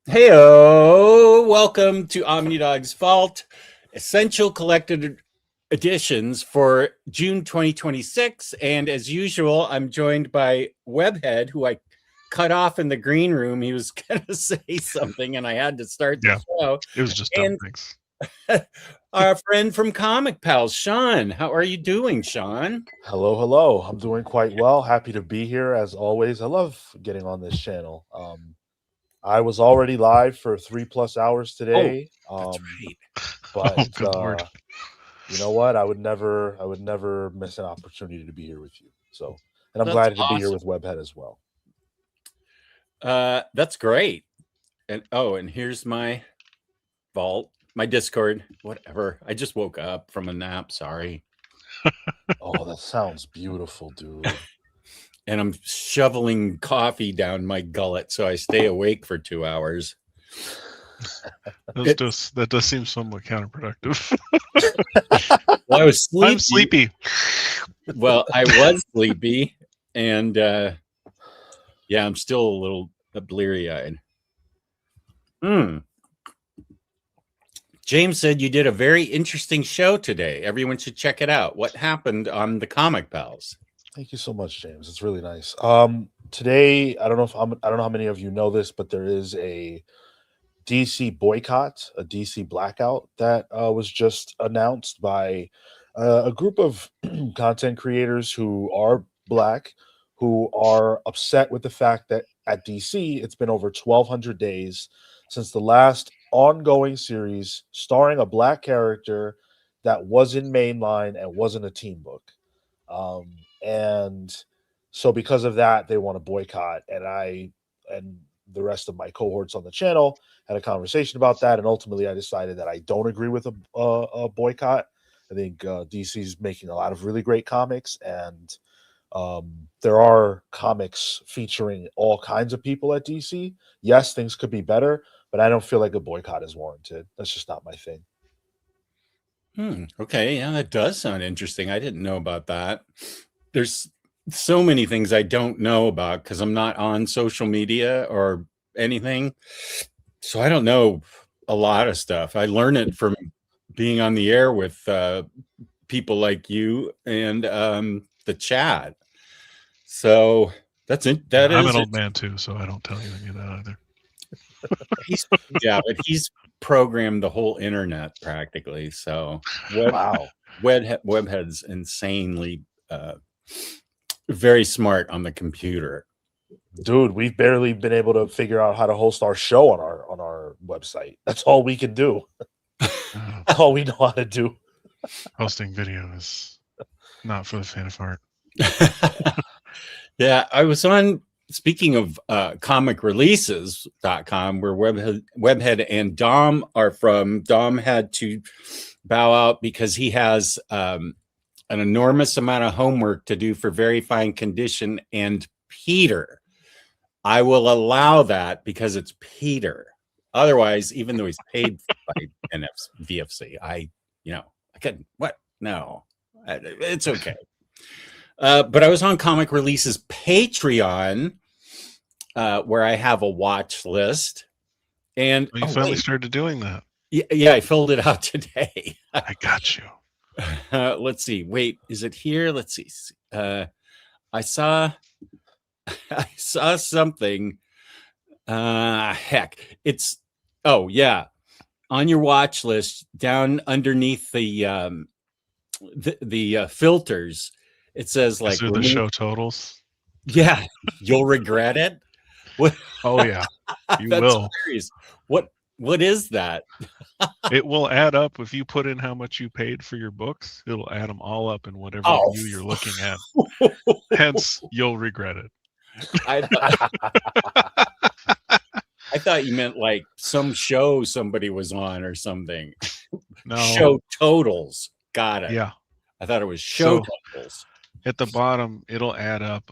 Heyo! Welcome to Omnidog's Vault Essential Collected Editions for June 2026. And as usual, I'm joined by Webhead, who I cut off in the green room. He was going to say something, and I had to start the show. It was just dumb, and thanks. Our friend from Comic Pals, Sean. How are you doing, Sean? Hello, hello. I'm doing quite well. Happy to be here as always. I love getting on this channel. I was already live for 3+ hours today. That's right. But good Lord. you know what? I would never miss an opportunity to be here with you. So, and I'm That's glad to awesome. be here with Webhead as well. That's great. And here's my vault, my Discord, whatever. I just woke up from a nap. Sorry. Oh, that sounds beautiful, dude. And I'm shoveling coffee down my gullet so I stay awake for 2 hours. That does seem somewhat counterproductive. Well, I was sleepy. I'm sleepy. Well, I was sleepy, and yeah, I'm still a little bleary-eyed. James said you did a very interesting show today. Everyone should check it out. What happened on the Comic Pals? Thank you so much, James. It's really nice. Today, I don't know how many of you know this, but there is a DC boycott, a DC blackout that was just announced by a group of content creators who are Black, who are upset with the fact that at DC, it's been over 1,200 days since the last ongoing series starring a Black character that wasn't mainline and wasn't a team book. And so because of that, they want to boycott. And I and the rest of my cohorts on the channel had a conversation about that. And ultimately, I decided that I don't agree with a boycott. I think DC is making a lot of really great comics, and there are comics featuring all kinds of people at DC. Yes, things could be better, but I don't feel like a boycott is warranted. That's just not my thing. Okay, yeah, that does sound interesting. I didn't know about that. There's so many things I don't know about because I'm not on social media or anything. So I don't know a lot of stuff. I learn it from being on the air with people like you and the chat. So that's it. I'm an old man too, so I don't tell you any of that either. But he's programmed the whole internet practically. So Wow. Webhead's insanely very smart on the computer. Dude, we've barely been able to figure out how to host our show on our website. That's all we can do. That's all we know how to do. Hosting video is not for the faint of heart. Yeah, I was on, speaking of comicreleases.com, where Webhead and Dom are from. Dom had to bow out because he has an enormous amount of homework to do for Very Fine Condition and Peter. I will allow that because it's Peter. Otherwise, even though he's paid by VFC, I couldn't. What? No, it's okay. But I was on Comic Releases Patreon, where I have a watch list. And you finally started doing that. Yeah, I filled it out today. I got you. Let's see. Wait, is it here? Let's see. I saw something. Heck, it's on your watch list down underneath the filters. It says like the show totals. Yeah, you'll regret it. What? Oh yeah, you will. Hilarious. What is that? It will add up if you put in how much you paid for your books. It'll add them all up in whatever you're looking at. Hence, you'll regret it. I thought you meant like some show somebody was on or something. No. Show totals. Got it. Yeah. I thought it was show totals. At the bottom, it'll add up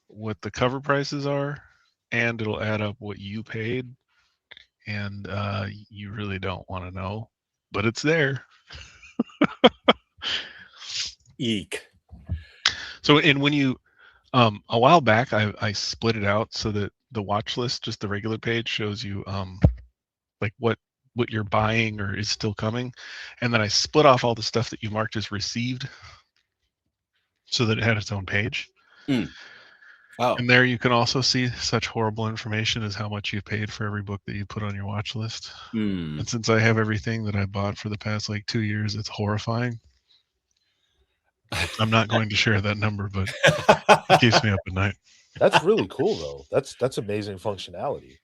what the cover prices are, and it'll add up what you paid. And you really don't want to know, but it's there. Eek. So, and when you, a while back, I split it out so that the watch list, just the regular page, shows you like what you're buying or is still coming, and then I split off all the stuff that you marked as received, so that it had its own page. Oh, And there you can also see such horrible information as how much you've paid for every book that you put on your watch list. And since I have everything that I bought for the past like 2 years, it's horrifying. I'm not going to share that number, but it keeps me up at night. That's really cool, though. That's amazing functionality.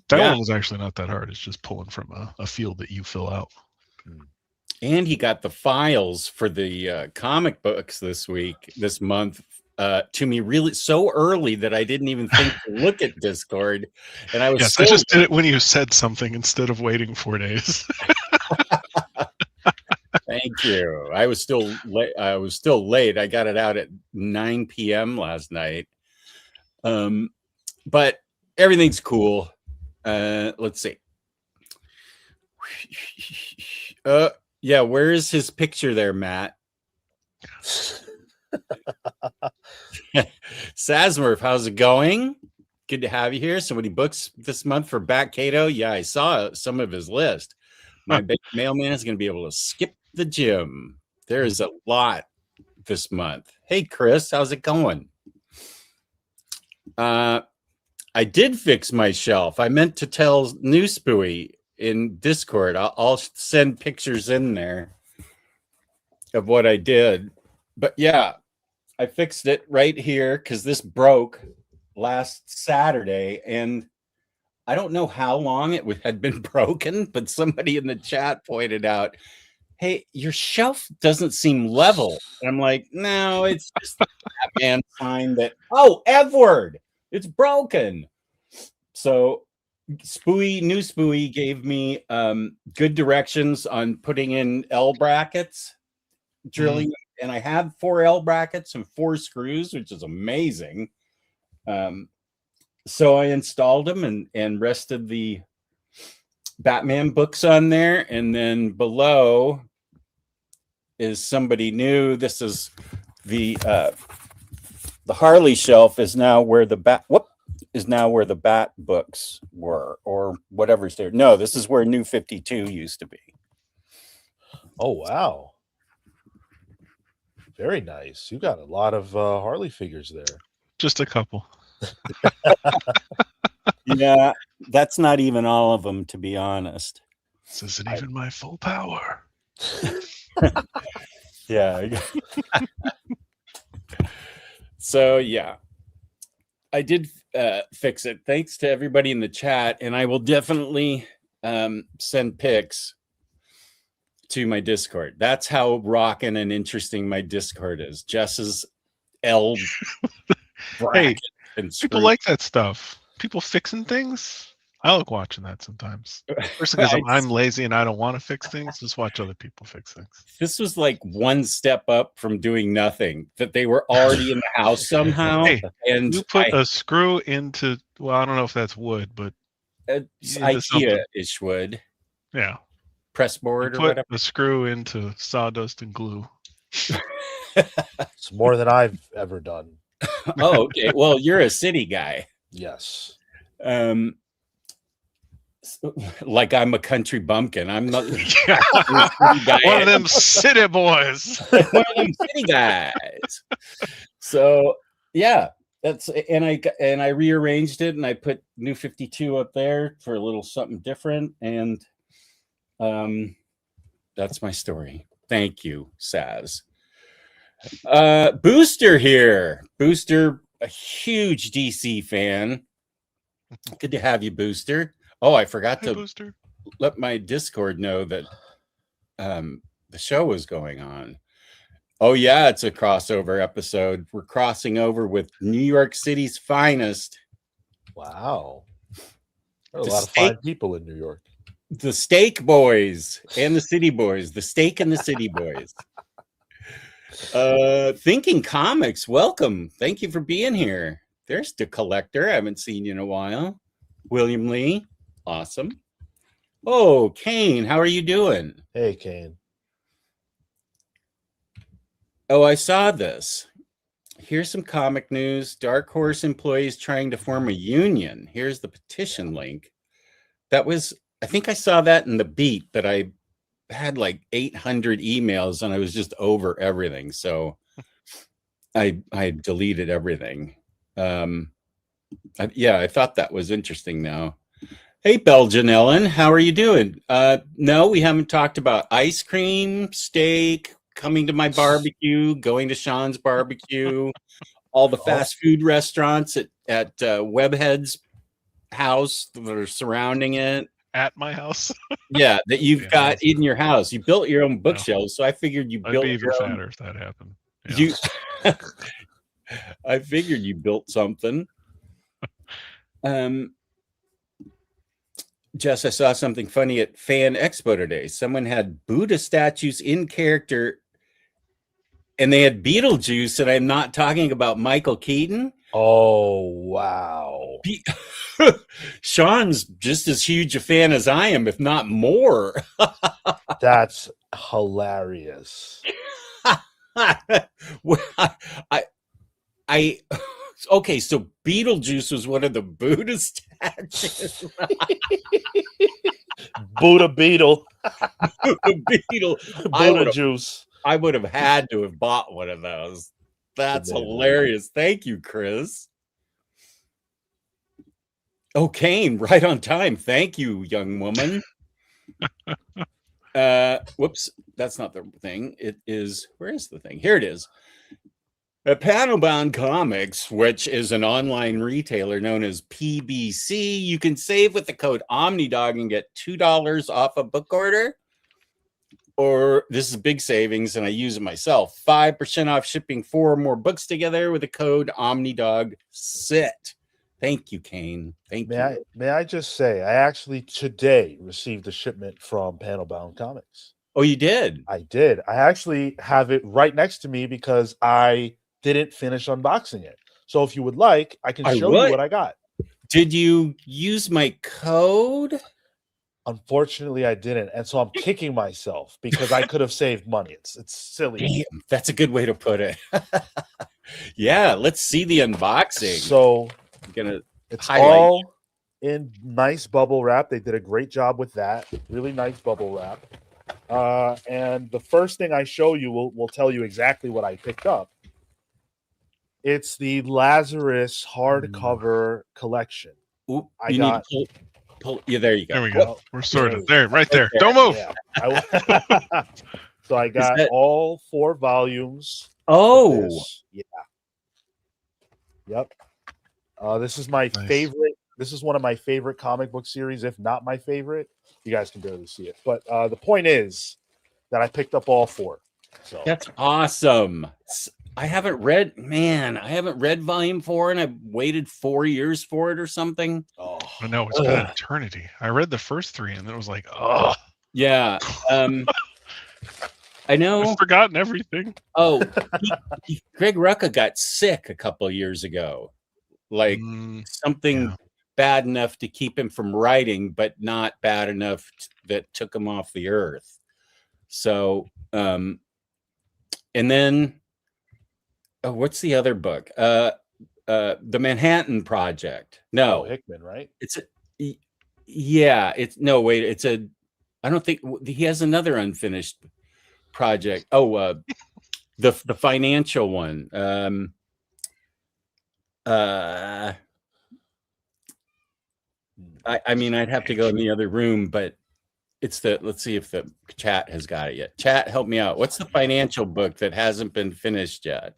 That Yeah. one was actually not that hard. It's just pulling from a field that you fill out. And he got the files for the comic books this month, to me really so early that I didn't even think to look at Discord. And I was Yes, I just did it when you said something instead of waiting 4 days. Thank you. I was still late. I got it out at 9 p.m. last night. But everything's cool. Let's see. Yeah, where is his picture there, Matt? Sasmurf, how's it going? Good to have you here. So many books this month for Bat Cato. Yeah, I saw some of his list. My mailman is going to be able to skip the gym. There is a lot this month. Hey, Chris, how's it going? I did fix my shelf. I meant to tell New Spooey in Discord. I'll send pictures in there of what I did. But yeah, I fixed it right here because this broke last Saturday, and I don't know how long it had been broken, but somebody in the chat pointed out, hey, your shelf doesn't seem level. And I'm like, no, it's just the Batman sign that, oh, Edward, it's broken. So New Spooey gave me good directions on putting in L brackets, drilling, and I have 4 L brackets and 4 screws, which is amazing. So I installed them and rested the Batman books on there, and then below is somebody new. This is the Harley shelf is now where the Bat books were, or whatever's there. No, this is where New 52 used to be. Oh wow, very nice. You got a lot of Harley figures there. Just a couple. Yeah, that's not even all of them, to be honest. This isn't even my full power. Yeah. So yeah, I did fix it. Thanks to everybody in the chat, and I will definitely send pics to my Discord. That's how rocking and interesting my Discord is. Jess's L bracket. Hey, people like that stuff. People fixing things. I like watching that sometimes. First, because I'm lazy and I don't want to fix things. Just watch other people fix things. This was like one step up from doing nothing. That they were already in the house somehow. Hey, and you put a screw into. Well, I don't know if that's wood, but it's IKEA-ish wood. Yeah, press board or whatever. A screw into sawdust and glue. It's more than I've ever done. Oh, okay. Well, you're a city guy. Yes. Like I'm a country bumpkin. I'm not one of them city boys. One of them city guys. So yeah, that's and I rearranged it and I put New 52 up there for a little something different, and that's my story. Thank you, Saz. Booster here. Booster, a huge DC fan. Good to have you, Booster. Oh, I forgot to Booster. Let my Discord know that the show was going on. Oh yeah, it's a crossover episode. We're crossing over with New York City's finest. Wow. There are a lot of fine people in New York. The Steak Boys and the City Boys. The Steak and the City Boys. Thinking Comics, welcome. Thank you for being here. There's the collector. I haven't seen you in a while. William Lee. Awesome. Oh, Kane, how are you doing? Hey, Kane. Oh, I saw this. Here's some comic news. Dark Horse employees trying to form a union. Here's the petition link. That was, I think I saw that in the Beat, but I had like 800 emails and I was just over everything. So I deleted everything. I thought that was interesting now. Hey, Belgian Ellen, how are you doing? No, we haven't talked about ice cream, steak, coming to my barbecue, going to Sean's barbecue, all the fast food restaurants at Webhead's house that are surrounding it. At my house. Yeah, that you've got in your house. You built your own bookshelves, so I figured you I'd built be even your own. fatter if that happened. Yeah. I figured you built something. Jess, I saw something funny at Fan Expo today. Someone had Buddha statues in character, and they had Beetlejuice, and I'm not talking about Michael Keaton. Oh, wow. Sean's just as huge a fan as I am, if not more. That's hilarious. Okay, so Beetlejuice was one of the Buddha statues. Buddha Beetle. Beetle. Buddha juice. I would have had to have bought one of those. That's hilarious. Thank you, Chris. Oh, Kane, right on time. Thank you, young woman. Whoops, that's not the thing. It is, where is the thing? Here it is. At Panelbound Comics, which is an online retailer known as PBC, you can save with the code Omnidog and get $2 off a book order. Or this is big savings, and I use it myself. 5% off shipping 4 or more books together with the code OmnidogSit. Thank you, Kane. Thank you. May I just say, I actually today received a shipment from Panelbound Comics. Oh, you did? I did. I actually have it right next to me because I didn't finish unboxing it. So if you would like, I can show you what I got. Did you use my code? Unfortunately, I didn't. And so I'm kicking myself because I could have saved money. It's silly. Damn, that's a good way to put it. Yeah, let's see the unboxing. So it's all in nice bubble wrap. They did a great job with that. Really nice bubble wrap. And the first thing I show you will tell you exactly what I picked up. It's the Lazarus hardcover collection. Oop, pull. Yeah, there you go. There we go. We're sorted. There, right there. Don't move. Yeah. So I got all 4 volumes. Oh, yeah. Yep. This is my favorite. This is one of my favorite comic book series, if not my favorite. You guys can barely see it, but the point is that I picked up all 4. So that's awesome. I haven't read volume 4, and I've waited 4 years for it or something. Oh, no, it's been an eternity. I read the first 3, and then it was like, oh, yeah. I know. I've forgotten everything. Oh, Greg Rucka got sick a couple of years ago, like something bad enough to keep him from writing, but not bad enough that took him off the earth. So, and then. Oh, what's the other book? The Manhattan Project. No, Hickman, right? I don't think he has another unfinished project. Oh, the financial one. I mean, I'd have to go in the other room, but let's see if the chat has got it yet. Chat, help me out. What's the financial book that hasn't been finished yet?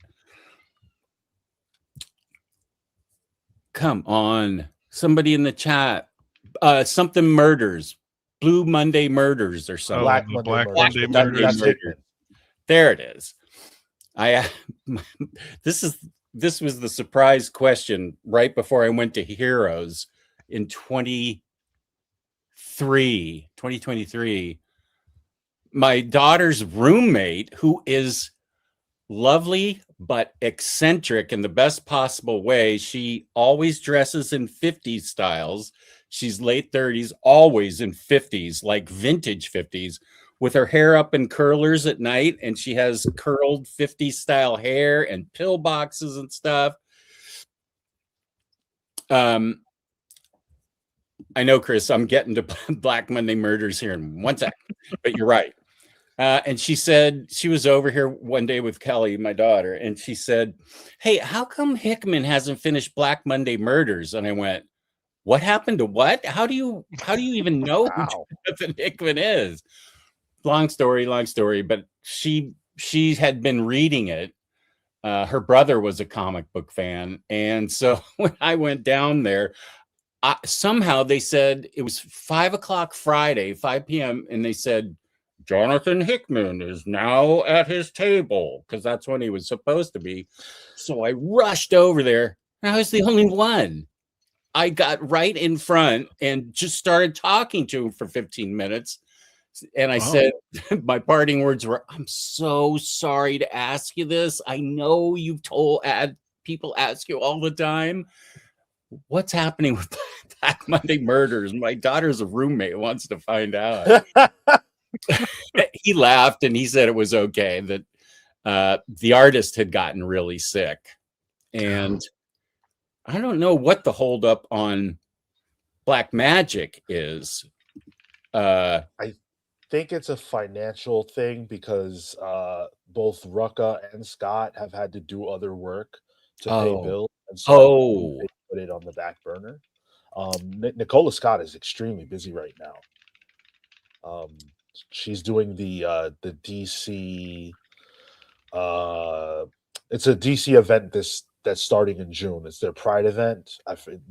Come on, somebody in the chat. Something Murders, Blue Monday Murders, or something. Black Monday Murders. There it is. This was the surprise question right before I went to Heroes in 2023. My daughter's roommate, who is lovely but eccentric in the best possible way. She always dresses in 50s styles. She's late 30s, always in 50s, like vintage 50s, with her hair up in curlers at night, and she has curled 50s style hair and pillboxes and stuff. I know, Chris, I'm getting to Black Monday Murders here in 1 second, but you're right. And she said she was over here one day with Kelly, my daughter, and she said, "Hey, how come Hickman hasn't finished Black Monday Murders?" And I went, "What happened to what? How do you even know who Jonathan Hickman is?" Long story, but she had been reading it. Her brother was a comic book fan, and so when I went down there, somehow they said it was 5:00 Friday, 5 p.m., and they said Jonathan Hickman is now at his table, because that's when he was supposed to be. So I rushed over there, and I was the only one. I got right in front and just started talking to him for 15 minutes. And I said, my parting words were, "I'm so sorry to ask you this. I know you've told people ask you all the time. What's happening with Black Monday Murders? My daughter's a roommate, wants to find out." He laughed and he said it was okay, that the artist had gotten really sick. And I don't know what the holdup on Black Magic is. I think it's a financial thing, because both Rucka and Scott have had to do other work to pay bills, and so they put it on the back burner. Nicola Scott is extremely busy right now. She's doing the DC. It's a DC event that's starting in June. It's their Pride event.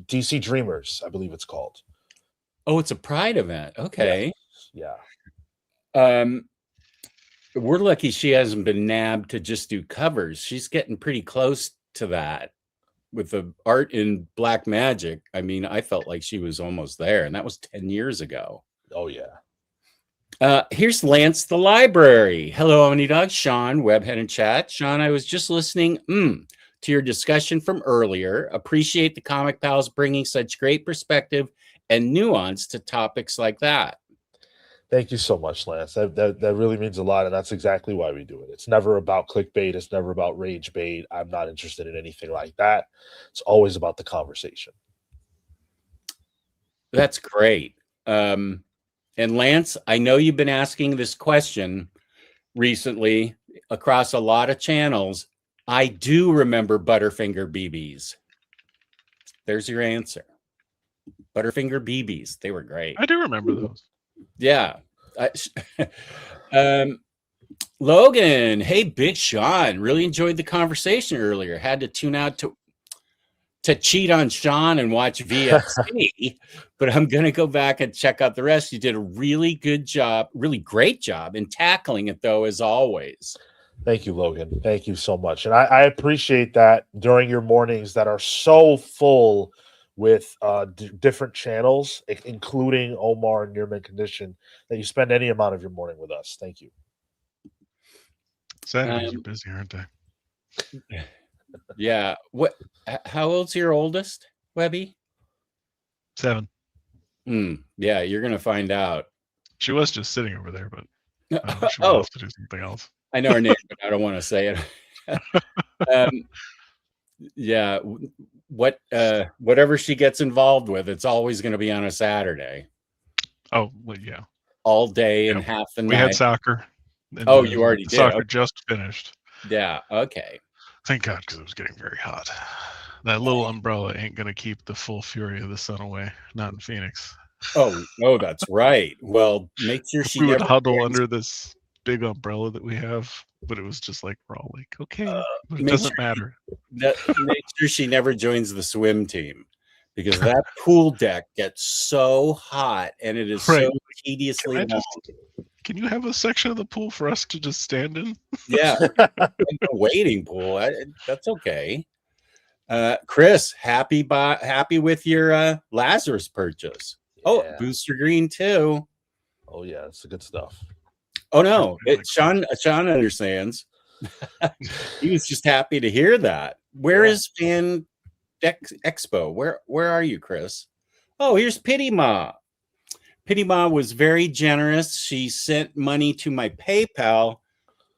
DC Dreamers, I believe it's called. Oh, it's a Pride event. Okay. Yeah. We're lucky she hasn't been nabbed to just do covers. She's getting pretty close to that with the art in Black Magic. I mean, I felt like she was almost there, and that was 10 years ago. Oh, yeah. Here's Lance the Library. Hello, Omnidog, Sean, Webhead, and chat. Sean, I was just listening to your discussion from earlier. Appreciate the Comic Pals bringing such great perspective and nuance to topics like that. Thank you so much, Lance. That really means a lot, and that's exactly why we do it. It's never about clickbait. It's never about rage bait. I'm not interested in anything like that. It's always about the conversation. That's great. And Lance, I know you've been asking this question recently across a lot of channels. I do remember Butterfinger BBs. There's your answer. Butterfinger BBs. They were great. I do remember those. Yeah. Logan, hey, Big Sean. Really enjoyed the conversation earlier. Had to tune out to cheat on Sean and watch VFC, but I'm going to go back and check out the rest. You did a really good job, really great job in tackling it, though, as always. Thank you, Logan. Thank you so much. And I appreciate that during your mornings that are so full with different channels, including Omar and Your Mint Condition, that you spend any amount of your morning with us. Thank you. Saturdays are busy, aren't they? Yeah. How old's your oldest, Webby? 7. Yeah, you're gonna find out. She was just sitting over there, but she went off to do something else. I know her name, but I don't want to say it. Yeah, whatever she gets involved with, it's always going to be on a Saturday. Oh, well, yeah. All day and half the night. We had soccer. Oh, you already did. Soccer just finished. Yeah. Okay. Thank God, because it was getting very hot. That little umbrella ain't going to keep the full fury of the sun away. Not in Phoenix. Oh, that's right. Well, make sure she we would huddle under this big umbrella that we have, but it was just like, we're all like, okay, but it doesn't matter. Make sure she never joins the swim team, because that pool deck gets so hot and it is so tediously long. Can you have a section of the pool for us to just stand in? Yeah, a waiting pool. That's okay. Chris, happy with your Lazarus purchase. Yeah. Oh, Booster Green too. Oh yeah, it's the good stuff. Oh no, Sean understands. He was just happy to hear that. Where is Fan Expo? Where are you, Chris? Oh, here's Pity Ma. Pity Ma was very generous. She sent money to my PayPal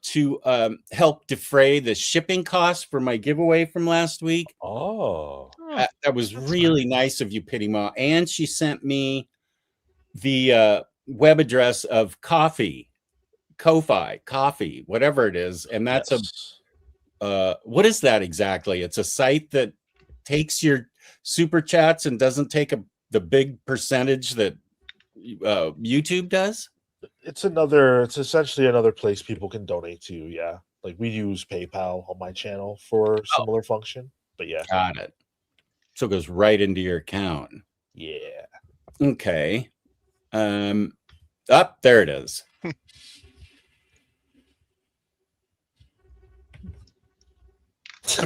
to help defray the shipping costs for my giveaway from last week. Oh, That was that's really nice of you, Pity Ma. And she sent me the web address of Ko-fi, coffee, whatever it is. And that's yes. what is that exactly? It's a site that takes your super chats and doesn't take the big percentage that YouTube does. It's essentially another place people can donate to. Yeah, like we use PayPal on my channel for similar function. But yeah, Got it. So it goes right into your account. yeah. Okay. Up there it is.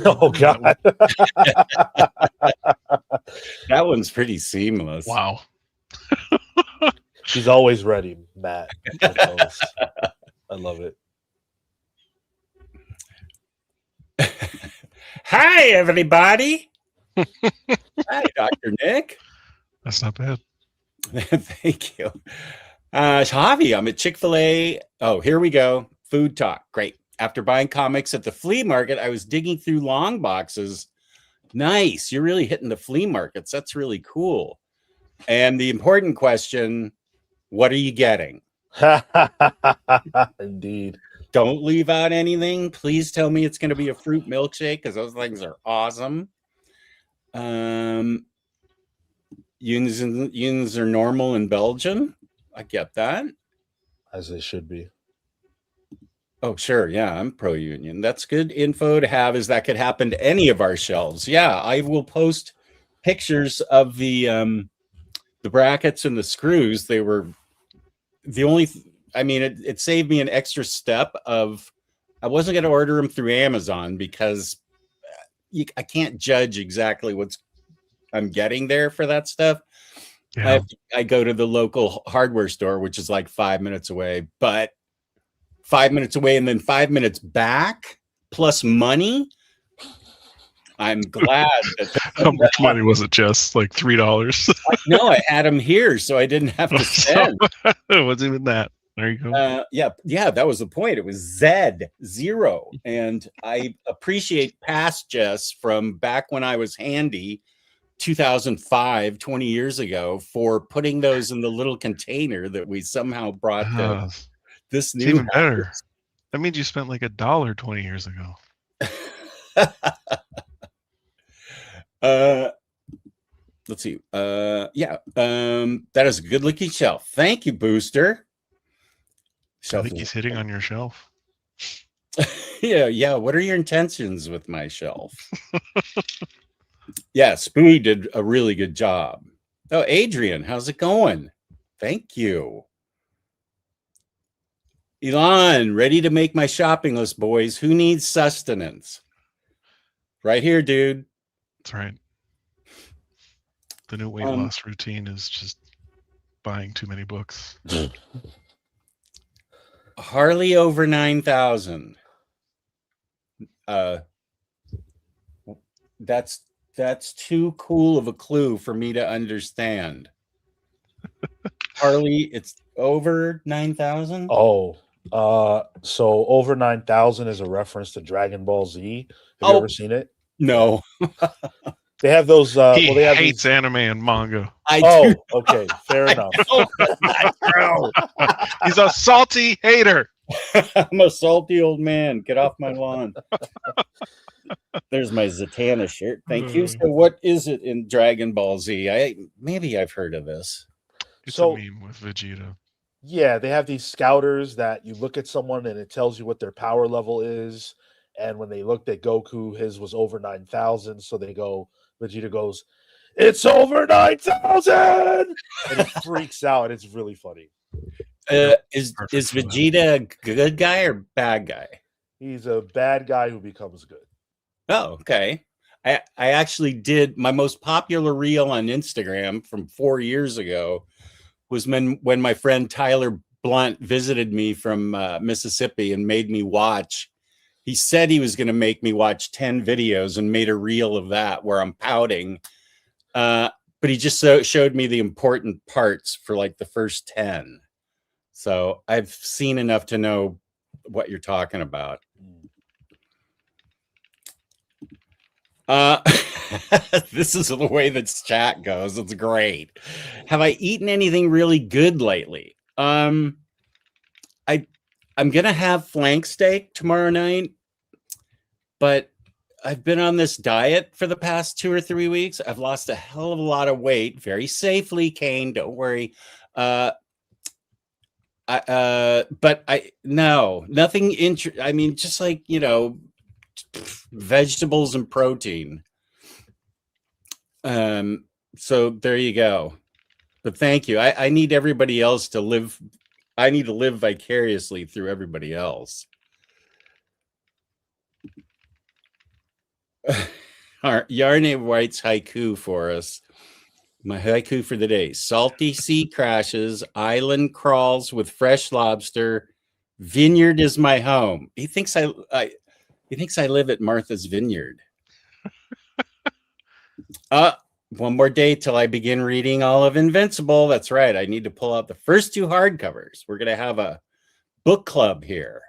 Oh God, That one's pretty seamless. Wow. he's always ready, Matt. I love it. Hi, everybody. Hi, Dr. Nick. That's not bad. Thank you. Javi, I'm at Chick-fil-A. Oh, here we go. Food talk. Great. After buying comics at the flea market, I was digging through long boxes. Nice. You're really hitting the flea markets. That's really cool. And the important question, what are you getting? Indeed. Don't leave out anything. Please tell me it's going to be a fruit milkshake because those things are awesome. Unions are normal in Belgium. I get that. As they should be. Oh, sure. Yeah, I'm pro-union. That's good info to have, as that could happen to any of our shelves. Yeah, I will post pictures of the brackets and the screws. They were the only it saved me an extra step of I wasn't going to order them through Amazon because I can't judge exactly what's I'm getting there for that stuff. Yeah. I go to the local hardware store, which is like 5 minutes away, but 5 minutes away and then 5 minutes back plus money. I'm glad that How much money was it, Jess? Like $3? No, I had them here, so I didn't have to spend. It wasn't even that. There you go. Yeah, that was the point. It was zero. And I appreciate past Jess from back when I was handy 2005, 20 years ago, for putting those in the little container that we somehow brought this new. It's even better. That means you spent like $1 20 years ago. Let's see. That is a good looking shelf. Thank you, Booster. I think he's hitting on your shelf. Yeah. What are your intentions with my shelf? Yeah, Spooey did a really good job. Oh, Adrian, how's it going? Thank you. Elon, ready to make my shopping list, boys. Who needs sustenance? Right here, dude. That's right. The new weight loss routine is just buying too many books. Harley over 9,000. That's too cool of a clue for me to understand. Harley, it's over 9,000. Oh, so over 9,000 is a reference to Dragon Ball Z. Have you ever seen it? No. They have those. He hates anime and manga. Do. Okay, fair enough. He's a salty hater. I'm a salty old man. Get off my lawn. There's my Zatanna shirt. Thank you. So what is it in Dragon Ball Z? Maybe I've heard of this. It's a meme with Vegeta. Yeah, they have these scouters that you look at someone and it tells you what their power level is. And when they looked at Goku, his was over 9,000. So Vegeta goes, "It's over 9,000!" And he freaks out. It's really funny. Is Vegeta a good guy or bad guy? He's a bad guy who becomes good. Oh, okay. I actually did my most popular reel on Instagram from 4 years ago was when my friend Tyler Blunt visited me from Mississippi and made me watch. He said he was going to make me watch 10 videos and made a reel of that where I'm pouting. but he just showed me the important parts for like the first 10. So I've seen enough to know what you're talking about. This is the way that chat goes. It's great. Have I eaten anything really good lately? I'm gonna have flank steak tomorrow night, but I've been on this diet for the past 2 or 3 weeks. I've lost a hell of a lot of weight very safely, Kane. Don't worry. But nothing. I mean, just like, vegetables and protein. So there you go. But thank you. I need everybody else to live. I need to live vicariously through everybody else. Yarne writes haiku for us. My haiku for the day: salty sea crashes, island crawls with fresh lobster, vineyard is my home. He thinks I live at Martha's Vineyard. One more day till I begin reading all of Invincible. That's right. I need to pull out the first 2 hardcovers. We're gonna have a book club here.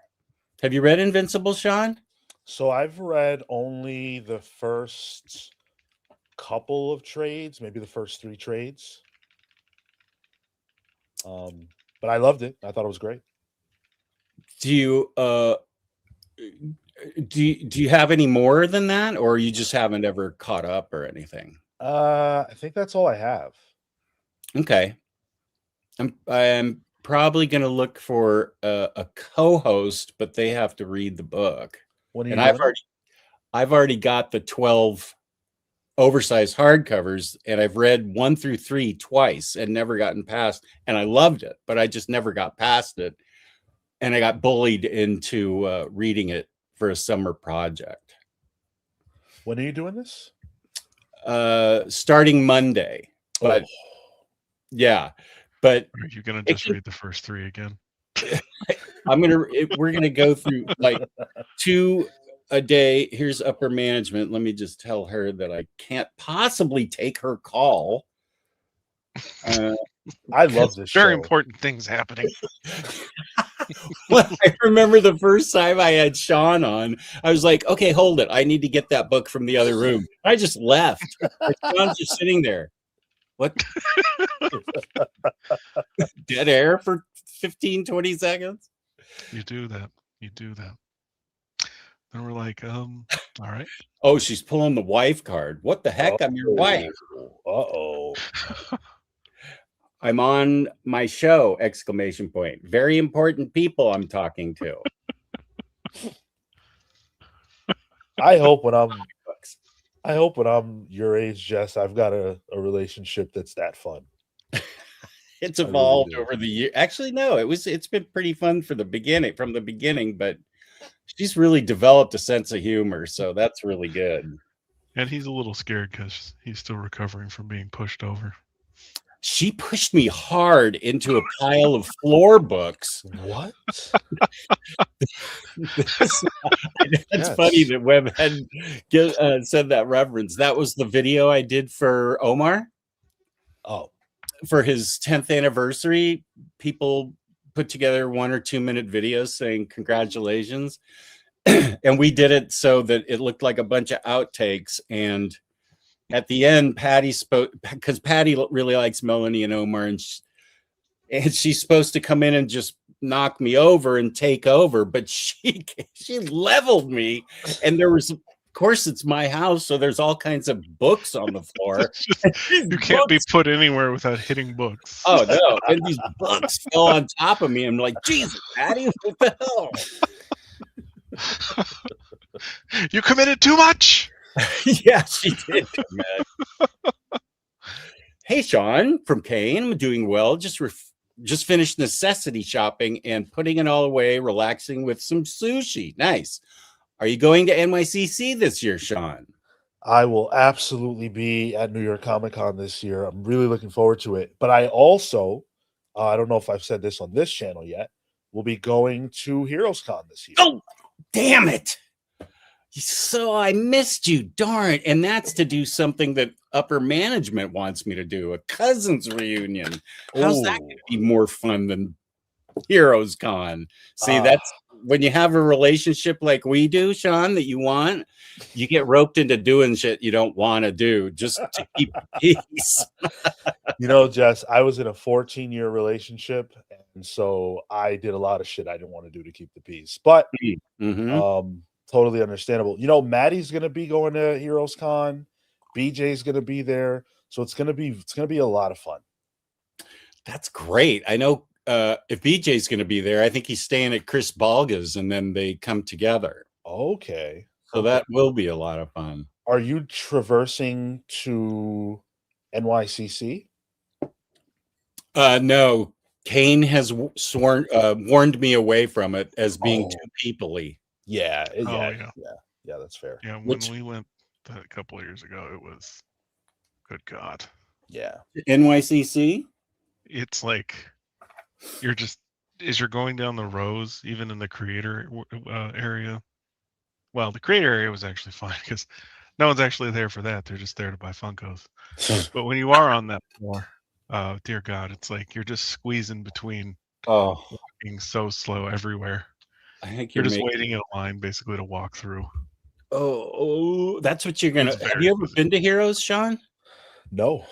Have you read Invincible, Sean? So I've read only the first couple of trades, maybe the first 3 trades. But I loved it. I thought it was great. Do you have any more than that, or you just haven't ever caught up or anything? I think that's all I have. Okay. I'm probably going to look for a co-host, but they have to read the book. And I've already got the 12 oversized hardcovers, and I've read 1 through 3 twice and never gotten past, and I loved it, but I just never got past it. And I got bullied into reading it for a summer project. When are you doing this? Starting Monday. But yeah, but are you gonna just read the first 3 again? We're gonna go through like 2 a day. Here's upper management. Let me just tell her that I can't possibly take her call. I love this show. Very important things happening. Well, I remember the first time I had Sean on, I was like, okay, hold it. I need to get that book from the other room. I just left. Sean's just sitting there. What? Dead air for 15, 20 seconds? You do that. And we're like, all right. Oh, she's pulling the wife card. What the heck? I'm your wife. Uh-oh. I'm on my show, ! Very important people I'm talking to. I hope when I'm your age, Jess, I've got a relationship that's that fun. It's evolved over the year. Actually, no, it's been pretty fun from the beginning, but she's really developed a sense of humor, so that's really good. And he's a little scared because he's still recovering from being pushed over. She pushed me hard into a pile of floor books. What? That's funny that Webb had said that reference. That was the video I did for Omar. Oh. For his 10th anniversary, people put together 1 or 2 minute videos saying congratulations. And we did it so that it looked like a bunch of outtakes. And at the end, Patty spoke, because Patty really likes Melanie and Omar, and she's supposed to come in and just knock me over and take over, but she leveled me. And there was, of course, it's my house, so there's all kinds of books on the floor. You can't be put anywhere without hitting books. Oh no! And these books fell on top of me. I'm like, Jesus, Patty, what the hell? You committed too much. Yeah, she did. Hey, Sean from Kane. I'm doing well. Just finished necessity shopping and putting it all away, relaxing with some sushi. Nice. Are you going to NYCC this year, Sean? I will absolutely be at New York Comic Con this year. I'm really looking forward to it. But I also, I don't know if I've said this on this channel yet, will be going to Heroes Con this year. Oh, damn it. So I missed you. Darn. And that's to do something that upper management wants me to do, a cousins reunion. How's that Ooh. going to be more fun than Heroes Con? See, Ah. that's when you have a relationship like we do, Sean, that you want, you get roped into doing shit you don't want to do just to keep peace. You know, Jess, I was in a 14-year relationship, and so I did a lot of shit I didn't want to do to keep the peace. But Mhm. totally understandable. You know, Maddie's gonna be going to Heroes Con, BJ's gonna be there, so it's gonna be a lot of fun. That's great. I know if BJ's going to be there, I think he's staying at Chris Balga's, and then they come together. Okay. So that will be a lot of fun. Are you traversing to NYCC? No, Kane has warned me away from it as being Oh. too people-y. Yeah, yeah. yeah, that's fair. Yeah, when Which- we went a couple of years ago, it was good God. Yeah. NYCC? It's like you're just as you're going down the rows, even in the creator area. Well, the creator area was actually fine because no one's actually there for that. They're just there to buy Funkos. But when you are on that floor, dear God, it's like you're just squeezing between, Oh, being so slow everywhere. I think You're just waiting in a line basically to walk through. Oh, that's what you're gonna. It's Have very you ever busy. been to Heroes, Sean? No.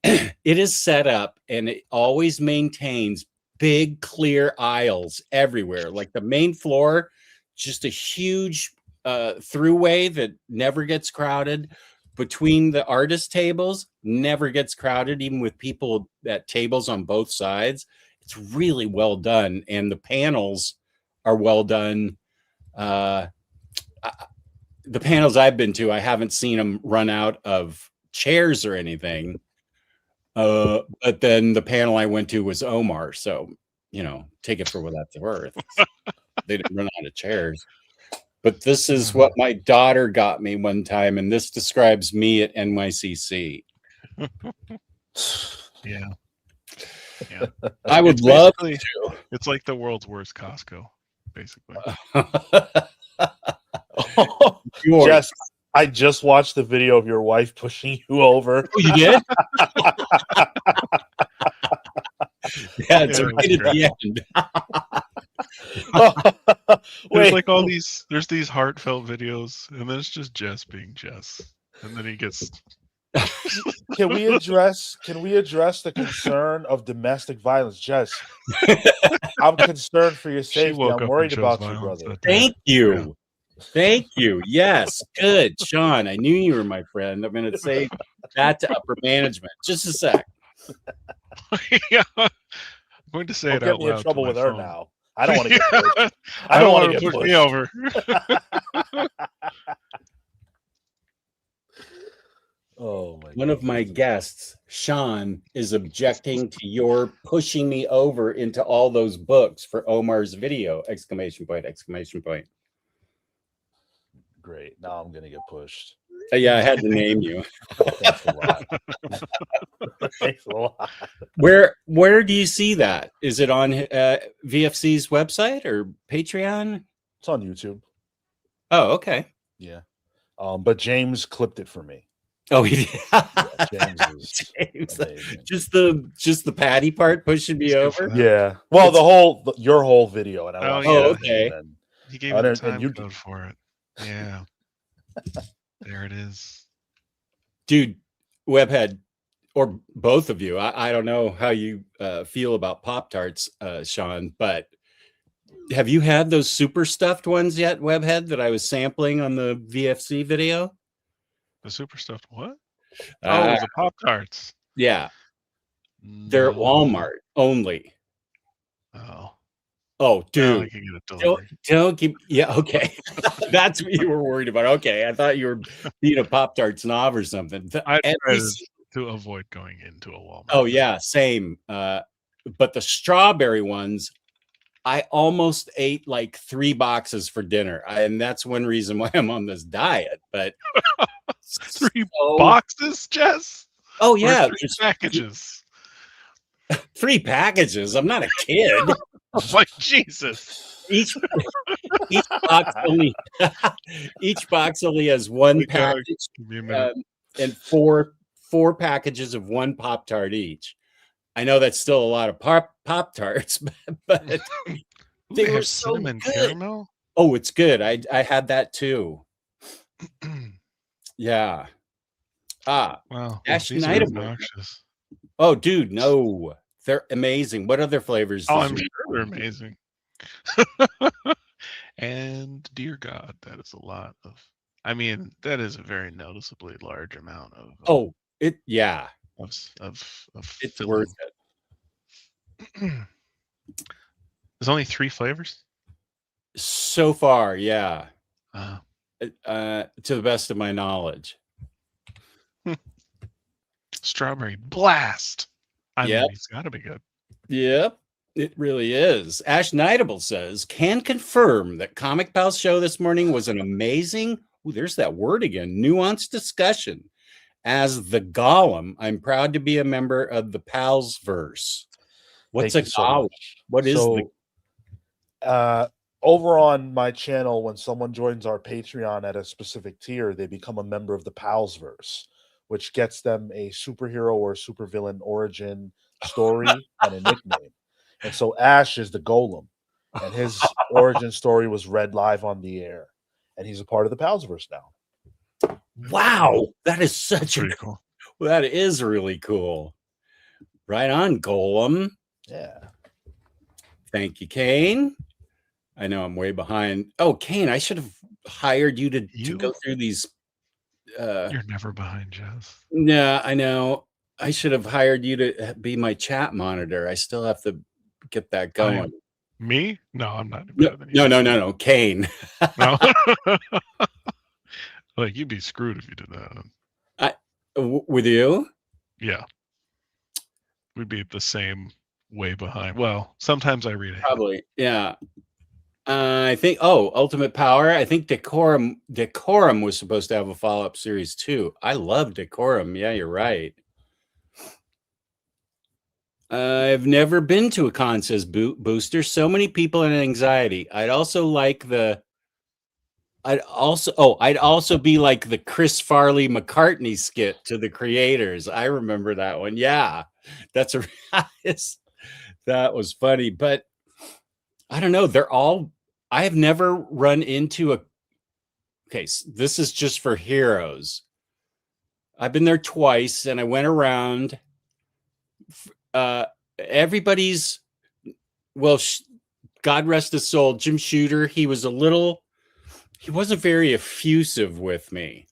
It is set up, and it always maintains big clear aisles everywhere. Like the main floor, just a huge throughway that never gets crowded. Between the artist tables, never gets crowded, even with people at tables on both sides. It's really well done, and the panels are well done. The panels I've been to, I haven't seen them run out of chairs or anything. But then the panel I went to was Omar, so take it for what that's worth. They didn't run out of chairs. But this is what my daughter got me one time, and this describes me at NYCC. Yeah. I would It's love basically- to. It's like the world's worst Costco, basically. You are- Jess, I just watched the video of your wife pushing you over. Oh, you did? Yeah, it's Yeah, right at the end. There's Wait, like there's these heartfelt videos, and then it's just Jess being Jess, and then he gets. can we address the concern of domestic violence, Jess? I'm concerned for your She safety. woke I'm up worried and chose about you, violence brother. that day. Thank you. Thank you. Yes, good. Sean, I knew you were my friend. I'm going to say that to upper management. Just a sec. Yeah. I'm going to say Don't it get out me in loud trouble to with my her phone. now. I don't want to get pushed. I don't want to to get push me pushed. over. Oh my! One of my guests, Sean, is objecting to your pushing me over into all those books for Omar's video! Exclamation point! Exclamation point! Great. Now I'm gonna get pushed. Yeah, I had to name you. Thanks a lot. Thanks a lot. Where do you see that? Is it on VFC's website or Patreon? It's on YouTube. Oh, okay. Yeah. But James clipped it for me. Oh, he did. James is James, amazing. just the patty part pushing me He's good over. for that. Yeah. Well, your whole video, and I Oh, watched yeah. it, Okay. and He gave me the and time you- code for it. Yeah. There it is. Dude, Webhead, or both of you, I don't know how you feel about Pop-Tarts, Sean, but have you had those super stuffed ones yet, Webhead, that I was sampling on the VFC video? The super stuffed what? Oh, the Pop Tarts. Yeah, they're at Walmart only. Oh. Oh, Now dude. I can get it delivered. Don't keep. Yeah, okay. That's what you were worried about. Okay, I thought you were being a Pop-Tart snob or something. I At try least- to avoid going into a Walmart. Oh yeah, same. But the strawberry ones, I almost ate like 3 boxes for dinner, and that's one reason why I'm on this diet. But 3 boxes, Jess? Oh Or yeah, 3 just packages. 3 packages. I'm not a kid. I'm like, Jesus. Each box only each box only has one Like, package. Give me a minute. and four packages of one Pop-Tart each. I know that's still a lot of Pop-Tarts, but Ooh, they were have so cinnamon good. caramel. Oh, it's good. I had that too. Yeah. Wow, Ash these are Night. obnoxious. Oh, dude, no. They're amazing. What other flavors? Oh, did I'm you- sure they're amazing. And dear God, that is a lot of. I mean, that is a very noticeably large amount of. Oh, yeah. Of It's filling. worth it. There's only 3 flavors. So far, yeah. Uh, To the best of my knowledge. Strawberry blast. I Yep. mean, it's got to be good. Yep. It really is. Ash Nightable says, can confirm that Comic Pals show this morning was an amazing, there's that word again, nuanced discussion. As the Golem, I'm proud to be a member of the Pals verse. What's Thank a you so golem? much. What is Over on my channel, when someone joins our Patreon at a specific tier, they become a member of the Pals verse, which gets them a superhero or supervillain origin story and a nickname. And so Ash is the Golem, and his origin story was read live on the air, and he's a part of the Pals verse now. Wow, that is such Pretty cool. That is really cool. Right on, Golem. Yeah. Thank you, Kane. I know I'm way behind. Oh, Kane, I should have hired you to go through these. You're never behind, Jess. Yeah, I know. I should have hired you to be my chat monitor. I still have to get that going. Me? No, I'm not better than No, you. no, Kane. No. Like, you'd be screwed if you did that. With you? Yeah. We'd be the same way behind. Well, sometimes I read ahead. Probably, yeah. I think, Ultimate Power. I think Decorum was supposed to have a follow-up series too. I love Decorum. Yeah, you're right. I've never been to a con, says Booster. So many people and anxiety. I'd also be like the Chris Farley McCartney skit to the creators. I remember that one. Yeah, that was funny. But I don't know. I have never run into a case. This is just for Heroes. I've been there twice, and I went around. Everybody's, well, God rest his soul, Jim Shooter. He wasn't very effusive with me.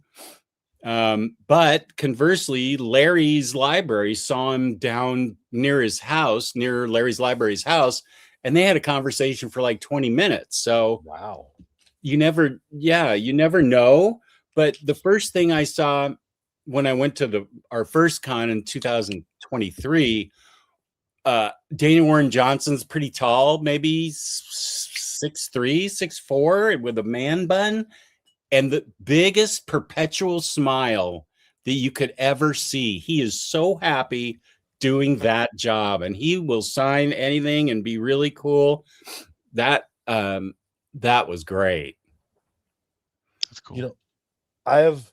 But conversely, Larry's library saw him down near Larry's library's house, and they had a conversation for like 20 minutes. So wow, you never know. But the first thing I saw when I went to our first con in 2023, Dana Warren Johnson's pretty tall, maybe 6'3", 6'4", with a man bun, and the biggest perpetual smile that you could ever see. He is so happy doing that job, and he will sign anything and be really cool. That was great. That's cool. I have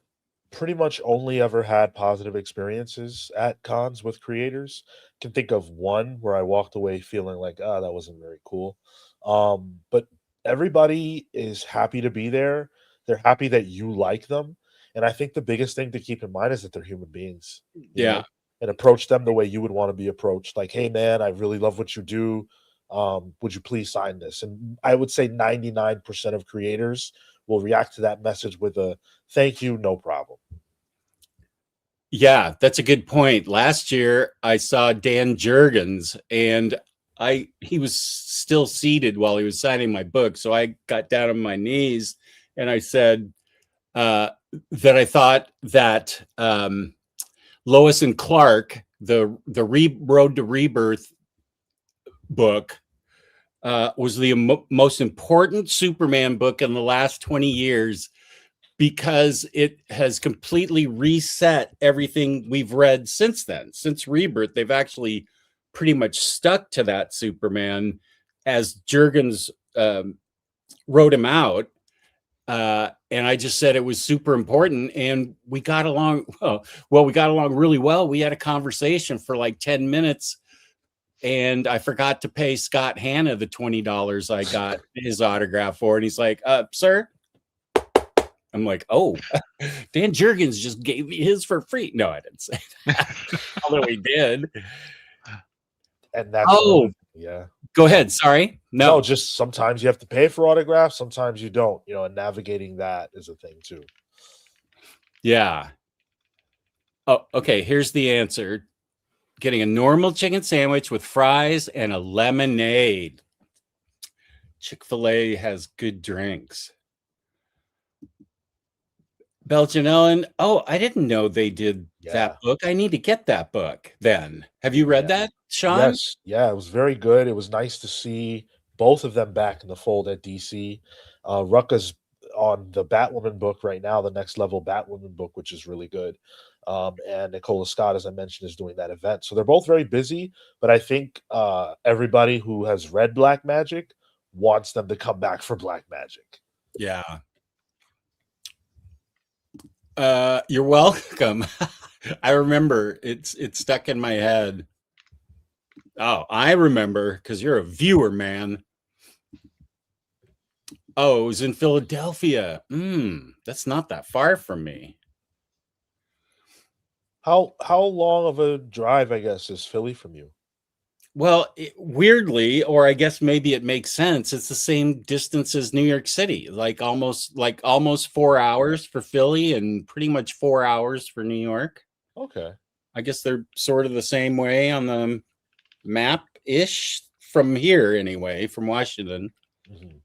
pretty much only ever had positive experiences at cons with creators. Can think of one where I walked away feeling like, that wasn't very cool. But everybody is happy to be there. They're happy that you like them. And I think the biggest thing to keep in mind is that they're human beings. You know, and approach them the way you would want to be approached. Like, hey man, I really love what you do. Would you please sign this? And I would say 99% of creators will react to that message with a thank you, no problem. Yeah, that's a good point. Last year I saw Dan Jurgens, and he was still seated while he was signing my book. So I got down on my knees and I said that I thought that Lois and Clark, the Road to Rebirth book, was the most important Superman book in the last 20 years, because it has completely reset everything we've read since then. Since Rebirth, they've actually pretty much stuck to that Superman as Jurgens wrote him out. And I just said it was super important, and we got along. Well, we got along really well. We had a conversation for like 10 minutes, and I forgot to pay Scott Hanna the $20 I got his autograph for. And he's like, sir. I'm like, oh, Dan Jurgens just gave me his for free. No, I didn't say that. Although he did. And that's yeah. Go ahead. Sorry. No, just sometimes you have to pay for autographs, sometimes you don't, and navigating that is a thing too. Yeah. Oh, okay. Here's the answer. Getting a normal chicken sandwich with fries and a lemonade. Chick-fil-A has good drinks. Belgian Ellen. Oh, I didn't know they did that book. I need to get that book then. Have you read that, Sean? Yes. Yeah, it was very good. It was nice to see both of them back in the fold at DC. Rucka's on the Batwoman book right now, the Next Level Batwoman book, which is really good. And Nicola Scott, as I mentioned, is doing that event. So they're both very busy, but I think everybody who has read Black Magic wants them to come back for Black Magic. Yeah. You're welcome. I remember it's stuck in my head. Oh, I remember because you're a viewer, man. Oh, it was in Philadelphia. That's not that far from me. How long of a drive, I guess, is Philly from you? Well, weirdly, or I guess maybe it makes sense, it's the same distance as New York City, like almost 4 hours for Philly and pretty much 4 hours for New York. Okay. I guess they're sort of the same way on the map-ish from here anyway, from Washington. Mm-hmm.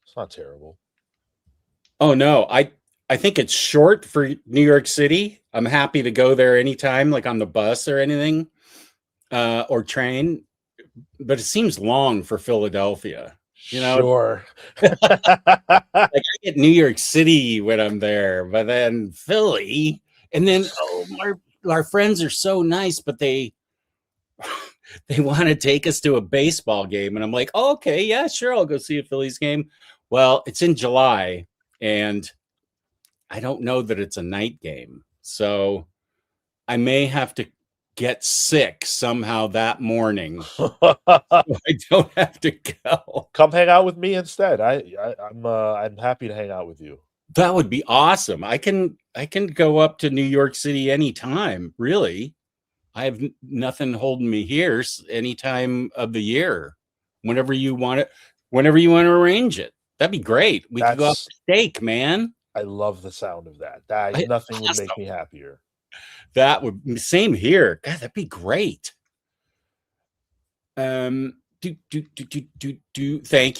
It's not terrible. Oh, no. I think it's short for New York City. I'm happy to go there anytime, like on the bus or anything, or train. But it seems long for Philadelphia. Sure. Like I get New York City when I'm there, but then Philly, and then our friends are so nice, but they want to take us to a baseball game, and I'm like, oh, okay, yeah, sure, I'll go see a Phillies game. Well, it's in July, and I don't know that it's a night game. So I may have to get sick somehow that morning. So I don't have to go. Come hang out with me instead. I'm happy to hang out with you. That would be awesome. I can go up to New York City anytime, really. I have nothing holding me here any time of the year. Whenever you want it, whenever you want to arrange it. That'd be great. We could go out for steak, man. I love the sound of that. Nothing would make me happier. That would same here. God, that'd be great. Thank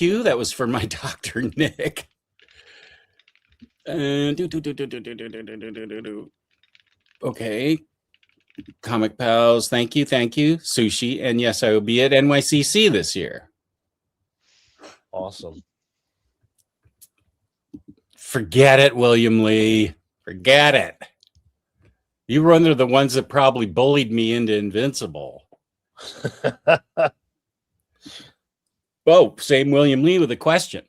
you. That was for my doctor, Nick. Okay. Comic Pals, thank you. Sushi, and yes, I will be at NYCC this year. Awesome. Forget it, William Lee. Forget it. You were one of the ones that probably bullied me into Invincible. Oh, same William Lee with a question.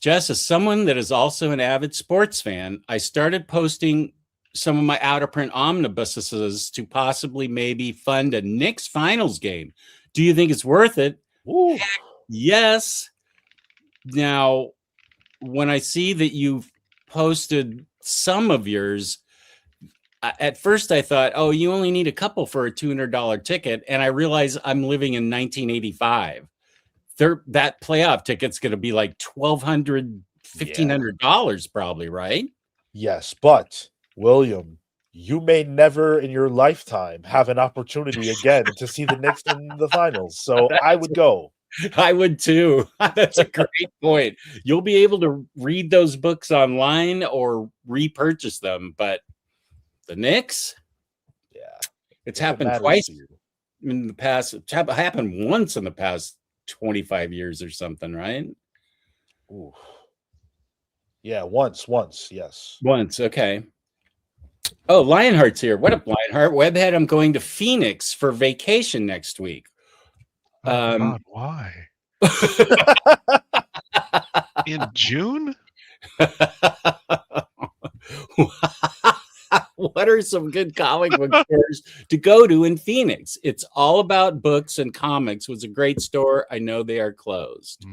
Jess, as someone that is also an avid sports fan, I started posting some of my out-of-print omnibuses to possibly maybe fund a Knicks finals game. Do you think it's worth it? Ooh. Heck, yes. Now, when I see that you've posted some of yours, at first I thought, oh, you only need a couple for a $200 ticket. And I realize I'm living in 1985. That playoff ticket's going to be like $1,200, $1,500 probably, right? Yes, but William, you may never in your lifetime have an opportunity again to see the Knicks in the finals. So I would go. I would too. That's a great point. You'll be able to read those books online or repurchase them, but the Knicks, it's happened twice in the past. It's happened once in the past 25 years or something, right? Ooh. Yeah, once, yes. Once, okay. Oh, Lionheart's here. What up, Lionheart? Webhead, I'm going to Phoenix for vacation next week. God, why? In June? What are some good comic book stores to go to in Phoenix? It's all about books and comics. It was a great store. I know they are closed.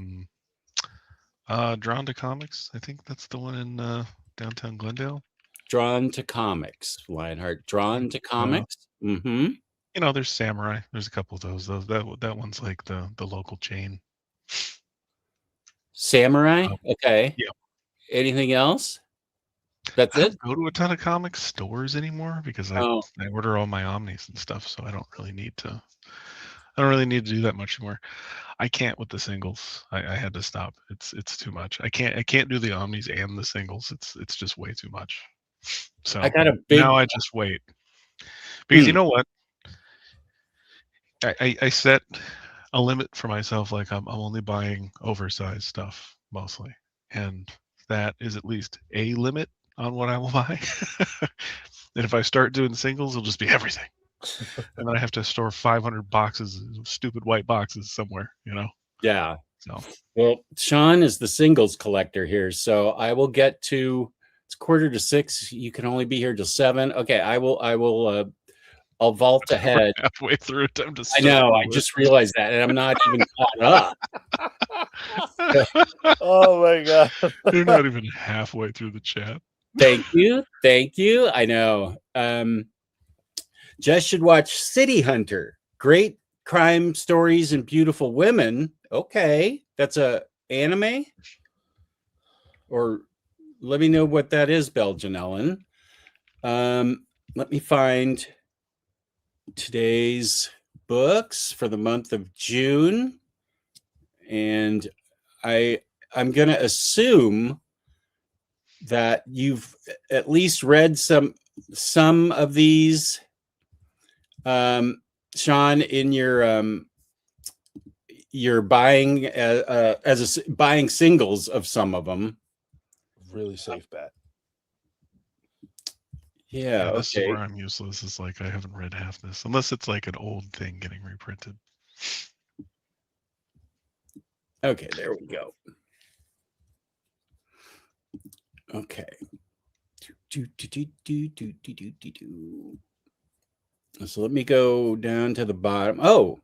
Drawn to Comics. I think that's the one in downtown Glendale. Drawn to Comics, Lionheart. Drawn to Comics. Mm-hmm. You know, there's Samurai. There's a couple of those. That one's like the local chain. Samurai. Okay. Yeah. Anything else? That's I it. don't go to a ton of comic stores anymore because I order all my Omnis and stuff, so I don't really need to. I don't really need to do that much anymore. I can't with the singles. I had to stop. It's too much. I can't do the Omnis and the singles. It's just way too much. So I got a big. Now I just wait because you know what? I set a limit for myself. Like I'm only buying oversized stuff mostly, and that is at least a limit on what I will buy. And if I start doing singles, it'll just be everything. And then I have to store 500 boxes, stupid white boxes somewhere, you know? Yeah. So, well, Sean is the singles collector here. So I will get to, it's 5:45. You can only be here till 7. Okay. I'll vault ahead. Halfway through, time to. I know. I just realized that, and I'm not even caught up. Oh my God! You're not even halfway through the chat. Thank you. I know. Jess should watch City Hunter. Great crime stories and beautiful women. Okay, that's a anime. Or let me know what that is, Belgian Ellen. Let me find today's books for the month of June, and I'm going to assume that you've at least read some of these, Sean, in your buying buying singles of some of them. Really safe bet. Yeah, this is where I'm useless. It's like I haven't read half this, unless it's like an old thing getting reprinted. Okay, there we go. Okay. So let me go down to the bottom. Oh.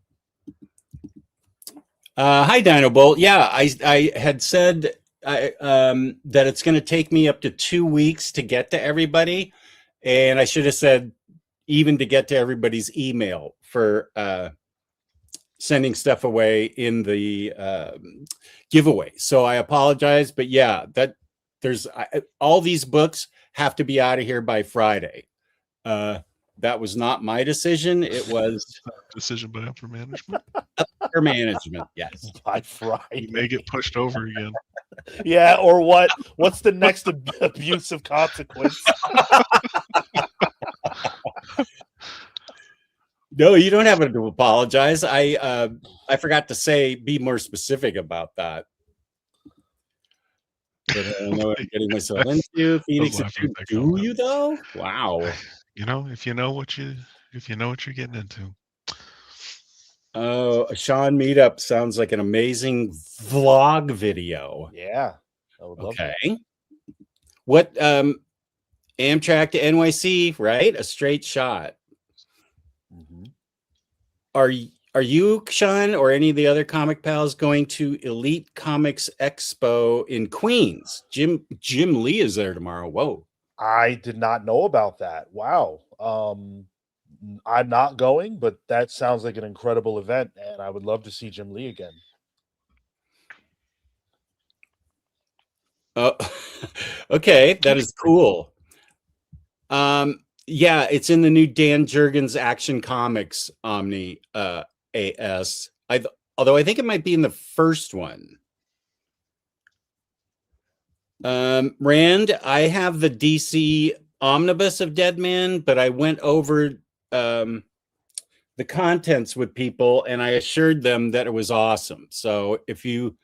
Hi, Dino Bolt. Yeah, I had said that it's going to take me up to 2 weeks to get to everybody. And I should have said even to get to everybody's email for sending stuff away in the giveaway. So I apologize. But yeah, there's all these books have to be out of here by Friday. That was not my decision. It was decision by upper management. Upper management, yes. By Friday, you may get pushed over again. Yeah, or what? What's the next abusive consequence? No, you don't have to apologize. I forgot to say, be more specific about that. But I don't know what I'm getting myself into. Phoenix, do you though? Wow. You know, if you know what you're getting into. Oh, a Sean meetup sounds like an amazing vlog video. Yeah, I would love that. What Amtrak to NYC, right? A straight shot. Mm-hmm. Are you, Sean, or any of the other comic pals going to Elite Comics Expo in Queens? Jim Lee is there tomorrow. Whoa. I did not know about that. Wow. I'm not going, but that sounds like an incredible event, and I would love to see Jim Lee again. Oh, okay, that is cool. Yeah, it's in the new Dan Jurgens Action Comics Omni AS. Although I think it might be in the first one. Rand, I have the DC omnibus of Deadman, but I went over the contents with people and I assured them that it was awesome. So if you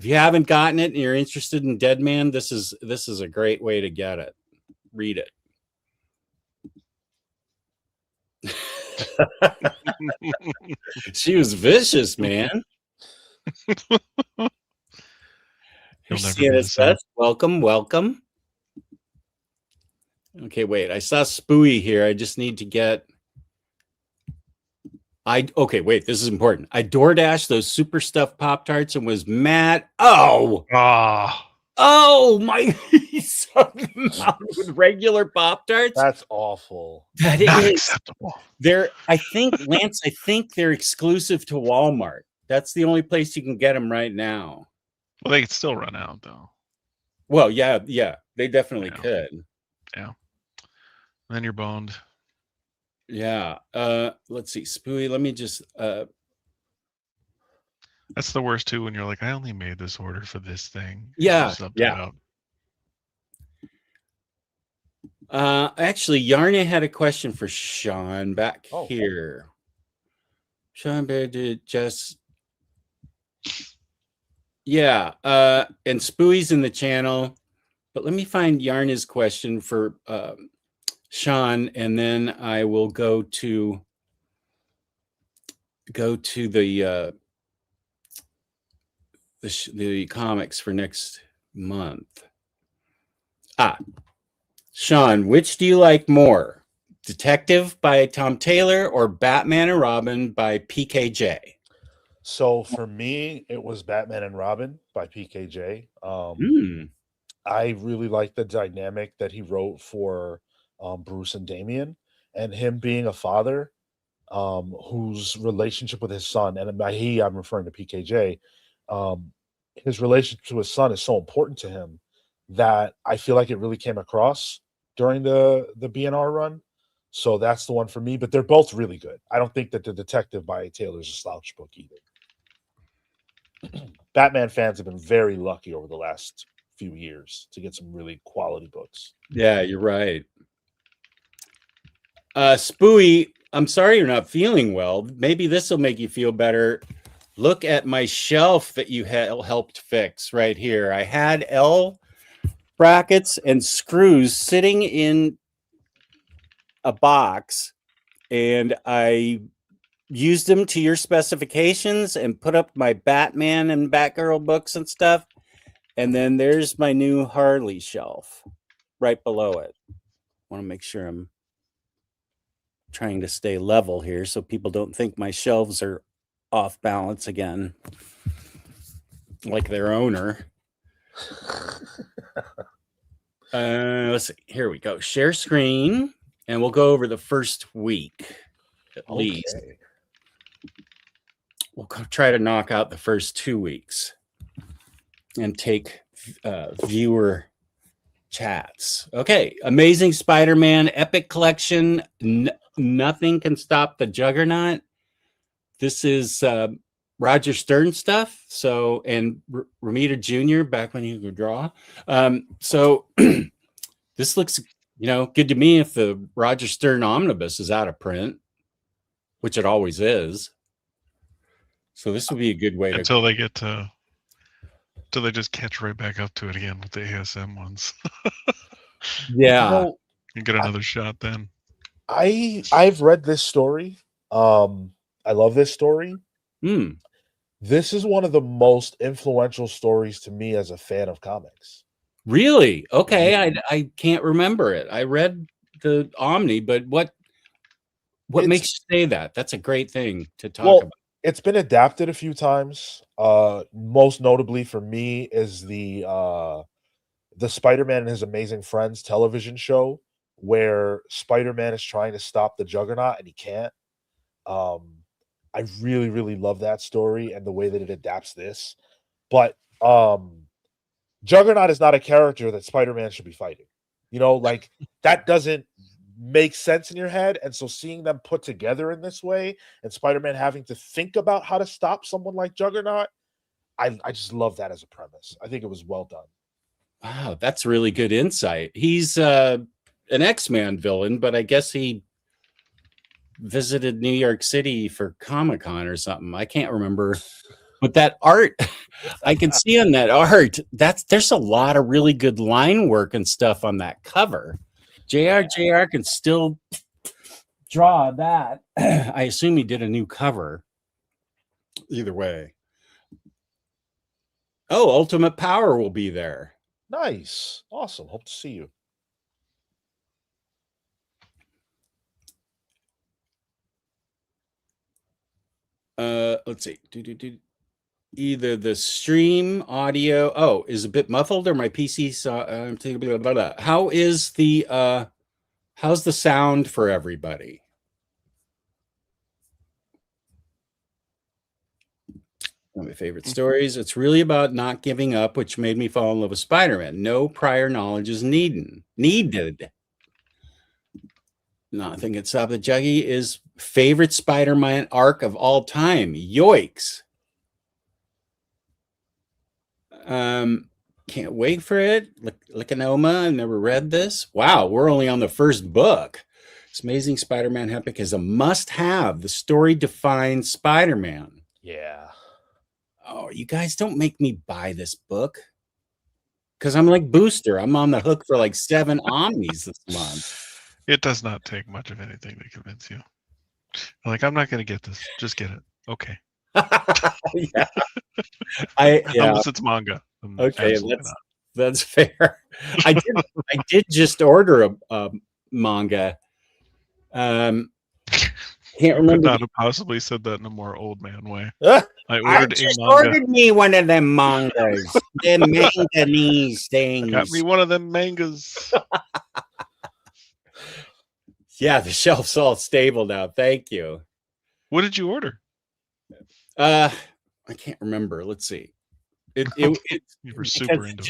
haven't gotten it and you're interested in Deadman, this is a great way to get it. Read it. She was vicious, man. You'll Here's never be the same. CNSS. Welcome, welcome. Okay, wait. I saw Spooey here. I just need to get. Okay, wait. This is important. I DoorDashed those super stuffed Pop Tarts and was mad. Oh my! With regular Pop Tarts. That's awful. That not is. acceptable. I think Lance. I think they're exclusive to Walmart. That's the only place you can get them right now. Well, they could still run out though. Well, yeah, they definitely Yeah. could. Yeah. And then you're boned. Yeah. Let's see, Spooey. Let me just. That's the worst too when you're like, I only made this order for this thing. Yeah, Subbed yeah. it out. Actually, Yarna had a question for Sean back here. Sean did just. Yeah. And Spooey's in the channel, but let me find Yarna's question for Sean, and then I will go to the comics for next month. Sean, which do you like more? Detective by Tom Taylor or Batman and Robin by PKJ? So for me, it was Batman and Robin by PKJ. I really like the dynamic that he wrote for Bruce and Damian, and him being a father whose relationship with his son, and by he, I'm referring to PKJ, his relationship to his son is so important to him that I feel like it really came across during the BNR run. So that's the one for me, but they're both really good. I don't think that the Detective by Taylor is a slouch book either. Batman fans have been very lucky over the last few years to get some really quality books. Yeah, you're right. Spooey, I'm sorry you're not feeling well. Maybe this will make you feel better. Look at my shelf that you helped fix right here. I had L brackets and screws sitting in a box, and I used them to your specifications and put up my Batman and Batgirl books and stuff. And then there's my new Harley shelf right below it. I want to make sure I'm trying to stay level here so people don't think my shelves are off balance again, like their owner. Let's see. Here we go. Share screen, and we'll go over the first week at least. We'll try to knock out the first 2 weeks and take viewer chats. Okay. Amazing Spider-Man Epic Collection. Nothing Can Stop the Juggernaut. This is Roger Stern stuff. So, and Romita Jr. back when he could draw. So this looks, good to me if the Roger Stern omnibus is out of print, which it always is. So this would be a good way until they just catch right back up to it again with the ASM ones. Yeah. You get another shot then. I've read this story. I love this story. This is one of the most influential stories to me as a fan of comics. Really? Okay. I can't remember it. I read the Omni, but what makes you say that? That's a great thing to talk about. It's been adapted a few times. Most notably for me is the Spider-Man and His Amazing Friends television show, where Spider-Man is trying to stop the Juggernaut and he can't. I really, really love that story and the way that it adapts this. But Juggernaut is not a character that Spider-Man should be fighting. Like that doesn't make sense in your head. And so seeing them put together in this way and Spider-Man having to think about how to stop someone like Juggernaut, I just love that as a premise. I think it was well done. Wow, that's really good insight. He's an X-Men villain, but I guess he visited New York City for Comic-Con or something. I can't remember. But that art, I can see on that art, there's a lot of really good line work and stuff on that cover. JR can still draw that. I assume he did a new cover. Either way. Oh, Ultimate Power will be there. Nice. Awesome. Hope to see you. Let's see. Either the stream audio is a bit muffled, or my PC blah, blah, blah. How is the how's the sound for everybody? One of my favorite stories. It's really about not giving up, which made me fall in love with Spider-Man. No prior knowledge is needed. Nothing can stop the Juggy is favorite Spider-Man arc of all time. Yoicks. Can't wait for it. Licanoma, I've never read this. Wow, we're only on the first book. This Amazing Spider-Man epic is a must-have. The story defines Spider-Man. Yeah. Oh, you guys don't make me buy this book. Because I'm like Booster. I'm on the hook for like 7 Omnis this month. It does not take much of anything to convince you. Like, I'm not going to get this. Just get it. Okay. Yeah. Unless it's manga. Okay, that's fair. I did just order a manga. Can't remember. Could not have possibly said that in a more old man way. I just ordered me one of them mangas. Them manganese things. Got me one of them mangas. Yeah, the shelf's all stable now. Thank you. What did you order? I can't remember. Let's see. It you were super into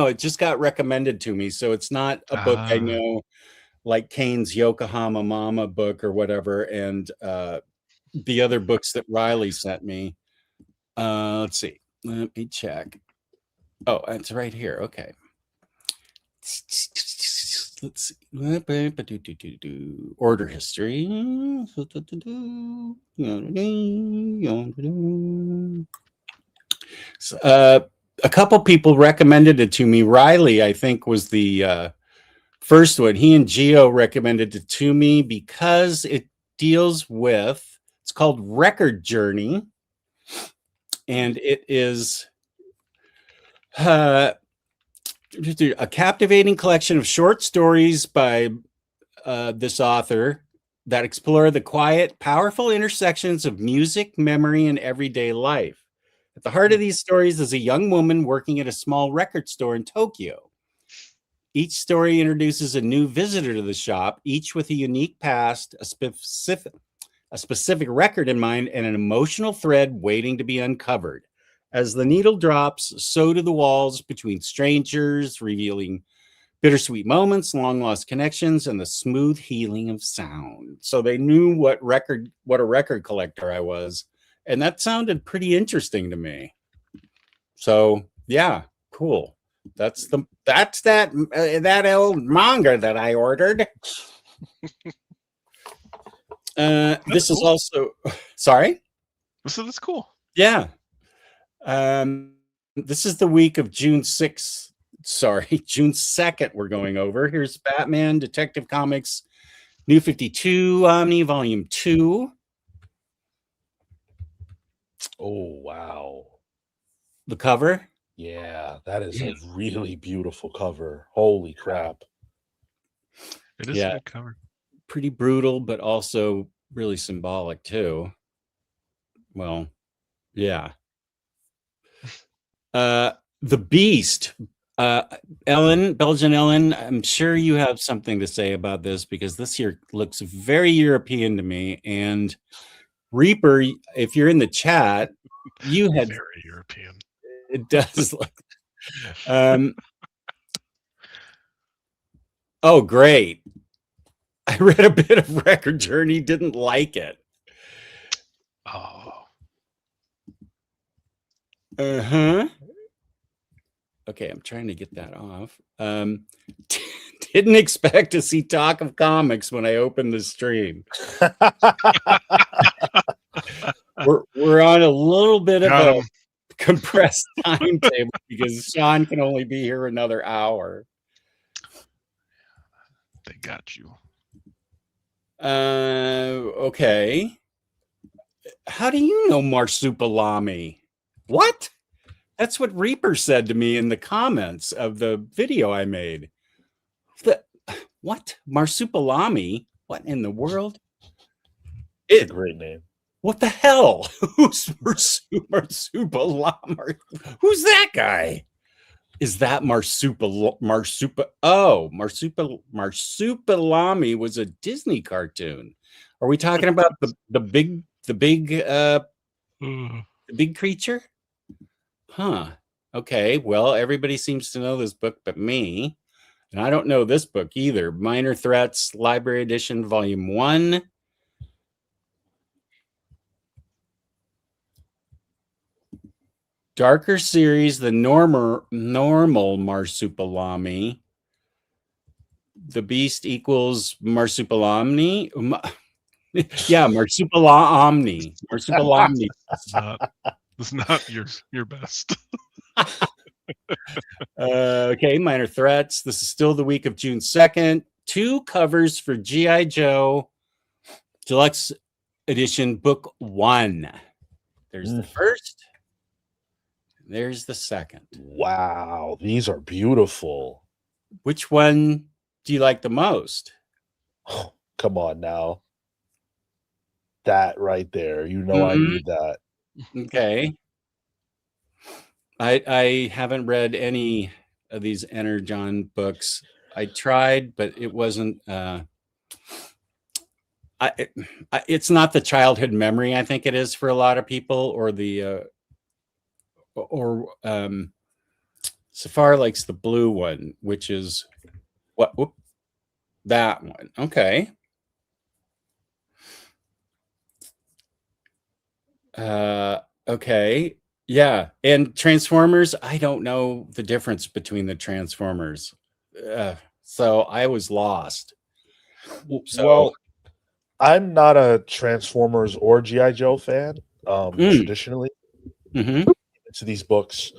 it just got recommended to me, so it's not a book I know, like Kane's Yokohama Mama book or whatever, and the other books that Riley sent me. Let's see. Let me check. Oh, it's right here. Okay. Let's see. Order history. A couple people recommended it to me. Riley, I think, was the first one. He and Gio recommended it to me because it deals with, it's called Record Journey, and it is a captivating collection of short stories by this author that explore the quiet, powerful intersections of music, memory, and everyday life. At the heart of these stories is a young woman working at a small record store in Tokyo. Each story introduces a new visitor to the shop, each with a unique past, a specific record in mind, and an emotional thread waiting to be uncovered. As the needle drops, so do the walls between strangers, revealing bittersweet moments, long-lost connections, and the smooth healing of sound. So they knew what a record collector I was, and that sounded pretty interesting to me. So yeah, cool. That's that old manga that I ordered. This is also sorry. So that's cool. Yeah. This is the week of June 6th. Sorry, June 2nd. We're going over. Here's Batman Detective Comics, New 52 Omni Volume 2. Oh wow. The cover. Yeah, that is a really beautiful cover. Holy crap. It is a good cover. Pretty brutal, but also really symbolic too. Well, yeah. The Beast. Ellen, Belgian Ellen, I'm sure you have something to say about this because this here looks very European to me. And Reaper, if you're in the chat, you had very European. It does look. Oh, great. I read a bit of Record Journey, didn't like it. Oh. Uh-huh. Okay, I'm trying to get that off. Didn't expect to see talk of comics when I opened the stream. we're on a little bit of a compressed timetable because Sean can only be here another hour. They got you. Okay. How do you know Marsupilami? What? That's what Reaper said to me in the comments of the video I made. What? Marsupilami? What in the world? It's a great name. What the hell? Who's Marsupilami? Who's that guy? Is that Marsupilami was a Disney cartoon. Are we talking about the big creature? Huh. Okay. Well, everybody seems to know this book but me. And I don't know this book either. Minor Threats, Library Edition, Volume 1. Darker series, the normal Marsupilami. The Beast equals Marsupilami. Yeah, Marsupilami. Marsupilami. It's not your best. Okay, Minor Threats. This is still the week of June 2nd. 2 covers for G.I. Joe Deluxe Edition, Book 1. There's the first. There's the second. Wow, these are beautiful. Which one do you like the most? Oh, come on now. That right there. You know I need that. Okay. I haven't read any of these Energon books. I tried, but it wasn't it's not the childhood memory I think it is for a lot of people, or the Safar likes the blue one, which is that one. Okay. Okay. Yeah. And Transformers, I don't know the difference between the Transformers. So I was lost. Well, I'm not a Transformers or G.I. Joe fan, traditionally. To these books,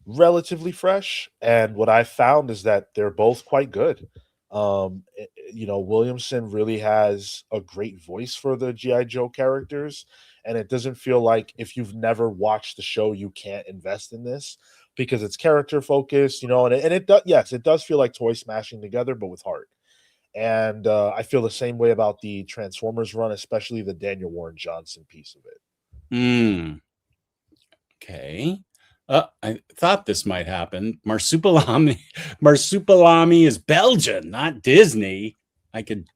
relatively fresh. And what I found is that they're both quite good. Williamson really has a great voice for the G.I. Joe characters. And it doesn't feel like if you've never watched the show, you can't invest in this because it's character focused, and it does. Yes, it does feel like toy smashing together, but with heart. And I feel the same way about the Transformers run, especially the Daniel Warren Johnson piece of it. Okay. I thought this might happen. Marsupilami is Belgian, not Disney. I could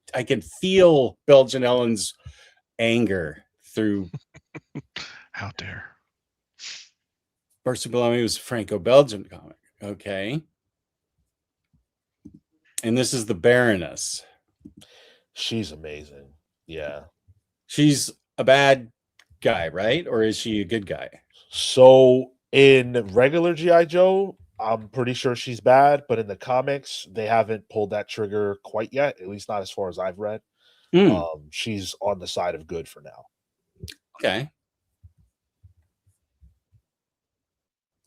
feel Belgian Ellen's anger through. How dare. Marsupilami was a Franco-Belgian comic. Okay. And this is the Baroness. She's amazing. Yeah. She's a bad guy, right? Or is she a good guy? So in regular G.I. Joe, I'm pretty sure she's bad, but in the comics, they haven't pulled that trigger quite yet, at least not as far as I've read. She's on the side of good for now. Okay.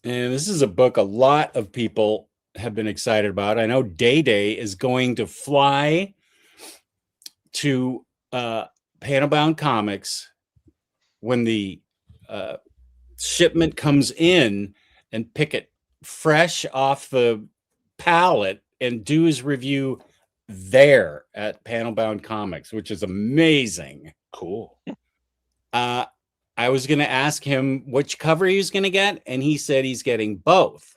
And this is a book a lot of people have been excited about. I know Day Day is going to fly to Panelbound Comics when the shipment comes in and pick it fresh off the pallet and do his review there at Panelbound Comics, which is amazing. Cool. I was going to ask him which cover he was going to get, and he said he's getting both.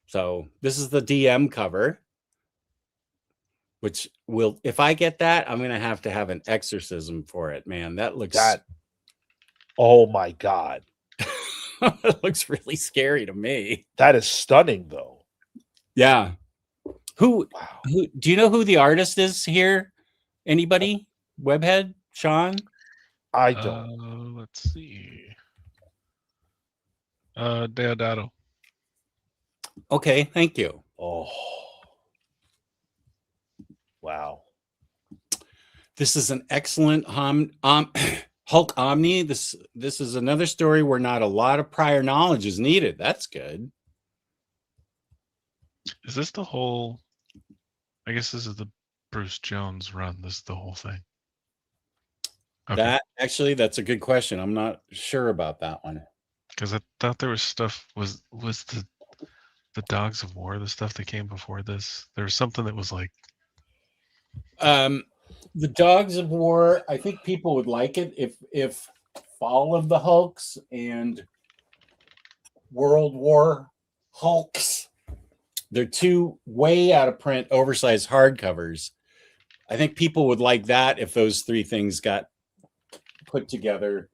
So this is the DM cover, which will, if I get that, I'm going to have an exorcism for it, man. That looks... Oh my God. It looks really scary to me. That is stunning, though. Yeah. Who do you know who the artist is here? Anybody? Webhead? Sean? I don't. Let's see. Deodato. Okay, thank you. Oh. Wow. This is an excellent Hulk Omni. This is another story where not a lot of prior knowledge is needed. That's good. Is this the whole... I guess this is the Bruce Jones run. This is the whole thing. Okay. That's a good question. I'm not sure about that one. Because I thought there was stuff was the Dogs of War, the stuff that came before this. There was something that was like The Dogs of War, I think people would like it if Fall of the Hulks and World War Hulks. They're two way out of print, oversized hardcovers. I think people would like that if those three things got put together.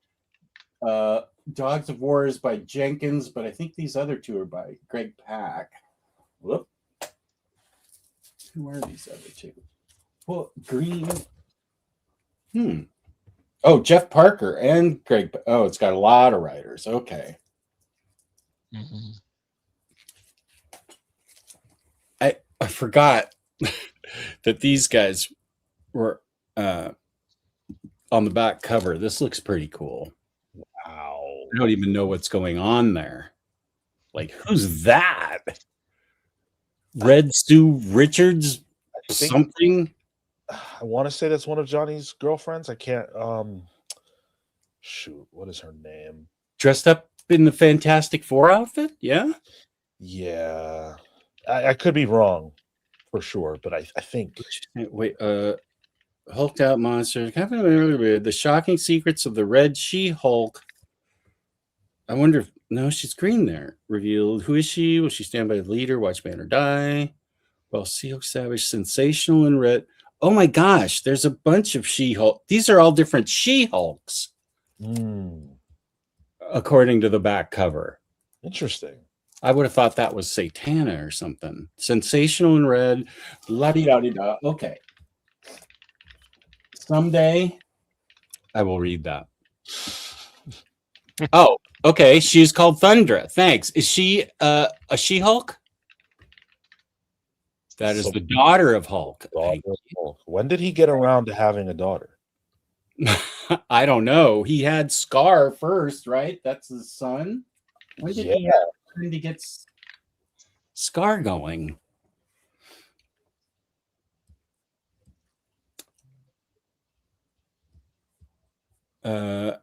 Dogs of War is by Jenkins, but I think these other two are by Greg Pak. Whoop. Who are these other two? Well, Green. Oh, Jeff Parker and Greg. Oh, it's got a lot of writers. Okay. mm-hmm. I forgot that these guys were on the back cover. This looks pretty cool. Wow. I don't even know what's going on there. Like, who's that? Red Sue Richards something? I want to say that's one of Johnny's girlfriends. I can't shoot, what is her name? Dressed up in the Fantastic Four outfit? Yeah. Yeah. I could be wrong for sure, but I think wait, hulked out monster. The shocking secrets of the Red She-Hulk. I wonder if no, she's green there. Revealed. Who is she? Will she stand by the leader? Watch Banner die? Well, Sea-Hulk Savage, sensational in red. Oh my gosh, there's a bunch of She-Hulk. These are all different She-Hulks. According to the back cover. Interesting. I would have thought that was Satana or something. Sensational in red. La-di-da-di-da. Okay. Someday I will read that. Oh, okay. She's called Thundra. Thanks. Is she a She-Hulk? That is the daughter of Hulk. When did he get around to having a daughter? I don't know. He had Scar first, right? That's his son. When did he get Scar going? Defender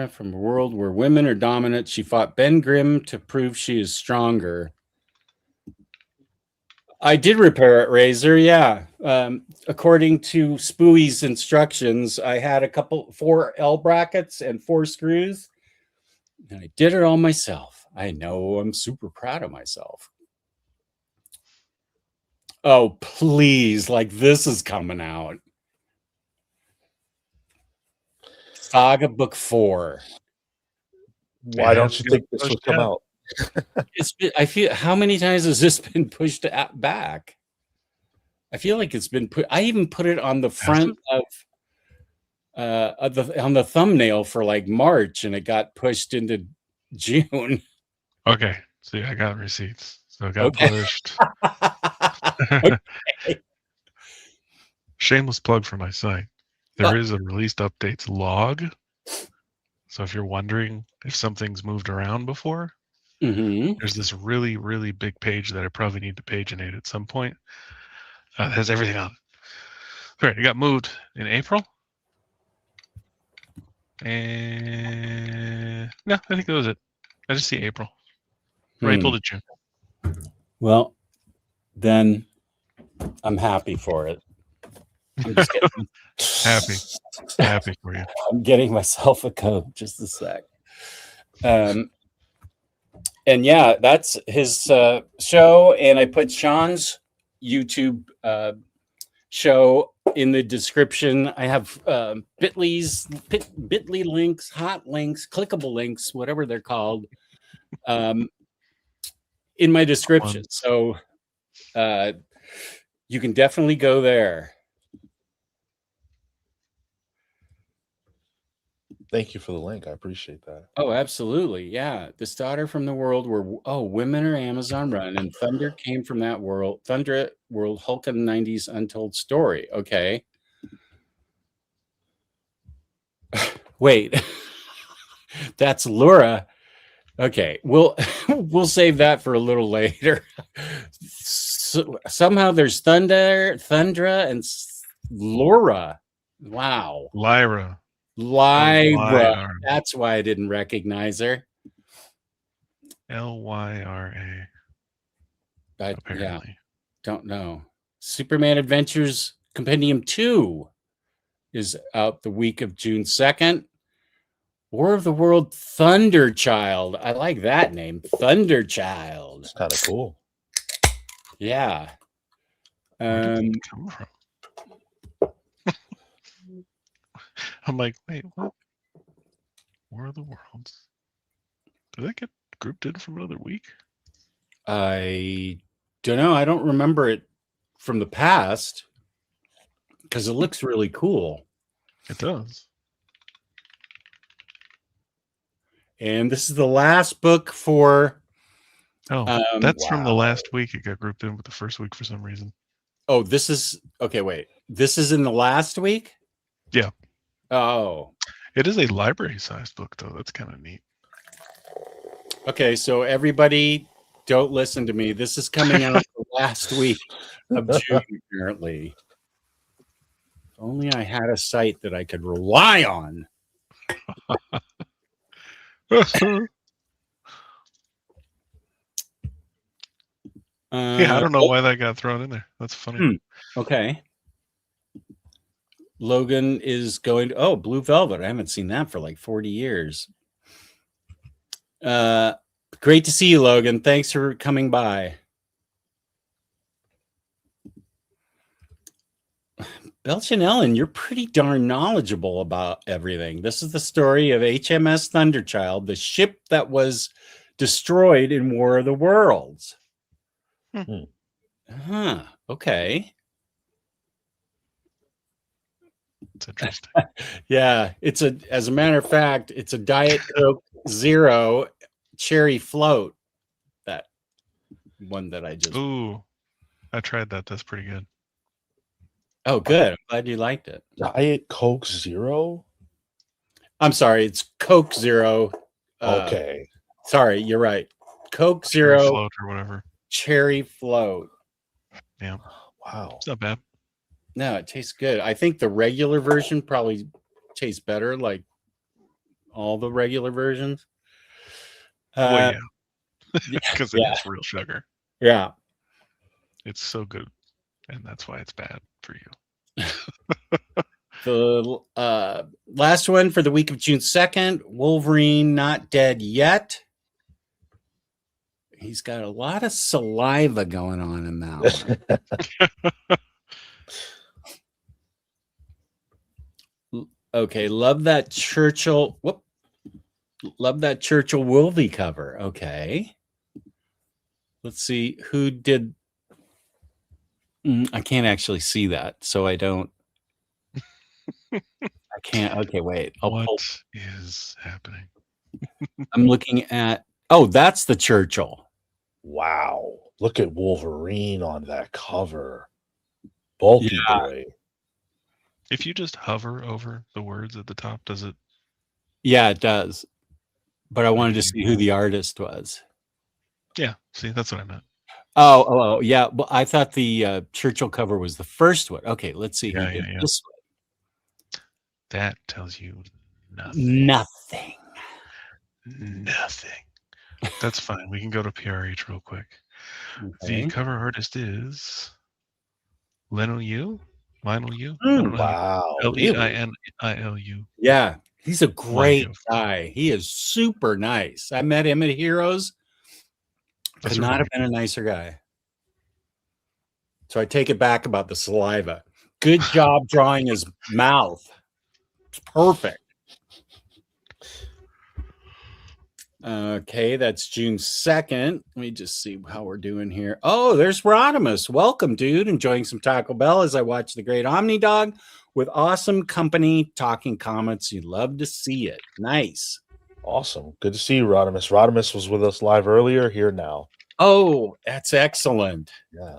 from a world where women are dominant. She fought Ben Grimm to prove she is stronger. I did repair it, Razor. Yeah. According to Spooey's instructions, I had 4 L brackets and 4 screws, and I did it all myself. I know, I'm super proud of myself. Oh, please. Like, this is coming out. Saga Book 4. Why don't you think this would come out? I feel, how many times has this been pushed back? I feel like it's been put. I even put it on the front on the thumbnail for like March, and it got pushed into June. Okay, see, I got receipts, so it got published. Okay. Shameless plug for my site. There is a released updates log. So if you're wondering if something's moved around before, there's this really, really big page that I probably need to paginate at some point. That has everything on it. All right, it got moved in April. And no, I think that was it. I just see April. From April to June. Well, then I'm happy for it. I'm just kidding. Happy for you. I'm getting myself a coat. Just a sec. And yeah, that's his show. And I put Sean's YouTube show in the description. I have bit.ly links, hot links, clickable links, whatever they're called, in my description. So you can definitely go there. Thank you for the link. I appreciate that. Oh, absolutely. Yeah. This daughter from the world where, women are Amazon run, and Thunder came from that world. Thunder world, Hulk in the 90s untold story. Okay. Wait. That's Laura. Okay. We'll save that for a little later. So, somehow there's Thundra, and Laura. Wow. Lyra. Lyra. Lyra. That's why I didn't recognize her. Lyra. Yeah, Apparently. don't know. Superman Adventures Compendium 2 is out the week of June 2nd. War of the World Thunderchild. I like that name. Thunderchild. It's kind of cool. Yeah. Where did that come from? I'm like, wait, what? War of the Worlds. Did that get grouped in from another week? I don't know. I don't remember it from the past because it looks really cool. It does. And this is the last book for. Oh, that's from the wow. last week. It got grouped in with the first week for some reason. Oh, this is okay. Wait, this is in the last week? Yeah. Oh, It is a library-sized book, though. That's kind of neat. okay. So everybody, don't listen to me. This is coming out the last week of June, apparently. If only I had a site that I could rely on. Yeah, I don't know why that got thrown in there. That's funny. Okay. Logan is going to, Blue Velvet. I haven't seen that for like 40 years. Great to see you, Logan. Thanks for coming by. Belch and Ellen, you're pretty darn knowledgeable about everything. This is the story of HMS Thunderchild, the ship that was destroyed in War of the Worlds. Huh. Okay. It's interesting. Yeah, as a matter of fact, it's a Diet Coke Zero cherry float. That one that I just. Ooh, I tried that. That's pretty good. Oh, good. I'm glad you liked it. Diet Coke Zero? I'm sorry, it's Coke Zero. Okay. Sorry, you're right. Coke Cherry Zero float or whatever. cherry float. Yeah. Wow. It's not bad. No, it tastes good. I think the regular version probably tastes better, like all the regular versions. Well, yeah. Because it's real sugar. Yeah. It's so good. And that's why it's bad for you. The last one for the week of June 2nd, Wolverine Not Dead Yet. He's got a lot of saliva going on in that one. Okay, love that Churchill. Love that Churchill Wolvie cover. Okay. Let's see who did. I can't actually see that, so I don't. I can't. Okay, wait. What is happening? I'm looking at. Oh, that's the Churchill. Wow. Look at Wolverine on that cover. Bulky boy. If you just hover over the words at the top, does it? Yeah, it does. But I wanted to see who the artist was. Yeah, see, that's what I meant. Oh, yeah. Well, I thought the Churchill cover was the first one. Okay, let's see who did this one. That tells you nothing. Nothing. That's fine. We can go to PRH real quick. Okay. The cover artist is Lionel Yu. Wow. LeinilU. Yeah, he's a great guy. He is super nice. I met him at Heroes. Could not have been a nicer guy. So I take it back about the saliva. Good job drawing his mouth. It's perfect. Okay, that's June 2nd. Let me just see how we're doing here. Oh, there's Rodimus. Welcome, dude. Enjoying some Taco Bell as I watch the great Omnidog with awesome company talking comments. You love to see it. Nice. Awesome. Good to see you, Rodimus. Rodimus was with us live earlier, here now. Oh, that's excellent. Yeah.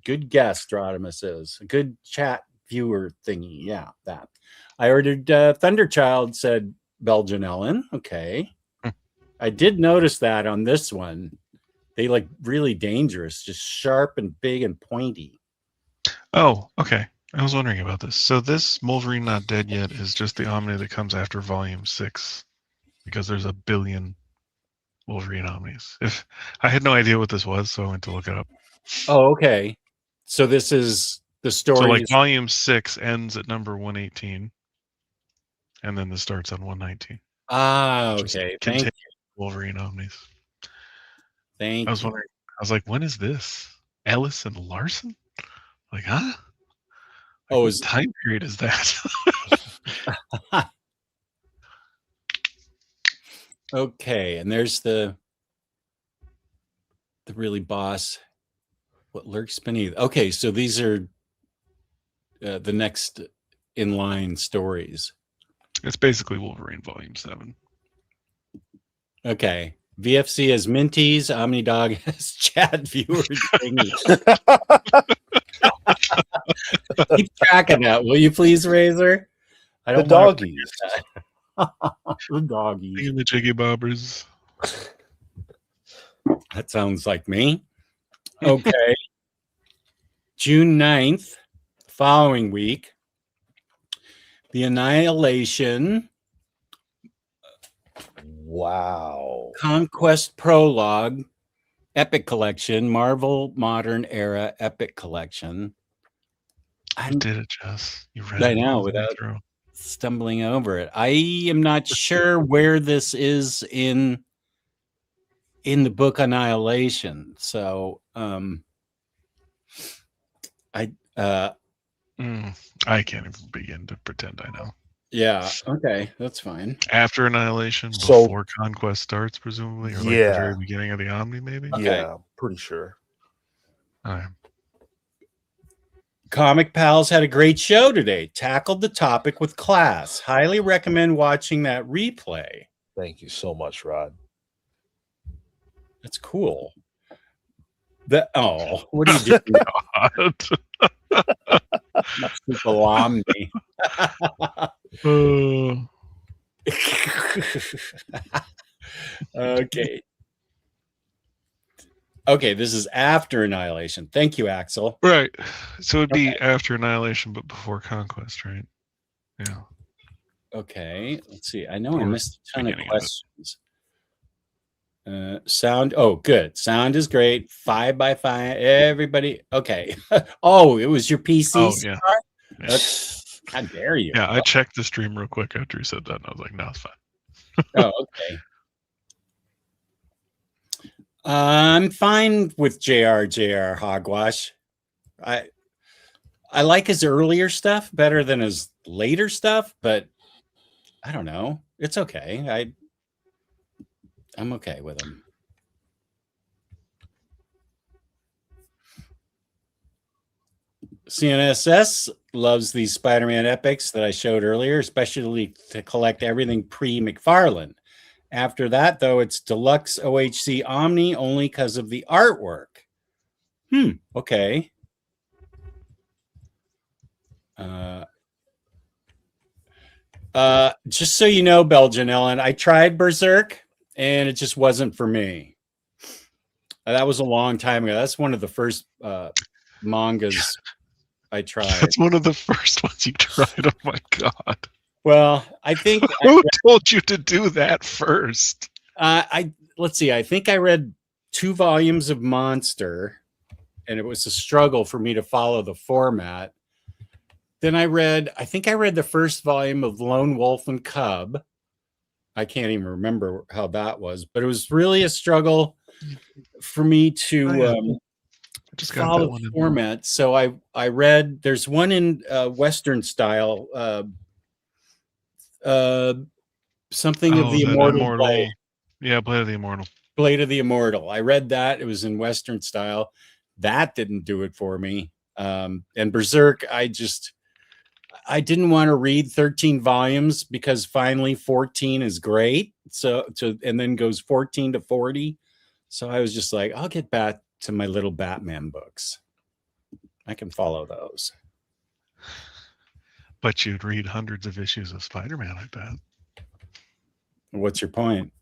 Good guest, Rodimus is. A good chat viewer thingy. Yeah, that. I ordered Thunderchild, said Belgian Ellen. Okay. I did notice that on this one. They look really dangerous, just sharp and big and pointy. Oh, okay. I was wondering about this. So this Wolverine Not Dead Yet is just the Omni that comes after Volume 6, because there's a billion Wolverine Omnis. If I had no idea what this was, so I went to look it up. Oh, okay. So this is the story. So like Volume 6 ends at number 118, and then this starts on 119. Ah, Just okay. Thank contains you. Wolverine Omnis. Thank I was you. wondering. I was like, when is this? Ellis and Larson? Like, huh? Like, Oh, what is time period is that? okay. And there's the really boss. What lurks beneath? Okay, so these are the next in line stories. It's basically Wolverine Volume 7. Okay. VFC has Minties, Omnidog has chat viewers. Keep track of that, will you please, Razor? I The don't want doggies. the doggies. The Jiggy Bobbers. That sounds like me. Okay. June 9th, following week, The Annihilation Wow. Conquest Prologue Epic Collection, Marvel Modern Era Epic Collection. I did it, Jess. You read I it know, all the way without through. stumbling over it. I am not sure where this is in the book Annihilation. So I can't even begin to pretend I know. yeah, okay, that's fine. After Annihilation, So- before Conquest starts, presumably, or like the Yeah. very beginning of the Omni, maybe. Okay. Yeah, pretty sure. All right. Comic Pals had a great show today. Tackled the topic with class. Highly recommend watching that replay. Thank you so much, Rod. That's cool. What are you doing? Salami. Okay. Okay, this is after Annihilation. Thank you, Axel. Right. So it'd be after Annihilation, but before Conquest, right? Yeah. Okay, let's see. I know I Or missed a ton of beginning of it. questions. Sound. Oh, good. Sound is great. 5x5. Everybody. Okay. Oh, it was your PC. Oh, yeah. That's, how dare you? Yeah, I checked the stream real quick after you said that, and I was like, no, it's fine. Oh, okay. I'm fine with JR Hogwash. I like his earlier stuff better than his later stuff, but I don't know. It's okay. I'm okay with him. CNSS loves these Spider-Man epics that I showed earlier, especially to collect everything pre-McFarlane. After that, though, it's deluxe OHC Omni only because of the artwork. Okay. Just so you know, Belgian Ellen, I tried Berserk and it just wasn't for me. That was a long time ago. That's one of the first mangas I tried. That's one of the first ones you tried. Oh my god. Well, I think Who told you to do that first? Let's see. I think I read 2 volumes of Monster, and it was a struggle for me to follow the format. Then I think I read the first volume of Lone Wolf and Cub. I can't even remember how that was, but it was really a struggle for me to Just got follow that one the in. format. So I read, there's one in Western style, something of the that Immortal Blade. Yeah, Blade of the Immortal. Blade of the Immortal. I read that. It was in Western style. That didn't do it for me. And Berserk, I didn't want to read 13 volumes because finally 14 is great. And then goes 14 to 40. So I was just like, I'll get back to my little Batman books. I can follow those. But you'd read hundreds of issues of Spider-Man, I bet. What's your point?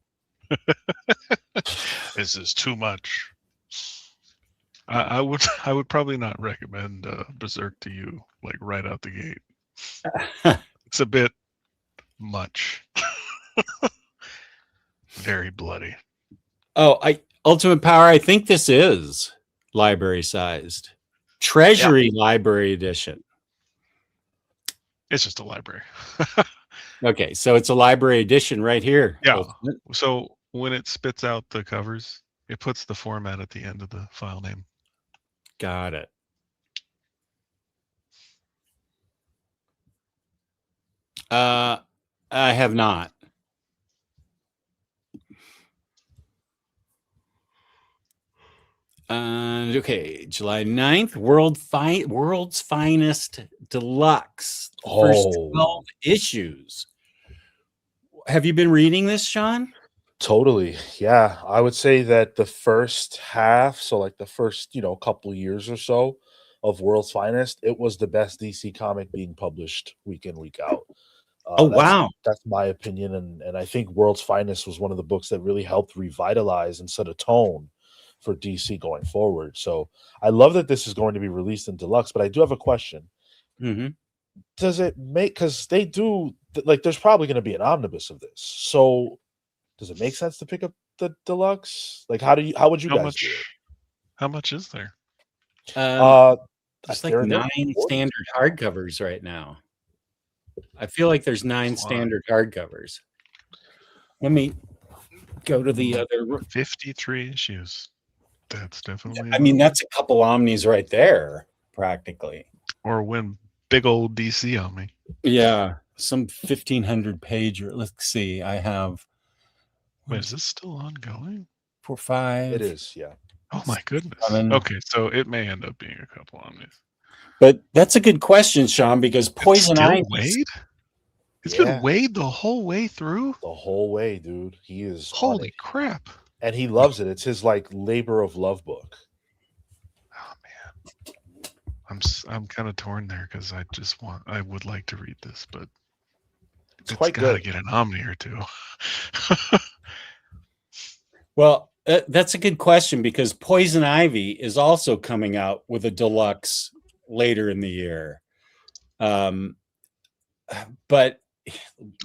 This is too much. I would probably not recommend Berserk to you like right out the gate. It's a bit much. Very bloody. Oh, Ultimate Power, I think this is library sized. Treasury Library Edition. It's just a library. Okay, so it's a library edition right here. Yeah. Ultimate. So when it spits out the covers, it puts the format at the end of the file name. Got it. I have not. Okay, July 9th, World's Finest Deluxe. First 12 issues. Have you been reading this, Sean? Totally. Yeah. I would say that the first half, so like the first, couple years or so of World's Finest, it was the best DC comic being published week in, week out. Wow. That's my opinion. And I think World's Finest was one of the books that really helped revitalize and set a tone for DC going forward. So I love that this is going to be released in deluxe, but I do have a question. Mm-hmm. Does it make, because they do, like, there's probably going to be an omnibus of this. So does it make sense to pick up the deluxe? Like, how would you guys do it? How much is there? There's like 9 standard hardcovers right now. I feel like there's 9 standard hardcovers. Let me go to the other 53 issues. That's definitely. I mean, that's a couple Omnis right there, practically. Or when big old DC Omni. Yeah, some 1,500 pager. Let's see. I have. Wait, is this still ongoing? 4, 5. It is, yeah. Oh my goodness. 7. Okay, so it may end up being a couple Omnis. But that's a good question, Sean, because Poison Ivy. It's been weighed the whole way through? The whole way, dude. He is. Holy crap. And he loves it. It's his like labor of love book. Oh man. I'm kind of torn there because I would like to read this, but it's quite gotta get an Omni or two. Well, that's a good question because Poison Ivy is also coming out with a deluxe later in the year. But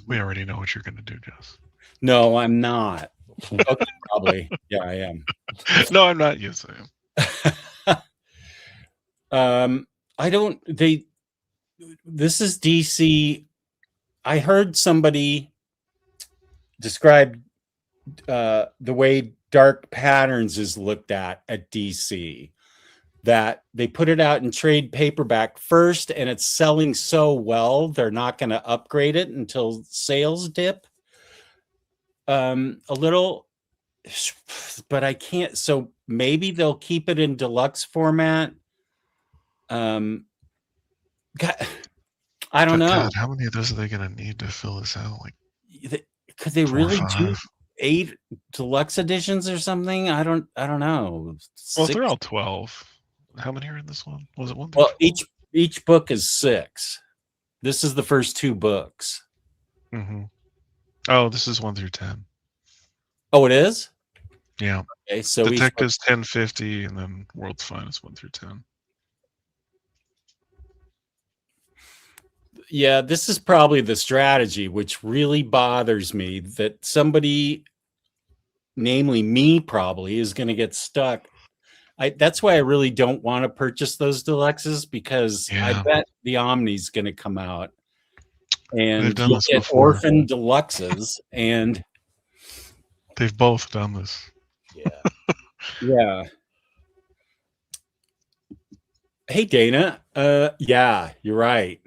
we already know what you're going to do, Jess. No, I'm not. Okay, probably. Yeah, I am. No, I'm not. Yes, I am. This is DC. I heard somebody describe the way Dark Patterns is looked at DC, that they put it out in trade paperback first and it's selling so well they're not going to upgrade it until sales dip a little, but I can't. So maybe they'll keep it in deluxe format. I don't know. God, how many of those are they going to need to fill this out? Like, could they really do 8 deluxe editions or something? I don't know. Well, if they're all 12. How many are in this one? Was it 1? Well, each book is 6. This is the first 2 books. Mm-hmm. Oh, this is 1 through 10. Oh, it is? Yeah. Okay, so Detectives 1050 and then World's Finest 1 through 10. Yeah, this is probably the strategy, which really bothers me, that somebody, namely me, probably is going to get stuck. That's why I really don't want to purchase those deluxes, because I bet the Omni's going to come out and you'll get orphan deluxes, and they've both done this. Yeah. Yeah. Hey, Dana. Yeah, you're right.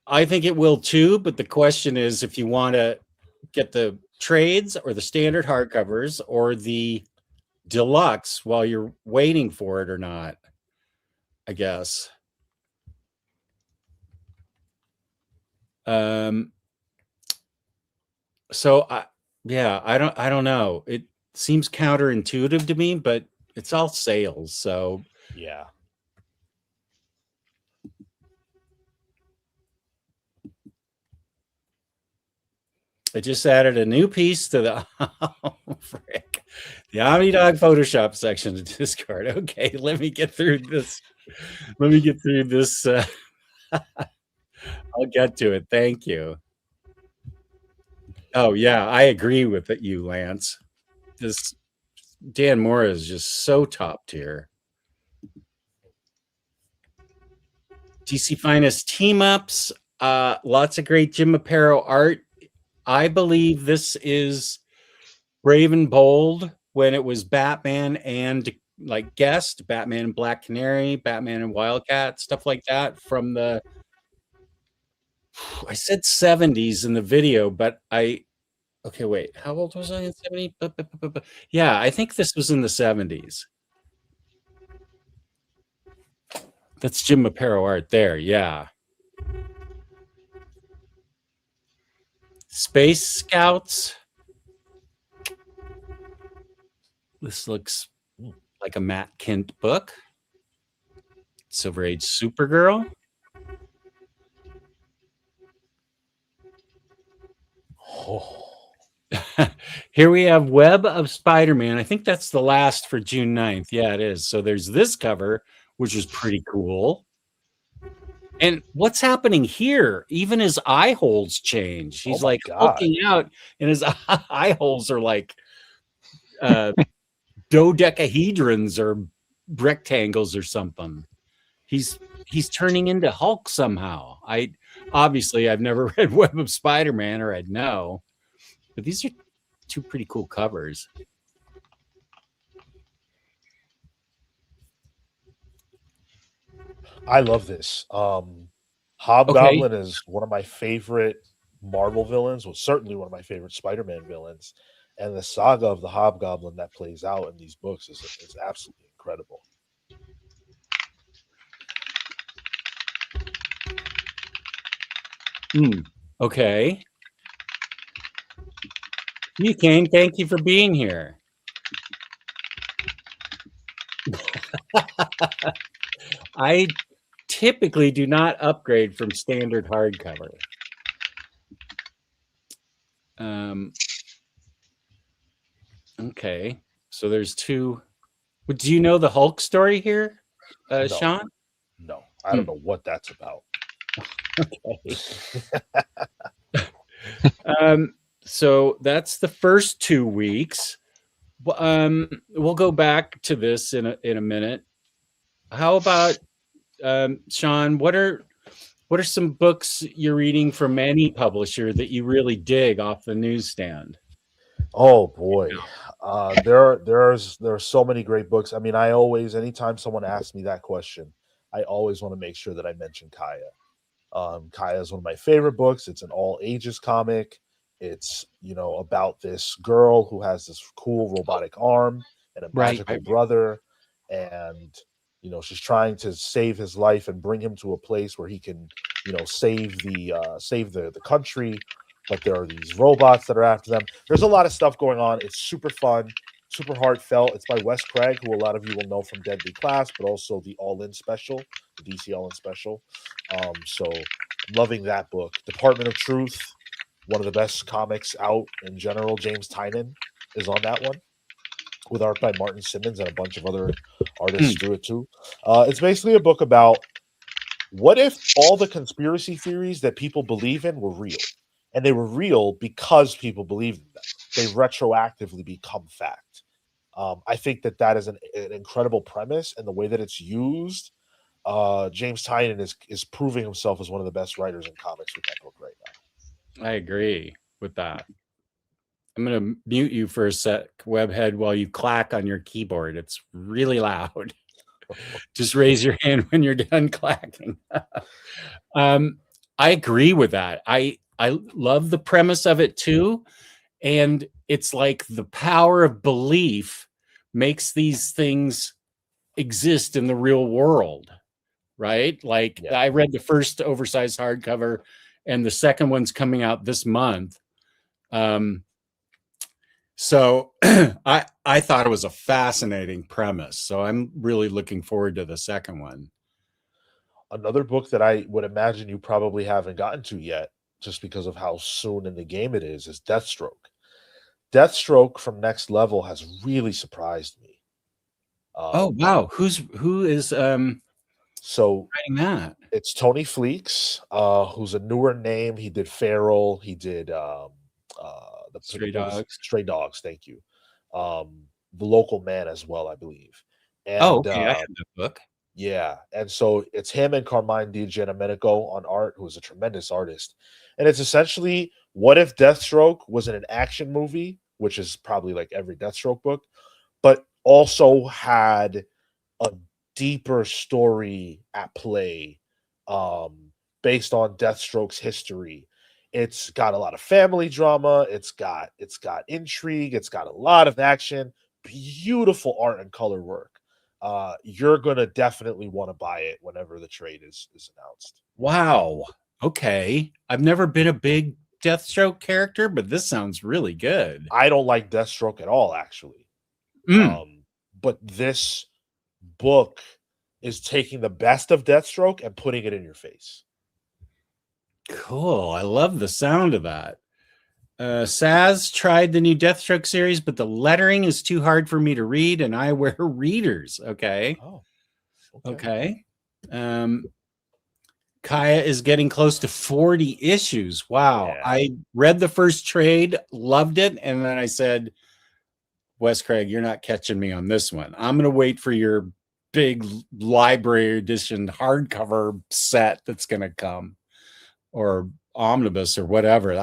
I think it will too, but the question is if you want to get the trades or the standard hardcovers or the deluxe while you're waiting for it or not, I guess. So I don't know. It seems counterintuitive to me, but it's all sales, so yeah. I just added a new piece to the frick. The Omnidog Photoshop section of Discord. Okay, let me get through this. Let me get through this. I'll get to it. Thank you. Oh yeah, I agree with you, Lance. This Dan Mora is just so top tier. DC Finest team ups. Lots of great Jim Aparo art. I believe this is Brave and Bold when it was Batman and like guest Batman and Black Canary, Batman and Wildcat, stuff like that from the, I said 70s in the video, but okay, wait, how old was I in 70? Yeah, I think this was in the 70s. That's Jim Aparo art there, yeah. Space Scouts. This looks like a Matt Kent book. Silver Age Supergirl. Oh. Here we have Web of Spider-Man. I think that's the last for June 9th. Yeah, it is. So there's this cover, which is pretty cool. And what's happening here? Even his eye holes change. He's like looking out, and his eye holes are like dodecahedrons or rectangles or something. He's turning into Hulk somehow. I've never read Web of Spider-Man, or I'd know. But these are two pretty cool covers. I love this. Hobgoblin is one of my favorite Marvel villains, well, certainly one of my favorite Spider-Man villains. And the saga of the Hobgoblin that plays out in these books is absolutely incredible. Okay. You Kane, thank you for being here. I typically do not upgrade from standard hardcover. Okay, so there's two. Do you know the Hulk story here, No. Sean? No, I don't know what that's about. Okay. So that's the first 2 weeks. We'll go back to this in a minute. How about Sean? What are some books you're reading from any publisher that you really dig off the newsstand? Oh boy, there are so many great books. I mean, anytime someone asks me that question, I always want to make sure that I mention Kaya. Kaya is one of my favorite books. It's an all ages comic. It's about this girl who has this cool robotic arm and a magical brother, and she's trying to save his life and bring him to a place where he can save the country. But there are these robots that are after them. There's a lot of stuff going on. It's super fun, super heartfelt. It's by Wes Craig, who a lot of you will know from Deadly Class, but also the All-In Special, the DC All-In Special. So I'm loving that book. Department of Truth, one of the best comics out in general. James Tynion is on that one, with art by Martin Simmons and a bunch of other artists through it too. It's basically a book about what if all the conspiracy theories that people believe in were real. And they were real because people believed in them. They retroactively become fact. I think that is an incredible premise, and the way that it's used, James Tynion is proving himself as one of the best writers in comics with that book right now. I agree with that. I'm going to mute you for a sec, Webhead, while you clack on your keyboard. It's really loud. Just raise your hand when you're done clacking. I agree with that. I love the premise of it too. And it's like the power of belief makes these things exist in the real world, right? Like I read the first oversized hardcover and the second one's coming out this month. So I thought it was a fascinating premise. So I'm really looking forward to the second one. Another book that I would imagine you probably haven't gotten to yet, just because of how soon in the game it is Deathstroke. Deathstroke from Next Level has really surprised me. Oh wow, who is So writing that? it's Tony Fleeks, who's a newer name. He did Feral. He did Stray what was Dogs. Stray Dogs. Thank you. The Local Man as well, I believe. Oh, And okay, I have that book. yeah, and so it's him and Carmine Di Giandomenico on art, who is a tremendous artist. And it's essentially, what if Deathstroke was in an action movie, which is probably like every Deathstroke book, but also had a deeper story at play, based on Deathstroke's history. It's got a lot of family drama. It's got intrigue. It's got a lot of action. Beautiful art and color work. You're gonna definitely want to buy it whenever the trade is announced. Wow. Okay. I've never been a big Deathstroke character, but this sounds really good. I don't like Deathstroke at all, actually. But this book is taking the best of Deathstroke and putting it in your face. Cool. I love the sound of that. Saz tried the new Deathstroke series, but the lettering is too hard for me to read, and I wear readers. Okay. Oh, okay. Kaya is getting close to 40 issues. Wow. Yeah. I read the first trade, loved it, and then I said, Wes Craig, you're not catching me on this one. I'm going to wait for your big library edition hardcover set that's going to come, or omnibus or whatever.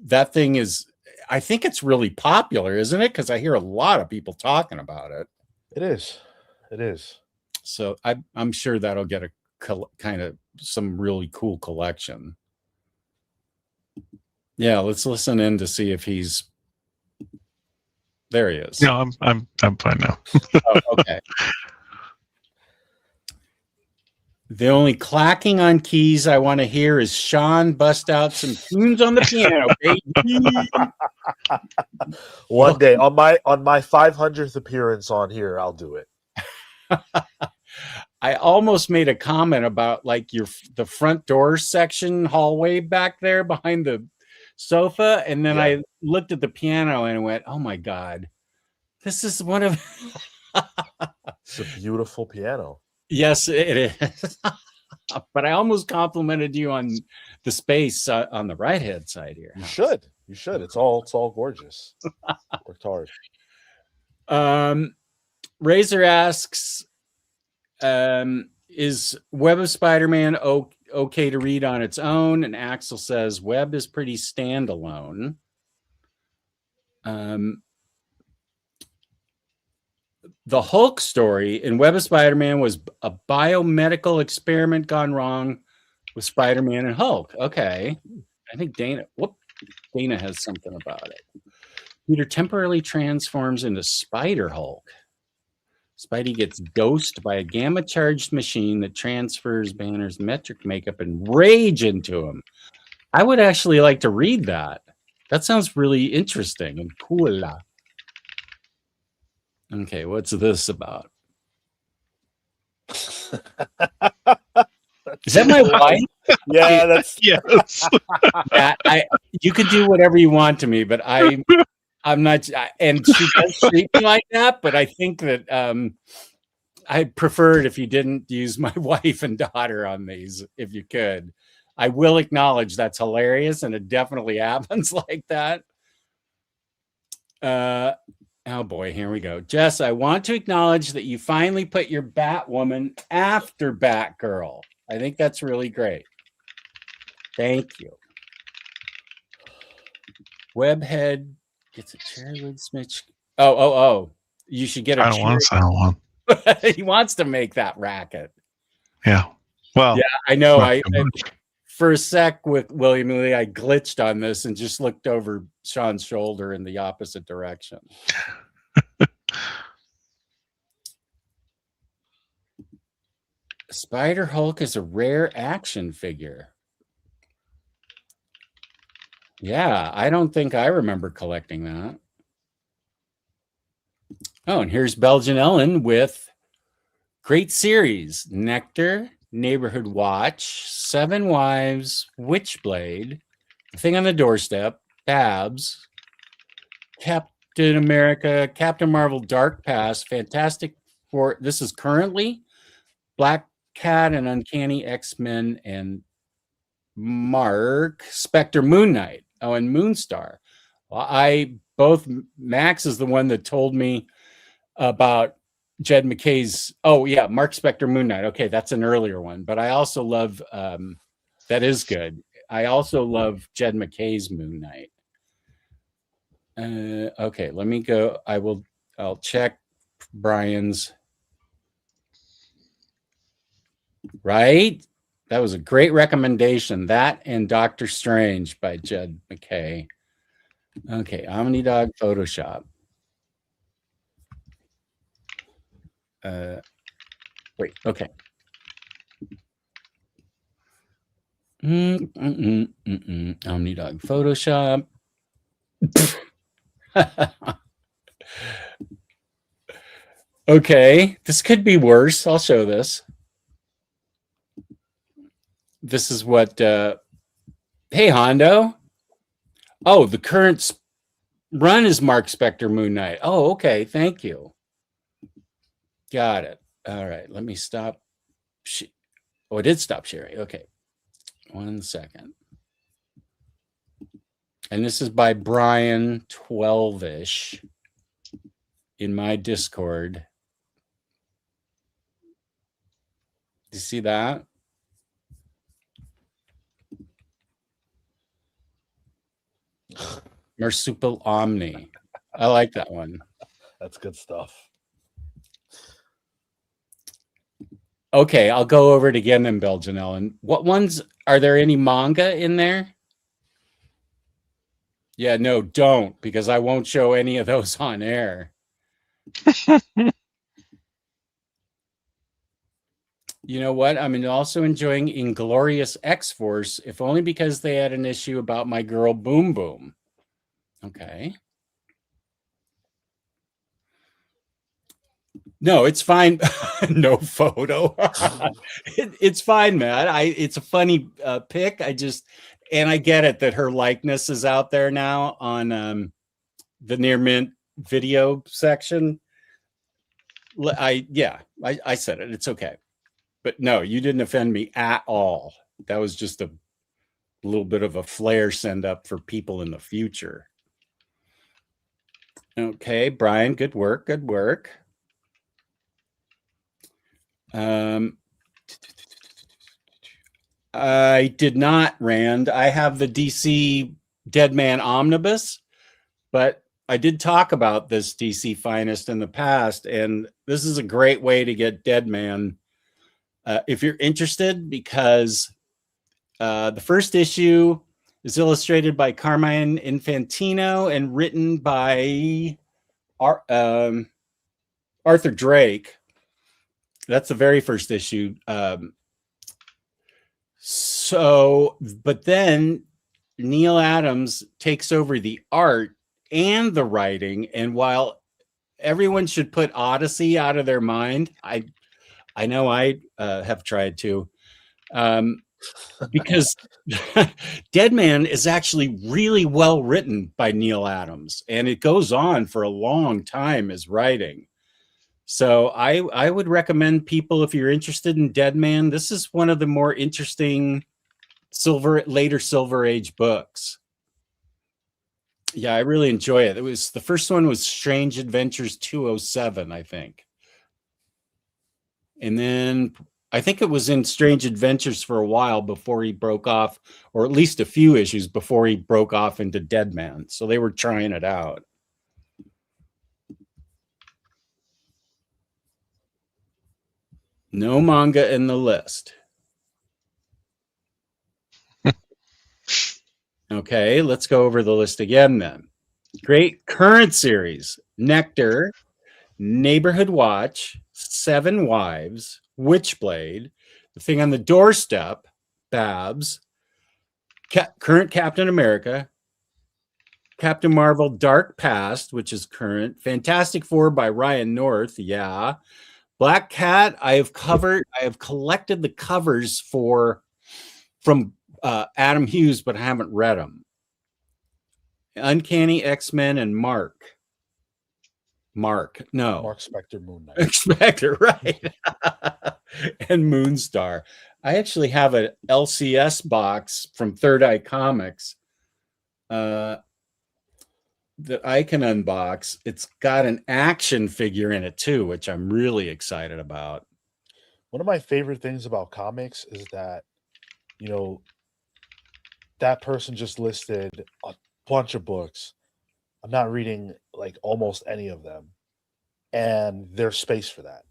That thing is, I think it's really popular, isn't it? Because I hear a lot of people talking about it. It is. So I'm sure that'll get a kind of some really cool collection. Yeah, let's listen in to see if he's there. He is. No, I'm fine now. Oh, okay. The only clacking on keys I want to hear is Sean bust out some tunes on the piano, baby. One day on my 500th appearance on here, I'll do it. I almost made a comment about like the front door section hallway back there behind the sofa, and then I looked at the piano and went, "Oh my god, this is one of." It's a beautiful piano. Yes, it is. But I almost complimented you on the space on the right hand side here. You should. It's all gorgeous. Worked hard. Razor asks, is Web of Spider-Man okay to read on its own? And Axel says Web is pretty standalone. The Hulk story in Web of Spider-Man was a biomedical experiment gone wrong with Spider-Man and Hulk. Okay. I think Dana has something about it. Peter temporarily transforms into Spider-Hulk. Spidey gets dosed by a gamma-charged machine that transfers Banner's metric makeup and rage into him. I would actually like to read that. That sounds really interesting and cool. Okay, what's this about? Is that my wife? Yeah, that's yes. Yeah, you could do whatever you want to me, but I'm not. And she does treat me like that. But I think that I prefer it if you didn't use my wife and daughter on these. If you could, I will acknowledge that's hilarious, and it definitely happens like that. Oh boy, here we go. Jess, I want to acknowledge that you finally put your Batwoman after Batgirl. I think that's really great. Thank you. Webhead gets a chairwood smitch. Oh. You should get a I don't want to sound one. He wants to make that racket. Yeah. Well, yeah, I know. I for a sec with William Lee, I glitched on this and just looked over Sean's shoulder in the opposite direction. Spider Hulk is a rare action figure. Yeah, I don't think I remember collecting that. Oh, and here's Belgian Ellen with great series: Nectar, Neighborhood Watch, Seven Wives, Witchblade, The Thing on the Doorstep, Babs, Captain America, Captain Marvel, Dark Past, Fantastic Four. This is currently Black Cat and Uncanny X-Men and Mark Spectre, Moon Knight. Oh, and Moonstar. Well, Max is the one that told me about Jed McKay's. Oh yeah, Mark Spector, Moon Knight. Okay, that's an earlier one, but I also love that is good. I also love Jed McKay's Moon Knight. Okay, let me go. I'll check Brian's. Right, that was a great recommendation. That and Doctor Strange by Jed McKay. Okay, Omnidog Photoshop. Wait, okay. Omnidog Photoshop. Okay, this could be worse. I'll show this. This is what, hey, Hondo. Oh, the current run is Mark Spector, Moon Knight. Oh, okay, thank you. Got it. All right, let me stop. Oh, I did stop sharing. Okay, 1 second. And this is by Brian 12ish in my Discord. You see that? Marsupial Omni. I like that one. That's good stuff. Okay, I'll go over it again then, Belgian Ellen. What ones, are there any manga in there? Yeah, no, don't, because I won't show any of those on air. You know what? I'm also enjoying Inglorious X-Force, if only because they had an issue about my girl Boom Boom. Okay. No, it's fine. No photo. It's fine, man. It's a funny pic. And I get it that her likeness is out there now on the Near Mint video section. I said it. It's okay. But no, you didn't offend me at all. That was just a little bit of a flare send up for people in the future. Okay, Brian, good work. Good work. I did not, Rand. I have the DC Deadman Omnibus, but I did talk about this DC Finest in the past, and this is a great way to get Deadman if you're interested, because the first issue is illustrated by Carmine Infantino and written by Arthur Drake. That's the very first issue. But then Neil Adams takes over the art and the writing. And while everyone should put Odyssey out of their mind, I know I have tried to, because Deadman is actually really well written by Neil Adams, and it goes on for a long time as writing. So I would recommend people, if you're interested in Deadman, this is one of the more interesting later Silver Age books. Yeah, I really enjoy it. The first one was Strange Adventures 207, I think. And then I think it was in Strange Adventures for a while before he broke off, or at least a few issues before he broke off into Deadman. So they were trying it out. No manga in the list. Okay, let's go over the list again then. Great current series: Nectar, Neighborhood Watch, Seven Wives, Witchblade, The Thing on the Doorstep, Babs, current Captain America, Captain Marvel Dark Past, which is current, Fantastic Four by Ryan North, yeah. Black Cat, I have collected the covers from Adam Hughes, but I haven't read them. Uncanny X-Men and Mark, no, Mark Spector, Moon Knight. Spector, right? And Moonstar. I actually have an LCS box from Third Eye Comics that I can unbox. It's got an action figure in it too, which I'm really excited about. One of my favorite things about comics is that, you know, that person just listed a bunch of books. I'm not reading like almost any of them, and there's space for that.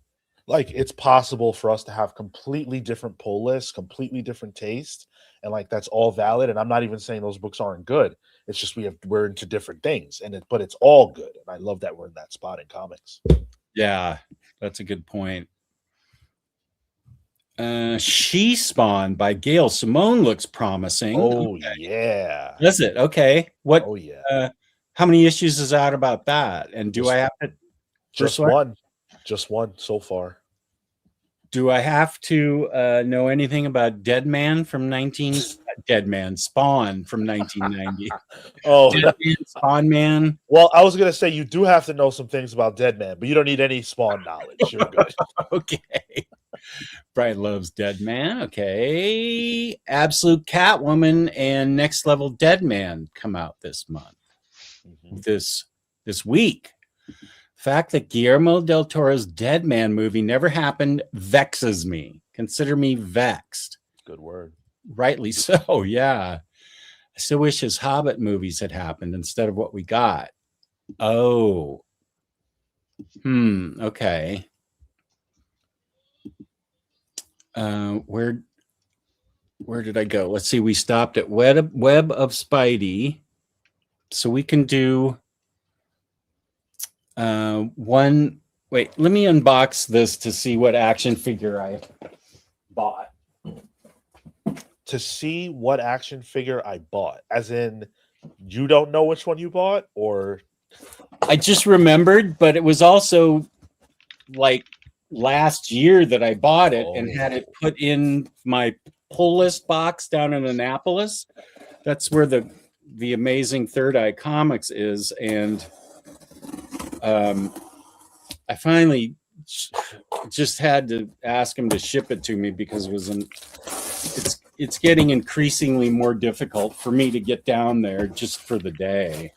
Like, it's possible for us to have completely different pull lists, completely different taste, and like that's all valid. And I'm not even saying those books aren't good. It's just we're into different things, but it's all good. And I love that we're in that spot in comics. Yeah, that's a good point. She Spawn by Gail Simone looks promising. Oh, okay. Yeah. Does it? Okay. What? Oh, yeah. How many issues is out about that? And do I have to? Just one. Just one so far. Do I have to know anything about Spawn from 1990? Oh, Spawn Man. Well, I was gonna say you do have to know some things about Deadman, but you don't need any Spawn knowledge. You're good. Okay. Brian loves Deadman. Okay. Absolute Catwoman and Next Level Deadman come out this month. Mm-hmm. This week. Fact that Guillermo del Toro's Deadman movie never happened vexes me. Consider me vexed. Good word. Rightly so, yeah. I still wish his Hobbit movies had happened instead of what we got. Oh. Okay. Where did I go? Let's see. We stopped at Web of Spidey. So we can do one. Wait, let me unbox this to see what action figure I bought. To see what action figure I bought, as in you don't know which one you bought, or I just remembered, but it was also like last year that I bought it and had it put in my pull list box down in Annapolis. That's where the amazing Third Eye Comics is, and I finally just had to ask him to ship it to me because it's getting increasingly more difficult for me to get down there just for the day.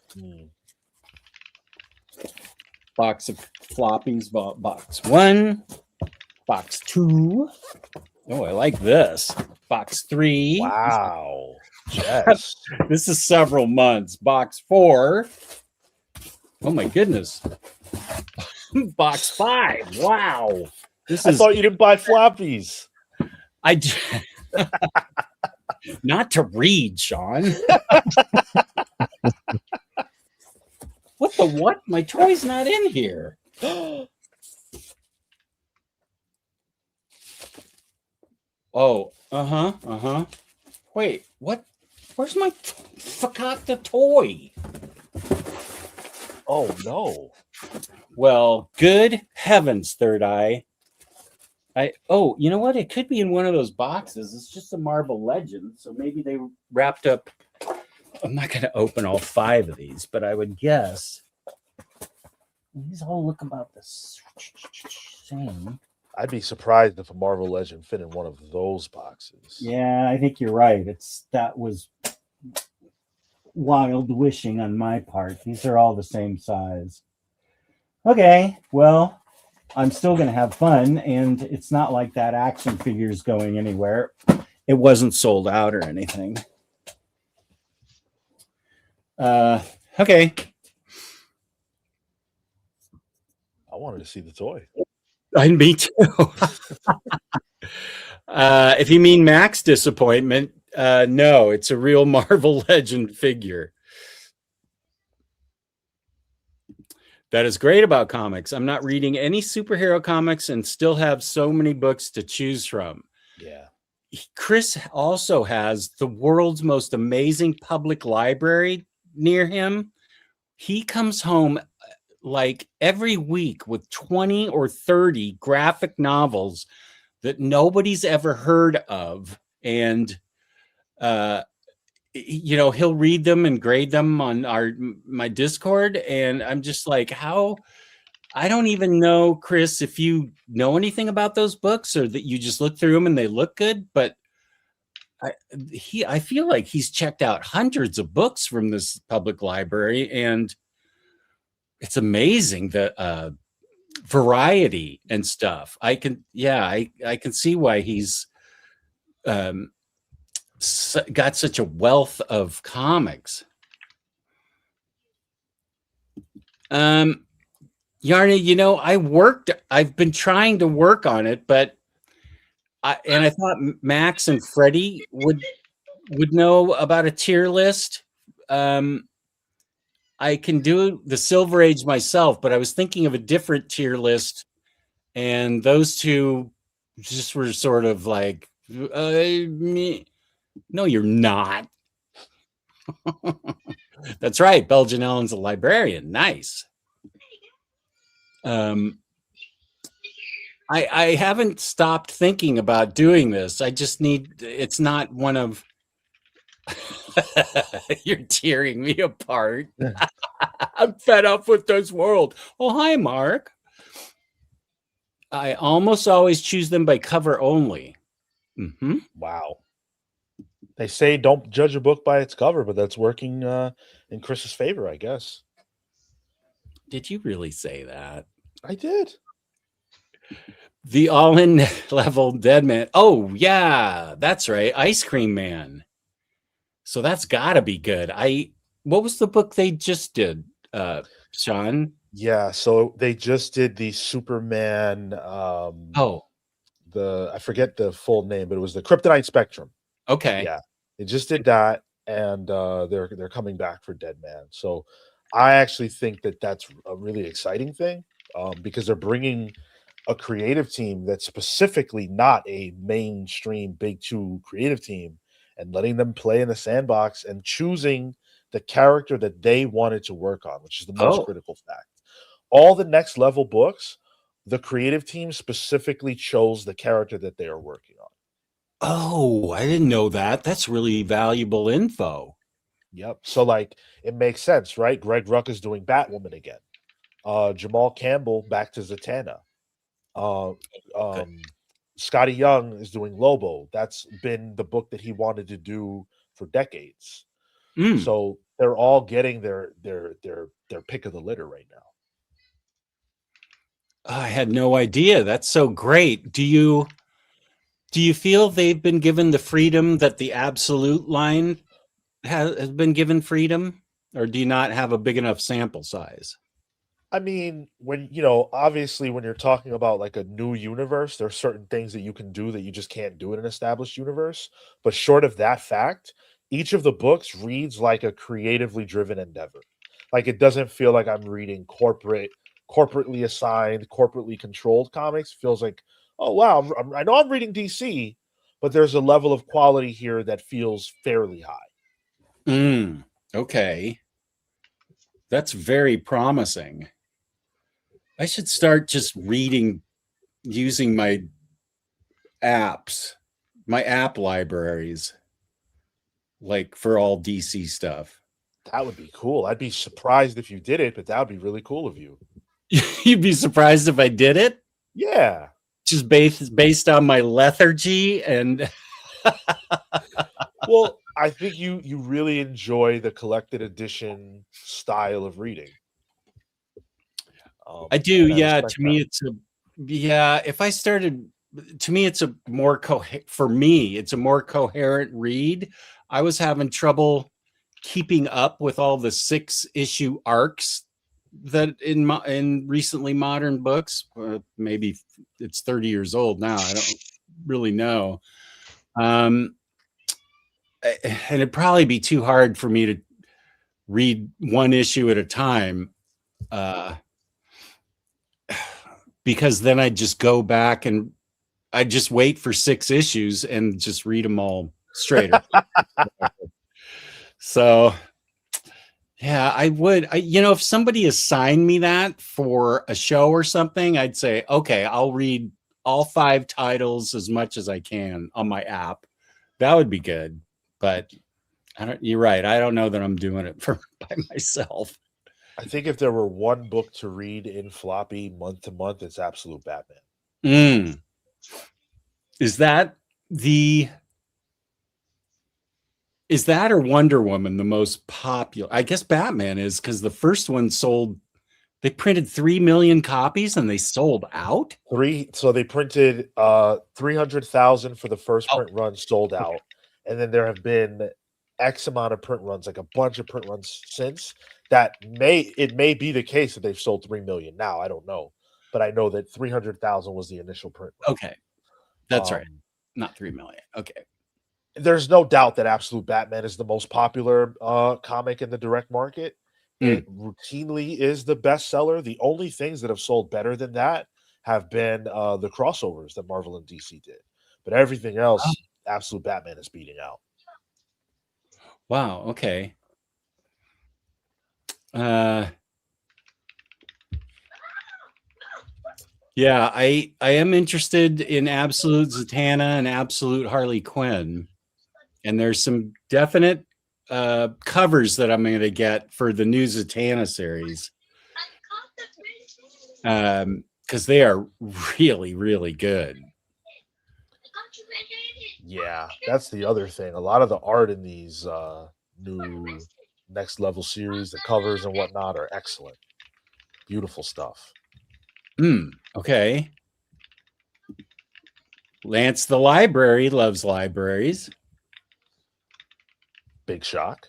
Box of floppies, box 1, box 2. Oh, I like this. Box 3. Wow. Yes. This is several months. Box 4. Oh my goodness. Box 5. Wow. I thought you didn't buy floppies. I do. Not to read, Sean. What? My toy's not in here. Oh, Wait, what? Where's my fakakta toy? Oh, no. Well, good heavens, Third Eye. You know what? It could be in one of those boxes. It's just a Marvel Legend, so maybe they wrapped up. I'm not going to open all 5 of these, but I would guess these all look about the same. I'd be surprised if a Marvel Legend fit in one of those boxes. Yeah, I think you're right. That was wild wishing on my part. These are all the same size. Okay, well, I'm still going to have fun, and it's not like that action figure is going anywhere. It wasn't sold out or anything. Okay. I wanted to see the toy. Me too. If you mean Max disappointment, no, it's a real Marvel Legend figure. That is great about comics. I'm not reading any superhero comics and still have so many books to choose from. Yeah. Chris also has the world's most amazing public library near him. He comes home like every week with 20 or 30 graphic novels that nobody's ever heard of. And he'll read them and grade them on my Discord, and I'm just like, how? I don't even know, Chris, if you know anything about those books or that you just look through them and they look good, but I feel like he's checked out hundreds of books from this public library, and it's amazing the variety and stuff. I can see why he's got such a wealth of comics. Yarny, I've been trying to work on it, but I thought Max and Freddie would know about a tier list. I can do the Silver Age myself, but I was thinking of a different tier list, and those two just were sort of like, me. No, you're not. That's right. Belgian Ellen's a librarian. Nice. I haven't stopped thinking about doing this. I just it's not one of you're tearing me apart. I'm fed up with this world. Oh, hi, Mark. I almost always choose them by cover only. Mm-hmm. Wow. They say don't judge a book by its cover, but that's working in Chris's favor, I guess. Did you really say that? I did. The all-in level Dead Man. Oh, yeah, that's right. Ice Cream Man. So that's got to be good. What was the book they just did, Sean? Yeah, so they just did the Superman. I forget the full name, but it was the Kryptonite Spectrum. Okay. Yeah, they just did that, and they're coming back for Dead Man. So I actually think that that's a really exciting thing because they're bringing a creative team that's specifically not a mainstream big two creative team and letting them play in the sandbox and choosing the character that they wanted to work on, which is the most critical fact. All the next level books, the creative team specifically chose the character that they are working on. Oh, I didn't know that. That's really valuable info. Yep. So like it makes sense, right? Greg Ruck is doing Batwoman again. Jamal Campbell back to Zatanna. Scotty Young is doing Lobo. That's been the book that he wanted to do for decades. So they're all getting their pick of the litter right now. I had no idea. That's so great. Do you feel they've been given the freedom that the Absolute line has been given freedom, or do you not have a big enough sample size? I mean, obviously when you're talking about like a new universe, there are certain things that you can do that you just can't do in an established universe. But short of that fact, each of the books reads like a creatively driven endeavor. Like it doesn't feel like I'm reading corporately assigned, corporately controlled comics. It feels like, oh wow, I know I'm reading DC, but there's a level of quality here that feels fairly high. Okay. That's very promising. I should start just reading using my apps, my app libraries, like for all DC stuff. That would be cool. I'd be surprised if you did it, but that would be really cool of you. You'd be surprised if I did it? Yeah. Just based on my lethargy and well, I think you really enjoy the collected edition style of reading. I do, yeah. To me, if I started, to me, it's a more for me, it's a more coherent read. I was having trouble keeping up with all the 6-issue arcs that in recently modern books. Maybe it's 30 years old now. I don't really know. And it'd probably be too hard for me to read one issue at a time. Because then I'd just go back and I'd just wait for 6 issues and just read them all straight. So, yeah, I would. If somebody assigned me that for a show or something, I'd say, okay, I'll read all 5 titles as much as I can on my app. That would be good. But You're right. I don't know that I'm doing it by myself. I think if there were one book to read in floppy month to month, it's Absolute Batman. Is that or Wonder Woman the most popular? I guess Batman is, because the first one sold. They printed 3 million copies and they sold out. So they printed 300,000 for the first print run, sold out, and then there have been X amount of print runs, like a bunch of print runs since. It may be the case that they've sold 3 million now. I don't know, but I know that 300,000 was the initial print run. Okay, that's right, not 3 million. Okay, there's no doubt that Absolute Batman is the most popular comic in the direct market. It routinely is the bestseller. The only things that have sold better than that have been the crossovers that Marvel and DC did, but everything else, Absolute Batman is beating out. Wow. Okay. Yeah, I am interested in Absolute Zatanna and Absolute Harley Quinn, and there's some definite covers that I'm going to get for the new Zatanna series, because they are really, really good. Yeah, that's the other thing. A lot of the art in these new Next Level series, the covers and whatnot, are excellent. Beautiful stuff. Okay. Lance the Library loves libraries. Big shock.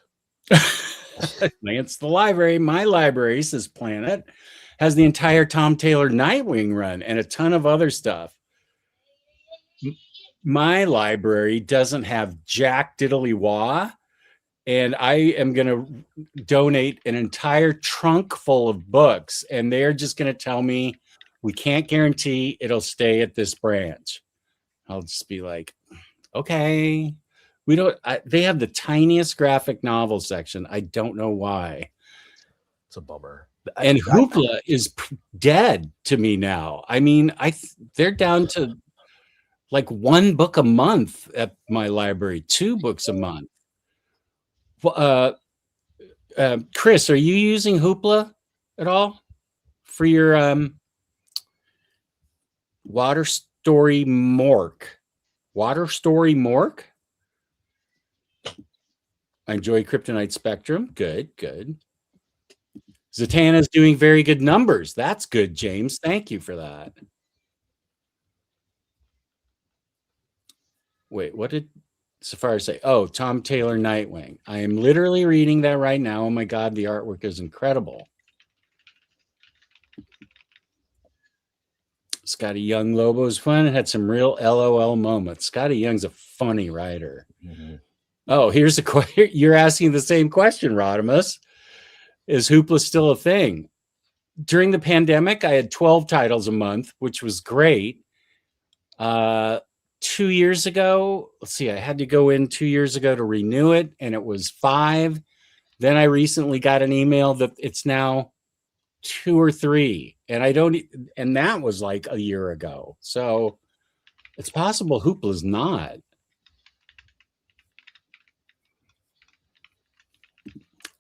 Lance the Library, my library, says Planet, has the entire Tom Taylor Nightwing run and a ton of other stuff. My library doesn't have jack diddly wah, and I am going to donate an entire trunk full of books, and they're just going to tell me we can't guarantee it'll stay at this branch. I'll just be like, okay. We don't. They have the tiniest graphic novel section. I don't know why. It's a bummer. And Hoopla is dead to me now. I mean, they're down to like 1 book a month at my library, 2 books a month. Chris, are you using Hoopla at all for your Water Story Mork? Water Story Mork? I enjoy Kryptonite Spectrum. Good. Zatanna's doing very good numbers. That's good, James. Thank you for that. Wait, what did Safari say? Oh, Tom Taylor Nightwing. I am literally reading that right now. Oh my God, the artwork is incredible. Scotty Young Lobo's fun. It had some real LOL moments. Scotty Young's a funny writer. Oh, here's a question. You're asking the same question, Rodimus. Is Hoopla still a thing? During the pandemic, I had 12 titles a month, which was great. 2 years ago, let's see, I had to go in 2 years ago to renew it, and it was 5. Then I recently got an email that it's now 2 or 3, and that was like a year ago. So it's possible Hoopla's not.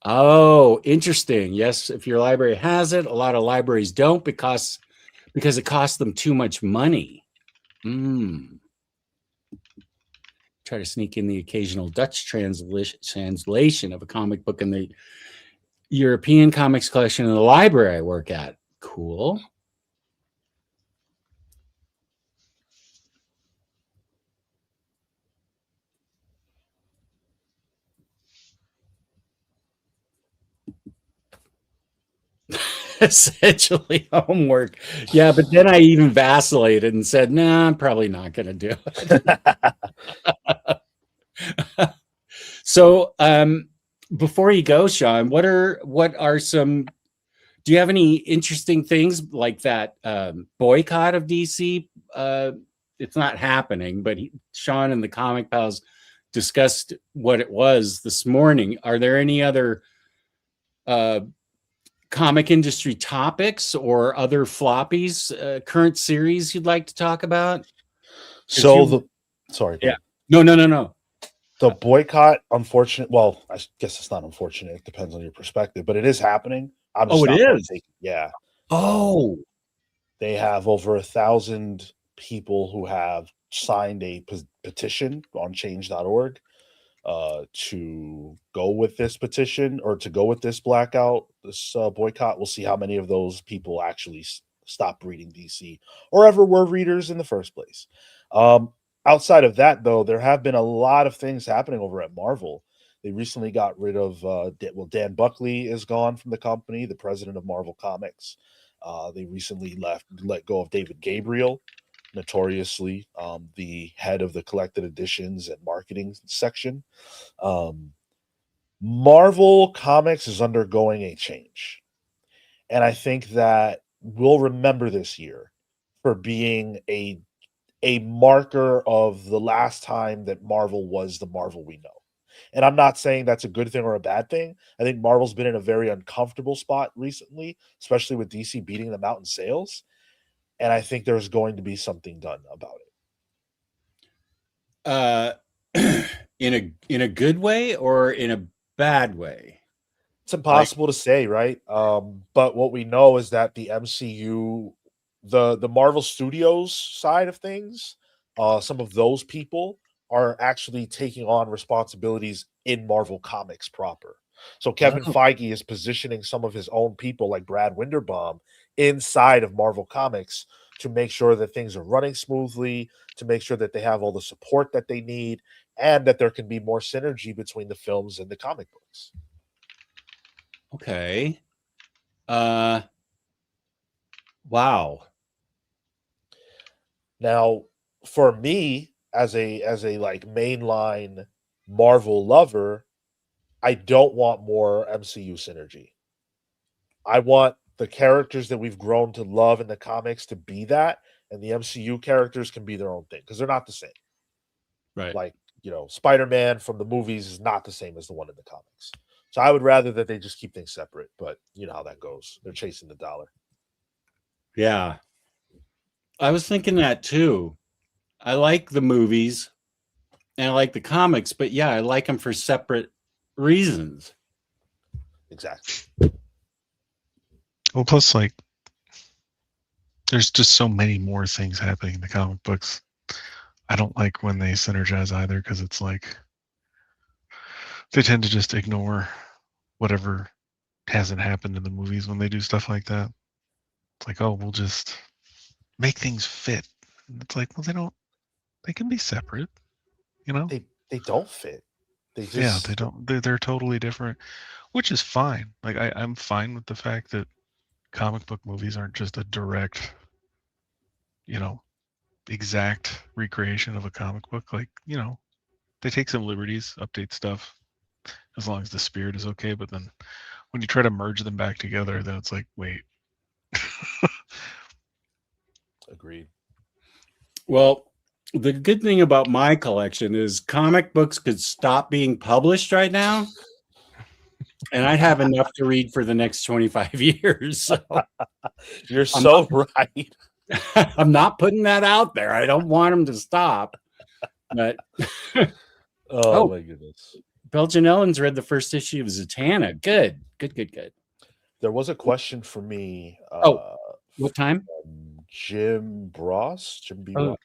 Oh, interesting. Yes, if your library has it, a lot of libraries don't because it costs them too much money. Try to sneak in the occasional Dutch translation of a comic book in the European comics collection in the library I work at. Cool. Essentially homework. Yeah, but then I even vacillated and said, nah, I'm probably not going to do it. So before you go, Sean, what are some, do you have any interesting things like that boycott of DC? It's not happening, but Sean and the Comic Pals discussed what it was this morning. Are there any other comic industry topics or other floppies, current series you'd like to talk about? So sorry. Yeah. No. The boycott, unfortunate. Well, I guess it's not unfortunate. It depends on your perspective, but it is happening. I'm just Oh, it not is. partaking. Yeah. Oh, They have over 1,000 people who have signed a petition on change.org to go with this petition or to go with this blackout, this boycott. We'll see how many of those people actually stop reading DC or ever were readers in the first place. Outside of that, though, there have been a lot of things happening over at Marvel. They recently got rid of, Dan Buckley is gone from the company, the president of Marvel Comics. They recently let go of David Gabriel, notoriously the head of the collected editions and marketing section. Marvel Comics is undergoing a change. And I think that we'll remember this year for being a marker of the last time that Marvel was the Marvel we know. And I'm not saying that's a good thing or a bad thing. I think Marvel's been in a very uncomfortable spot recently, especially with DC beating them out in sales. And I think there's going to be something done about in a good way or in a bad way? It's impossible to say, right? But what we know is that the MCU, the Marvel Studios side of things, some of those people are actually taking on responsibilities in Marvel Comics proper. So Kevin Oh. Feige is positioning some of his own people, like Brad Winderbaum, inside of Marvel Comics to make sure that things are running smoothly, to make sure that they have all the support that they need, and that there can be more synergy between the films and the comic books. Okay. Wow. Now, for me, as a like mainline Marvel lover, I don't want more MCU synergy. I want the characters that we've grown to love in the comics to be that, and the MCU characters can be their own thing because they're not the same. Right. Like, Spider-Man from the movies is not the same as the one in the comics. So I would rather that they just keep things separate, but you know how that goes. They're chasing the dollar. Yeah. I was thinking that too. I like the movies and I like the comics, but yeah, I like them for separate reasons. Exactly. Well, plus, like, there's just so many more things happening in the comic books. I don't like when they synergize either because it's like they tend to just ignore whatever hasn't happened in the movies when they do stuff like that. It's like, oh, we'll just make things fit. And it's like, well, they can be separate, you know? They don't fit. They just Yeah, they don't. They're totally different, which is fine. Like I'm fine with the fact that comic book movies aren't just a direct, exact recreation of a comic book. Like, they take some liberties, update stuff, as long as the spirit is okay. But then when you try to merge them back together, then it's like, wait. Agreed. Well, the good thing about my collection is comic books could stop being published right now, and I'd have enough to read for the next 25 years. So You're so right. I'm not putting that out there. I don't want them to stop. But Oh my goodness. Belgian Ellen's read the first issue of Zatanna. Good. There was a question for me. What time? Jim Bross. Jim B. Oh.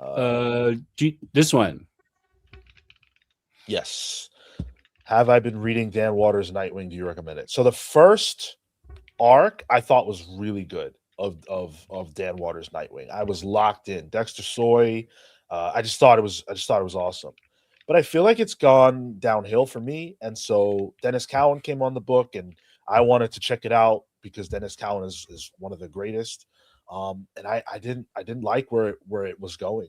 Ross. This one. Yes. Have I been reading Dan Waters' Nightwing? Do you recommend it? So the first arc I thought was really good of Dan Waters' Nightwing. I was locked in. Dexter Soy. I just thought it was awesome. But I feel like it's gone downhill for me. And so Dennis Cowan came on the book and I wanted to check it out because Dennis Cowan is one of the greatest. And I didn't like where it was going.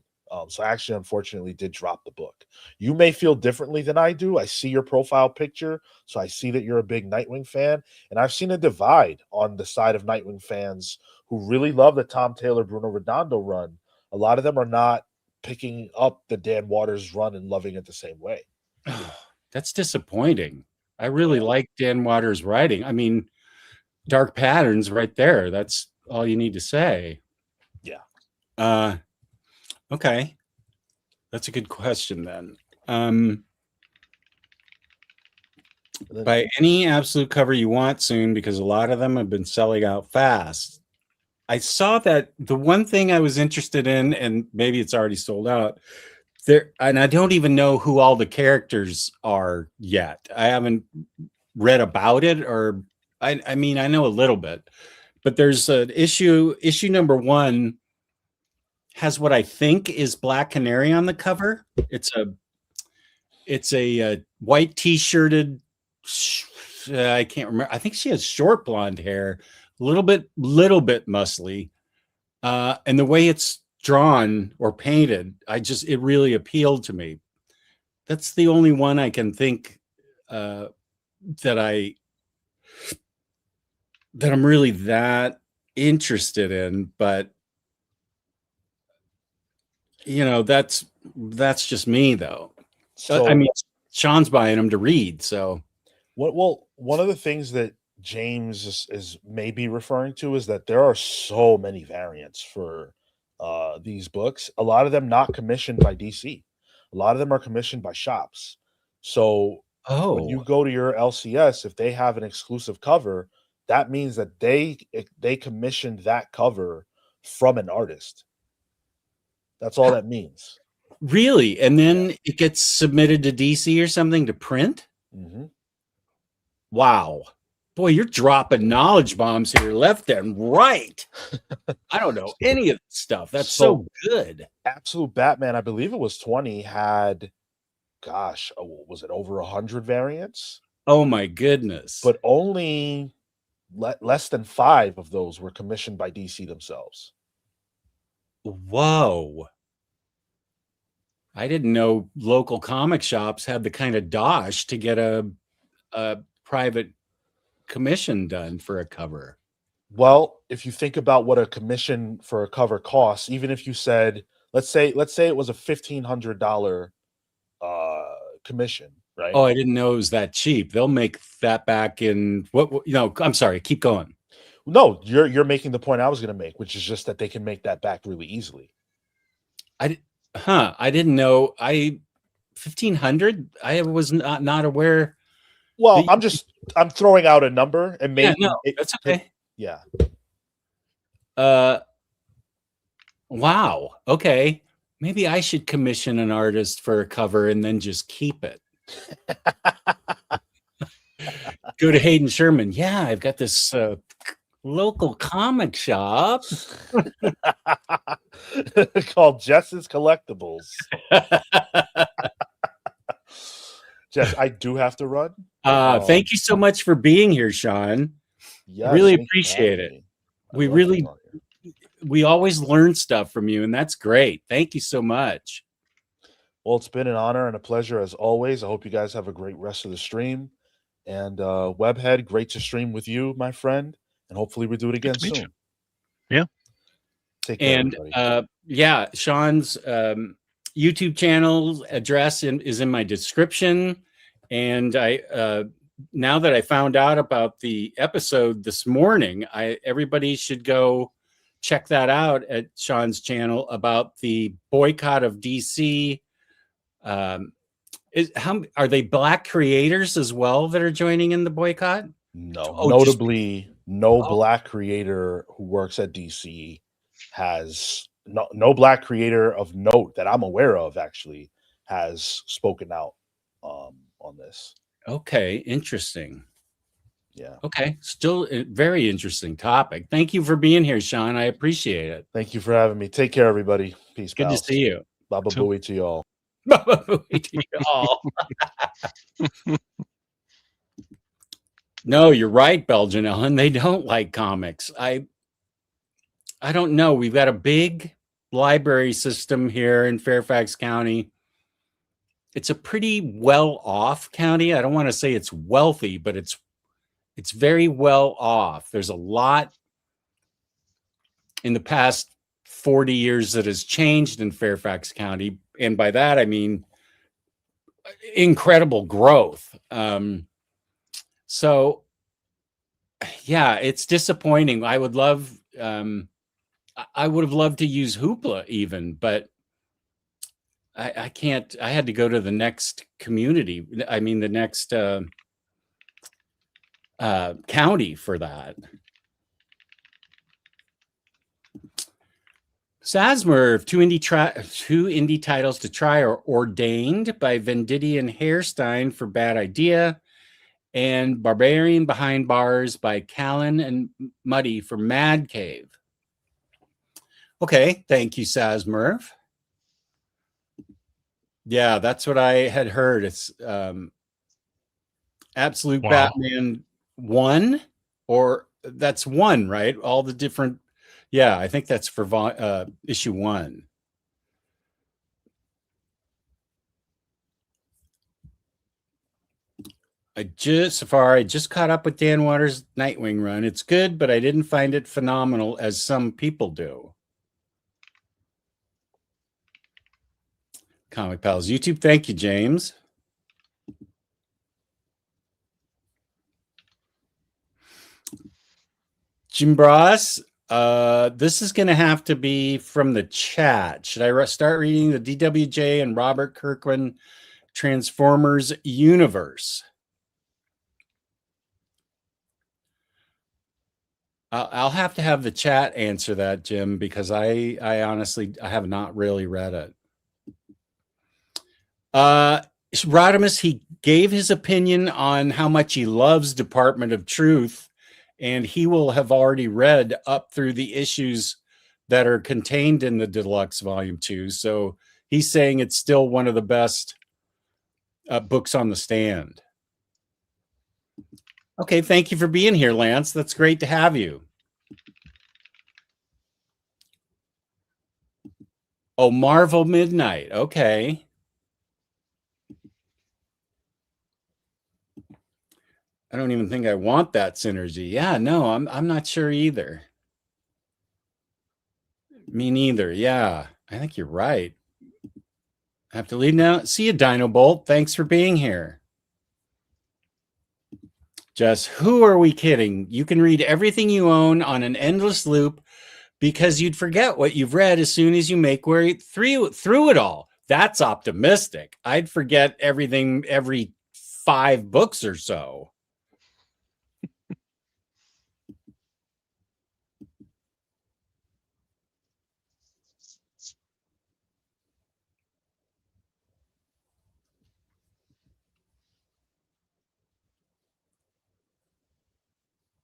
So I actually, unfortunately, did drop the book. You may feel differently than I do. I see your profile picture, so I see that you're a big Nightwing fan, and I've seen a divide on the side of Nightwing fans who really love the Tom Taylor, Bruno Redondo run. A lot of them are not picking up the Dan Waters run and loving it the same way. That's disappointing. I really like Dan Waters' writing. I mean, Dark Patterns right there. That's all you need to say. Yeah. Okay. That's a good question then. Um, And then- by any absolute cover you want soon, because a lot of them have been selling out fast. I saw that the one thing I was interested in, and maybe it's already sold out there, and I don't even know who all the characters are yet. I haven't read about it, or I mean, I know a little bit, but there's an issue number 1 has what I think is Black Canary on the cover. It's a white t-shirted, I can't remember. I think she has short blonde hair, a little bit muscly. And the way it's drawn or painted, it really appealed to me. That's the only one I can think that I'm really that interested in, but that's just me though. So I mean, Sean's buying them to read, so one of the things that James is maybe referring to is that there are so many variants for these books. A lot of them not commissioned by DC. A lot of them are commissioned by shops. So when you go to your LCS, if they have an exclusive cover, that means that they commissioned that cover from an artist. That's all that means. Really? And then it gets submitted to DC or something to print? Mm-hmm. Wow. Boy, you're dropping knowledge bombs here left and right. I don't know any of this stuff. That's so good. Absolute Batman, I believe it was 20, had, gosh, was it over 100 variants? Oh my goodness. But only less than 5 of those were commissioned by DC themselves. Whoa. I didn't know local comic shops had the kind of dosh to get a private commission done for a cover. Well, if you think about what a commission for a cover costs, even if you said, let's say it was a $1,500 commission, right? Oh, I didn't know it was that cheap. They'll make that back in I'm sorry, keep going. No, you're making the point I was going to make, which is just that they can make that back really easily. I didn't know. 1,500. I was not aware. Well, I'm throwing out a number, and maybe that's okay. Yeah. Wow. Okay. Maybe I should commission an artist for a cover and then just keep it. Go to Hayden Sherman. Yeah, I've got this local comic shop called Jess's Collectibles. Jess, I do have to run. Thank you so much for being here, Sean. Yes, really appreciate it. We always learn stuff from you, and that's great. Thank you so much. Well, it's been an honor and a pleasure as always. I hope you guys have a great rest of the stream. And Webhead, great to stream with you, my friend. And hopefully we do it again soon. Yeah. Take care, and Sean's YouTube channel address is in my description. And I now that I found out about the episode this morning, everybody should go check that out at Sean's channel about the boycott of DC. Are they Black creators as well that are joining in the boycott? No, notably, no Black creator who works at DC has no Black creator of note that I'm aware of actually has spoken out on this. Okay, interesting. Yeah. Okay, still a very interesting topic. Thank you for being here, Sean. I appreciate it. Thank you for having me. Take care, everybody. Peace. Good to see you. Baba booey to y'all. Baba booey to y'all. No, you're right, Belgian Ellen. They don't like comics. I don't know. We've got a big library system here in Fairfax County. It's a pretty well-off county. I don't want to say it's wealthy, but it's very well off. There's a lot in the past 40 years that has changed in Fairfax County. And by that, I mean incredible growth. So yeah, it's disappointing. I would have loved to use Hoopla even, but I can't. I had to go to the next community. I mean, the next county for that. Sasmer, two indie titles to try are Ordained by Venditti and Hairstein for Bad Idea, and Barbarian Behind Bars by Callan and Muddy for Mad Cave. Okay, thank you, Sasmer. Yeah, that's what I had heard. It's Absolute Batman 1, or that's 1, right? All the different. Yeah, I think that's for issue 1. I just caught up with Dan Waters' Nightwing run. It's good, but I didn't find it phenomenal as some people do. Comic Pals YouTube. Thank you, James. Jim Bross, this is going to have to be from the chat. Should I start reading the DWJ and Robert Kirkman Transformers universe? I'll have to have the chat answer that, Jim, because I honestly have not really read it. Rodimus, he gave his opinion on how much he loves Department of Truth, and he will have already read up through the issues that are contained in the Deluxe Volume 2. So he's saying it's still one of the best books on the stand. Okay, thank you for being here, Lance. That's great to have you. Oh, Marvel Midnight. Okay. I don't even think I want that synergy. Yeah, no, I'm not sure either. Me neither. Yeah, I think you're right. I have to leave now. See you, Dino Bolt. Thanks for being here. Just who are we kidding? You can read everything you own on an endless loop because you'd forget what you've read as soon as you make way through it all. That's optimistic. I'd forget everything every 5 books or so.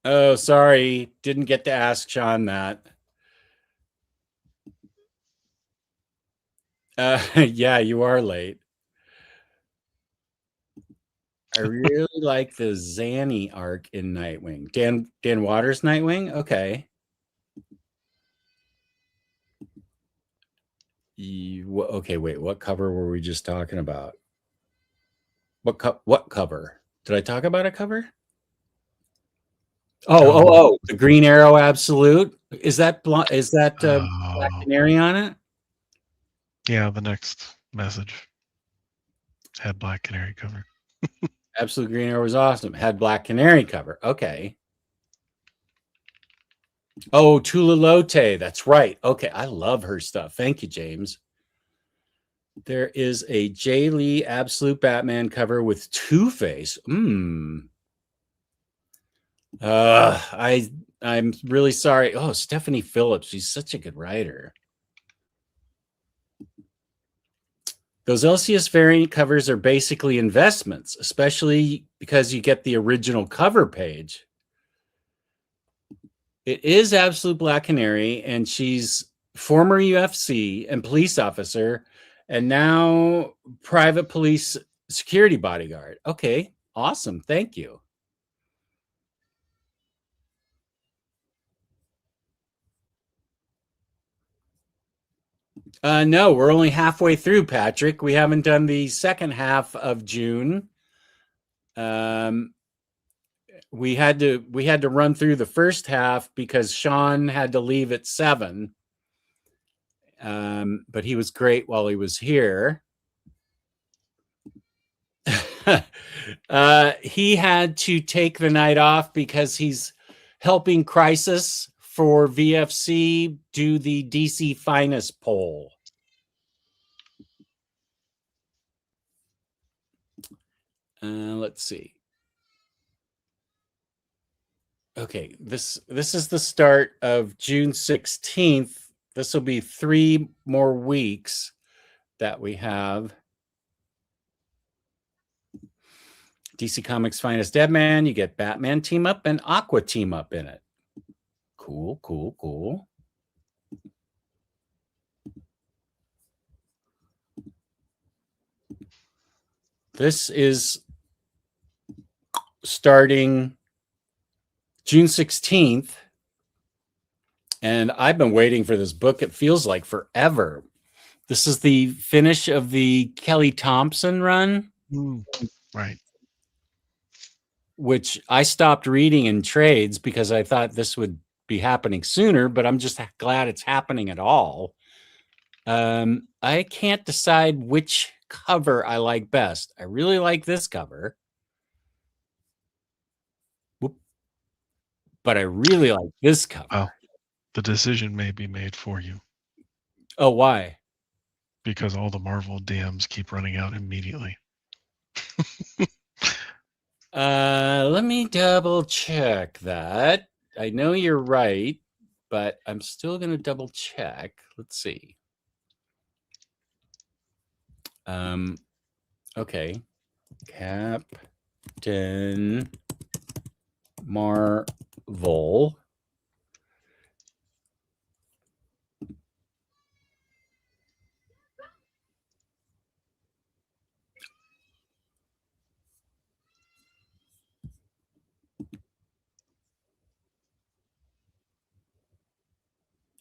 Oh, sorry. Didn't get to ask Sean that. Yeah, you are late. I really like the Zanny arc in Nightwing. Dan Waters Nightwing? Okay. Okay, wait. What cover were we just talking about? What cover? Did I talk about a cover? Oh, the Green Arrow Absolute. Is that Black Canary on it? Yeah, the next message had Black Canary cover. Absolute Green Arrow was awesome. Had Black Canary cover. Okay. Oh, Tula Lote. That's right. Okay, I love her stuff. Thank you, James. There is a Jay Lee Absolute Batman cover with Two-Face. I'm really sorry. Oh, Stephanie Phillips. She's such a good writer. Those LCS variant covers are basically investments, especially because you get the original cover page. It is Absolute Black Canary, and she's former UFC and police officer, and now private police security bodyguard. Okay, awesome. Thank you. No, we're only halfway through, Patrick. We haven't done the second half of June. We had to run through the first half because Sean had to leave at 7. But he was great while he was here. He had to take the night off because he's helping Crisis for VFC do the DC Finest poll. Let's see. Okay, this is the start of June 16th. This will be 3 more weeks that we have. DC Comics Finest Deadman. You get Batman team up and Aqua team up in it. Cool, cool, cool. This is starting June 16th. And I've been waiting for this book. It feels like forever. This is the finish of the Kelly Thompson run. Right. Which I stopped reading in trades because I thought this would be happening sooner, but I'm just glad it's happening at all. I can't decide which cover I like best. I really like this cover. But I really like this cover. Oh, the decision may be made for you. Oh, why? Because all the Marvel DMs keep running out immediately. Let me double check that. I know you're right, but I'm still going to double check. Let's see. Okay. Captain Marvel.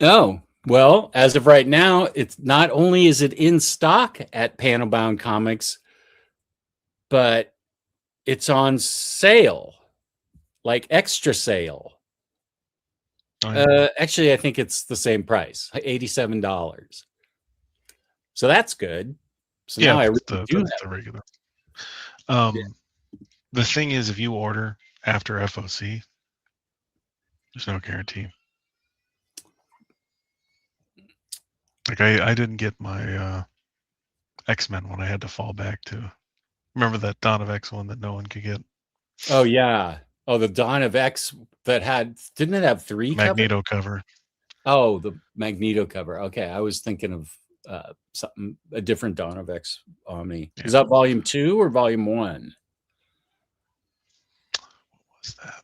Oh, well, as of right now, it's not only is it in stock at Panelbound Comics, but it's on sale, like extra sale. Actually, I think it's the same price, $87. So that's good. So yeah, now I that's really do have the regular. The thing is, if you order after FOC, there's no guarantee. Like I didn't get my X-Men one. I had to fall back to. Remember that Dawn of X one that no one could get? Oh yeah. Oh, the Dawn of X that didn't it have 3 Magneto covers? cover. Oh, the Magneto cover. Okay, I was thinking of a different Dawn of X Omni. Yeah. Is that volume 2 or volume 1? What was that?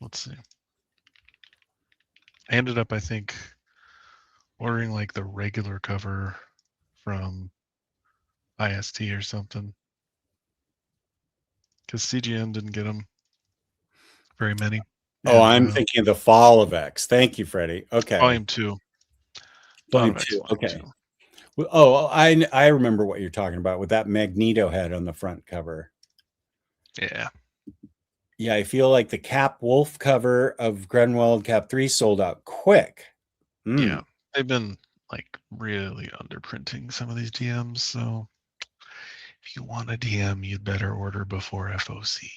Let's see. I ended up, I think, ordering like the regular cover from IST or something, because CGN didn't get them very many. Oh, I'm thinking of the Fall of X. Thank you, Freddie. Okay. Volume 2. Volume 2. Okay. Oh, I remember what you're talking about with that Magneto head on the front cover. Yeah. Yeah, I feel like the Cap Wolf cover of Grenwald Cap 3 sold out quick. Yeah, they've been like really underprinting some of these DMs. So if you want a DM, you'd better order before FOC.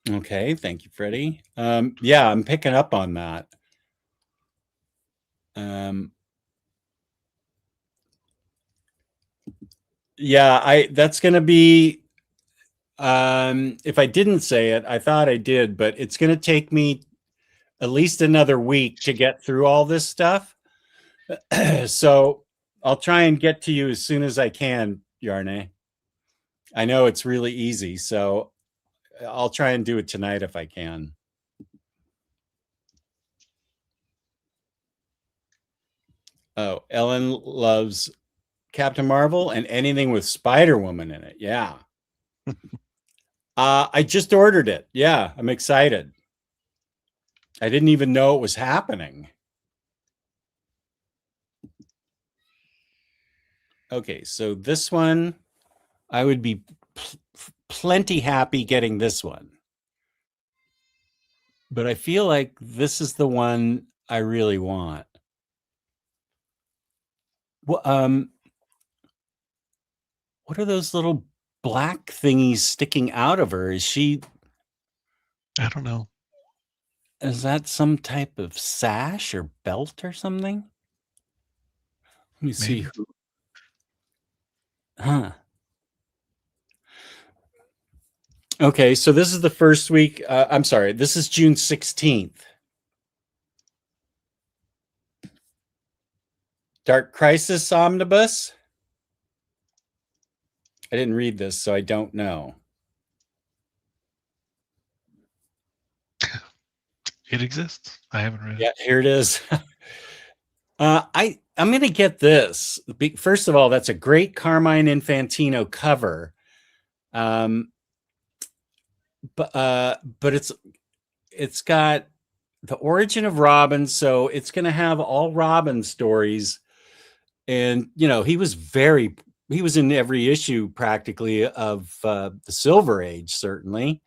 Okay, thank you, Freddie. Yeah, I'm picking up on that. Yeah, that's going to be, if I didn't say it, I thought I did, but it's going to take me at least another week to get through all this stuff. So I'll try and get to you as soon as I can, Yarne. I know it's really easy, so I'll try and do it tonight if I can. Oh, Ellen loves Captain Marvel and anything with Spider-Woman in it. Yeah. I just ordered it. Yeah, I'm excited. I didn't even know it was happening. Okay, so this one, I would be plenty happy getting this one. But I feel like this is the one I really want. Well, what are those little black thingies sticking out of her? Is she? I don't know. Is that some type of sash or belt or something? Let me see. Maybe. Huh. Okay, so this is the first week. I'm sorry, this is June 16th. Dark Crisis Omnibus. I didn't read this, so I don't know. It exists. I haven't read Yeah, it. here it is. I'm going to get this. First of all, that's a great Carmine Infantino cover. But it's got the origin of Robin, so it's going to have all Robin stories. And he was in every issue practically of the Silver Age, certainly.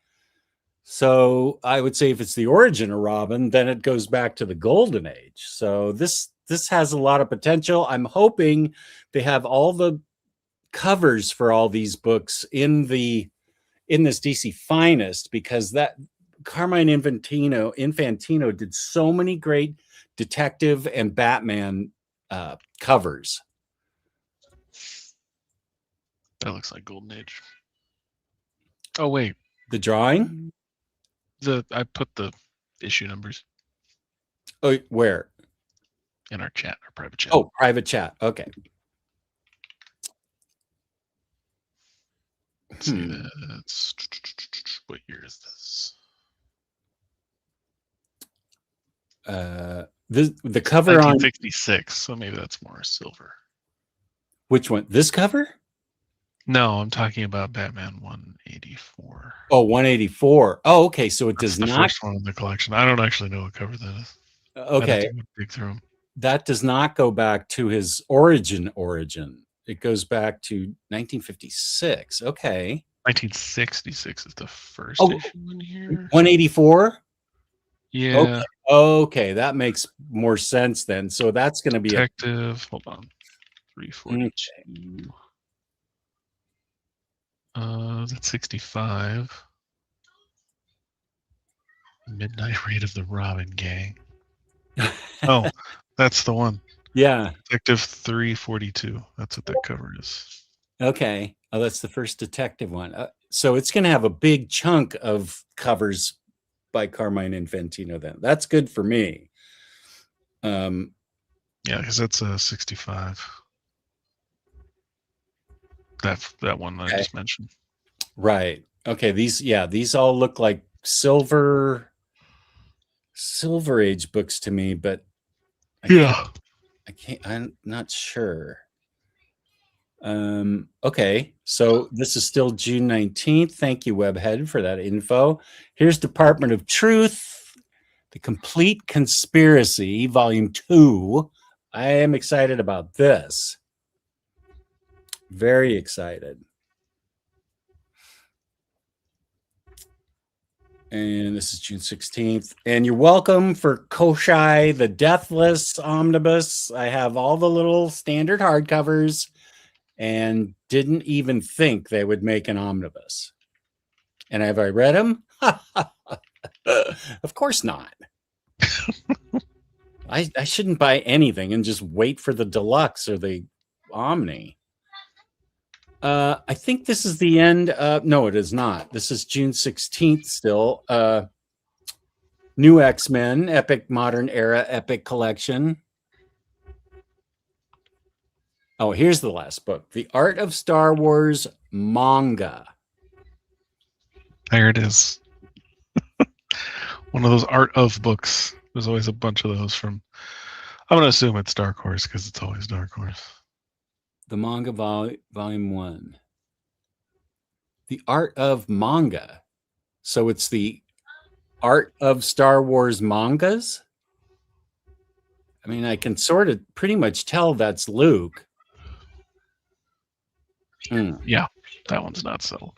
So I would say if it's the origin of Robin, then it goes back to the Golden Age. So this has a lot of potential. I'm hoping they have all the covers for all these books in this DC Finest, because that Carmine Infantino did so many great detective and Batman covers. That looks like Golden Age. Oh wait, The drawing? I put the issue numbers Oh, where? in our chat, our private chat. Oh, private chat. Okay. Let's see, that's what year is this? The cover on 1966, so maybe that's more silver. which one? This cover? No, I'm talking about Batman 184. Oh, 184. Oh, okay. So it That's does the not. first one in the collection. I don't actually know what cover that is. Okay, Dig through 'em. that does not go back to his origin. It goes back to 1956. Okay. 1966 is the first Oh, issue in here. 184. Yeah. Okay, that makes more sense then. So that's going to be Detective. Hold on. 342. That's 65. Midnight Raid of the Robin Gang. Oh, that's the one. Yeah. Detective 342. That's what that cover is. Okay. Oh, that's the first detective one. So it's going to have a big chunk of covers by Carmine Infantino then. That's good for me. Yeah, because that's a 65. That one that I just mentioned. Right. Okay. These all look like silver age books to me, but I'm not sure. Okay, so this is still June 19th. Thank you, Webhead, for that info. Here's Department of Truth, The Complete Conspiracy, Volume 2. I am excited about this. Very excited. And this is June 16th. And you're welcome for Koshai, the Deathless Omnibus. I have all the little standard hardcovers and didn't even think they would make an omnibus. And have I read them? Of course not. I shouldn't buy anything and just wait for the deluxe or the Omni. I think this is the end. No, it is not. This is June 16th still. New X-Men, Epic Modern Era, Epic Collection. Oh, here's the last book. The Art of Star Wars manga. There it is. One of those art of books. There's always a bunch of those from. I'm going to assume it's Dark Horse because it's always Dark Horse. The manga volume 1. The Art of Manga. So it's the Art of Star Wars mangas? I mean, I can sort of pretty much tell that's Luke. Yeah, that one's not subtle.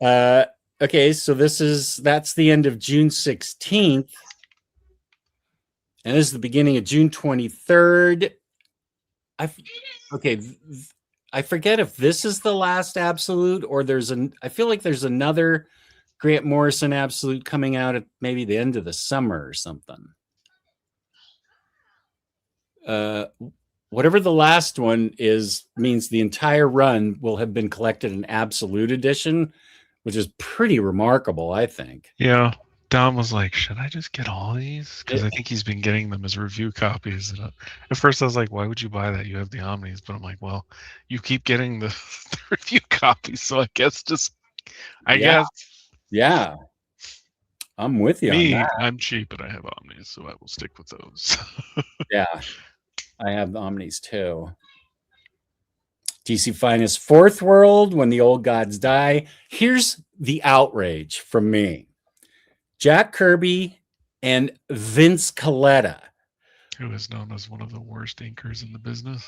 Okay, so that's the end of June 16th. And this is the beginning of June 23rd. I forget if this is the last Absolute or I feel like there's another Grant Morrison Absolute coming out at maybe the end of the summer or something. whatever the last one is means the entire run will have been collected in absolute edition, which is pretty remarkable, I think. Yeah. Dom was like, should I just get all these? Because I think he's been getting them as review copies. And at first I was like, why would you buy that? You have the Omnis. But I'm like, well, you keep getting the, the review copies. So I guess guess. Yeah. I'm with you on that. I'm cheap and I have Omnis, so I will stick with those. Yeah. I have the Omnis too. DC Finest Fourth World, When the Old Gods Die. Here's the outrage from me. Jack Kirby and Vince Coletta. Who is known as one of the worst inkers in the business.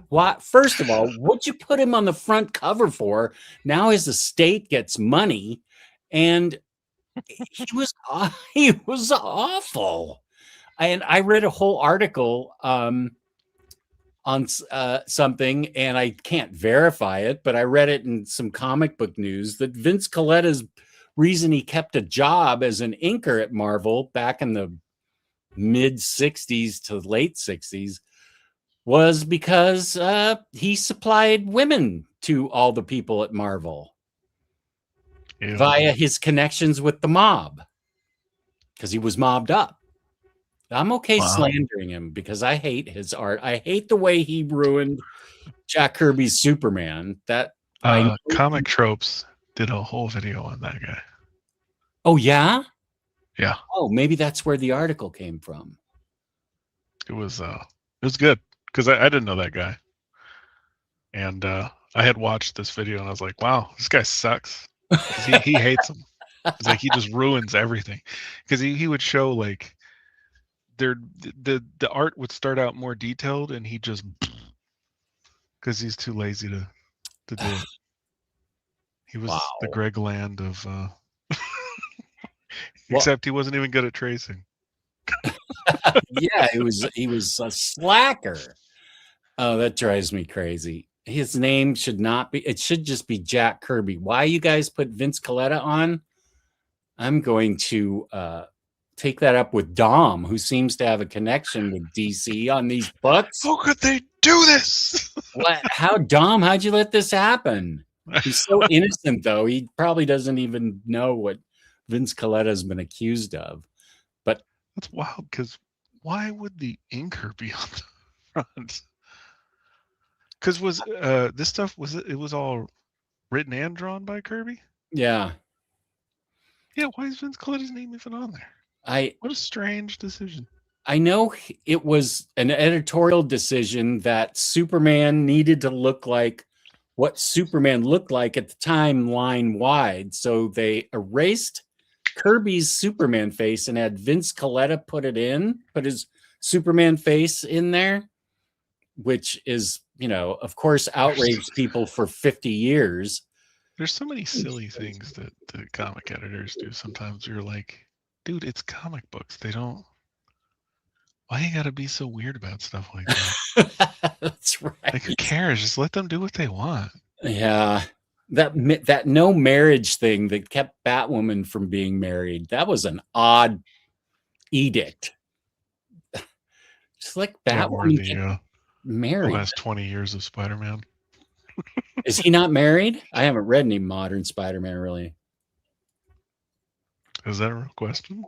What? First of all, what'd you put him on the front cover for? Now his estate gets money, and he was awful. And I read a whole article on something, and I can't verify it, but I read it in some comic book news that Vince Coletta's reason he kept a job as an inker at Marvel back in the mid 60s to late 60s was because he supplied women to all the people at Marvel via his connections with the mob, because he was mobbed up. I'm okay slandering him because I hate his art. I hate the way he ruined Jack Kirby's Superman. Comic Tropes did a whole video on that guy. Oh, yeah? Yeah. Oh, maybe that's where the article came from. It was good because I didn't know that guy. And I had watched this video and I was like, wow, this guy sucks. He hates him. It's like he just ruins everything. Because he would show like the art would start out more detailed and he just, because he's too lazy to do it. He was the Greg Land of except he wasn't even good at tracing. Yeah, he was a slacker. Oh, that drives me crazy. His name should not be, it should just be Jack Kirby. Why you guys put Vince Coletta on? I'm going to take that up with Dom, who seems to have a connection with DC on these books. How could they do this? How'd you let this happen? He's so innocent, though. He probably doesn't even know what Vince Coletta has been accused of. But that's wild, because why would the inker be on the front? Because was this stuff was all written and drawn by Kirby? Yeah. Yeah, why is Vince Coletta's name even on there? What a strange decision. I know it was an editorial decision that Superman needed to look like what Superman looked like at the time, line wide. So they erased Kirby's Superman face and had Vince Coletta put his Superman face in there, which is, of course, outraged people for 50 years. There's so many silly things that the comic editors do. Sometimes you're like, dude, it's comic books. Why you gotta be so weird about stuff like that? That's right. Like, who cares? Just let them do what they want. Yeah. That no marriage thing that kept Batwoman from being married, that was an odd edict. Just like Batwoman married. The last 20 years of Spider-Man. Is he not married? I haven't read any modern Spider-Man, really. Is that a real question?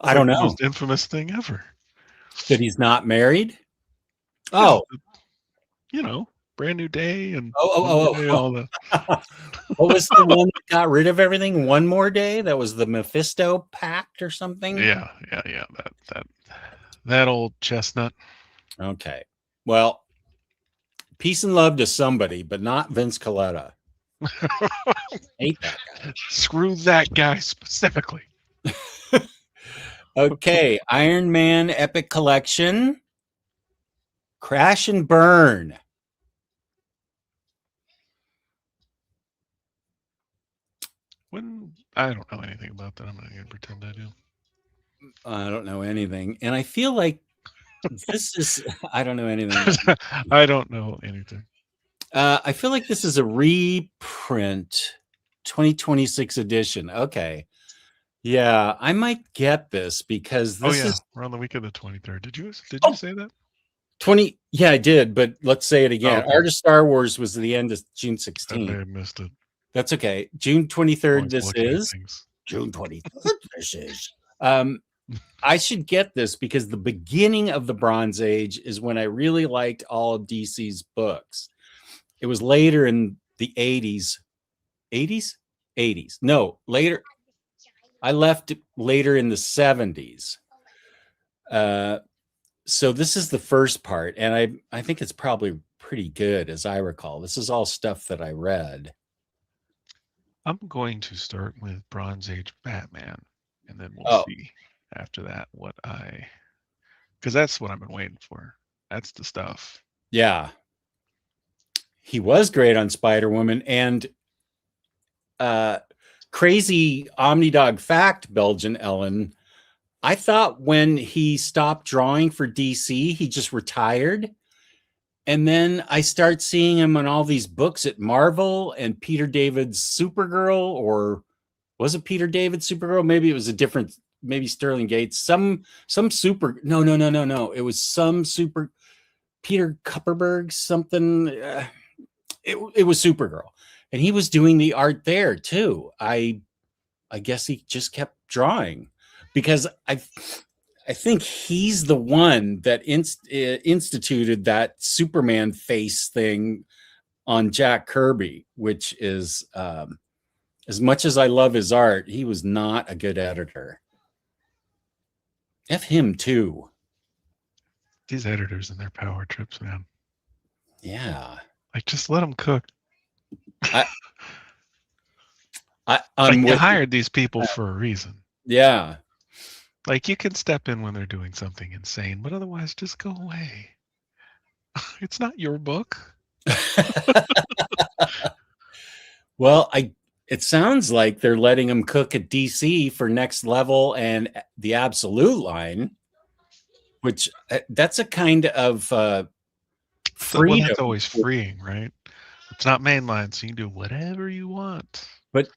I don't know. The most infamous thing ever. That he's not married? Oh. Brand New Day and all the... What was the one that got rid of everything? One More Day? That was the Mephisto Pact or something? Yeah. That old chestnut. Okay. Well, peace and love to somebody, but not Vince Coletta. Hate that guy. Screw that guy specifically. Okay, Iron Man Epic Collection. Crash and Burn. I don't know anything about that. I'm not going to pretend I do. I don't know anything. And I feel like I don't know anything. I don't know anything. I feel like this is a reprint 2026 edition. Okay. Yeah, I might get this because Oh this yeah, is we're on the week of the 23rd. Did you oh, say that? 20. Yeah, I did, but let's say it Oh, again. okay. Art of Star Wars was the end of June I may 16th. have missed it. That's okay. June 23rd, Always this looking at is. things. June 23rd, this is. I should get this because the beginning of the Bronze Age is when I really liked all of DC's books. It was later in the 80s. 80s? 80s. No, later. I left later in the 70s. So this is the first part, and I think it's probably pretty good as I recall. This is all stuff that I read. I'm going to start with Bronze Age Batman, and then we'll Oh, see after that because that's what I've been waiting for. That's the stuff. yeah. He was great on Spider-Woman, and crazy Omnidog fact, Belgian Ellen. I thought when he stopped drawing for DC, he just retired. And then I start seeing him on all these books at Marvel and Peter David's Supergirl, or was it Peter David's Supergirl? Maybe it was a different, maybe Sterling Gates. Some super. No. It was some super. Peter Kupperberg something. It was Supergirl, and he was doing the art there too. I guess he just kept drawing because I think he's the one that instituted that Superman face thing on Jack Kirby, which is as much as I love his art, he was not a good editor. F him too. These editors and their power trips, man. Yeah. Like, just let them cook. I'm you with hired these people for a reason. Yeah. Like, you can step in when they're doing something insane, but otherwise just go away. It's not your book. Well, it sounds like they're letting him cook at DC for Next Level and the Absolute line, which that's a kind of freedom. Well, that's always freeing, right? It's not mainline, so you can do whatever you want. But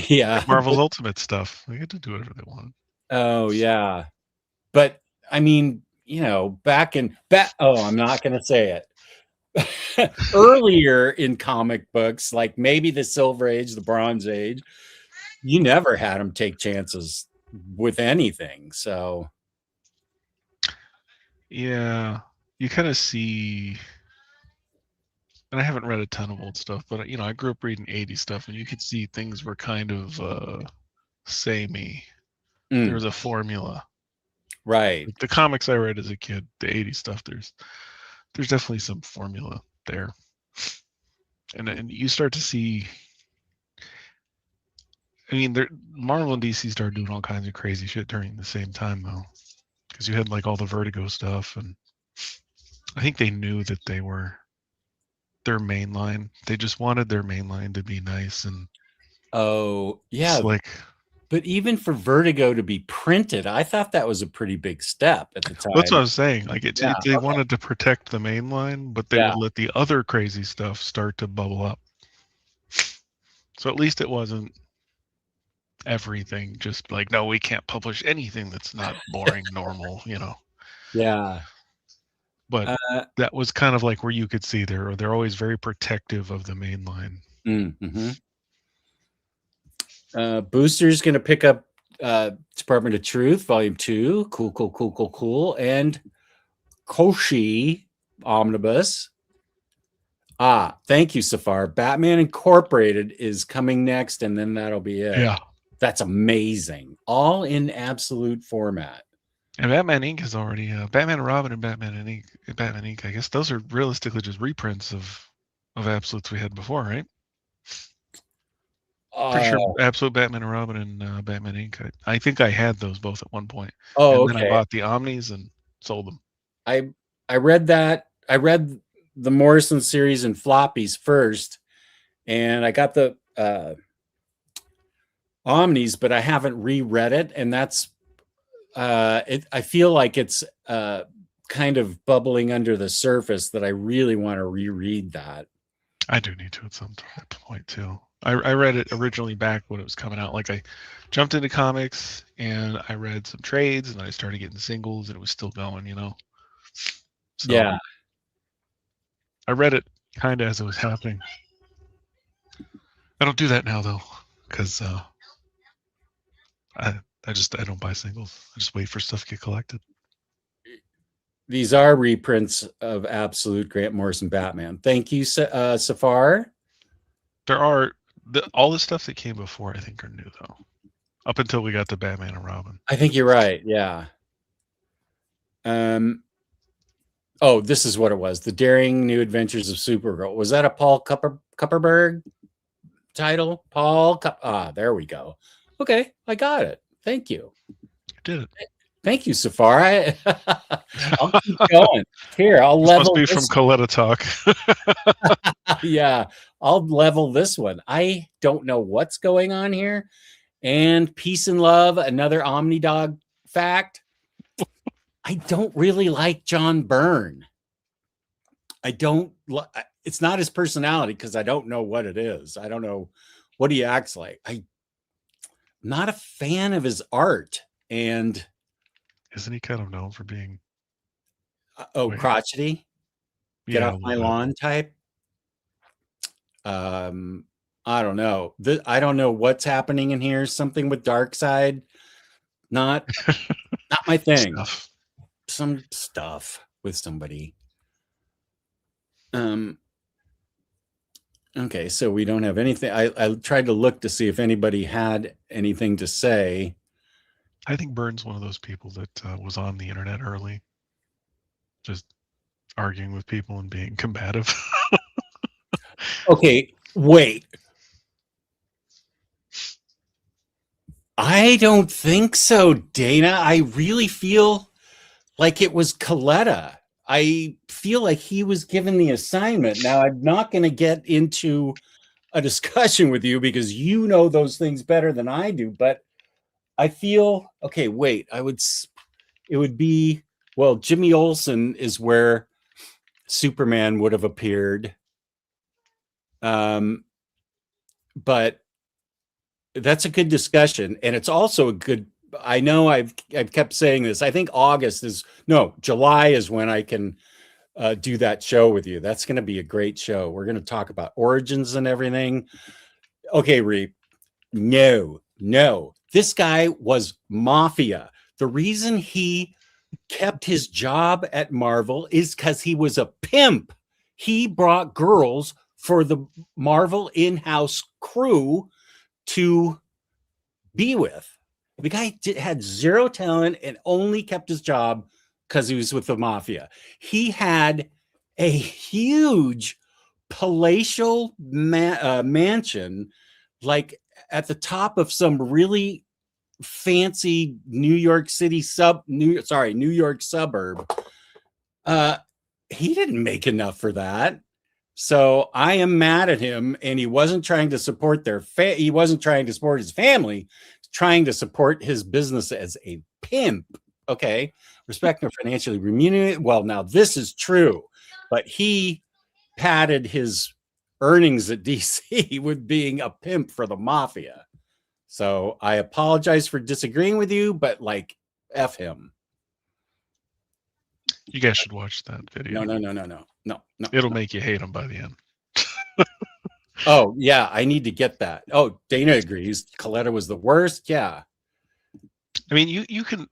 yeah, like Marvel's Ultimate stuff, they get to do whatever they want. Oh yeah, but I mean, I'm not going to say it. Earlier in comic books, like maybe the Silver Age, the Bronze Age, you never had them take chances with anything. So yeah, you kind of see, and I haven't read a ton of old stuff, but I grew up reading 80s stuff, and you could see things were kind of samey. There was a formula, right? Like the comics I read as a kid, the 80s stuff, there's definitely some formula there, and you start to see. I mean, Marvel and DC started doing all kinds of crazy shit during the same time, though, because you had like all the Vertigo stuff, and I think they knew that they were their main line. They just wanted their main line to be nice and slick. But even for Vertigo to be printed, I thought that was a pretty big step at the time. That's what I was saying. Like they wanted to protect the main line, but they would let the other crazy stuff start to bubble up. So at least it wasn't everything just like, no, we can't publish anything that's not boring normal, Yeah. But that was kind of like where you could see they're always very protective of the main line. Mm-hmm. Booster's going to pick up Department of Truth, Volume 2. Cool. And Koshi Omnibus. Thank you, Safar. Batman Incorporated is coming next, and then that'll be it. Yeah. That's amazing. All in absolute format. And Batman Inc. is already Batman and Robin and Batman Inc. I guess those are realistically just reprints of absolutes we had before, right? Pretty sure Absolute Batman and Robin and Batman Inc. I think I had those both at one point. And then I bought the Omnis and sold them. I read that. I read the Morrison series in floppies first, and I got the Omnis, but I haven't reread it, and that's I feel like it's kind of bubbling under the surface that I really want to reread that. I do need to at some point too. I read it originally back when it was coming out. Like I jumped into comics and I read some trades and then I started getting singles and it was still going, you know. So Yeah. I read it kind of as it was happening. I don't do that now though, because I don't buy singles. I just wait for stuff to get collected. These are reprints of Absolute Grant Morrison Batman. Thank you, Safar. There are all the stuff that came before. I think are new though, up until we got the Batman and Robin. I think you're right. Yeah. Oh, this is what it was: The Daring New Adventures of Supergirl. Was that a Paul Kupperberg title? There we go. Okay, I got it. Thank you. You did it. Thank you, Safar. I'll keep going. Here, I'll level. Must be from Coletta Talk. Yeah, I'll level this one. I don't know what's going on here. And Peace and Love, another Omnidog fact. I don't really like John Byrne. It's not his personality because I don't know what it is. I don't know what he acts like. I'm not a fan of his art. And isn't he kind of known for being crotchety? Get off my lawn type. I don't know. I don't know what's happening in here. Something with Darkseid. Not my thing. Some stuff with somebody. Okay, so we don't have anything. I tried to look to see if anybody had anything to say. I think Byrne's one of those people that was on the internet early, just arguing with people and being combative. Okay, wait. I don't think so, Dana. I really feel like it was Coletta. I feel like he was given the assignment. Now, I'm not going to get into a discussion with you because you know those things better than I do, but I feel, okay, wait, it would be, well, Jimmy Olsen is where Superman would have appeared. But that's a good discussion. And it's also a good, I know I've kept saying this. I think July is when I can do that show with you. That's going to be a great show. We're going to talk about origins and everything. Okay, Reep. No. This guy was mafia. The reason he kept his job at Marvel is because he was a pimp. He brought girls for the Marvel in-house crew to be with. The guy had zero talent and only kept his job because he was with the mafia. He had a huge palatial mansion, like at the top of some really fancy New York suburb. He didn't make enough for that. So I am mad at him, and he wasn't trying to support he wasn't trying to support his family, trying to support his business as a pimp. Okay. Respect and financially remunerated. Well, now this is true, but he padded his earnings at DC with being a pimp for the mafia. So I apologize for disagreeing with you, but like, F him. You guys should watch that video. No. It'll make you hate him by the end. Oh, yeah, I need to get that. Oh, Dana agrees. Coletta was the worst. Yeah. I mean, you can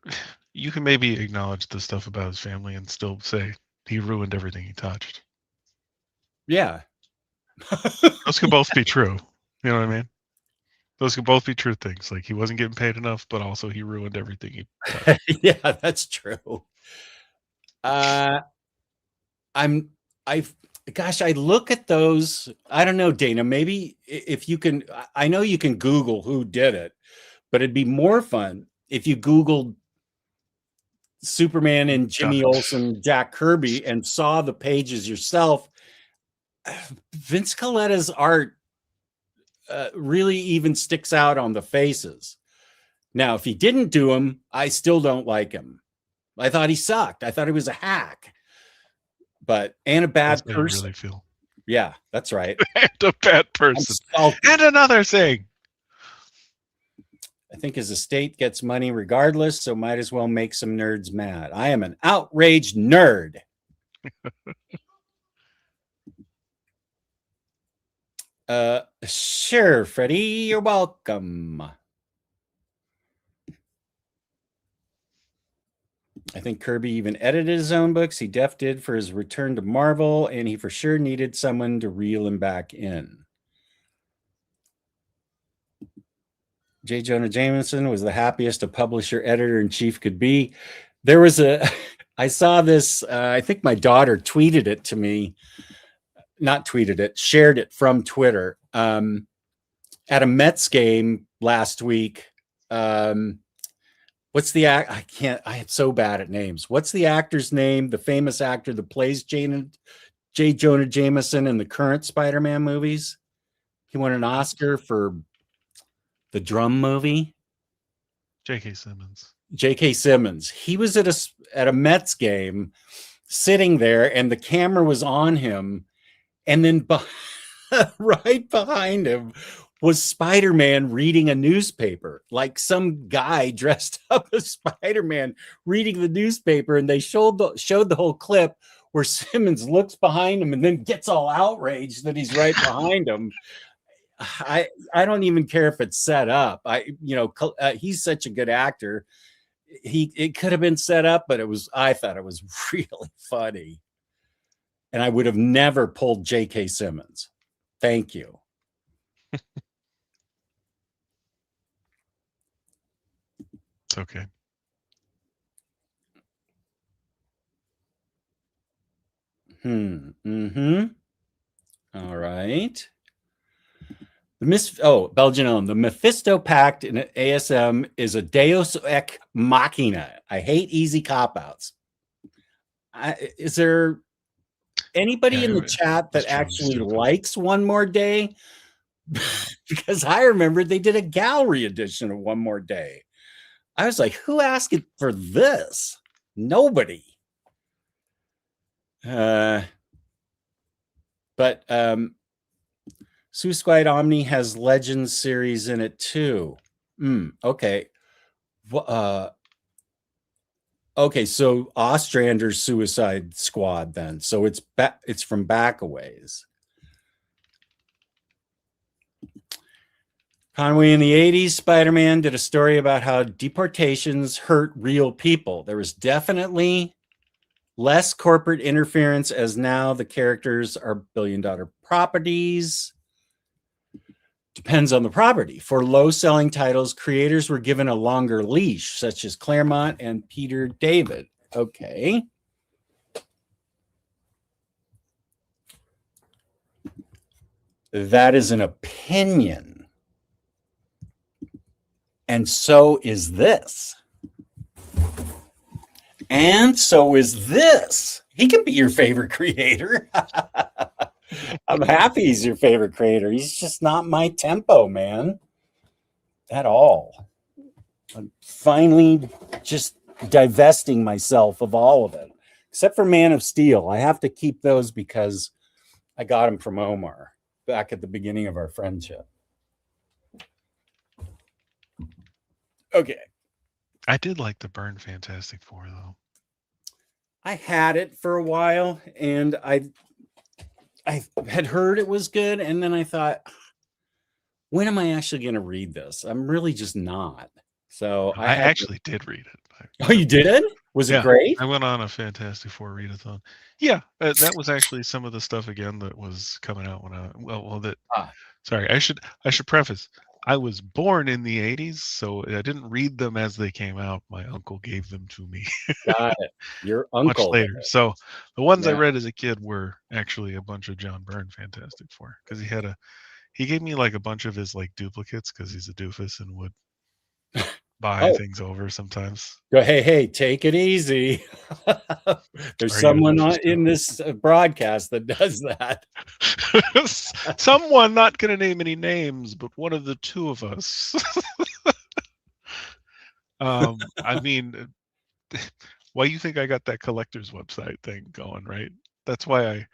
maybe acknowledge the stuff about his family and still say he ruined everything he touched. Yeah. Those could both be true. You know what I mean? Those could both be true things. Like he wasn't getting paid enough, but also he ruined everything he touched. Yeah, that's true. I look at those. I don't know, Dana, maybe if you can, I know you can Google who did it, but it'd be more fun if you Googled Superman and Jimmy Olsen, Jack Kirby, and saw the pages yourself. Vince Coletta's art really even sticks out on the faces. Now, if he didn't do them, I still don't like him. I thought he sucked. I thought he was a hack. And a bad person. Really feel. Yeah, that's right. And a bad I'm person. salty. And another thing. I think his estate gets money regardless, so might as well make some nerds mad. I am an outraged nerd. Sure, Freddie, you're welcome. I think Kirby even edited his own books. He def did for his return to Marvel, and he for sure needed someone to reel him back in. J. Jonah Jameson was the happiest a publisher editor in chief could be. There was I saw this, I think my daughter tweeted it to me, not tweeted it, shared it from Twitter. At a Mets game last week, what's the act? I am so bad at names. What's the actor's name? The famous actor that plays J. Jonah Jameson in the current Spider-Man movies. He won an Oscar for the drum movie. J.K. Simmons. J.K. Simmons. He was at a Mets game, sitting there, and the camera was on him, and then right behind him was Spider-Man reading a newspaper, like some guy dressed up as Spider-Man reading the newspaper, and they showed the whole clip where Simmons looks behind him and then gets all outraged that he's right behind him. I don't even care if it's set up. He's such a good actor. It could have been set up, but I thought it was really funny. And I would have never pulled J.K. Simmons. Thank you. It's okay. All right. Belgian, the Mephisto Pact in ASM is a Deus Ex Machina. I hate easy cop-outs. Is there anybody in the chat that actually likes One More Day? Because I remember they did a gallery edition of One More Day. I was like, who asked for this? Nobody. But Suicide Omni has Legends series in it too. Okay. Okay, so Ostrander's Suicide Squad then. So it's from Backaways. Conway, in the 80s, Spider-Man did a story about how deportations hurt real people. There was definitely less corporate interference, as now the characters are billion-dollar properties. Depends on the property. For low-selling titles, creators were given a longer leash, such as Claremont and Peter David. Okay. That is an opinion. And so is this. And so is this. He can be your favorite creator. I'm happy he's your favorite creator. He's just not my tempo, man. At all. I'm finally just divesting myself of all of it. Except for Man of Steel. I have to keep those because I got them from Omar back at the beginning of our friendship. Okay. I did like the Byrne Fantastic Four, though. I had it for a while, and I had heard it was good, and then I thought, when am I actually going to read this? I'm really just not. So I actually did read it. Oh, you did? Was it great? I went on a Fantastic Four readathon. Yeah, that was actually some of the stuff again that was coming out when Sorry, I should preface. I was born in the 80s, so I didn't read them as they came out. My uncle gave them to me. Got it. Your uncle. Much later. So the ones I read as a kid were actually a bunch of John Byrne Fantastic Four, because he gave me like a bunch of his like duplicates because he's a doofus and would buy things over sometimes. Hey, take it easy. There's someone in this broadcast that does that. Someone, not going to name any names, but one of the two of us. I mean, why you think I got that collector's website thing going, right? That's why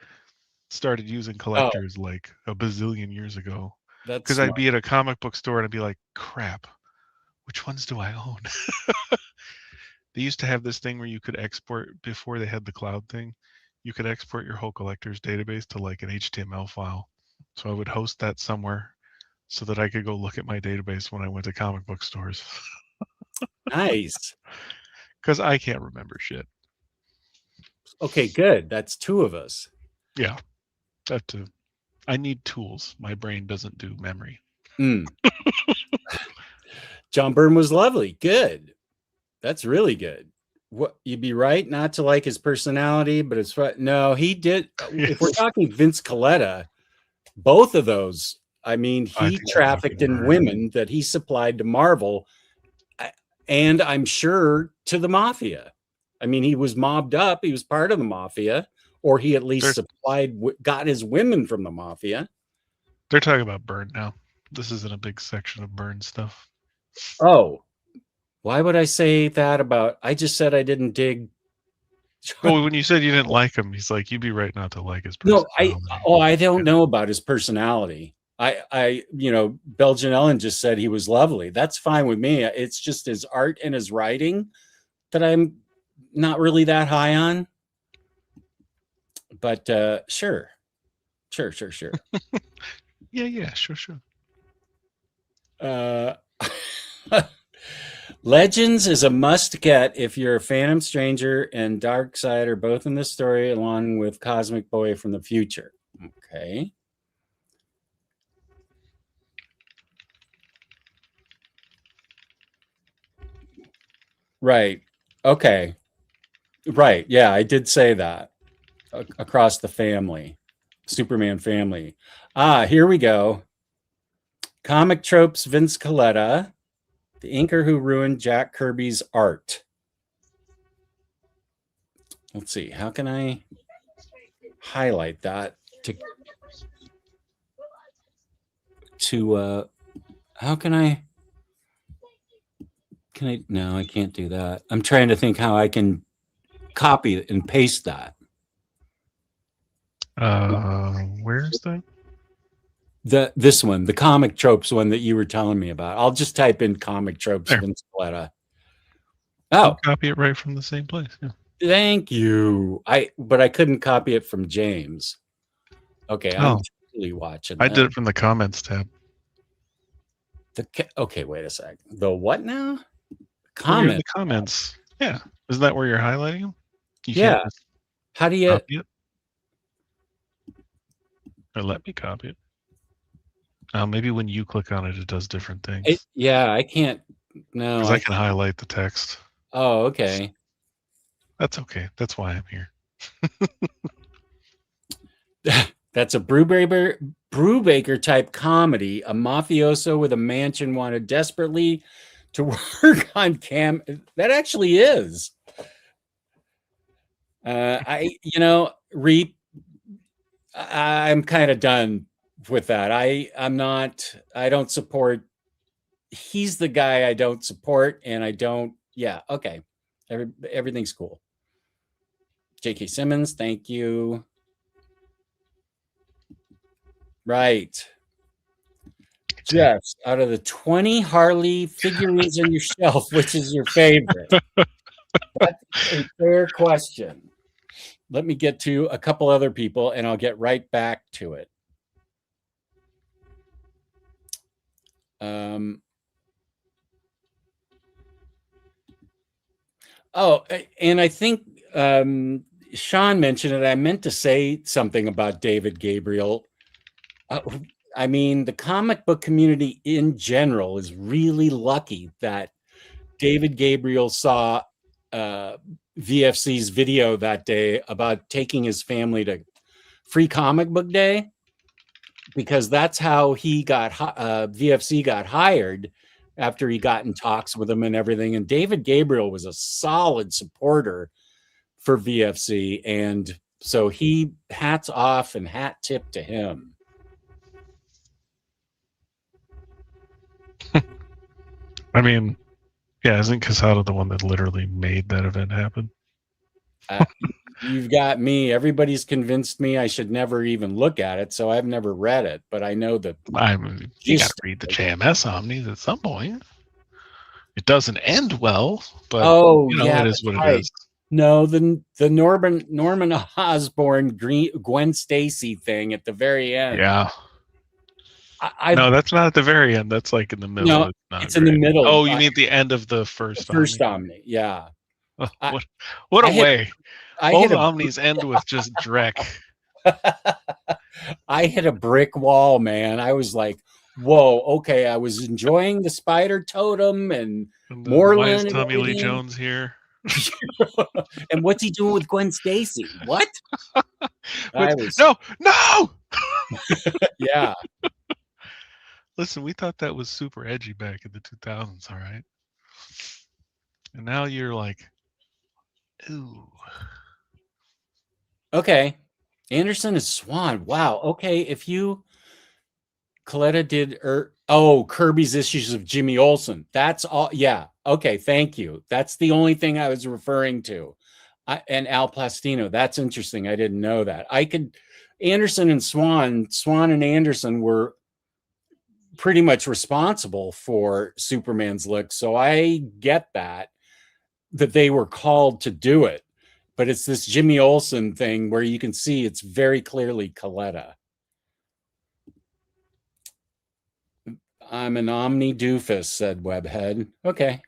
started using collectors like a bazillion years ago. That's Because I'd smart. be at a comic book store and I'd be like, crap, which ones do I own? They used to have this thing where you could export, before they had the cloud thing, you could export your whole collector's database to like an HTML file. So I would host that somewhere so that I could go look at my database when I went to comic book stores. Nice. Because I can't remember shit. Okay, good. That's two of us. Yeah. I need tools. My brain doesn't do memory. John Byrne was lovely. Good. That's really good. What, you'd be right not to like his personality, but it's no, he did. If we're Yes. talking Vince Coletta, both of those, I mean, I he think we're trafficked talking in Byrne. women that he supplied to Marvel, and I'm sure to the mafia. I mean, he was mobbed up. He was part of the mafia, or he at least got his women from the mafia. They're talking about Byrne now. This isn't a big section of Byrne stuff. Oh, why would I say that about? I just said I didn't dig. Well, when you said you didn't like him, he's like, you'd be right not to like his No, personality. I don't know about his personality. Belgian Ellen just said he was lovely. That's fine with me. It's just his art and his writing that I'm not really that high on. But sure. Yeah, sure. Legends is a must get if you're a Phantom Stranger and Darkseid are both in the story, along with Cosmic Boy from the future. Okay. Right. Okay. Right. Yeah, I did say that. Across the family. Superman family. Here we go. Comic tropes, Vince Coletta, the inker who ruined Jack Kirby's art. Let's see. How can I highlight that to how can I no, I can't do that. I'm trying to think how I can copy it and paste that. Where's that? This one, the comic tropes one that you were telling me about. I'll just type in comic tropes There. Vince Coletta. I'll copy it right from the same place. Yeah. Thank you. But I couldn't copy it from James. Okay, I'm totally watching. I did it from the comments tab. Okay, wait a sec. The what now? The comments. Yeah. Isn't that where you're highlighting them? Yeah. How do you copy it? Or let me copy it. Maybe when you click on it, it does different things. I can't. No, because I can highlight the text. Oh, okay. That's okay. That's why I'm here. That's a Brubaker type comedy. A mafioso with a mansion wanted desperately to work on cam. That actually is. Reap. I'm kind of done with that. I don't support. He's the guy I don't support, and I don't. Yeah, okay. Everything's cool. J.K. Simmons, thank you. Right. Yes. Out of the 20 Harley figurines on your shelf, which is your favorite? That's a fair question. Let me get to a couple other people, and I'll get right back to it. And I think Sean mentioned it. I meant to say something about David Gabriel. I mean, the comic book community in general is really lucky that David Gabriel saw VFC's video that day about taking his family to Free Comic Book Day, because that's how he got VFC got hired after he got in talks with him and everything. And David Gabriel was a solid supporter for VFC, and so he hats off and hat tip to him. I mean, yeah, isn't Casado the one that literally made that event happen? Uh, you've got me. Everybody's convinced me I should never even look at it, so I've never read it. But I know that I mean, you got to just read the JMS Omnis at some point. It doesn't end well, but oh you know, yeah, it is that's what it right. is. No, the Norman Osborn Gwen Stacy thing at the very end. Yeah. I No, that's not at the very end. That's like in the middle. no, It's not it's in the great. middle. Oh, you mean the end of the The first first Omni? Omni, yeah. Oh, I, what a I hit way. I hit Both a Omnis end with just dreck. I hit a brick wall, man. I was like, whoa, okay. I was enjoying the spider totem and And then why is Moreland and Tommy Lee everything. Jones here? And what's he doing with Gwen Stacy? What? I was No. yeah. Listen, we thought that was super edgy back in the 2000s, all right? And now you're like, ooh. Okay. Anderson is Swan. Wow. Okay. If you Coletta did Kirby's issues of Jimmy Olsen. That's all. Yeah. Okay. Thank you. That's the only thing I was referring to. And Al Plastino. That's interesting. I didn't know that. Anderson and Swan and Anderson were pretty much responsible for Superman's look. So I get that they were called to do it. But it's this Jimmy Olsen thing where you can see it's very clearly Coletta. I'm an Omni doofus, said Webhead. Okay.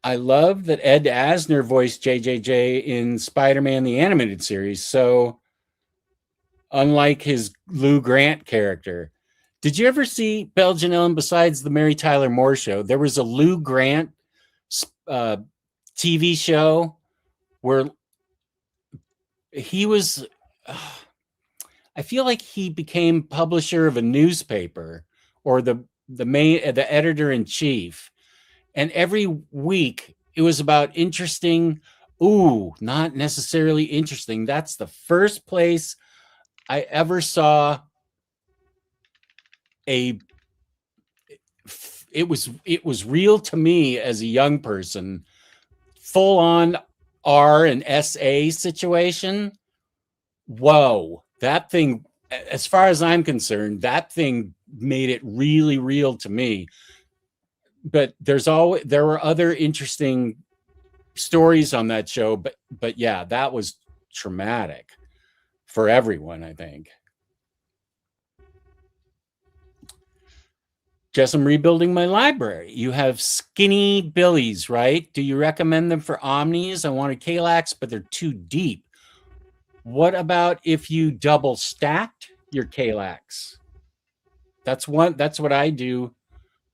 I love that Ed Asner voiced JJJ in Spider-Man the Animated Series. So, unlike his Lou Grant character, did you ever see Belgian Ellen besides the Mary Tyler Moore Show? There was a Lou Grant TV show where he was. I feel like he became publisher of a newspaper or the editor in chief. And every week it was about interesting, not necessarily interesting. That's the first place I ever saw it was real to me as a young person, full on R and SA situation. Whoa, that thing, as far as I'm concerned, that thing made it really real to me. But there were other interesting stories on that show, but yeah, that was traumatic for everyone, I think. Guess I'm rebuilding my library. You have Skinny Billies, right? Do you recommend them for Omnis? I wanted Kalax, but they're too deep. What about if you double stacked your Kalax? That's what I do.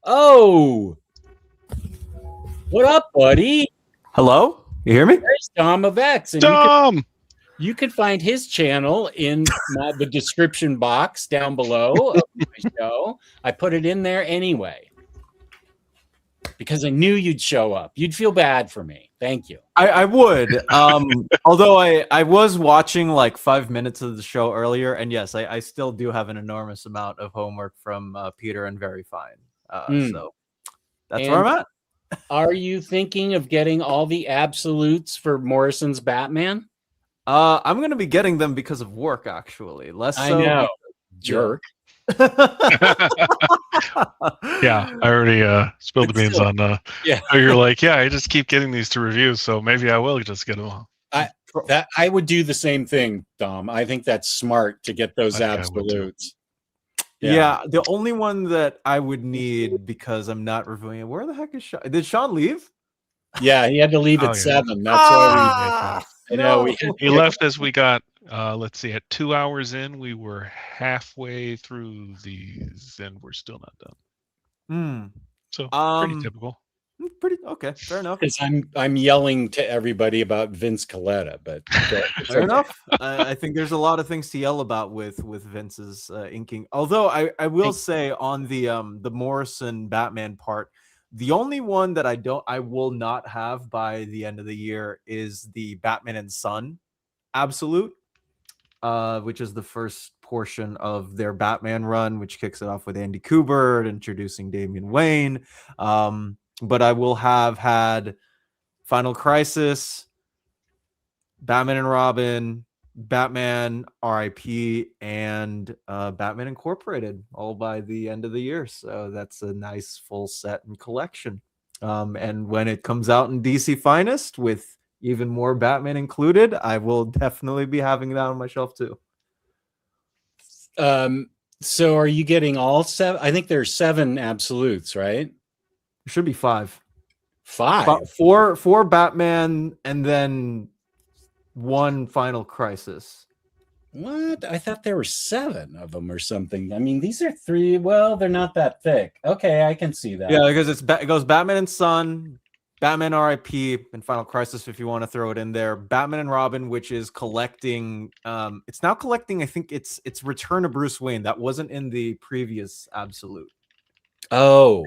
Oh, what up, buddy? Hello? You hear me? There's Dom of X. And Dom! you can find his channel in the description box down below of my show. I put it in there anyway because I knew you'd show up. You'd feel bad for me. Thank you. I would. Although I was watching like 5 minutes of the show earlier, and yes, I still do have an enormous amount of homework from Peter and Very Fine. So that's where I'm at. Are you thinking of getting all the absolutes for Morrison's Batman? I'm going to be getting them because of work, actually. I know. Jerk. Yeah, I already spilled the beans on yeah. You're like, yeah, I just keep getting these to review, so maybe I will just get them. I would do the same thing, Dom. I think that's smart to get those absolutes. Yeah, the only one that I would need, because I'm not reviewing it. Where the heck is Sean? Did Sean leave? Yeah, he had to leave at 7. That's why he left as we got let's see, at 2 hours in, we were halfway through these and we're still not done. So pretty typical. Pretty okay, fair enough. Because I'm yelling to everybody about Vince Coletta, but fair enough. I think there's a lot of things to yell about with Vince's inking. Although I will say on the Morrison Batman part, the only one that I will not have by the end of the year is the Batman and Son Absolute, which is the first portion of their Batman run, which kicks it off with Andy Kubert introducing Damian Wayne. but I will have had Final Crisis, Batman and Robin, Batman RIP, and Batman Incorporated, all by the end of the year. So that's a nice full set and collection. And when it comes out in DC Finest with even more Batman included, I will definitely be having that on my shelf too. So are you getting all 7? I think there's 7 absolutes, right? It should be 5. 5. Four Batman, and then 1 Final Crisis. What? I thought there were 7 of them or something. I mean, these are 3. Well, they're not that thick. Okay, I can see that. Yeah, because it goes Batman and Son, Batman RIP, and Final Crisis, if you want to throw it in there. Batman and Robin, which is collecting. It's now collecting. I think it's Return of Bruce Wayne. That wasn't in the previous Absolute. Oh.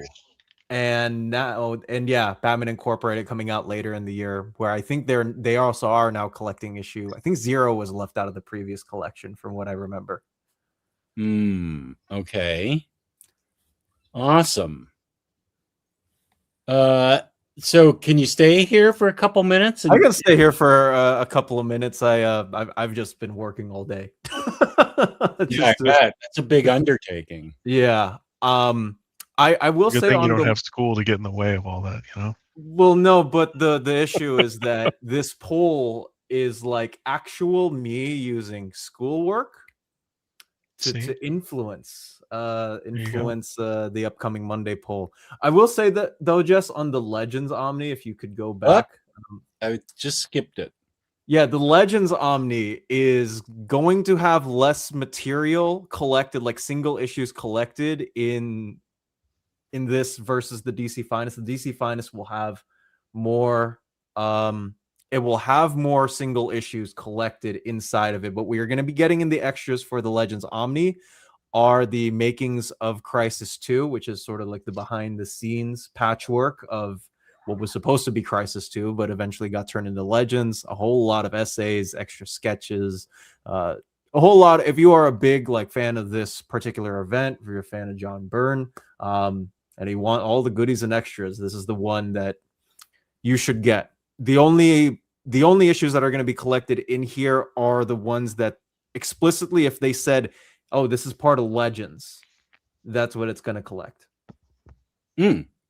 And now, and yeah, Batman Incorporated coming out later in the year, where I think they also are now collecting issue. I think 0 was left out of the previous collection, from what I remember. Okay. Awesome. So can you stay here for a couple minutes? I can stay here for a couple of minutes. I've just been working all day. Yeah, that's a big undertaking. Yeah. I will Good say thing you don't have school to get in the way of all that, you know? Well, no, but the issue is that this poll is like actual me using schoolwork to influence the upcoming Monday poll. I will say that though, Jess, on the Legends Omni, if you could go back. I just skipped it. Yeah, the Legends Omni is going to have less material collected, like single issues collected in this versus the DC Finest. The DC Finest will have more it will have more single issues collected inside of it, but we are going to be getting in the extras for the Legends Omni are the makings of Crisis 2, which is sort of like the behind the scenes patchwork of what was supposed to be Crisis 2, but eventually got turned into Legends. A whole lot of essays, extra sketches, a whole lot. If you are a big fan of this particular event, if you're a fan of John Byrne, and you want all the goodies and extras, this is the one that you should get. The only issues that are going to be collected in here are the ones that explicitly, if they said, oh, this is part of Legends, that's what it's going to collect.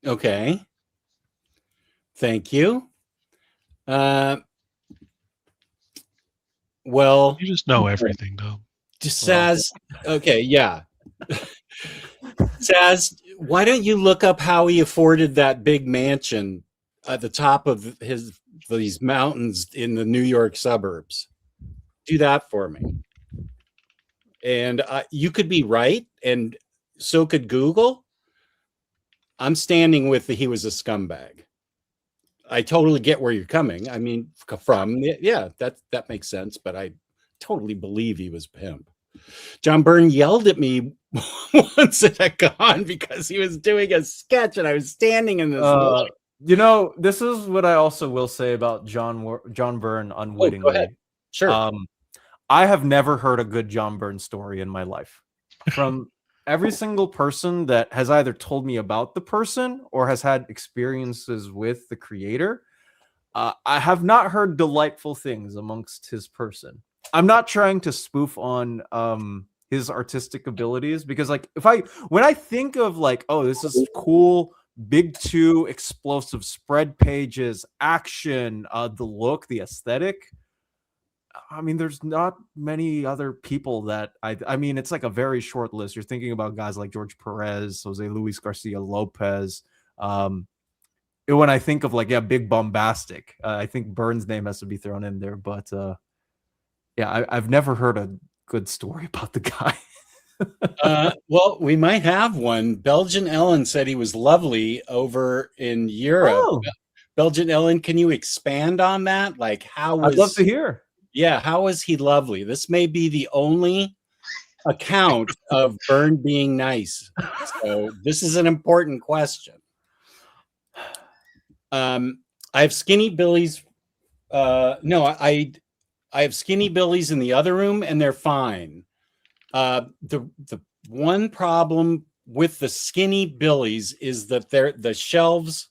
Okay. Thank you. Well, you just know everything, though. Saz, okay, yeah. Saz, why don't you look up how he afforded that big mansion at the top of these mountains in the New York suburbs? Do that for me. And you could be right, and so could Google. I'm standing with he was a scumbag. I totally get where you're coming. I mean, from. Yeah, that makes sense, but I totally believe he was a pimp. John Byrne yelled at me once at a con because he was doing a sketch and I was standing in this. This is what I also will say about John Byrne unwittingly. Go ahead. Sure. I have never heard a good John Byrne story in my life. From every single person that has either told me about the person or has had experiences with the creator, I have not heard delightful things amongst his person. I'm not trying to spoof on his artistic abilities, because when I think of oh, this is cool, big 2 explosive spread pages, action, the look, the aesthetic, I mean, there's not many other people that I mean, it's like a very short list. You're thinking about guys like George Perez, Jose Luis Garcia Lopez. When I think of big bombastic, I think Byrne's name has to be thrown in there. But yeah, I've never heard a good story about the guy. Well, we might have one. Belgian Ellen said he was lovely over in Europe. Oh. Belgian Ellen, can you expand on that? I'd love to hear. Yeah, how is he lovely? This may be the only account of Byrne being nice. So this is an important question. I have Skinny Billy's. I have Skinny Billy's in the other room, and they're fine. The one problem with the Skinny Billy's is that the shelves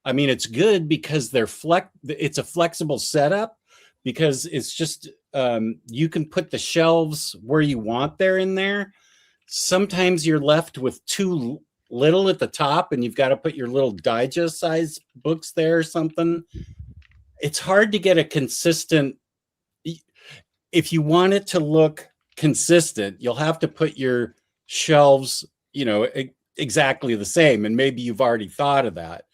I mean, it's good because it's a flexible setup, because it's just you can put the shelves where you want there in there. Sometimes you're left with too little at the top and you've got to put your little digest size books there or something. It's hard to get a consistent, if you want it to look consistent, you'll have to put your shelves, exactly the same. And maybe you've already thought of that.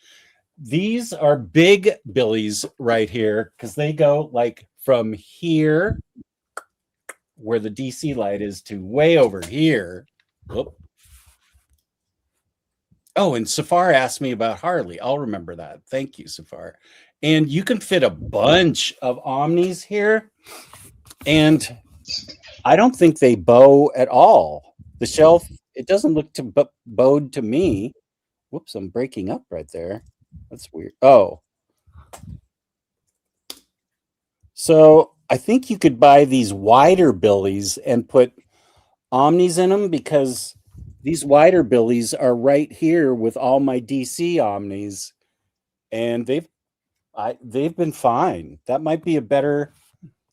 These are big billies right here, because they go like from here where the DC light is to way over here. Whoop. Oh, and Safar asked me about Harley. I'll remember that. Thank you, Safar. And you can fit a bunch of Omnis here. And I don't think they bow at all. The shelf, it doesn't look bowed to me. Whoops, I'm breaking up right there. That's weird. Oh. So I think you could buy these wider billies and put Omnis in them, because these wider billies are right here with all my DC Omnis, and they've been fine. That might be a better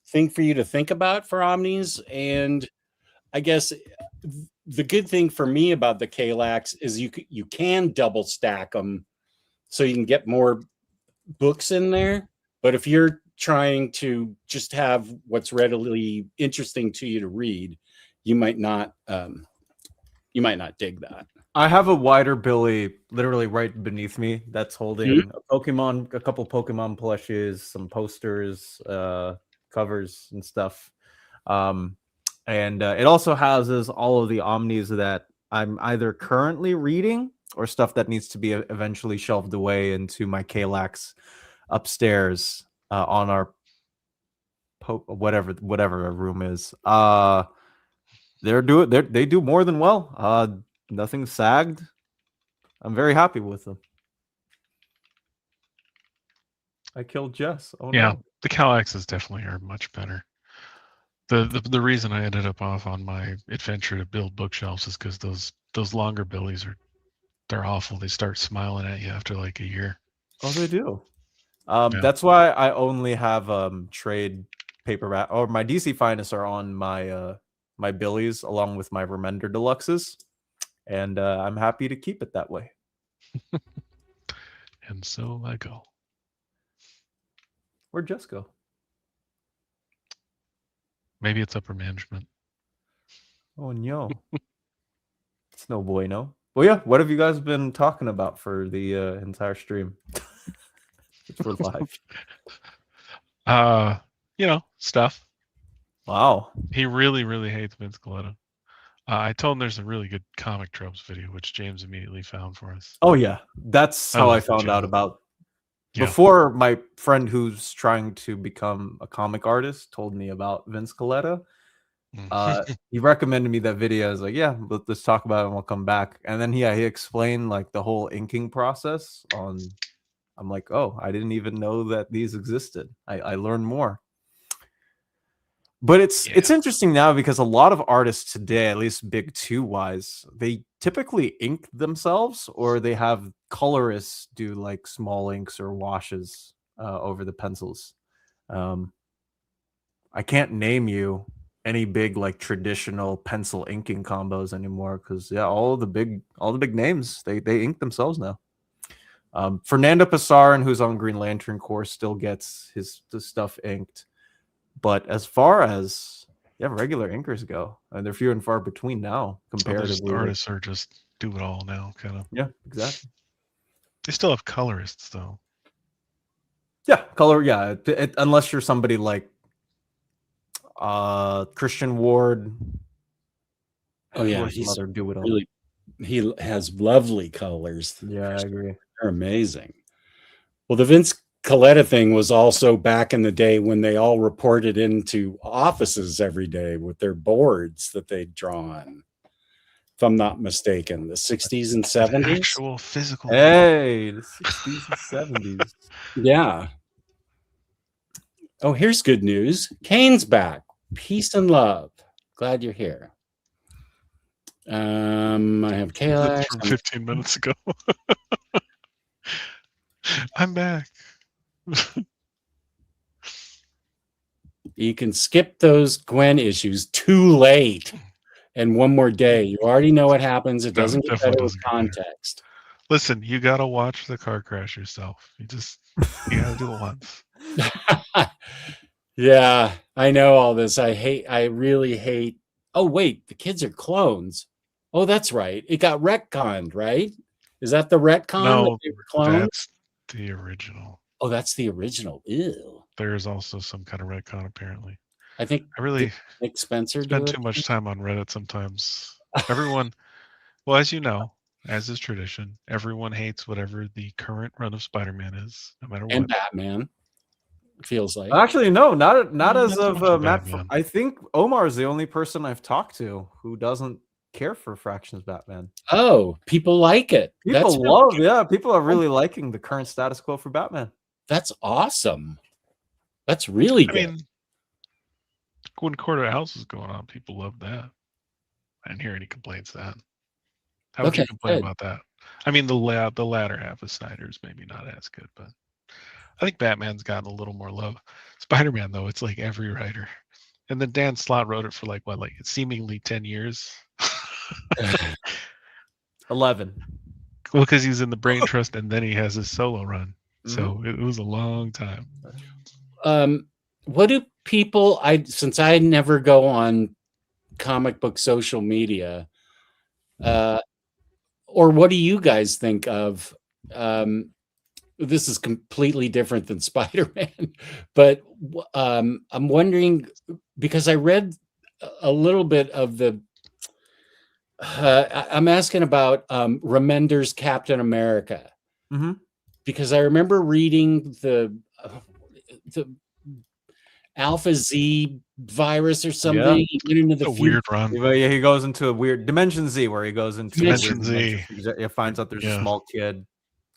thing for you to think about for Omnis. And I guess the good thing for me about the Kallax is you can double stack them, so you can get more books in there. But if you're trying to just have what's readily interesting to you to read, you might not dig that. I have a wider billy literally right beneath me that's holding a couple Pokemon plushes, some posters, covers and stuff. And it also houses all of the Omnis that I'm either currently reading or stuff that needs to be eventually shelved away into my Kallax upstairs on our whatever a room is. They do more than well. Nothing sagged. I'm very happy with them. I killed Jess. Oh yeah, no. The Kallaxes definitely are much better. The reason I ended up off on my adventure to build bookshelves is because those longer billies they're awful. They start smiling at you after like a year. Oh, they do. Yeah. That's why I only have trade paperback, or my DC Finest are on my my billies along with my Remender Deluxes, and I'm happy to keep it that way. And so I go. Where'd Jess go? Maybe it's upper management. Oh no. It's no bueno. Well, yeah, what have you guys been talking about for the entire stream? For live. Stuff. Wow. He really, really hates Vince Coletta. I told him there's a really good comic tropes video, which James immediately found for us. Oh yeah, that's how I found out about. Yeah. Before, my friend who's trying to become a comic artist told me about Vince Coletta. He recommended me that video. I was like, yeah, let's talk about it and we'll come back. And then he explained like the whole inking process on. I'm like, oh, I didn't even know that these existed. I learned more. But it's interesting now because a lot of artists today, at least Big 2 wise, they typically ink themselves, or they have colorists do like small inks or washes over the pencils. I can't name you any big like traditional pencil inking combos anymore because all the big names they ink themselves now. Fernando Pasarin, who's on Green Lantern Corps, still gets his stuff inked. But as far as regular inkers go, and they're few and far between now, comparatively. Artists are just do it all now, kind of. Yeah, exactly. They still have colorists, though. Yeah, color. Yeah, unless you're somebody like Christian Ward. Oh yeah, he's do it all. Really, he has lovely colors. Yeah, I agree. They're amazing. Well, the Vince Coletta thing was also back in the day when they all reported into offices every day with their boards that they'd drawn. If I'm not mistaken, the 60s and 70s. Actual physical. Hey, the 60s and 70s. Yeah. Oh, here's good news. Kane's back. Peace and love. Glad you're here. I have Kayla from 15 minutes ago. I'm back. You can skip those Gwen issues too late. And one more day. You already know what happens. It No, doesn't it get definitely better with doesn't get better. context. Listen, you gotta watch the car crash yourself. You gotta do it once. Yeah, I know all this. I really hate. Oh, wait, the kids are clones. Oh, that's right. It got retconned, right? Is that the retcon that No, they were clones? that's the original. Oh, that's the original. Ew. There's also some kind of retcon apparently. I think I really did Nick Spencer do spend it. too much time on Reddit sometimes. Everyone, well, as you know, as is tradition, everyone hates whatever the current run of Spider-Man is, no matter And what. Batman feels like. Actually, no, not Not as so of much of Matt. Batman. I think Omar is the only person I've talked to who doesn't care for Fractions Batman. Oh, people like it. That's People really love, good. yeah, people are really liking the current status quo for Batman. That's awesome. That's really I good. mean, when Court of House was going on, people loved that. I didn't hear any complaints then. How would you Okay, complain good. about that? I mean, the latter half of Snyder's maybe not as good, but I think Batman's gotten a little more love. Spider-Man, though, it's like every writer. And then Dan Slott wrote it for like seemingly 10 years. 11. Well, because he's in the Brain Trust and then he has his solo run. So it was a long time. What do people since I never go on comic book social media, or what do you guys think of this is completely different than Spider-Man, but I'm wondering because I read a little bit of the I'm asking about Remender's Captain America, because I remember reading the Alpha Z virus or something. Yeah. He went into the a weird run. Yeah, he goes into a weird Dimension Z where he goes into Dimension a Z. weird dimension. He finds out there's a Yeah. small kid,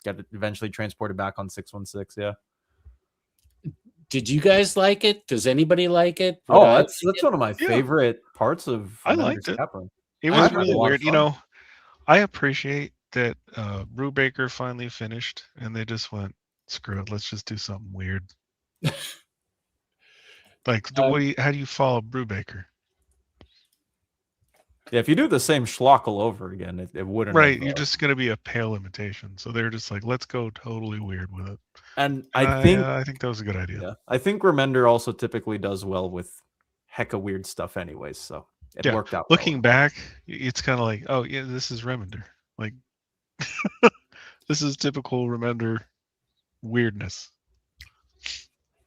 got eventually transported back on 616. Yeah. Did you guys like it? Does anybody like it? Would Oh, I that's one of my Yeah. favorite parts of I liked it. Captain. It I was had really a lot of weird. You fun. know, I appreciate that Brubaker finally finished and they just went, screw it, let's just do something weird. Like, how do you follow Brubaker? Yeah, if you do the same schlock all over again, it wouldn't. Right, have, you're just going to be a pale imitation. So they're just like, let's go totally weird with it. And I think that was a good idea. Yeah, I think Remender also typically does well with hecka weird stuff, anyways. So it worked out. Looking back, it's kind of like, oh yeah, this is Remender. Like, this is typical Remender weirdness.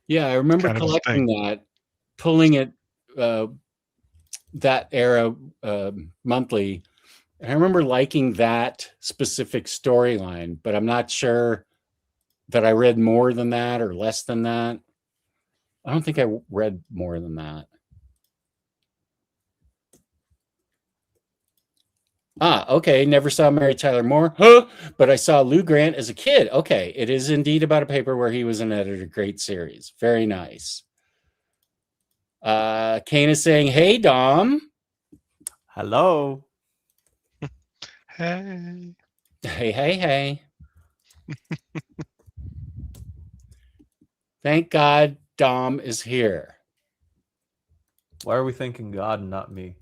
Yeah, I remember Kind of his collecting that, pulling it that era monthly. And I remember liking that specific storyline, but I'm not sure that I read more than that or less than that. I don't think I read more than that. Okay. Never saw Mary Tyler Moore, but I saw Lou Grant as a kid. Okay. It is indeed about a paper where he was an editor. Great series. Very nice. Kane is saying, hey, Dom. Hello. Hey. Hey. Thank God Dom is here. Why are we thanking God and not me?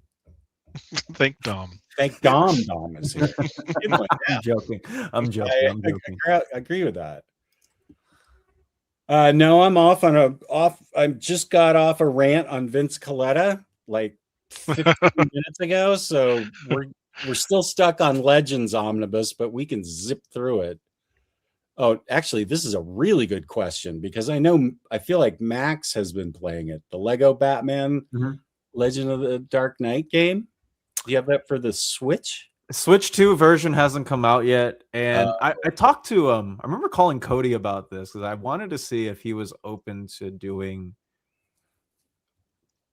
Thank Dom. Thank Dom is here. I'm joking. I'm joking. I agree with that. No, I'm I just got off a rant on Vince Coletta like 15 minutes ago. So we're still stuck on Legends Omnibus, but we can zip through it. Oh, actually, this is a really good question because I feel like Max has been playing it. The Lego Batman Legend of the Dark Knight game. Do you have that for the Switch? Switch 2 version hasn't come out yet. And I talked to I remember calling Cody about this because I wanted to see if he was open to doing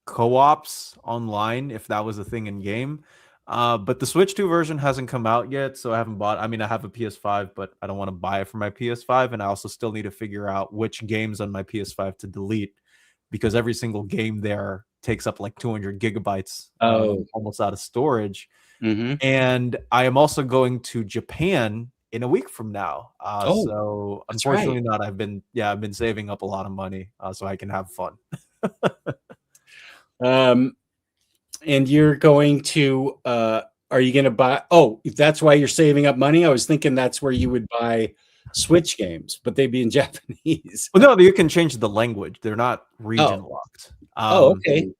co-ops online, if that was a thing in game. But the Switch 2 version hasn't come out yet, so I haven't bought. I mean, I have a PS5, but I don't want to buy it for my PS5, and I also still need to figure out which games on my PS5 to delete because every single game there takes up like 200 gigabytes, almost out of storage. And I am also going to Japan in a week from now. Oh, So that's unfortunately not. I've been saving up a lot of money so I can have fun. And you're going to are you going to buy? Oh, that's why you're saving up money. I was thinking that's where you would buy Switch games, but they'd be in Japanese. Well, no, you can change the language. They're not region locked. Oh, okay.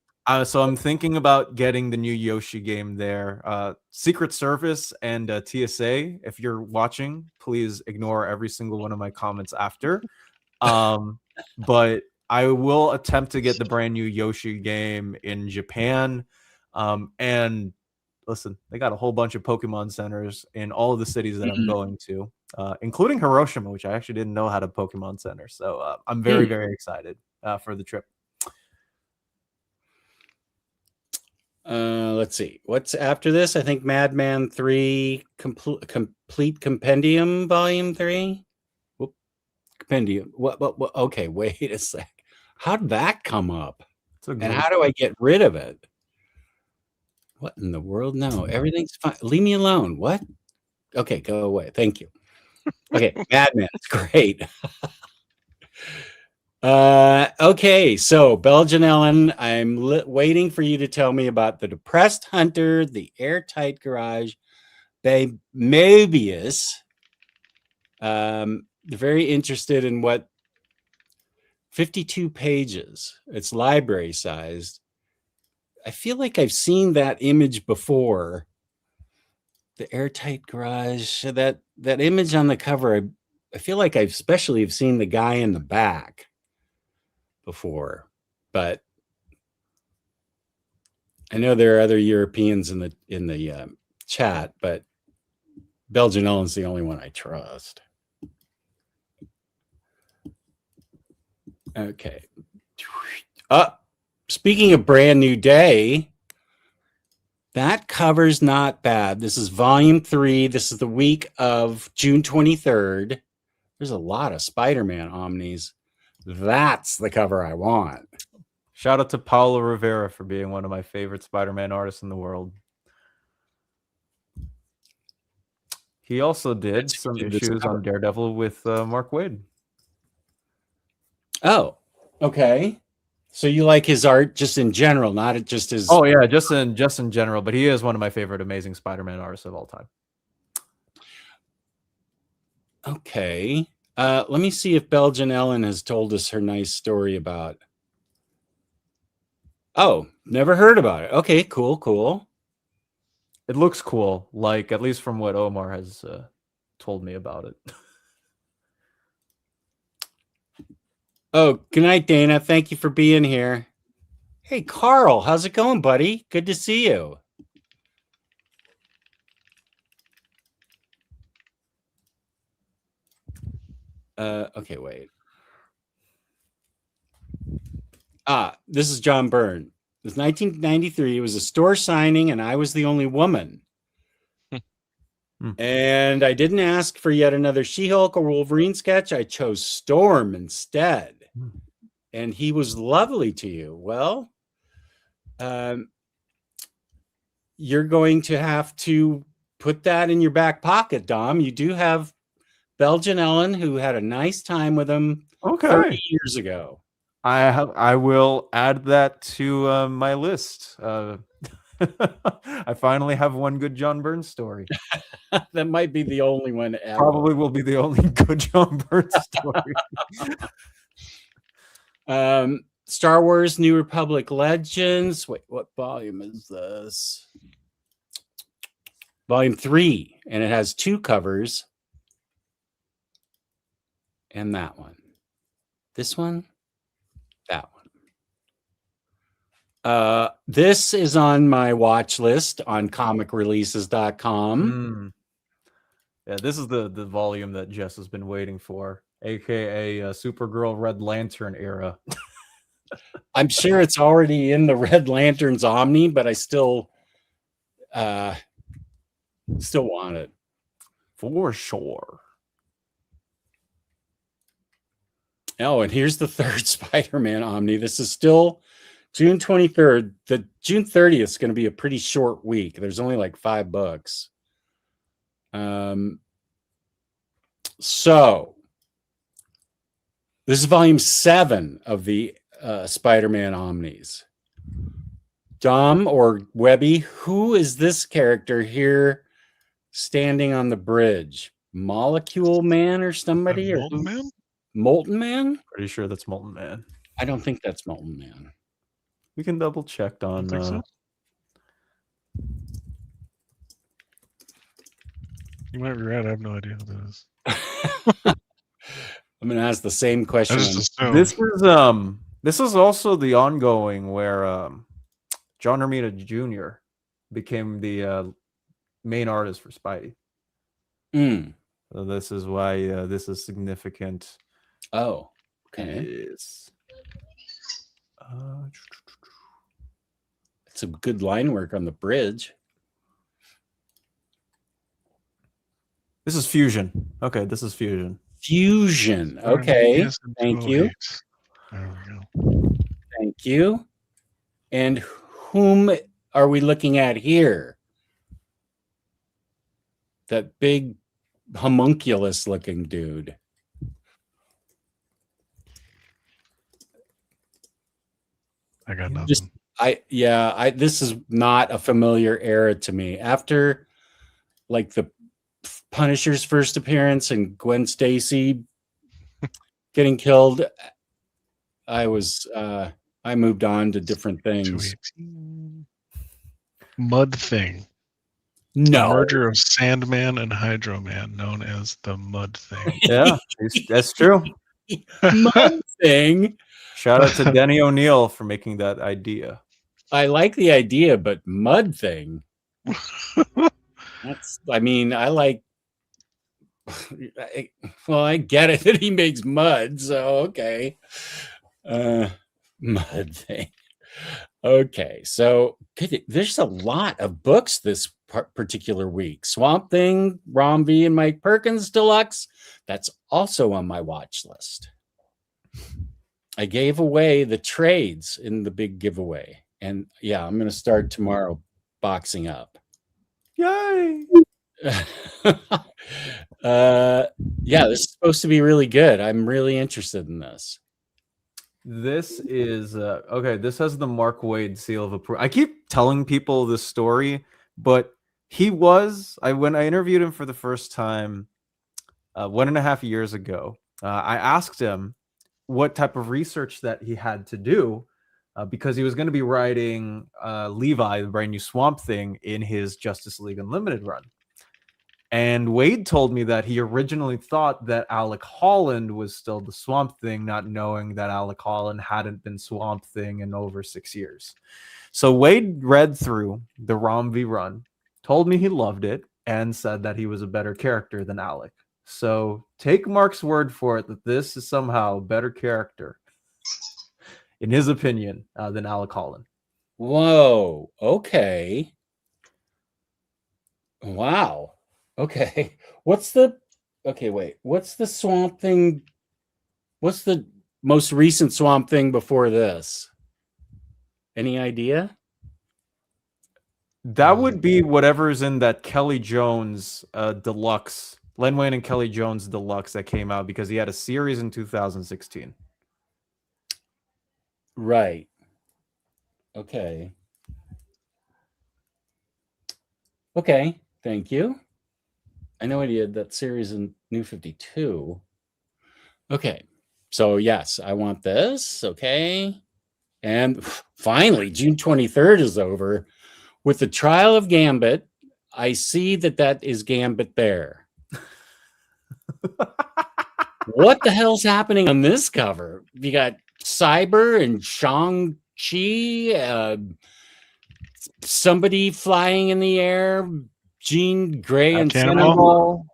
So I'm thinking about getting the new Yoshi game there. Secret Service and TSA, if you're watching, please ignore every single one of my comments after. But I will attempt to get the brand new Yoshi game in Japan. And listen, they got a whole bunch of Pokemon centers in all of the cities that I'm going to, including Hiroshima, which I actually didn't know had a Pokemon center. So I'm very, very excited for the trip. Let's see. What's after this? I think Madman 3 Complete Compendium Volume 3. Whoop. Compendium. What? Okay, wait a sec. How did that come up? And how do I get rid of it? What in the world? No, everything's fine. Leave me alone. What? Okay, go away. Thank you. Okay, Madman. It's great. Okay, so Belgian Ellen, I'm waiting for you to tell me about the Depressed Hunter, the Airtight Garage, Mobius. Very interested in what 52 pages. It's library sized. I feel like I've seen that image before. The Airtight Garage, that image on the cover. I feel like I've especially have seen the guy in the back before, but I know there are other Europeans in the chat, but Belgian Ellen's the only one I trust. Okay. Speaking of Brand New Day, that cover's not bad. This is volume 3. This is the week of June 23rd. There's a lot of Spider-Man omnis. That's the cover I want. Shout out to Paulo Rivera for being one of my favorite Spider-Man artists in the world. He also did some issues on Daredevil with Mark Waid. Oh, okay. So you like his art just in general, not just his... Oh, yeah, just in general. But he is one of my favorite Amazing Spider-Man artists of all time. Okay. Let me see if Belgian Ellen has told us her nice story about... Oh, never heard about it. Okay, cool. It looks cool, like at least from what Omar has told me about it. Oh, good night, Dana. Thank you for being here. Hey, Carl, how's it going, buddy? Good to see you. Okay, wait. This is John Byrne. It was 1993. It was a store signing, and I was the only woman. And I didn't ask for yet another She-Hulk or Wolverine sketch. I chose Storm instead. And he was lovely to you. Well, you're going to have to put that in your back pocket, Dom. You do have Belgian Ellen, who had a nice time with him 30 years ago. I will add that to my list. I finally have one good John Byrne story. That might be the only one ever. Probably will be the only good John Byrne story. Star Wars New Republic Legends. Wait, what volume is this? Volume 3, and it has 2 covers. And that one. This one. That one. This is on my watch list on comicreleases.com. Yeah, this is the volume that Jess has been waiting for, aka Supergirl Red Lantern era. I'm sure it's already in the Red Lantern's Omni, but I still want it. For sure. Oh, and here's the third Spider-Man Omni. This is still June 23rd. The June 30th is going to be a pretty short week. There's only like 5 books. So this is volume 7 of the Spider-Man Omnis. Dom or Webby, who is this character here standing on the bridge? Molecule Man or somebody? Or Molten Man? Molten Man? Pretty sure that's Molten Man. I don't think that's Molten Man. We can double check I on. don't think so. You might be right. I have no idea who that is. I'm gonna ask the same question. I just assumed. This is also the ongoing where John Romita Jr. became the main artist for Spidey. Mm. So this is why this is significant. Oh, okay. Yes. It's a good line work on the bridge. This is Fusion. Okay, this is Fusion. Fusion. Okay. Thank you. There we go. Thank you. And whom are we looking at here? That big homunculus looking dude. I got nothing. Just this is not a familiar era to me. After like the Punisher's first appearance and Gwen Stacy getting killed, I moved on to different things. 218. Mud Thing. No. The merger of Sandman and Hydro Man, known as the Mud Thing. Yeah, that's true. Mud Thing. Shout out to Denny O'Neil for making that idea. I like the idea, but Mud Thing. I like. I get it that he makes mud, so okay. Mud Thing. Okay, so there's a lot of books this particular week. Swamp Thing, Rom V and Mike Perkins Deluxe. That's also on my watch list. I gave away the trades in the big giveaway. And yeah, I'm going to start tomorrow boxing up. Yay! Yeah, this is supposed to be really good. I'm really interested in this. This is okay. This has the Mark Waid seal of approval. I keep telling people this story, but when I interviewed him for the first time 1.5 years ago, I asked him what type of research that he had to do because he was going to be writing Levi, the brand new Swamp Thing, in his Justice League Unlimited run. And Wade told me that he originally thought that Alec Holland was still the Swamp Thing, not knowing that Alec Holland hadn't been Swamp Thing in over 6 years. So Wade read through the Rom V run, told me he loved it, and said that he was a better character than Alec. So take Mark's word for it that this is somehow a better character, in his opinion, than Alec Holland. Whoa. Okay. Wow. Okay. What's the Swamp Thing? What's the most recent Swamp Thing before this? Any idea? That would be whatever's in that Kelly Jones deluxe, Len Wein and Kelly Jones deluxe that came out because he had a series in 2016. Right. Okay. Okay. Thank you. I know he had that series in New 52. Okay. So yes, I want this. Okay. And finally, June 23rd is over. With the Trial of Gambit, I see that is Gambit there. What the hell's happening on this cover? You got Cyber and Shang-Chi, somebody flying in the air, Jean Grey and Cannonball.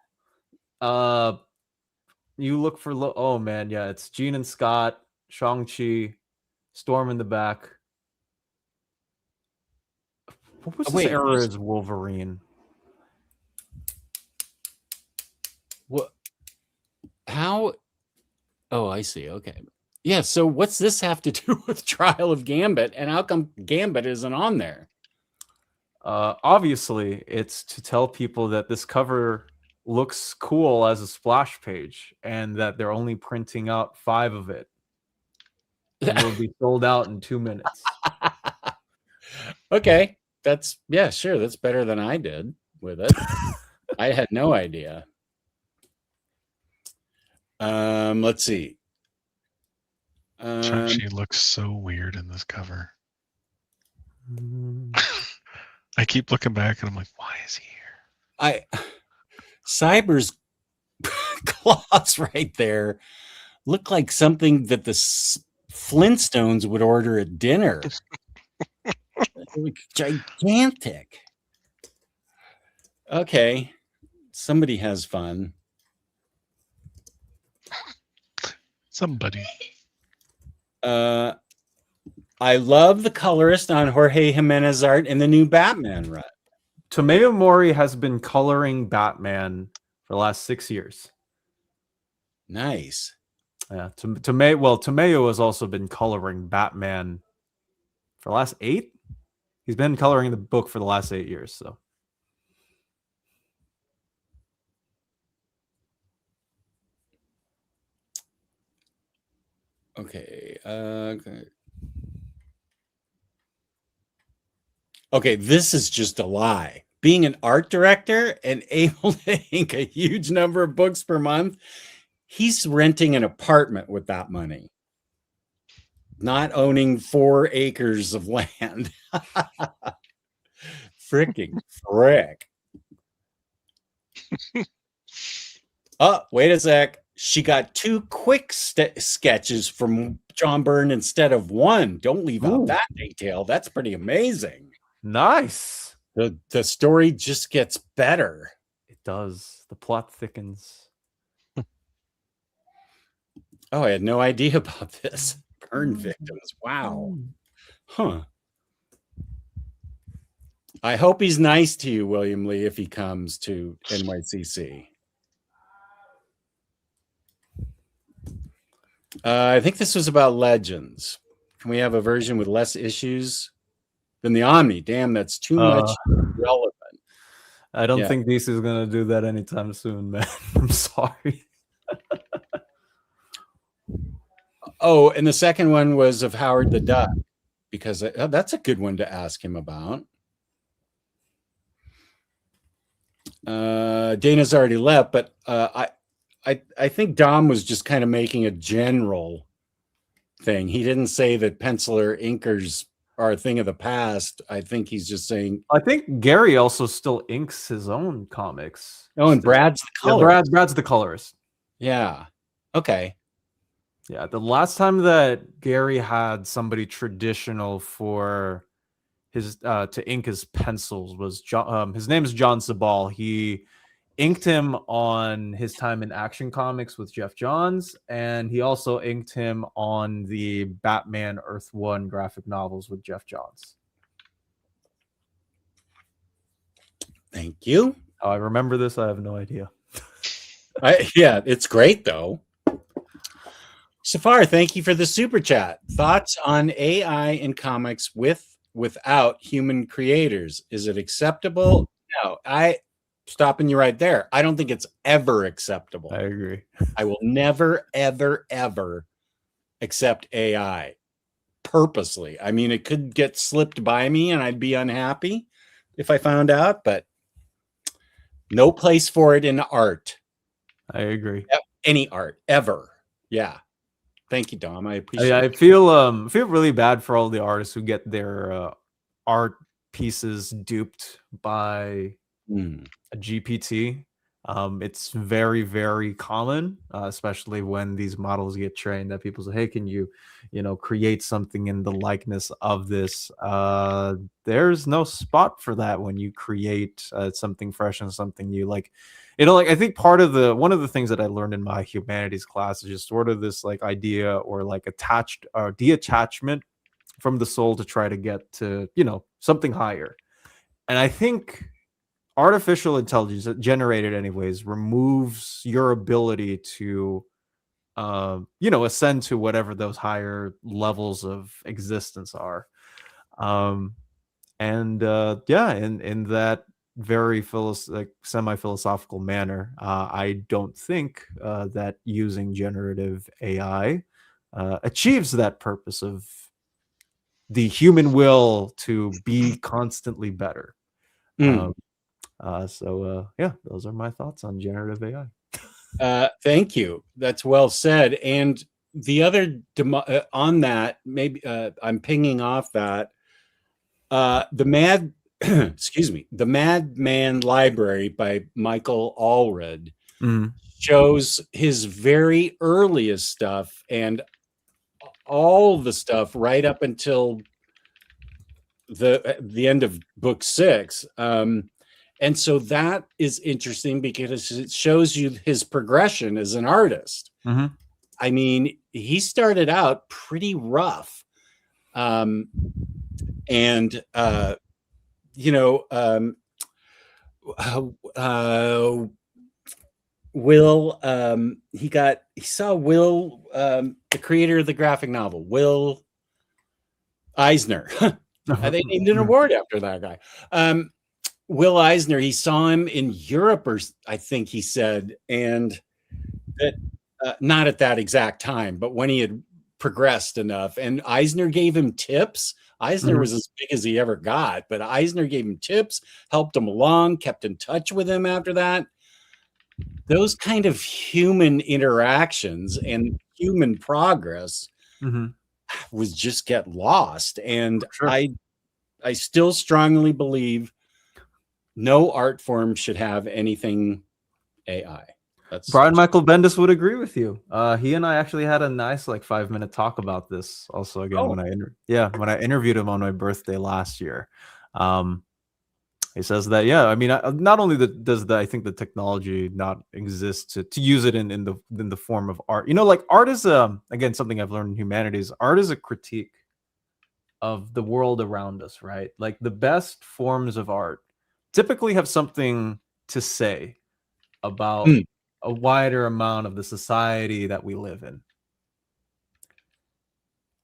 You look for oh man, yeah, it's Jean and Scott, Shang-Chi, Storm in the back. What was this era's Wolverine? What? How? Oh, I see. Okay. Yeah. So what's this have to do with Trial of Gambit, and how come Gambit isn't on there? Obviously, it's to tell people that this cover looks cool as a splash page, and that they're only printing out 5 of it. It will be sold out in 2 minutes. Okay, that's sure. That's better than I did with it. I had no idea. Let's see. Shang-Chi looks so weird in this cover. I keep looking back and I'm like, why is he here? Cyber's claws right there look like something that the Flintstones would order at dinner. Like gigantic. Okay, somebody has fun. Somebody. I love the colorist on Jorge Jimenez art in the new Batman run. Tomeo Mori has been coloring Batman for the last 6 years. Nice. Yeah, Tomeo has also been coloring Batman for the last 8. He's been coloring the book for the last 8 years. So, okay. Okay, this is just a lie. Being an art director and able to ink a huge number of books per month, he's renting an apartment with that money, not owning 4 acres of land. Freaking frick. Oh, wait a sec. She got 2 quick sketches from John Byrne instead of 1. Don't leave out that detail. That's pretty amazing. nice. The story just gets better. It does. The plot thickens. Oh, I had no idea about this. Burn victims. Wow. Huh. I hope he's nice to you, William Lee, if he comes to NYCC. I think this was about Legends. Can we have a version with less issues than the Omni? Damn, that's too much relevant. I don't think DC is going to do that anytime soon, man. I'm sorry. Oh, and the second one was of Howard the Duck, because that's a good one to ask him about. Dana's already left, but I think Dom was just kind of making a general thing. He didn't say that penciler inkers are a thing of the past. I think he's just saying. I think Gary also still inks his own comics. Oh, and Brad's the colorist. Yeah, Brad's the colorist. Yeah. Okay. Yeah, the last time that Gary had somebody traditional for his to ink his pencils was his name is John Sabal. He inked him on his time in Action Comics with Jeff Johns, and he also inked him on the Batman Earth One graphic novels with Jeff Johns. Thank you. How I remember this, I have no idea. Yeah, it's great though. Safar, thank you for the super chat. Thoughts on AI in comics without human creators? Is it acceptable? No, stopping you right there. I don't think it's ever acceptable. I agree. I will never, ever, ever accept AI purposely. I mean, it could get slipped by me and I'd be unhappy if I found out, but no place for it in art. I agree. Any art, ever. Yeah. Thank you, Dom. I appreciate it. I feel really bad for all the artists who get their art pieces duped by a GPT. It's very, very common, especially when these models get trained, that people say, hey, can you create something in the likeness of this? There's no spot for that when you create something fresh and something new. Like, I think one of the things that I learned in my humanities class is just sort of this like idea or like attached or detachment from the soul to try to get to, something higher. And I think artificial intelligence generated anyways removes your ability to ascend to whatever those higher levels of existence are. In that very semi-philosophical manner, I don't think that using generative AI achieves that purpose of the human will to be constantly better. Mm. Yeah, those are my thoughts on generative AI. Thank you. That's well said. And the other on that, maybe I'm pinging off that the Mad, excuse me, the Madman Library by Michael Allred shows his very earliest stuff and all the stuff right up until the end of book 6. And so that is interesting because it shows you his progression as an artist. I mean, he started out pretty rough. And Will, he saw Will, the creator of the graphic novel, Will Eisner. They named an award after that guy. Will Eisner, he saw him in Europe, or I think he said, and that not at that exact time, but when he had progressed enough, and Eisner gave him tips. Eisner was as big as he ever got, but Eisner gave him tips, helped him along, kept in touch with him after that. Those kind of human interactions and human progress was just get lost. And I still strongly believe no art form should have anything AI. Brian Michael Bendis would agree with you. He and I actually had a nice 5-minute talk about this also again when I interviewed him on my birthday last year. He says that I mean, not only does I think the technology not exist to use it in the form of art. Art is again something I've learned in humanities. Art is a critique of the world around us, right? Like the best forms of art typically have something to say about a wider amount of the society that we live in.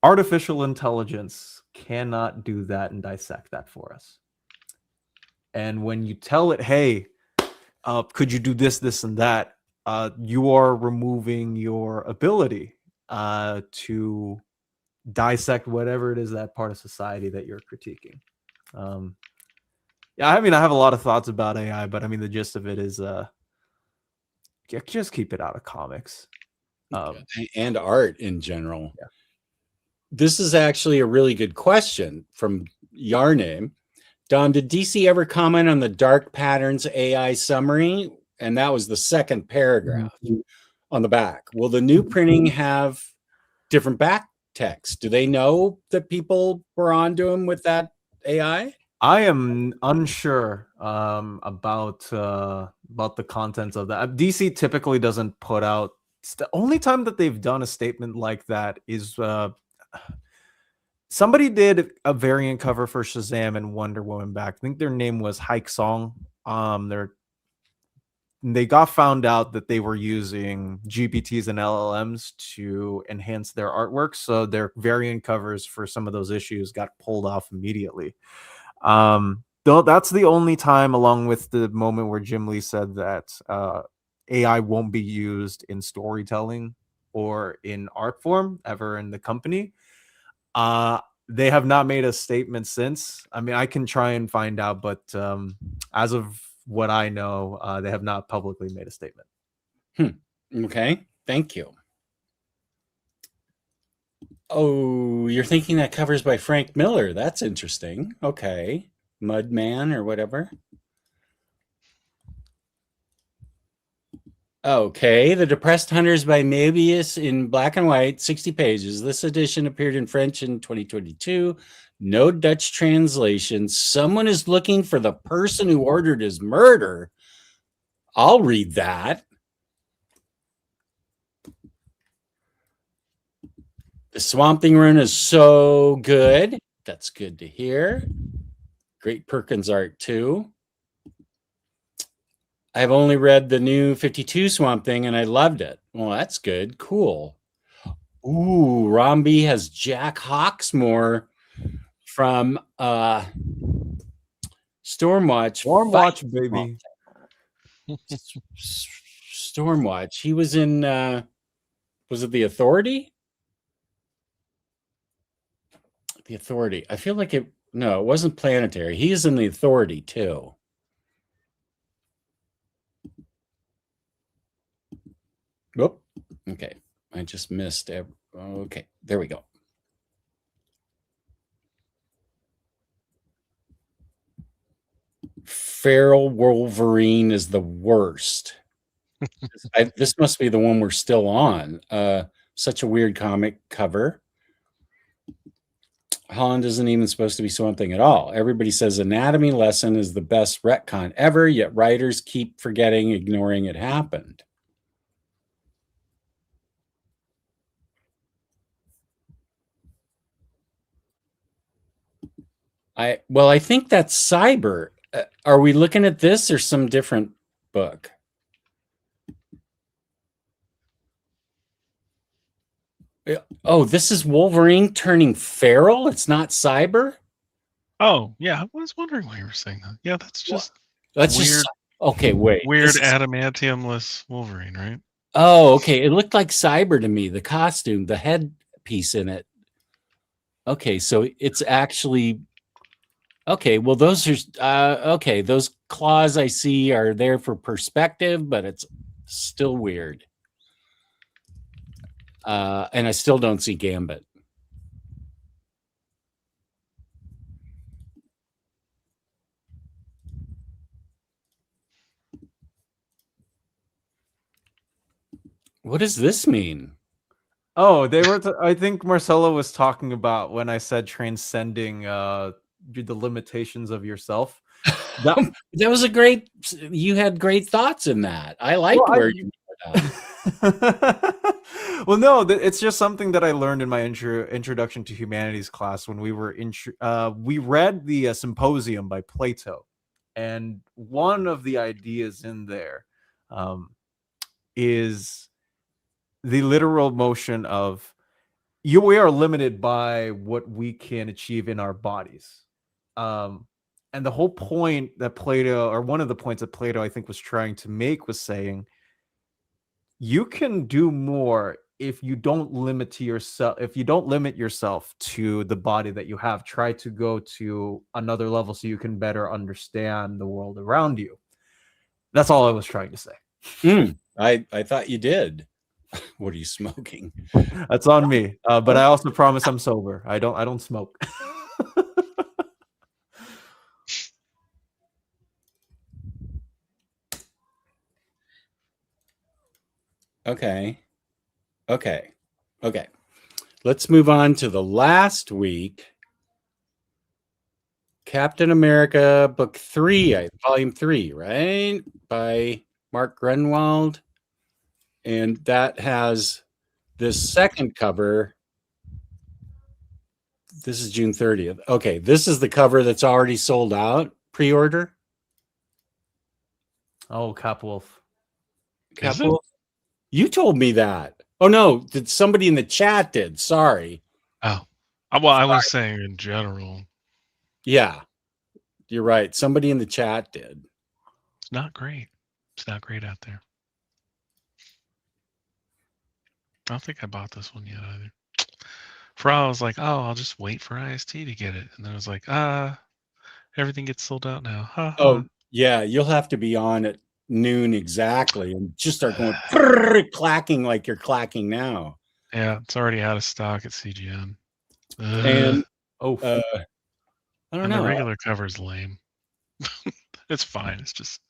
Artificial intelligence cannot do that and dissect that for us. And when you tell it, hey, could you do this, this, and that, you are removing your ability to dissect whatever it is that part of society that you're critiquing. I mean, I have a lot of thoughts about AI, but I mean, the gist of it is just keep it out of comics. And art in general. Yeah. This is actually a really good question from Yarname. Dom, did DC ever comment on the Dark Patterns AI summary? And that was the second paragraph on the back. Will the new printing have different back text? Do they know that people were onto them with that AI? I am unsure about the contents of that. DC typically doesn't put out. The only time that they've done a statement like that is somebody did a variant cover for Shazam and Wonder Woman back. I think their name was Hike Song. They got found out that they were using GPTs and LLMs to enhance their artwork, so their variant covers for some of those issues got pulled off immediately. Though that's the only time, along with the moment where Jim Lee said that AI won't be used in storytelling or in art form ever in the company. They have not made a statement since. I mean, I can try and find out, but as of what I know, they have not publicly made a statement. Okay, thank you. Oh, you're thinking that cover's by Frank Miller. That's interesting. Okay. Mudman or whatever. Okay. The Depressed Hunters by Mabius in black and white, 60 pages. This edition appeared in French in 2022. No Dutch translation. Someone is looking for the person who ordered his murder. I'll read that. The Swamp Thing run is so good. That's good to hear. Great Perkins art too. I've only read the new 52 Swamp Thing and I loved it. Well, that's good. Cool. Ooh, Romby has Jack Hawksmoor from Stormwatch. Stormwatch, baby. Stormwatch. He was in. Was it The Authority? The Authority. I feel like it. No, it wasn't Planetary. He is in The Authority too. Whoop. Okay. I just missed. Okay. There we go. Feral Wolverine is the worst. This must be the one we're still on. Such a weird comic cover. Holland isn't even supposed to be Swamp Thing at all. Everybody says Anatomy Lesson is the best retcon ever, yet writers keep forgetting, ignoring it happened. I think that's Cyber. Are we looking at this or some different book? Oh, this is Wolverine turning feral? It's not Cyber? Oh, yeah. I was wondering why you were saying that. Yeah, that's just That's weird. Just okay, wait. Weird adamantiumless Wolverine, right? Oh, okay. It looked like Cyber to me, the costume, the headpiece in it. Okay, so it's actually okay. Well, those are okay. Those claws I see are there for perspective, but it's still weird. And I still don't see Gambit. What does this mean? Oh, they were. I think Marcelo was talking about when I said transcending the limitations of yourself. That was a great. You had great thoughts in that. I liked where you were at. Well, no, it's just something that I learned in my introduction to humanities class when we were we read the Symposium by Plato, and one of the ideas in there is the literal motion of we are limited by what we can achieve in our bodies. And the whole point that Plato, or one of the points that Plato, I think, was trying to make was saying, you can do more if you don't limit yourself to the body that you have. Try to go to another level so you can better understand the world around you. That's all I was trying to say. I thought you did. What are you smoking? That's on me. But I also promise I'm sober. I don't smoke. Okay. Let's move on to the last week. Captain America book 3, volume 3, right? By Mark Grunwald. And that has this second cover. This is June 30th. Okay, this is the cover that's already sold out. Pre-order. Oh, Capwolf. Capwolf. You told me that. Oh no, did somebody in the chat did? Sorry. Oh, well, I was saying in general. Yeah, you're right. Somebody in the chat did. It's not great. It's not great out there. I don't think I bought this one yet either. For a while, I was like, oh, I'll just wait for IST to get it. And then I was like, everything gets sold out now. Oh, yeah, you'll have to be on at noon exactly and just start going clacking like you're clacking now. Yeah, it's already out of stock at CGN. And I don't know. The regular cover is lame. It's fine. It's just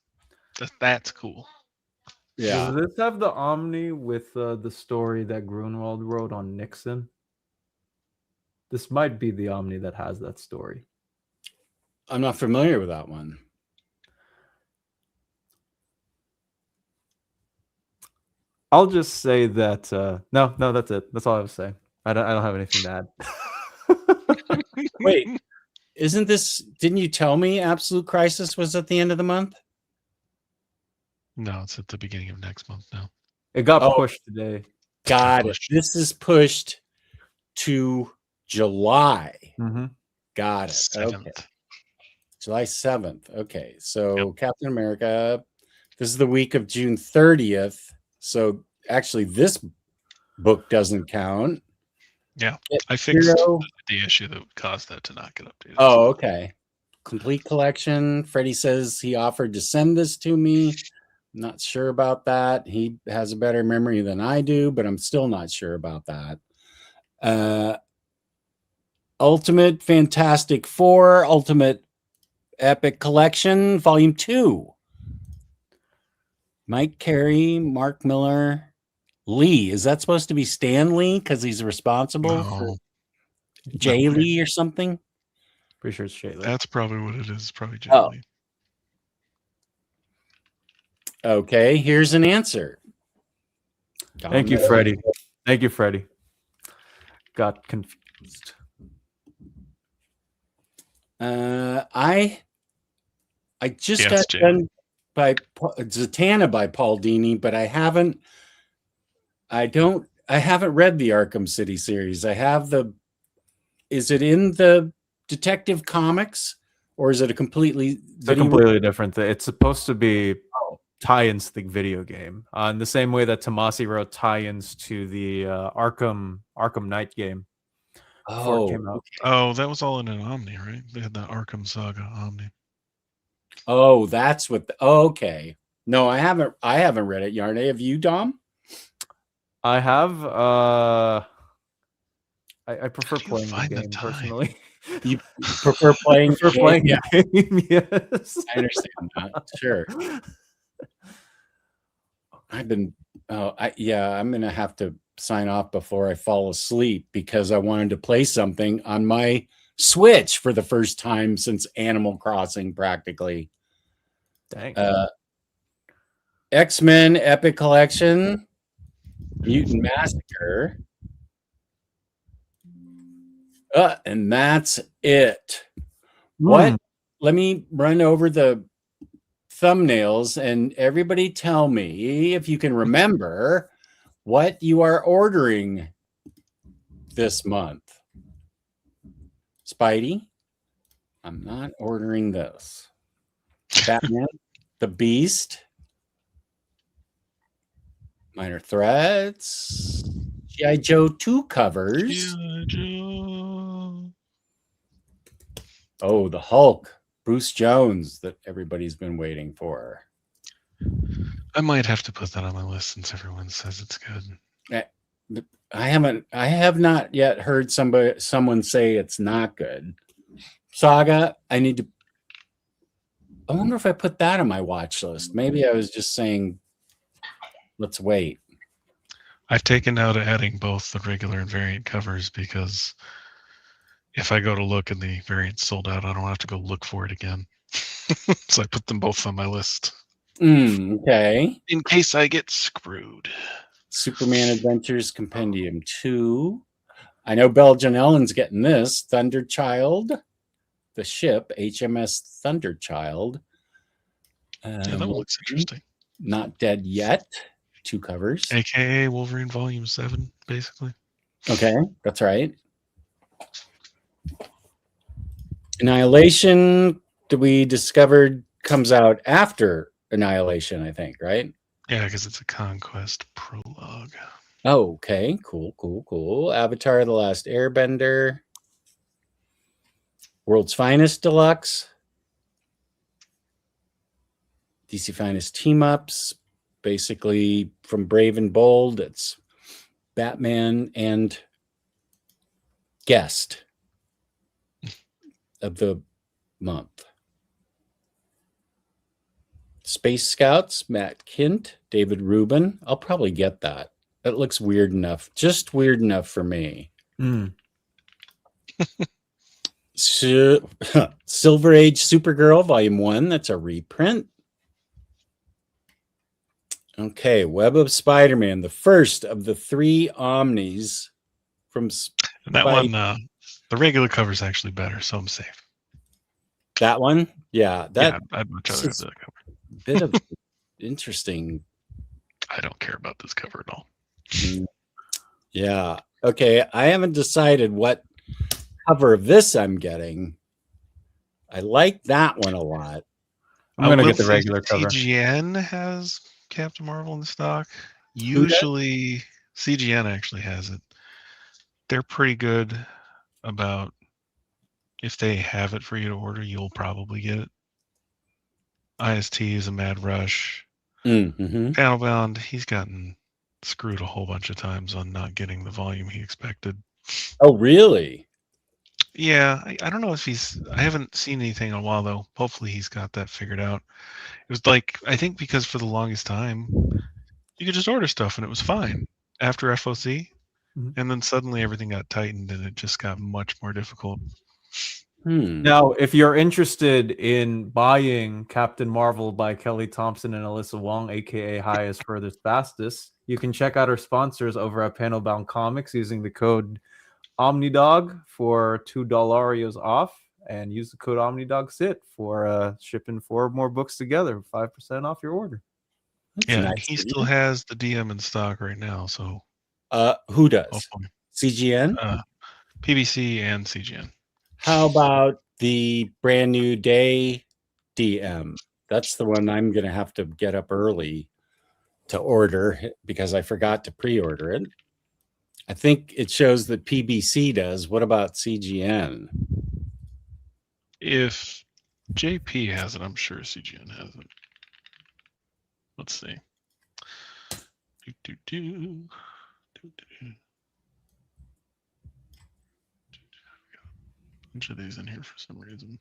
that's cool. Yeah. Does this have the Omni with the story that Grunwald wrote on Nixon? This might be the Omni that has that story. I'm not familiar with that one. I'll just say that no, that's it. That's all I have to say. I don't have anything to add. Wait, didn't you tell me Absolute Crisis was at the end of the month? No, it's at the beginning of next month now. It got pushed today. Got it. This is pushed to July. Mm-hmm. Got it. 7th. Okay. July 7th. Okay. So Captain America, this is the week of June 30th. So actually this book doesn't count. Yeah, Get I fixed Hero. the issue that would cause that to not get updated. Oh, okay. Complete collection. Freddie says he offered to send this to me. Not sure about that. He has a better memory than I do, but I'm still not sure about that. Ultimate Fantastic Four, Ultimate Epic Collection, Volume 2. Mike Carey, Mark Miller, Lee. Is that supposed to be Stan Lee because he's responsible for Jay Lee or something? Pretty sure it's Jay Lee. That's probably what it is. Probably Jay Oh. Lee. Okay, here's an answer. Thank you, Freddie. Thank you, Freddie. Got confused. I just Yeah, got it's Jay. done by Zatanna by Paul Dini, but I haven't read the Arkham City series. I have is it in the Detective Comics or is it a completely different thing? It's supposed to be tie-ins to the video game in the same way that Tomasi wrote tie-ins to the Arkham Knight game before it came out. Oh, that was all in an Omni, right? They had the Arkham Saga Omni. Oh, that's what. Okay, no, I haven't read it. Yarne, have you, Dom? I have. I prefer playing the game personally. You prefer playing? Playing the game. Yes, I understand that. Sure. I'm gonna have to sign off before I fall asleep because I wanted to play something on my Switch for the first time since Animal Crossing, practically. Dang. X-Men Epic Collection, Mutant Massacre, and that's it. What? Let me run over the thumbnails and everybody tell me if you can remember what you are ordering this month. Spidey, I'm not ordering this. Batman, The Beast, Minor Threats, G.I. Joe 2 covers. G.I. Joe. Oh, the Hulk, Bruce Jones, that everybody's been waiting for. I might have to put that on my list since everyone says it's good. I have not yet heard someone say it's not good. Saga, I wonder if I put that on my watch list. Maybe I was just saying, let's wait. I've taken out adding both the regular and variant covers because if I go to look and the variant's sold out, I don't have to go look for it again. So I put them both on my list. Okay. In case I get screwed. Superman Adventures Compendium 2. I know Belgian Ellen's getting this. Thunderchild. The ship, HMS Thunderchild. Yeah, that one looks interesting. Not Dead Yet. 2 covers. AKA Wolverine Volume 7, basically. Okay, that's right. Annihilation, that we discovered, comes out after Annihilation, I think, right? Yeah, because it's a Conquest prologue. Oh, okay. Cool. Avatar: The Last Airbender. World's Finest Deluxe. DC Finest Team-Ups. Basically, from Brave and Bold, it's Batman and Guest of the month. Space Scouts, Matt Kint, David Rubin. I'll probably get that. That looks weird enough. Just weird enough for me. Silver Age Supergirl, Volume 1. That's a reprint. Okay, Web of Spider-Man, the first of the 3 Omnis from And that one, the regular cover is actually better, so I'm safe. That one? Yeah. I'd much rather have that cover. Bit of interesting. I don't care about this cover at all. Yeah. Okay, I haven't decided what cover of this I'm getting. I like that one a lot. I'm gonna will get the say regular cover. CGN has Captain Marvel in stock. Who does? Usually, CGN actually has it. They're pretty good about if they have it for you to order, you'll probably get it. IST is a mad rush. Mm-hmm. Panelbound, he's gotten screwed a whole bunch of times on not getting the volume he expected. Oh, really? Yeah, I don't know if I haven't seen anything in a while though. Hopefully he's got that figured out. It was like, I think because for the longest time, you could just order stuff and it was fine after FOC. Mhm. And then suddenly everything got tightened and it just got much more difficult. Now, if you're interested in buying Captain Marvel by Kelly Thompson and Alyssa Wong, aka Highest Furthest Fastest, you can check out our sponsors over at Panelbound Comics using the code Omnidog for $2 off, and use the code OmnidogSit for shipping 4 more books together, 5% off your order. That's Yeah, and nice he of still you. has the DM in stock right now. So Who does? hopefully, CGN? PBC and CGN. How about the Brand New Day DM? That's the one I'm going to have to get up early to order because I forgot to pre-order it. I think it shows that PBC does. What about CGN? If JP has it, I'm sure CGN has it. Let's see. Bunch of these in here for some reason.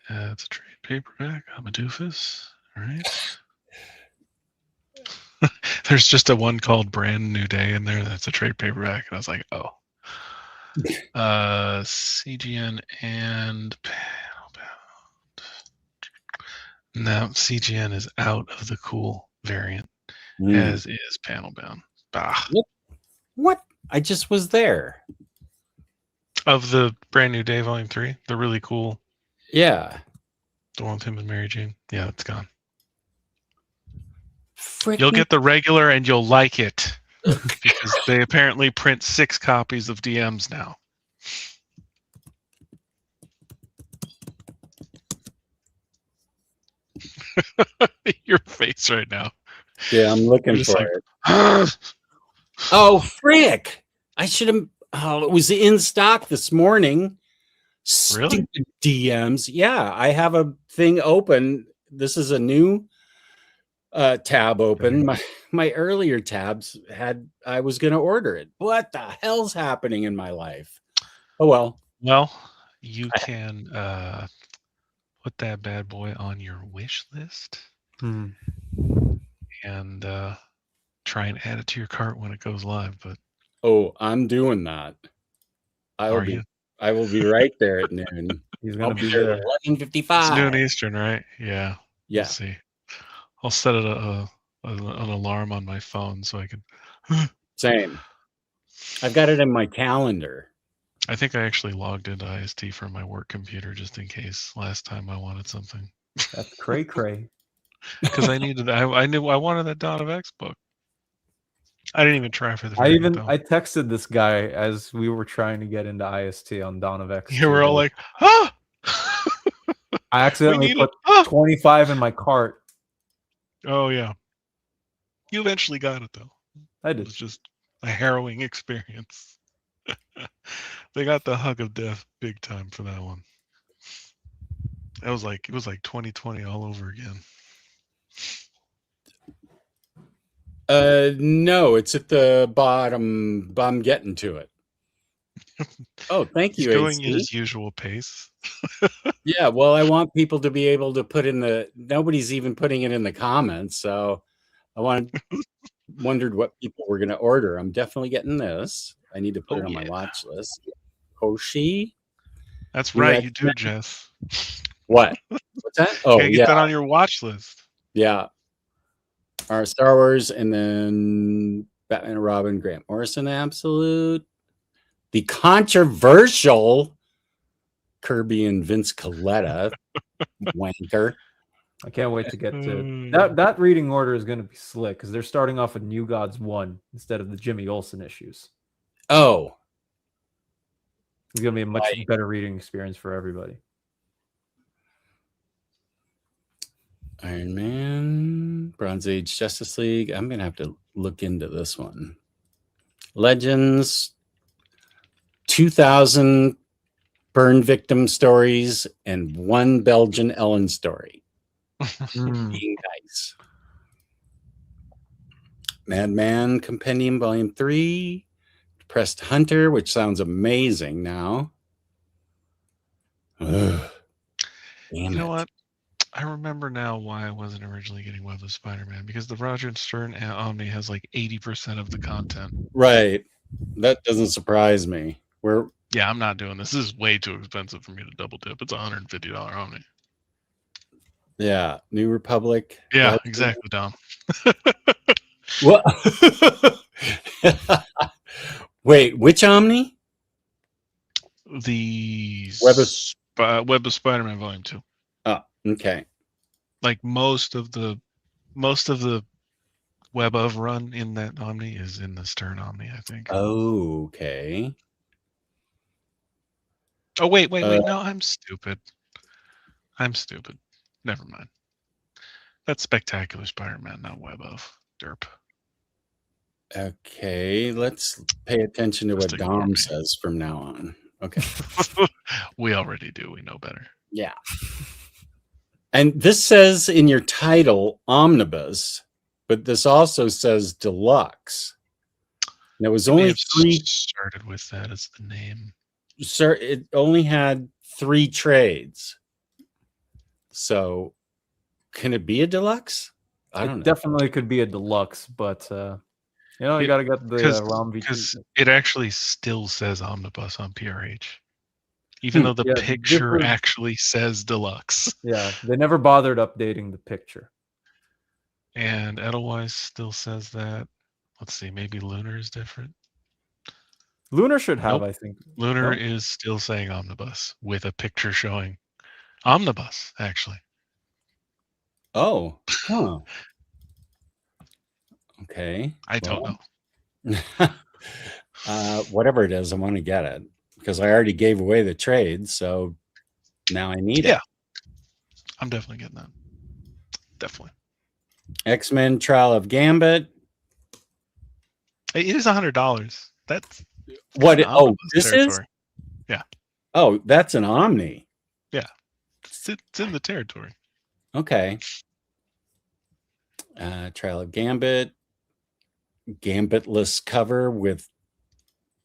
It's a trade paperback. I'm a doofus. All right. There's just a one called Brand New Day in there. That's a trade paperback. And I was like, oh. CGN and Panelbound. No, CGN is out of the cool variant, as is Panelbound. Bah. What? I just was there. Of the Brand New Day Volume 3, the really cool. Yeah. The one with him and Mary Jane. Yeah, it's gone. Frickin' You'll get the regular and you'll like it. Because they apparently print 6 copies of DMs now. Your face right now. Yeah, I'm looking You're just for like, it. Oh, frick. I should have. Oh, it was in stock this morning. Really? Stupid DMs. Yeah, I have a thing open. This is a new tab open. My earlier tabs I was going to order it. What the hell's happening in my life? Oh, well. Well, you can put that bad boy on your wish list and try and add it to your cart when it goes live. But oh, I'm doing that. I will be right there at noon. He's gonna be there there. at 11:55. It's noon Eastern, right? Yeah. Yeah. We'll see. I'll set it an alarm on my phone so I can. Same. I've got it in my calendar. I think I actually logged into IST from my work computer just in case last time I wanted something. That's cray cray. Because I needed. I knew I wanted that Dawn of X book. I didn't even try for the variant, though. I texted this guy as we were trying to get into IST on Dawn of X. You were all like, ah! I accidentally put 25 in my cart. Oh, yeah. You eventually got it, though. I It did. was just a harrowing experience. They got the hug of death big time for that one. It was like 2020 all over again. No, it's at the bottom. I'm getting to it. Oh, thank you. He's going AC. at his usual pace. Yeah, well, I want people to be able to put in nobody's even putting it in the comments, so I wondered what people were going to order. I'm definitely getting this. I need to put it on my watch list. Hoshi. That's right, you do, Jess. What? What's that? Oh, Gotta get that on your watch list. Yeah. Our Star Wars, and then Batman and Robin, Grant Morrison, Absolute. The controversial Kirby and Vince Coletta, wanker. I can't wait to get to that reading order is going to be slick because they're starting off with New Gods 1 instead of the Jimmy Olsen issues. Oh. It's gonna be a much better reading experience for everybody. Iron Man, Bronze Age Justice League. I'm gonna have to look into this one. Legends, 2,000 burn victim stories, and 1 Belgian Ellen story. Being nice. Madman Compendium Volume 3, Depressed Hunter, which sounds amazing now. Ugh. Damn You know it. what? I remember now why I wasn't originally getting Web of Spider-Man, because the Roger and Stern Omni has like 80% of the content. Right. That doesn't surprise me. Yeah, I'm not doing this. This is way too expensive for me to double dip. It's $150 Omni. Yeah, New Republic. Yeah, exactly, Dom. What? Wait, which Omni? The Web of Web of Spider-Man Volume 2. Oh, okay. Like most of the Web of run in that Omni is in the Stern Omni, I think. Oh, okay. Oh, wait. No, I'm stupid. Never mind. That's Spectacular Spider-Man, not Web of. Derp. Okay, let's pay attention to Just what ignore Dom me. says from now on. Okay. We already do. We know better. Yeah. And this says in your title Omnibus, but this also says Deluxe. And it was only three. Started with that as the name. Sir, it only had 3 trades. So can it be a deluxe? I don't know. Definitely could be a deluxe, but you gotta get the ROM because it actually still says Omnibus on PRH, even though the picture actually says deluxe. Yeah, they never bothered updating the picture. And Edelweiss still says that. Let's see, maybe Lunar is different. Lunar should have, I think. Lunar is still saying Omnibus with a picture showing Omnibus, actually. Oh, huh. Okay. I don't know. Whatever it is, I want to get it because I already gave away the trade, so now I need it. I'm definitely getting that. Definitely. X-Men Trial of Gambit. It is $100. That's what? Oh, this territory. Is? Yeah. Oh, that's an Omni. Yeah. It's in the territory. Okay. Trial of Gambit. Gambitless cover with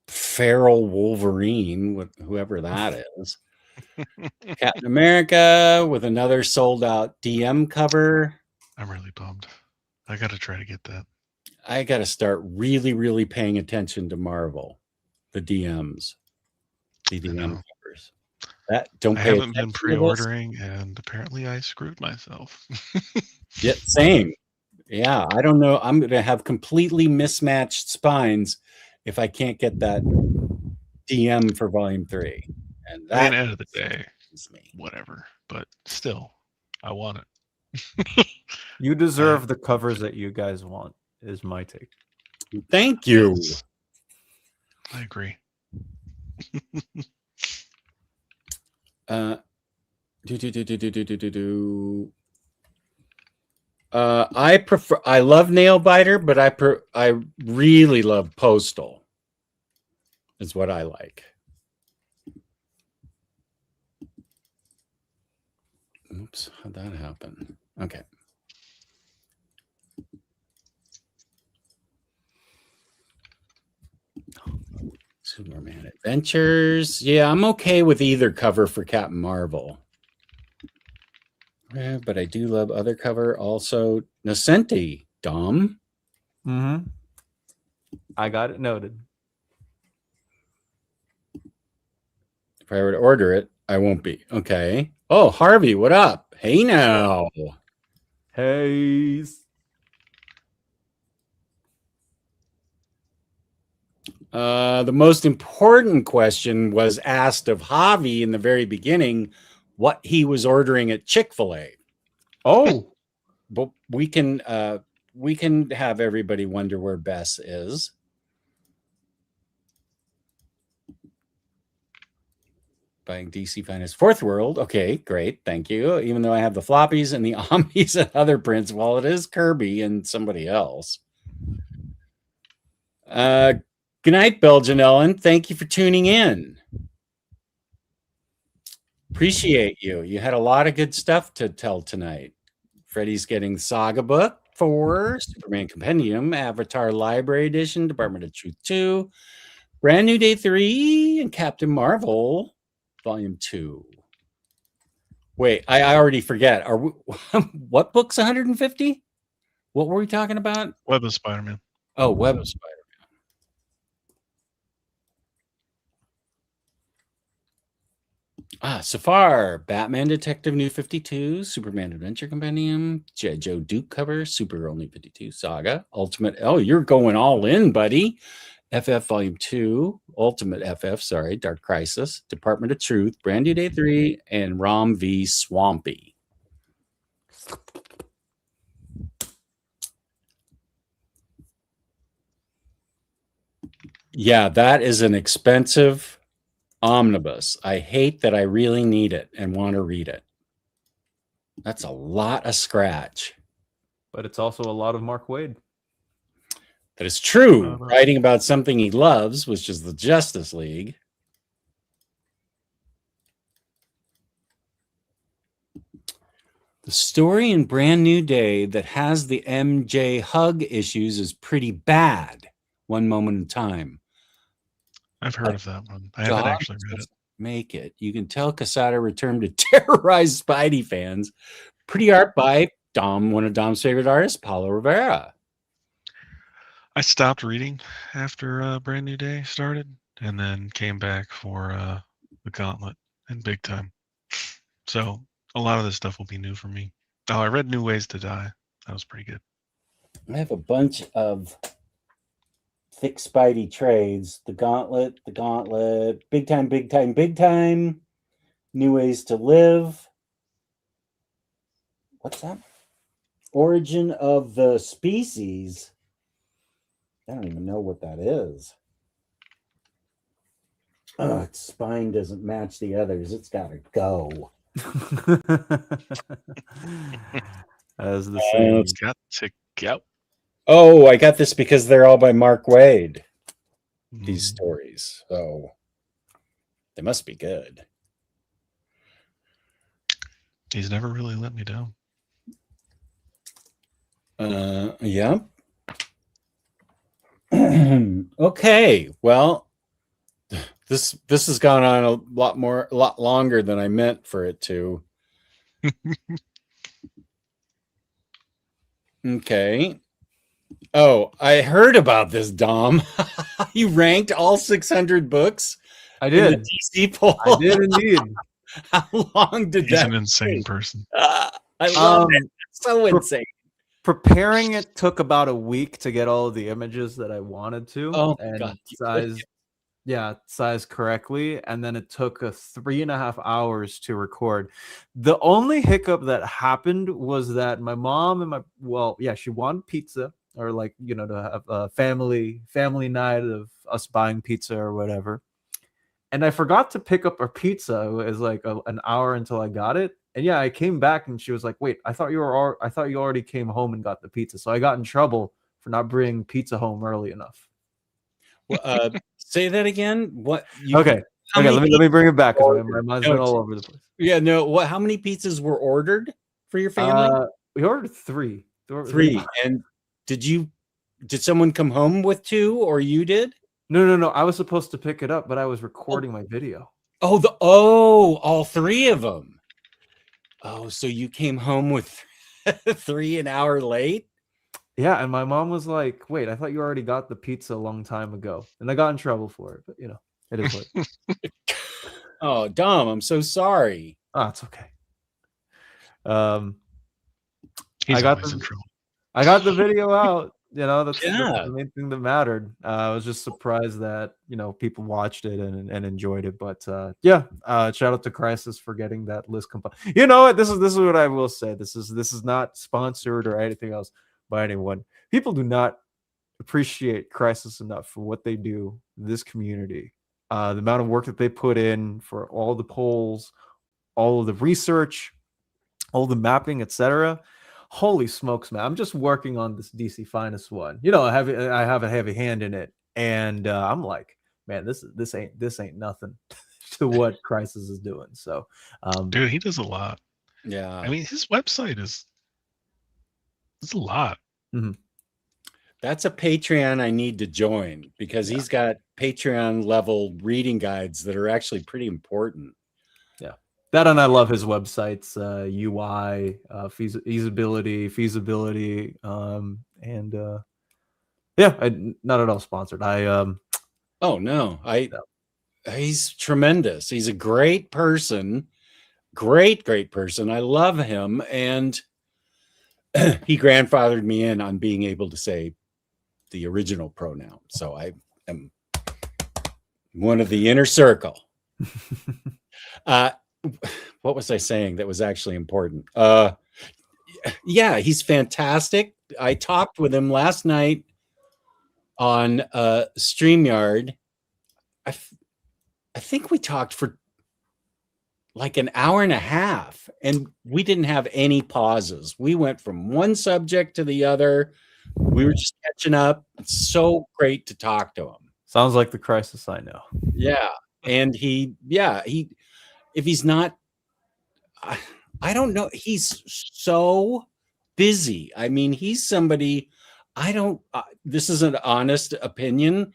feral Wolverine, with whoever that is. Captain America with another sold out DM cover. I'm really bummed. I got to try to get that. I got to start really, really paying attention to Marvel, the DMs, the DM covers. I haven't been pre-ordering, and apparently I screwed myself. Yeah, same. Yeah, I don't know. I'm going to have completely mismatched spines if I can't get that DM for Volume 3. And that, at the end of the day, whatever. But still, I want it. You deserve the covers that you guys want, is my take. Thank you. Yes. I agree. I love Nailbiter, but I really love Postal. Is what I like. Oops, how'd that happen? Okay. Superman Adventures. Yeah, I'm okay with either cover for Captain Marvel. Yeah, but I do love other cover also. Nascenti, Dom. Mm-hmm. I got it noted. If I were to order it, I won't be. Okay. Oh, Harvey, what up? Hey now. Hey. The most important question was asked of Javi in the very beginning, what he was ordering at Chick-fil-A. Oh, but we can have everybody wonder where Bess is. buying DC Finest. Fourth World. Okay, great. Thank you. Even though I have the floppies and the Omnis and other prints, well, it is Kirby and somebody else. Good night, Belgian Ellen. Thank you for tuning in. Appreciate you. You had a lot of good stuff to tell tonight. Freddie's getting Saga Book 4, Superman Compendium, Avatar Library Edition, Department of Truth 2, Brand New Day 3, and Captain Marvel Volume 2. Wait, I already forget. Are we, what book's 150? What were we talking about? Web of Spider-Man. Oh, Web of Spider-Man. Safar, Batman Detective New 52, Superman Adventure Compendium, G.I. Joe Duke cover, Super Only 52, Saga, Ultimate. Oh, you're going all in, buddy. FF Volume 2, Ultimate FF, sorry, Dark Crisis, Department of Truth, Brand New Day 3, and Rom v. Swampy. Yeah, that is an expensive omnibus. I hate that I really need it and want to read it. That's a lot of scratch. But it's also a lot of Mark Waid. That is true. Writing about something he loves, which is the Justice League. The story in Brand New Day that has the MJ hug issues is pretty bad. One Moment in Time. I've heard of that one. I haven't actually read it. Make it. You can tell Quesada returned to terrorize Spidey fans. Pretty art by Dom, one of Dom's favorite artists, Paulo Rivera. I stopped reading after Brand New Day started, and then came back for the Gauntlet and Big Time. So a lot of this stuff will be new for me. Oh, I read New Ways to Die. That was pretty good. I have a bunch of thick Spidey trades. The Gauntlet, Big Time, Big Time, Big Time, New Ways to Live. What's that? Origin of the Species. I don't even know what that is. Oh, its spine doesn't match the others. It's got to go. As the same. It's got to go. Oh, I got this because they're all by Mark Waid. These stories. So they must be good. He's never really let me down. Yeah. Okay. Well, this has gone on a lot longer than I meant for it to. Okay. Oh, I heard about this, Dom. You ranked all 600 books. I did. In the DC poll. I did indeed. How long did He's that? an insane person. I love it. It's so insane. Preparing it took about a week to get all of the images that I wanted to. Oh, and God. size correctly, and then it took 3.5 hours to record. The only hiccup that happened was that my mom and she wanted pizza, or to have a family night of us buying pizza or whatever. And I forgot to pick up our pizza. It was like an hour until I got it. And I came back and she was like, "Wait, I thought you already came home and got the pizza." So I got in trouble for not bringing pizza home early enough. Well, say that again. What? Okay. Let me bring it back because my mind's been all over the place. Yeah. No. How many pizzas were ordered for your family? We ordered 3. Three. And did someone come home with 2, or you did? No. I was supposed to pick it up, but I was recording my video. All 3 of them. Oh, so you came home with 3 an hour late? Yeah, and my mom was like, "Wait, I thought you already got the pizza a long time ago." And I got in trouble for it, but it is what. Oh, Dom, I'm so sorry. Oh, it's okay. He's always in trouble. I got the video out. That's Yeah. the main thing that mattered. I was just surprised that people watched it and enjoyed it. But shout out to Crisis for getting that list compiled. You know what? This is what I will say. This is not sponsored or anything else by anyone. People do not appreciate Crisis enough for what they do in this community. the amount of work that they put in for all the polls, all of the research, all the mapping, etc. Holy smokes, man! I'm just working on this DC Finest one. You know, I have a heavy hand in it, and I'm like, man, this ain't nothing to what Crisis is doing. So, Dude, he does a lot. Yeah. I mean, his website is a lot. That's a Patreon I need to join because he's got Patreon level reading guides that are actually pretty important. Yeah. That, and I love his websites, UI, feasibility, and not at all sponsored. Oh no, he's tremendous. He's a great person, great person. I love him, and he grandfathered me in on being able to say the original pronoun. So I am one of the inner circle. What was I saying that was actually important? Yeah, he's fantastic. I talked with him last night on StreamYard. I think we talked for like an hour and a half, and we didn't have any pauses. We went from one subject to the other. We were just catching up. It's so great to talk to him. Sounds like the Crisis I know. Yeah. And he if he's not, I don't know. He's so busy. I mean, he's somebody this is an honest opinion.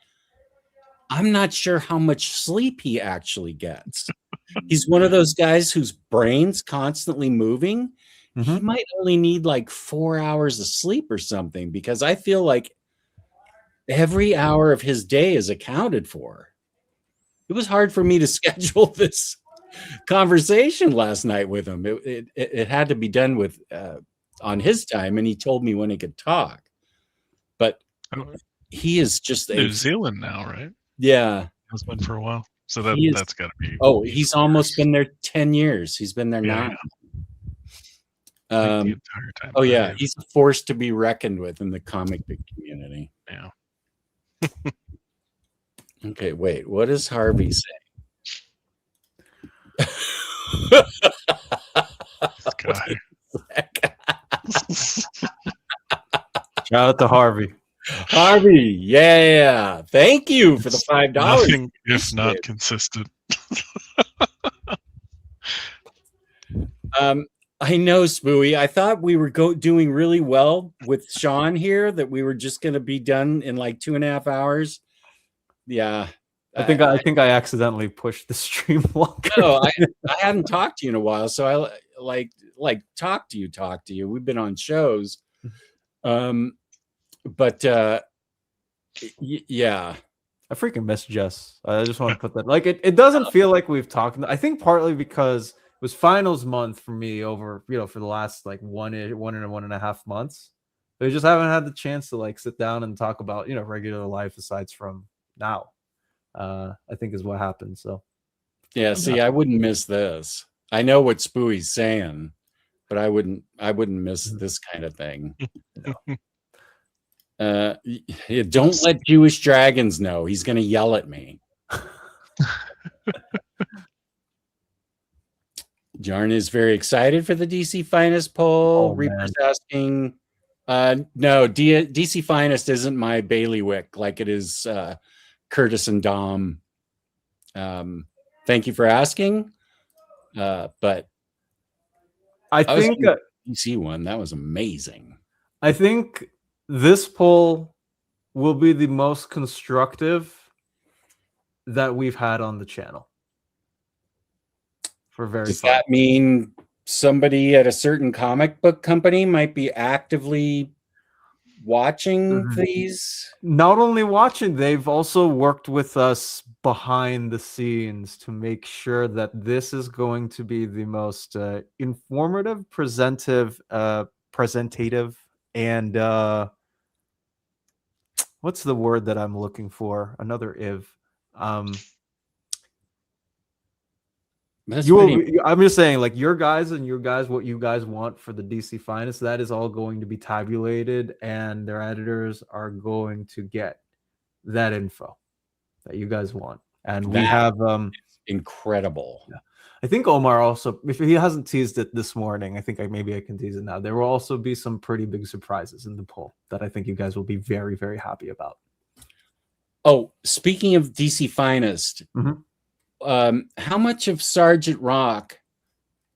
I'm not sure how much sleep he actually gets. He's one of those guys whose brain's constantly moving. He might only need like 4 hours of sleep or something, because I feel like every hour of his day is accounted for. It was hard for me to schedule this conversation last night with him. It had to be done with on his time, and he told me when he could talk. But he is just New Zealand now, right? Yeah, Has been for a while. So that's got to be. Oh, he's almost been there 10 years. He's been there 9. The entire time. Oh yeah, he's a force to be reckoned with in the comic book community. Yeah. Okay, wait. What does Harvey say? This guy. Shout out to Harvey. Harvey, yeah. Thank you for the $5. Nothing if not consistent. I know, Spooey. I thought we were doing really well with Sean here, that we were just going to be done in like 2.5 hours. Yeah. I think I accidentally pushed the stream longer. No, I hadn't talked to you in a while, so I like talk to you. We've been on shows. But yeah. I freaking miss Jess. I just want to put that, like, it doesn't feel like we've talked. I think partly because it was finals month for me over, for the last like 1.5 months. But I just haven't had the chance to like sit down and talk about, regular life aside from now. I think is what happened. So yeah, see, I wouldn't miss this. I know what Spooey's saying, but I wouldn't miss this kind of thing. Don't let Jewish Dragons know. He's gonna yell at me. Jarn is very excited for the DC Finest poll. Reaper's asking, no, DC Finest isn't my bailiwick like it is Curtis and Dom. Thank you for asking. But I think DC one, that was amazing. I think this poll will be the most constructive that we've had on the channel. Does that mean somebody at a certain comic book company might be actively watching these? Not only watching, they've also worked with us behind the scenes to make sure that this is going to be the most informative, presentative, and what's the word that I'm looking for? Another if. I'm just saying, like, your guys, what you guys want for the DC Finest, that is all going to be tabulated, and their editors are going to get that info that you guys want. And we That have incredible. Yeah. I think Omar also, if he hasn't teased it this morning, I think maybe I can tease it now. There will also be some pretty big surprises in the poll that I think you guys will be very, very happy about. Oh, speaking of DC Finest, how much of Sergeant Rock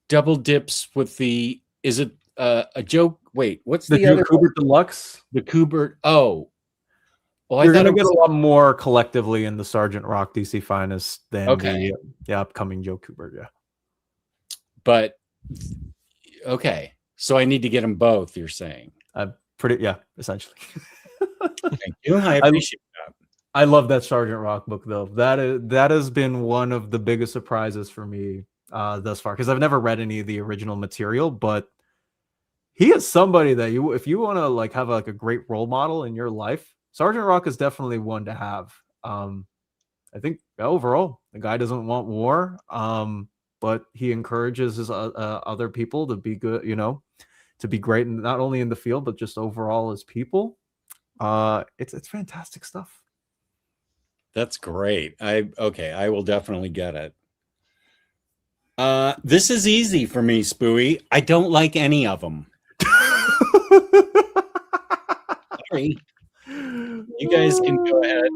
double dips with the? Is it a joke? Wait, what's the other Kubert Deluxe? The Kubert. Oh, well, You're gonna get a lot more collectively in the Sergeant Rock DC Finest than the upcoming Joe Kubert. Yeah, but okay, so I need to get them both. You're saying? Essentially. Thank you. I appreciate that. I love that Sergeant Rock book though. That has been one of the biggest surprises for me thus far, because I've never read any of the original material, but he is somebody that if you want to like have like a great role model in your life, Sergeant Rock is definitely one to have. I think overall the guy doesn't want war, but he encourages his other people to be good, to be great, and not only in the field but just overall as people. It's fantastic stuff. That's great. I will definitely get it. This is easy for me, Spooey. I don't like any of them. Sorry. You guys can go ahead.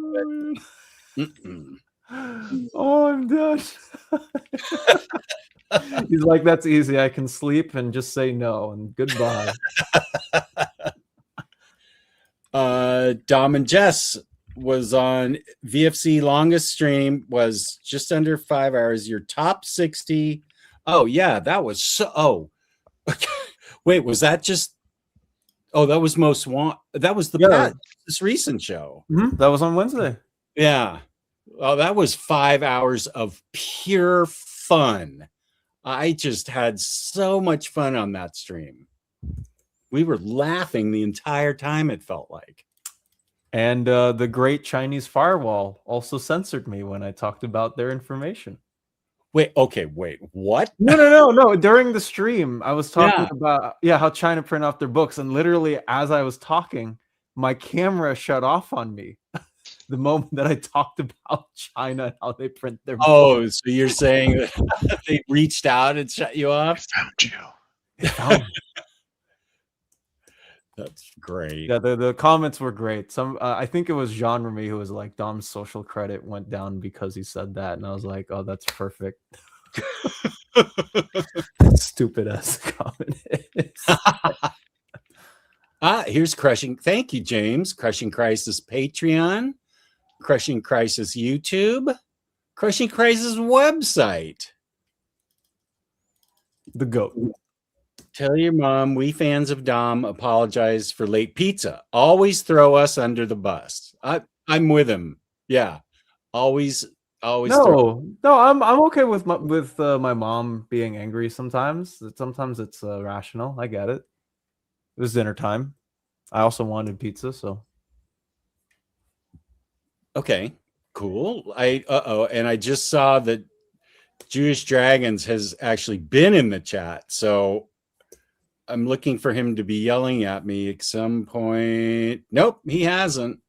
But... Oh, I'm done. He's like, that's easy. I can sleep and just say no and goodbye. Dom and Jess was on VFC. Longest stream was just under 5 hours. Your top 60. Oh yeah, that was so. Oh, wait, was that just? Oh, that was most want. That was this recent show. That was on Wednesday. Yeah. Oh, that was 5 hours of pure fun. I just had so much fun on that stream. We were laughing the entire time, it felt like. And the Great Chinese Firewall also censored me when I talked about their information. Wait, what? No. During the stream, I was talking about how China print off their books, and literally as I was talking, my camera shut off on me. The moment that I talked about China and how they print their books. Oh, so you're saying that they reached out and shut you off? They found you. That's great. Yeah, the comments were great. I think it was Jean Remy who was like, Dom's social credit went down because he said that, and I was like, oh, that's perfect. Stupid ass comment is. Here's Crushing. Thank you, James. Crushing Crisis Patreon, Crushing Crisis YouTube, Crushing Crisis website. The GOAT. Tell your mom we fans of Dom apologize for late pizza. Always throw us under the bus. I'm with him. Yeah, always. No, I'm okay with my mom being angry sometimes. Sometimes it's rational. I get it. It was dinner time. I also wanted pizza, so. Okay, cool. And I just saw that Jewish Dragons has actually been in the chat, so I'm looking for him to be yelling at me at some point. Nope, he hasn't.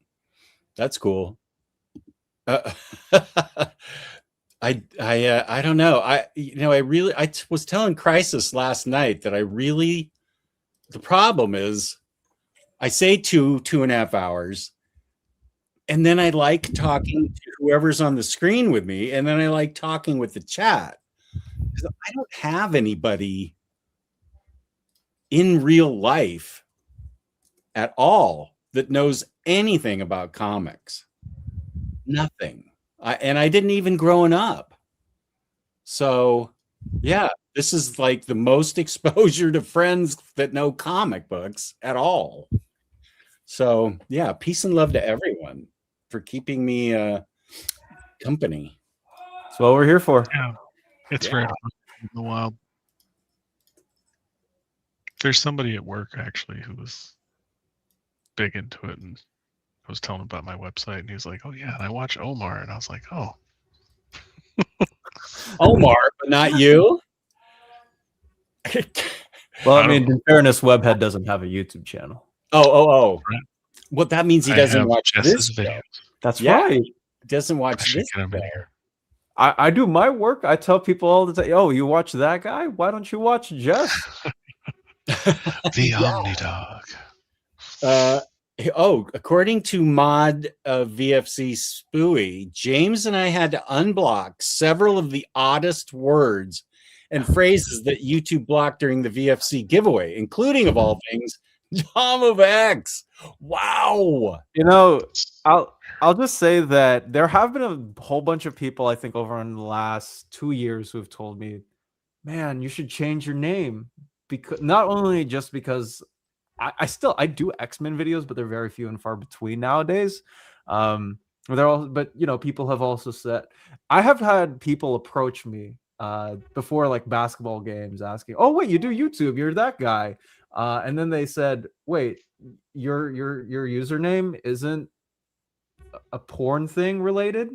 That's cool. I don't know. I was telling Crisis last night that the problem is I say 2.5 hours, and then I like talking to whoever's on the screen with me, and then I like talking with the chat. I don't have anybody in real life at all that knows anything about comics. Nothing. I didn't even growing up. So yeah, this is like the most exposure to friends that know comic books at all. So yeah, peace and love to everyone for keeping me company. That's what we're here for. Yeah, it's very fun in the wild. There's somebody at work actually who was big into it, and I was telling him about my website, and he was like, "Oh yeah, and I watch Omar," and I was like, "Oh, Omar, but not you." Well, I mean, in fairness, Webhead doesn't have a YouTube channel. Oh. Well, that means he doesn't watch this videos. That's right. He doesn't watch I should this. get him in here. I do my work. I tell people all the time, "Oh, you watch that guy? Why don't you watch Jess?" The Omnidog. According to Mod VFC Spooey, James and I had to unblock several of the oddest words and phrases that YouTube blocked during the VFC giveaway, including, of all things, Dom of X. Wow. You know, I'll just say that there have been a whole bunch of people, I think, over in the last 2 years who have told me, "Man, you should change your name." Because not only just because I do X-Men videos, but they're very few and far between nowadays. But you know, people have also said, I have had people approach me before like basketball games asking, "Oh wait, you do YouTube? You're that guy?" And then they said, "Wait, your username isn't a porn thing related?"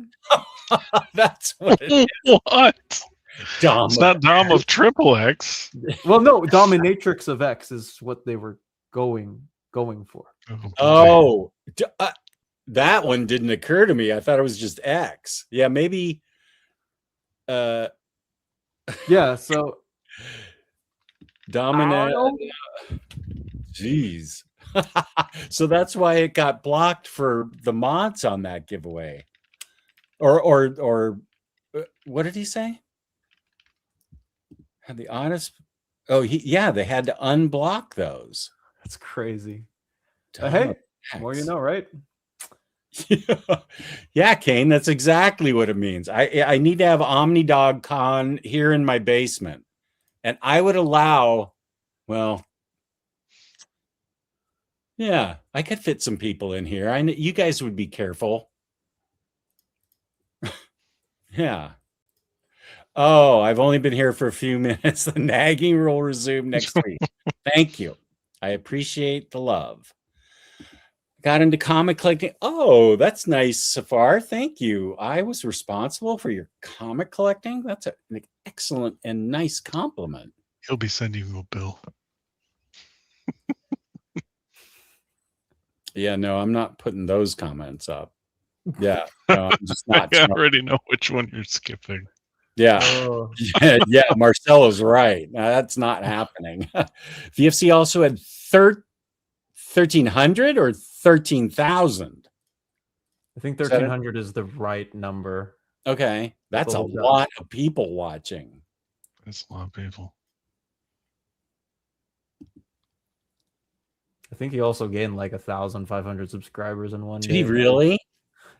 That's what it is. What? Dom. It's not Dom of Triple X. Well, no, Dominatrix of X is what they were going for. Oh, that one didn't occur to me. I thought it was just X. Yeah, maybe. Yeah, so Dominant. Jeez. So that's why it got blocked for the mods on that giveaway. Or what did he say? Had the honest. Oh, they had to unblock those. that's crazy. Dom Hey, of more you X. know, right? Yeah, Kane, that's exactly what it means. I need to have Omnidog Con here in my basement, and I would allow, well, yeah, I could fit some people in here. You guys would be careful. Yeah. Oh, I've only been here for a few minutes. The nagging will resume next week. Thank you. I appreciate the love. Got into comic collecting. Oh, that's nice, Safar. Thank you. I was responsible for your comic collecting. That's an excellent and nice compliment. He'll be sending you a bill. Yeah, no, I'm not putting those comments up. Yeah, no, I'm just not. I already know which one you're skipping. Yeah. Oh. Yeah, Marcelo's right. No, that's not happening. VFC also had 1,300 or 13,000. I think 1,300 is the right number. Okay, that's a People have lot of people watching. That's a lot of people. I think he also gained like 1,500 subscribers in one Did day. he really?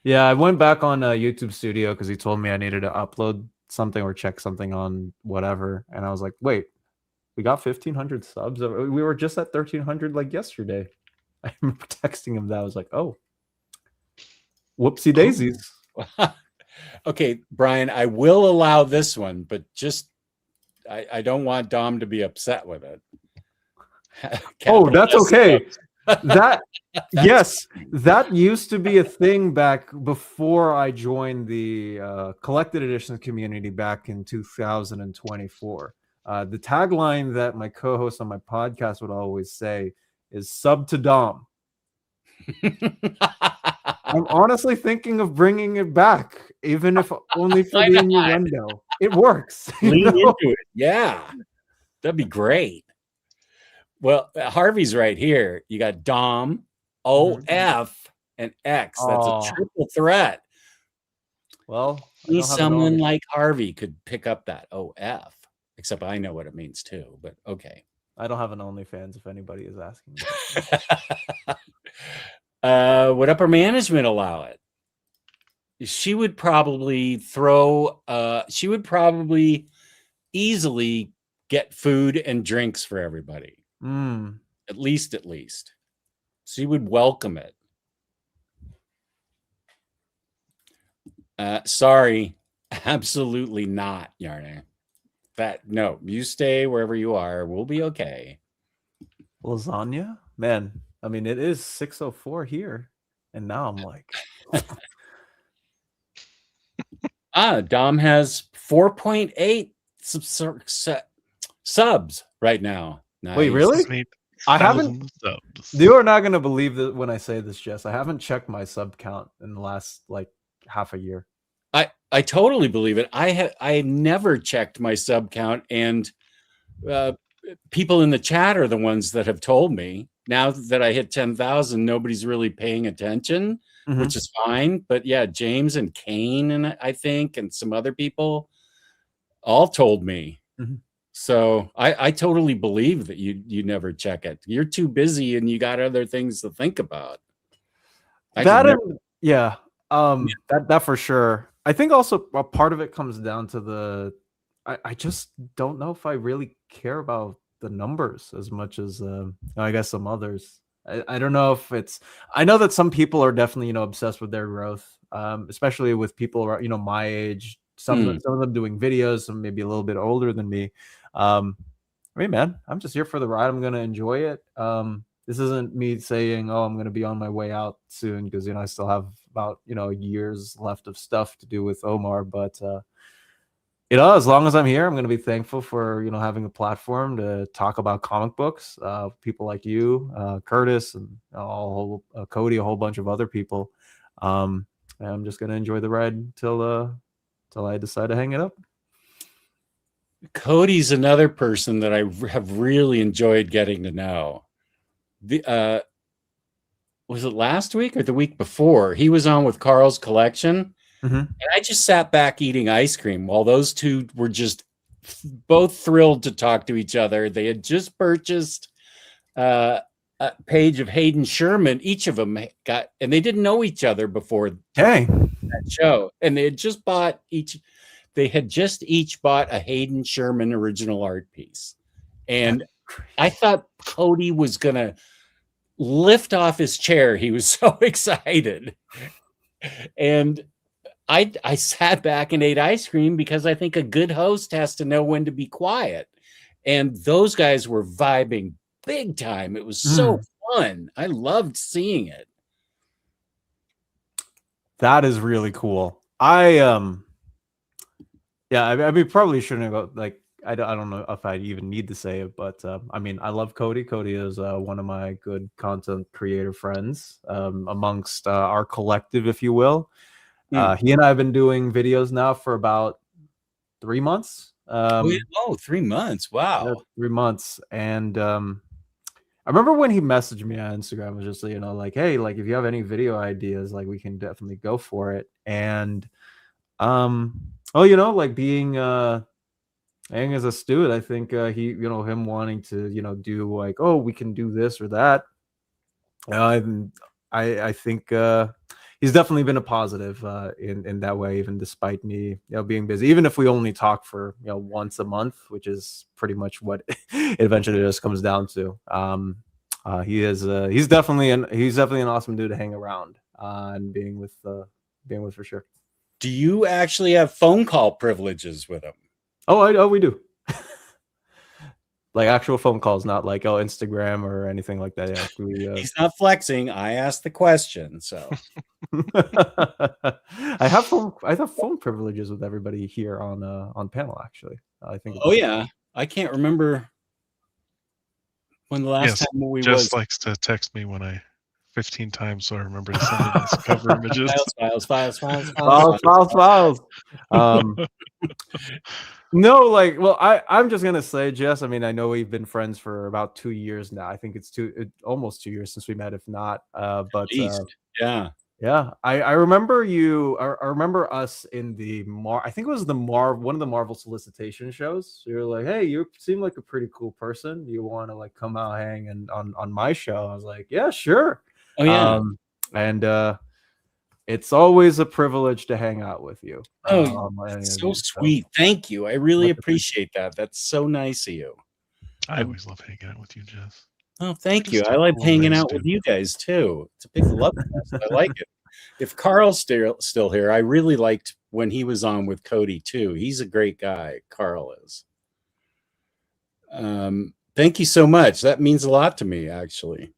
Yeah, I went back on YouTube Studio because he told me I needed to upload something or check something on whatever, and I was like, "Wait, we got 1,500 subs. We were just at 1,300 like yesterday." I remember texting him that. I was like, "Oh, whoopsie daisies." Okay, Brian, I will allow this one, but just I don't want Dom to be upset with it. Oh, that's Capital okay. S. That yes, that used to be a thing back before I joined the collected editions community back in 2024. The tagline that my co-host on my podcast would always say is "Sub to Dom." I'm honestly thinking of bringing it back, even if only for Why the not? innuendo. It works. you Lean know? into it. Yeah, that'd be great. Well, Harvey's right here. You got Dom, OF, and X. That's Oh. a triple threat. Well, I Only don't have an someone only- like Harvey could pick up that OF. Except I know what it means too, but okay. I don't have an OnlyFans if anybody is asking. Would upper management allow it? She would probably she would probably easily get food and drinks for everybody. At least. She would welcome it. Sorry, absolutely not, Yarne. No, you stay wherever you are. We'll be okay. Lasagna? Man, I mean, it is 6:04 here. And now I'm like, Dom has 4.8 subs right now. Nice. Wait, really? I haven't. 8,000 subs. You are not going to believe that when I say this, Jess. I haven't checked my sub count in the last like half a year. I totally believe it. I never checked my sub count, and people in the chat are the ones that have told me. Now that I hit 10,000, nobody's really paying attention, which is fine. But yeah, James and Kane, and I think, and some other people all told me. So I totally believe that you never check it. You're too busy and you got other things to think about. Yeah, that for sure. I think also a part of it comes down to I just don't know if I really care about the numbers as much as I guess some others. I don't know if it's. I know that some people are definitely obsessed with their growth, especially with people around my age. Some of them doing videos, some maybe a little bit older than me. I mean, man, I'm just here for the ride. I'm gonna enjoy it. This isn't me saying, oh, I'm going to be on my way out soon because, I still have about, years left of stuff to do with Omar. But, as long as I'm here, I'm going to be thankful for, having a platform to talk about comic books. People like you, Curtis, and Cody, a whole bunch of other people. And I'm just going to enjoy the ride till I decide to hang it up. Cody's another person that I have really enjoyed getting to know. Was it last week or the week before? He was on with Carl's Collection, and I just sat back eating ice cream while those two were just both thrilled to talk to each other. They had just purchased a page of Hayden Sherman. Each of them got, and they didn't know each other before that show, and they had just bought each. They had just each bought a Hayden Sherman original art piece, and I thought Cody was gonna lift off his chair. He was so excited. And I sat back and ate ice cream because I think a good host has to know when to be quiet. And those guys were vibing big time. It was so fun. I loved seeing it. That is really cool. I mean, probably shouldn't go I don't know if I even need to say it, but I mean, I love Cody. Cody is one of my good content creator friends amongst our collective, if you will. He and I have been doing videos now for about 3 months. 3 months. Wow. Yeah, 3 months. And I remember when he messaged me on Instagram, was just, like, hey, like if you have any video ideas, like we can definitely go for it. And like being as a student, I think he, him wanting to, do like, oh, we can do this or that. I think he's definitely been a positive in that way, even despite me, being busy. Even if we only talk for once a month, which is pretty much what it eventually just comes down to. He's definitely an awesome dude to hang around and being with for sure. Do you actually have phone call privileges with him? Oh, we do. Like actual phone calls, not like Instagram or anything like that. Yeah, he's not flexing. I asked the question, so I have phone privileges with everybody here on panel. Actually, I think. Oh yeah, I can't remember when the last time we just likes to text me when 15 times, so I remember to send him his cover images. Files. No, like, well, I'm just gonna say, Jess. I mean, I know we've been friends for about 2 years now. I think it's almost 2 years since we met, if not. But at least, yeah. I remember you. I remember us in the I think it was one of the Marvel solicitation shows. You're like, hey, you seem like a pretty cool person. Do you want to like come out hang and on my show? I was like, yeah, sure. Oh yeah. And it's always a privilege to hang out with you. Oh, so sweet. Thank you. I really appreciate that. That's so nice of you. I always love hanging out with you, Jess. Oh, thank you. I like hanging out with you guys too. It's a big love fest. I like it. If Carl's still here, I really liked when he was on with Cody too. He's a great guy. Carl is. Thank you so much. That means a lot to me, actually.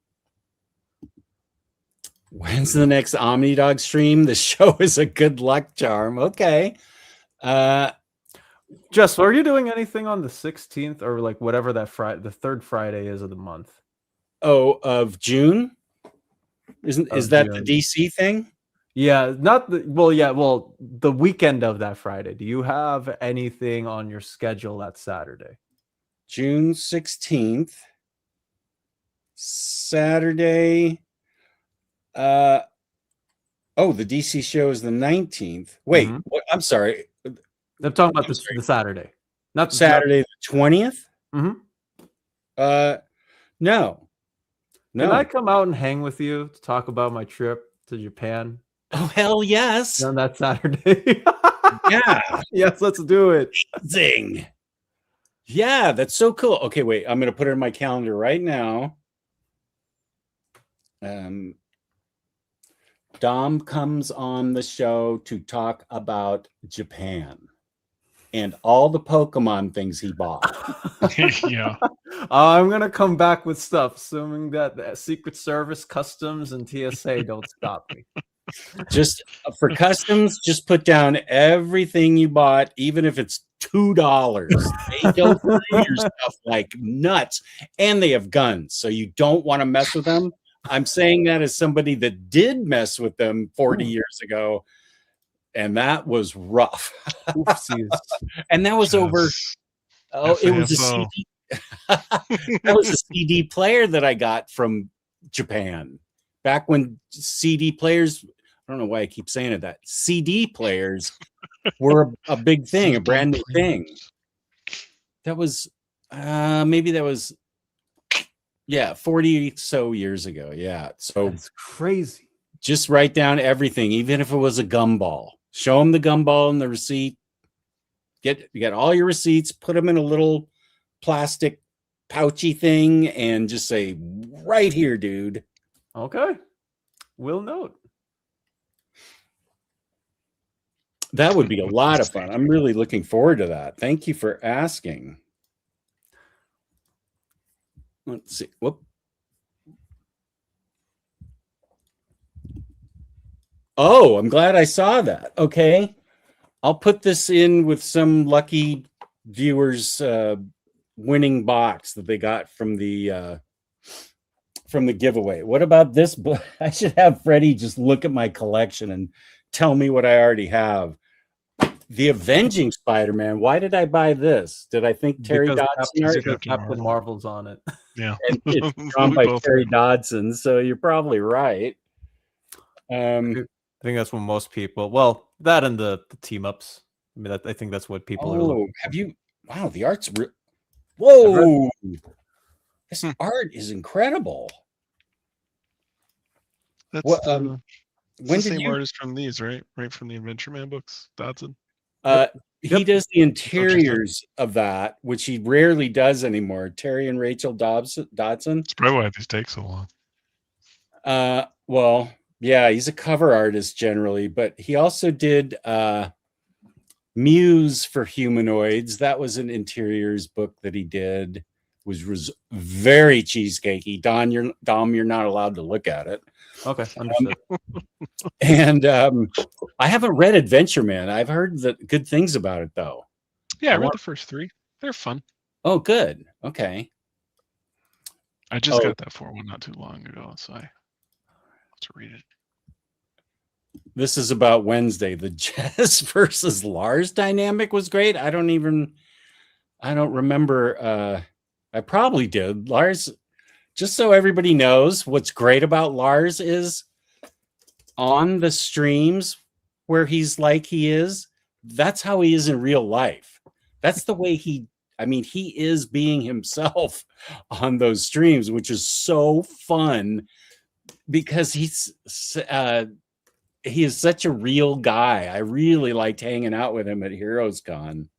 When's the next Omnidog stream? The show is a good luck charm. Okay. Jess, are you doing anything on the 16th or like whatever that Friday, the third Friday is of the month? Oh, of June? Is that June. The DC thing? Yeah, not the well, the weekend of that Friday. Do you have anything on your schedule that Saturday? June 16th, Saturday. Uh oh, the DC show is the 19th. Wait, Mhm. what, I'm sorry. I'm talking about I'm sorry. the Saturday. Not Saturday the 20th? Mhm. No. Can I No. come out and hang with you to talk about my trip to Japan Oh, hell yes. on that Saturday? Yeah. Yes, let's do it. Zing. Yeah, that's so cool. Okay, wait. I'm going to put it in my calendar right now. Dom comes on the show to talk about Japan and all the Pokemon things he bought. Yeah. I'm gonna come back with stuff, assuming that the Secret Service, Customs, and TSA don't stop me. Just for customs, just put down everything you bought, even if it's $2. They go through your stuff like nuts, and they have guns, so you don't want to mess with them. I'm saying that as somebody that did mess with them 40 years ago, and that was rough. Oopsies. And that was over. Just Oh, it was a FAFO. CD. That was a CD player that I got from Japan back when CD players. I don't know why I keep saying it. That CD players were a big thing, a CD brand new thing. players. That was maybe that was 40 so years ago. Yeah. So That's crazy. just write down everything, even if it was a gumball. Show them the gumball and the receipt. Get all your receipts, put them in a little plastic pouchy thing, and just say, right here, dude. Okay. Will note. That would be a lot of fun. I'm really looking forward to that. Thank you for asking. Let's see. Whoop. Oh, I'm glad I saw that. Okay. I'll put this in with some lucky viewers winning box that they got from the giveaway. What about this book? I should have Freddie just look at my collection and tell me what I already have. The Avenging Spider-Man. Why did I buy this? Did I think Terry Because Dodson? Captain, art? Captain Marvel's on it. Yeah. And it's drawn We by both Terry are. Dodson, so you're probably right. I think that's what most people. Well, that and the team ups. I mean, I think that's what people are. Oh, have you? Wow, the art's whoa! This art is incredible. That's What? the, it's When the did same you? artist from these, right? Right from the Adventure Man books, Dodson. He does the interiors of that, which he rarely does anymore. Terry and Rachel Dodson. It's probably why these take so long. Well, yeah, he's a cover artist generally, but he also did Muse for Humanoids. That was an interiors book that he did. Was very cheesecakey. Dom, you're not allowed to look at it. Okay, understood. And I haven't read Adventure Man. I've heard good things about it though. Yeah, I read the first 3. They're fun. Oh, good. Okay. I just got that for one not too long ago, so I have to read it. This is about Wednesday. The Jess versus Lars dynamic was great. I don't remember. I probably did. Lars, just so everybody knows, what's great about Lars is on the streams where he's like he is, that's how he is in real life. That's the way he is being himself on those streams, which is so fun because he is such a real guy. I really liked hanging out with him at Heroes Con.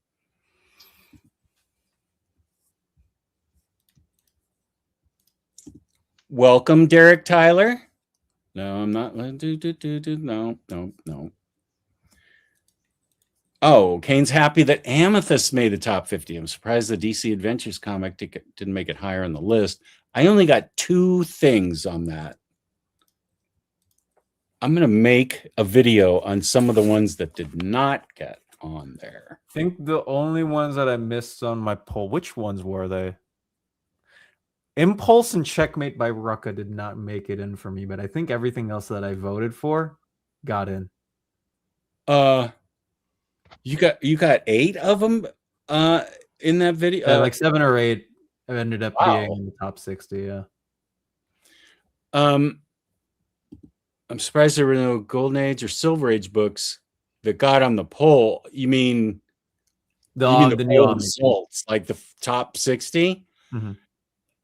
Welcome, Derek Tyler. No, I'm not. No. Oh, Kane's happy that Amethyst made the top 50. I'm surprised the DC Adventures comic didn't make it higher on the list. I only got 2 things on that. I'm going to make a video on some of the ones that did not get on there. I think the only ones that I missed on my poll, which ones were they? Impulse and Checkmate by Rucka did not make it in for me, but I think everything else that I voted for got in. You got 8 of them in that video. Like 7 or 8 ended up Wow. being in the top 60. Yeah. I'm surprised there were no Golden Age or Silver Age books that got on the poll. You mean The new poll Omni. results, like the top 60? Mhm.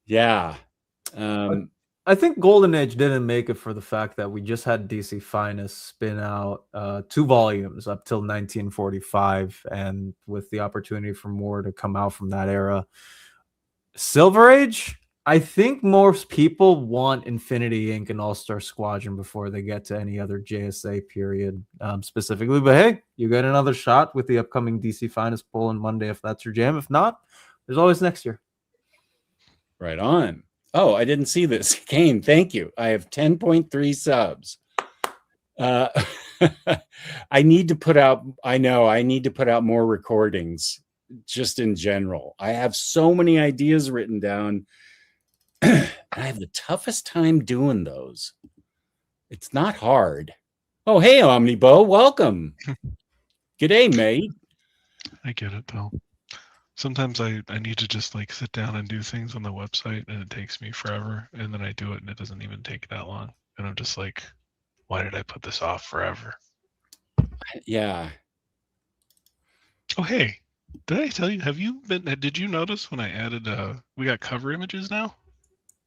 Yeah. I think Golden Age didn't make it for the fact that we just had DC Finest spin out 2 volumes up till 1945, and with the opportunity for more to come out from that era. Silver Age, I think most people want Infinity Inc. and All-Star Squadron before they get to any other JSA period specifically. But hey, you get another shot with the upcoming DC Finest poll on Monday if that's your jam. If not, there's always next year. Right on. Oh, I didn't see this. Kane, thank you. I have 10.3 subs. I need to put out more recordings just in general. I have so many ideas written down. I have the toughest time doing those. It's not hard. Oh, hey, Omnibo, welcome. G'day, mate. I get it though. Sometimes I need to just like sit down and do things on the website and it takes me forever, and then I do it and it doesn't even take that long. And I'm just like, why did I put this off forever? Yeah. Oh, hey, did I tell you, did you notice when I added, we got cover images now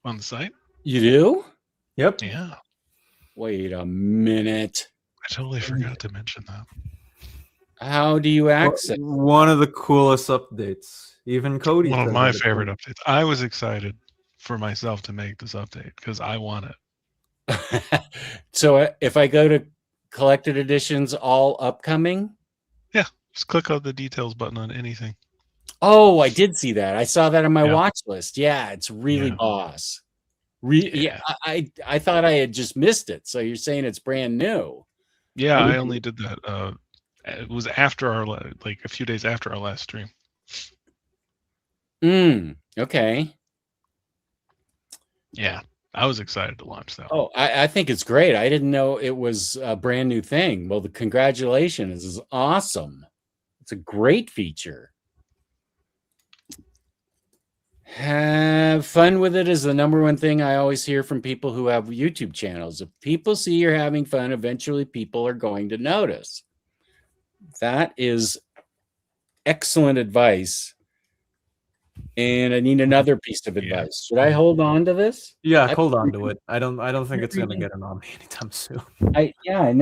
on the site? You do? Yep. Yeah. Wait a minute. I totally forgot to mention that. How do you access? One of the coolest updates. Even Cody. One of says my that it's favorite cool. updates. I was excited for myself to make this update because I want it. So if I go to collected editions, all upcoming? Yeah. Just click on the details button on anything. Oh, I did see that. I saw that on my Yeah. watch list. Yeah, it's really Yeah. boss. Yeah. I thought I had just missed it. So you're saying it's brand new? Yeah, I only did that. It was after like a few days after our last stream. Okay. Yeah, I was excited to launch that. Oh, I think it's great. I didn't know it was a brand new thing. Well, the congratulations is awesome. It's a great feature. Have fun with it is the number one thing I always hear from people who have YouTube channels. If people see you're having fun, eventually people are going to notice. That is excellent advice. And I need another piece of advice. Should I hold on to this? Yeah, hold on to it. I don't think it's gonna get an Omni anytime soon. I didn't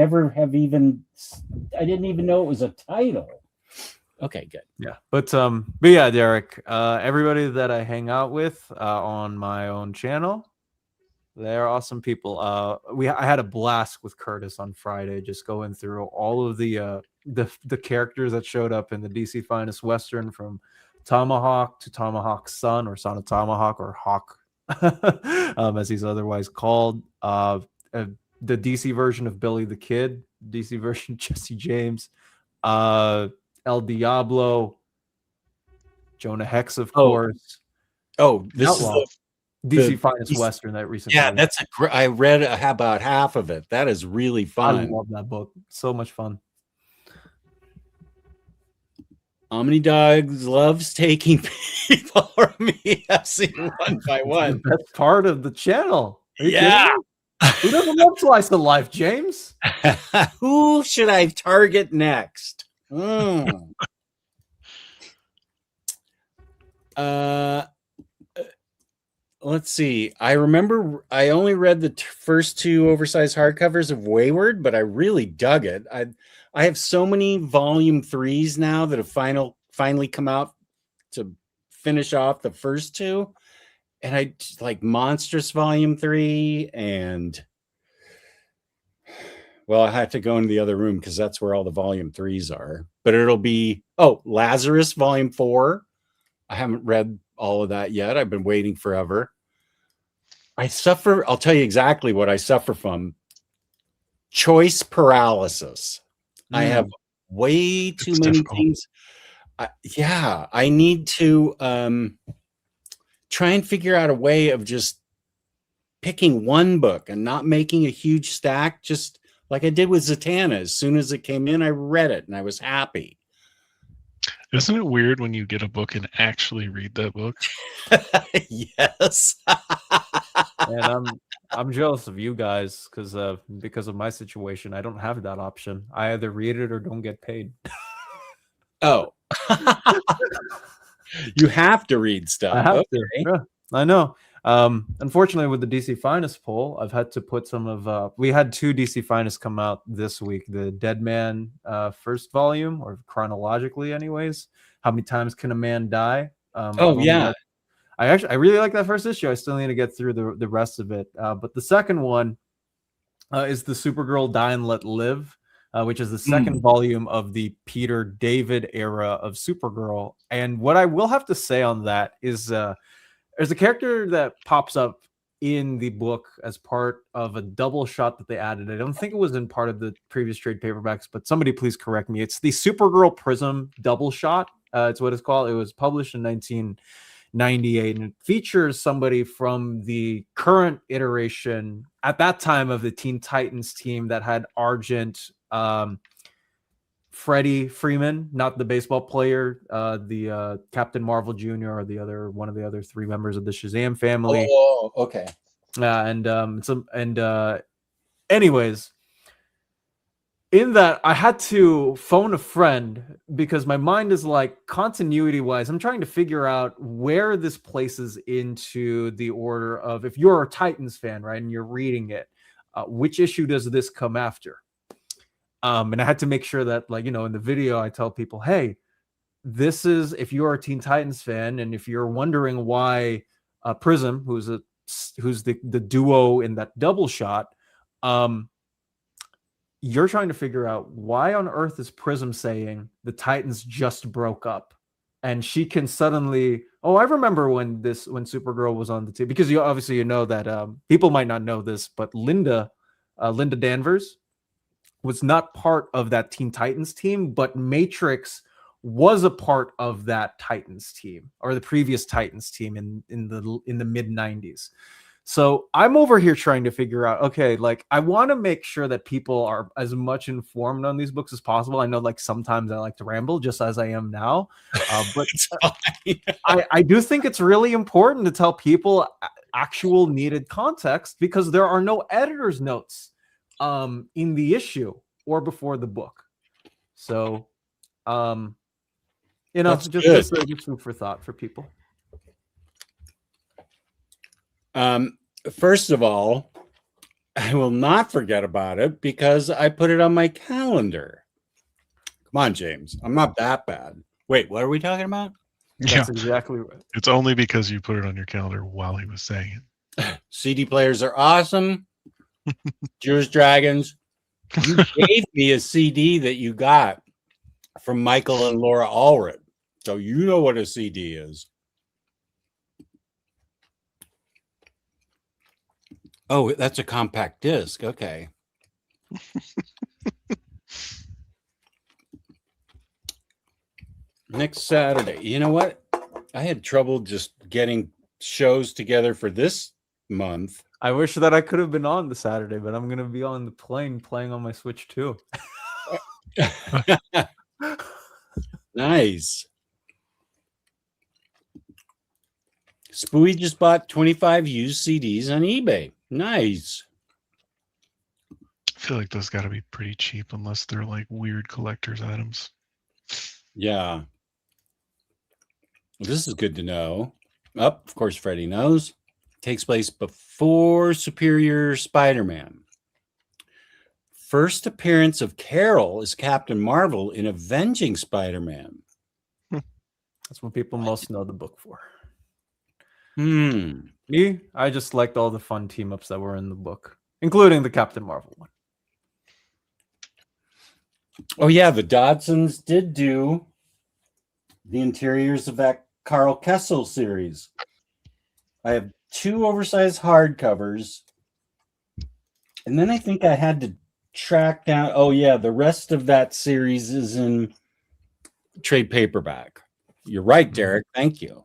even know it was a title. Okay, good. Yeah, but yeah, Derek. Everybody that I hang out with on my own channel, they're awesome people. I had a blast with Curtis on Friday, just going through all of the characters that showed up in the DC Finest Western, from Tomahawk to Tomahawk's son, or Son of Tomahawk, or Hawk, as he's otherwise called. The DC version of Billy the Kid, DC version of Jesse James, El Diablo, Jonah Hex, of course. Oh, this Outlaw. is DC Finest Western that recently. Yeah, I read about half of it. That is really fun. I love that book. So much fun. Omnidog loves taking people from me. I've seen one by one. That's part of the channel. Yeah. Who doesn't love Slice of Life, James? Who should I target next? Let's see. I remember I only read the first 2 oversized hardcovers of Wayward, but I really dug it. I have so many volume 3s now that have finally come out to finish off the first 2. And I like Monstrous Volume 3, and well, I have to go into the other room because that's where all the volume 3s are. But it'll be Lazarus Volume 4. I haven't read all of that yet. I've been waiting forever. I'll tell you exactly what I suffer from. Choice paralysis. I have way too many things. I need to try and figure out a way of just picking one book and not making a huge stack, just like I did with Zatanna. As soon as it came in, I read it and I was happy. Isn't it weird when you get a book and actually read that book? Yes. And I'm jealous of you guys because of my situation. I don't have that option. I either read it or don't get paid. Oh. You have to read stuff. I have Okay. to. Yeah, I know. Unfortunately, with the DC Finest poll, I've had to put some of. We had 2 DC Finest come out this week. The Dead Man first volume, or chronologically, anyways. How many times can a man die? Oh yeah. I really like that first issue. I still need to get through the rest of it. But the second one is the Supergirl Die and Let Live, which is the second volume of the Peter David era of Supergirl. And what I will have to say on that is there's a character that pops up in the book as part of a double shot that they added. I don't think it was in part of the previous trade paperbacks, but somebody please correct me. It's the Supergirl Prism double shot. It's what it's called. It was published in 1998, and it features somebody from the current iteration at that time of the Teen Titans team that had Argent, Freddie Freeman, not the baseball player, the Captain Marvel Jr. or one of the other 3 members of the Shazam family. Oh, okay. Anyways, in that I had to phone a friend because my mind is like, continuity wise, I'm trying to figure out where this places into the order of, if you're a Titans fan, right, and you're reading it, which issue does this come after? And I had to make sure that, like, in the video, I tell people, hey, this is, if you're a Teen Titans fan, and if you're wondering why Prism, who's the duo in that double shot, you're trying to figure out why on earth is Prism saying the Titans just broke up, and she can suddenly, I remember when Supergirl was on the team, because you know that people might not know this, but Linda Danvers was not part of that Teen Titans team, but Matrix was a part of that Titans team, or the previous Titans team in the mid 90s. So I'm over here trying to figure out, okay, like, I want to make sure that people are as much informed on these books as possible. I know, like, sometimes I like to ramble, just as I am now, but I do think it's really important to tell people actual needed context, because there are no editor's notes in the issue or before the book. So, just food for thought for people. First of all, I will not forget about it because I put it on my calendar. Come on, James. I'm not that bad. Wait, what are we talking about? That's exactly right. It's only because you put it on your calendar while he was saying it. CD players are awesome. Jewish Dragons. You gave me a CD that you got from Michael and Laura Allred. So you know what a CD is. Oh, that's a compact disc. Okay. Next Saturday. You know what? I had trouble just getting shows together for this month. I wish that I could have been on the Saturday, but I'm going to be on the plane playing on my Switch too. Nice. Spooey just bought 25 used CDs on eBay. Nice. I feel like those got to be pretty cheap unless they're like weird collector's items. Yeah. This is good to know. Of course, Freddie knows. Takes place before Superior Spider-Man. First appearance of Carol as Captain Marvel in Avenging Spider-Man. That's what people most know the book for. Me, I just liked all the fun team-ups that were in the book, including the Captain Marvel one. Oh, yeah, the Dodsons did do the interiors of that Carl Kessel series. I have 2 oversized hardcovers. And then I think I had to track down. Oh, yeah, the rest of that series is in trade paperback. You're right, Derek. Thank you.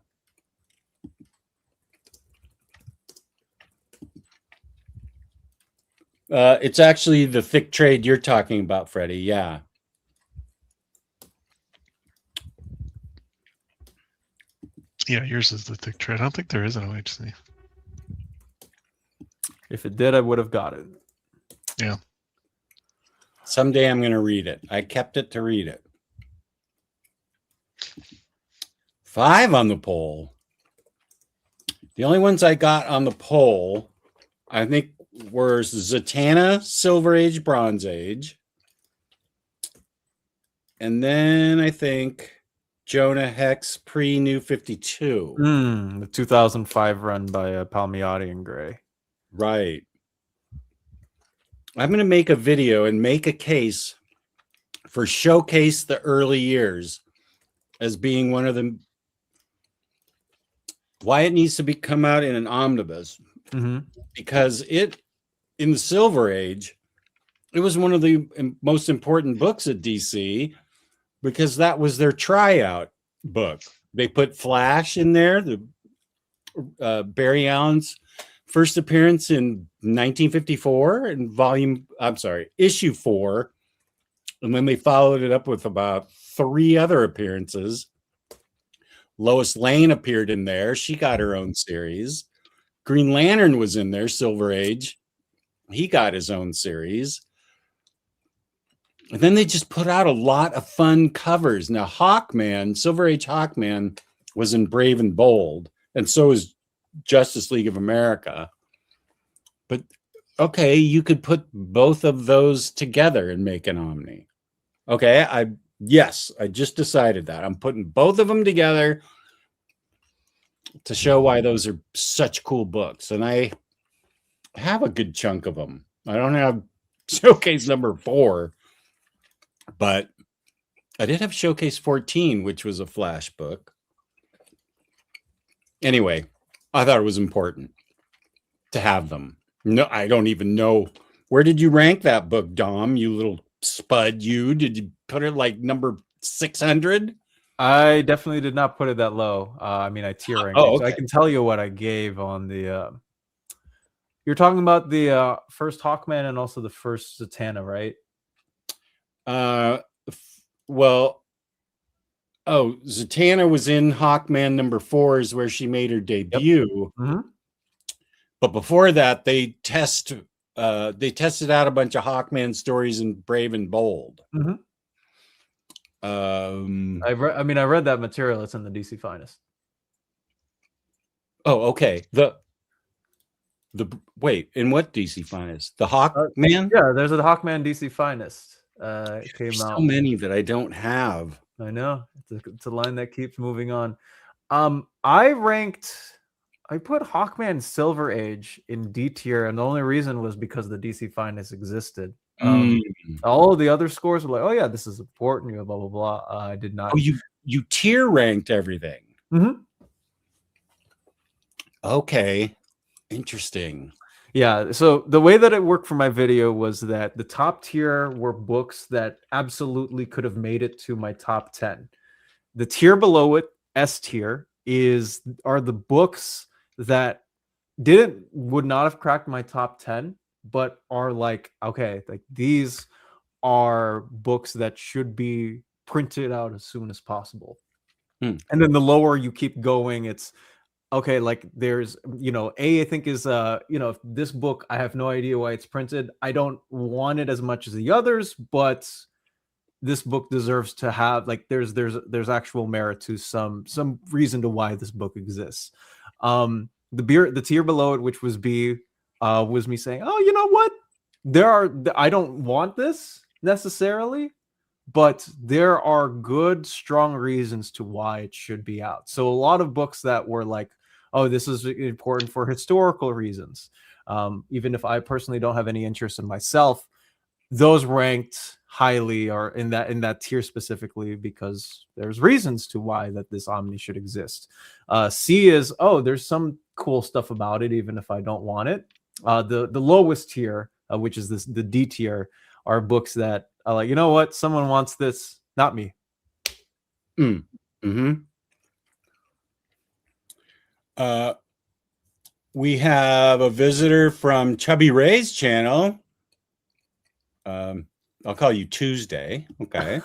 It's actually the thick trade you're talking about, Freddie. Yeah. Yeah, yours is the thick trade. I don't think there is an OHC. If it did, I would have got it. Yeah. Someday I'm going to read it. I kept it to read it. 5 on the poll. The only ones I got on the poll, I think, were Zatanna, Silver Age, Bronze Age. And then I think Jonah Hex, pre-New 52. The 2005 run by Palmiotti and Gray. Right. I'm going to make a video and make a case for Showcase the Early Years as being one of the why it needs to be come out in an omnibus, because it in the Silver Age, it was one of the most important books at DC because that was their tryout book. They put Flash in there, the Barry Allen's first appearance in 1954 and issue 4. And then they followed it up with about 3 other appearances. Lois Lane appeared in there. She got her own series. Green Lantern was in there, Silver Age. He got his own series. And then they just put out a lot of fun covers. Now, Hawkman, Silver Age Hawkman was in Brave and Bold, and so is Justice League of America. But okay, you could put both of those together and make an Omni. Okay, I just decided that. I'm putting both of them together to show why those are such cool books. And I have a good chunk of them. I don't have Showcase number 4, but I did have Showcase 14, which was a Flash book. Anyway, I thought it was important to have them. No, I don't even know. Where did you rank that book, Dom? You little spud, you. Did you put it like number 600? I definitely did not put it that low. I mean, I tier ranked. Oh, So I can tell you what I gave on the. You're talking about the first Hawkman and also the first Zatanna, right? Zatanna was in Hawkman number 4 is where she made her debut. Yep. But before that, they tested out a bunch of Hawkman stories in Brave and Bold. I read that material. It's in the DC Finest. Oh, okay. Wait, in what DC Finest? The Hawkman? Yeah, there's a Hawkman DC Finest. It came There's out. So many that I don't have. I know. It's a line that keeps moving on. I put Hawkman Silver Age in D tier, and the only reason was because the DC Finest existed. All of the other scores were like, oh yeah, this is important, blah blah blah. I did not. Oh, you tier ranked everything. Okay, interesting. Yeah, so the way that it worked for my video was that the top tier were books that absolutely could have made it to my top 10. The tier below it, S tier, are the books that would not have cracked my top 10, but are like, okay, like these are books that should be printed out as soon as possible. And then the lower you keep going, it's okay, like there's, A, I think is, this book, I have no idea why it's printed. I don't want it as much as the others, but this book deserves to have, like, there's actual merit to some reason to why this book exists. The tier below it, which was B, was me saying, oh, you know what? I don't want this necessarily, but there are good, strong reasons to why it should be out. So a lot of books that were like, oh, this is important for historical reasons. Even if I personally don't have any interest in myself, those ranked highly or in that tier specifically because there's reasons to why that this Omni should exist. C is, oh, there's some cool stuff about it, even if I don't want it. The lowest tier, which is the D tier, are books that are like, you know what, someone wants this, not me. We have a visitor from Chubby Ray's channel. I'll call you Tuesday. Okay.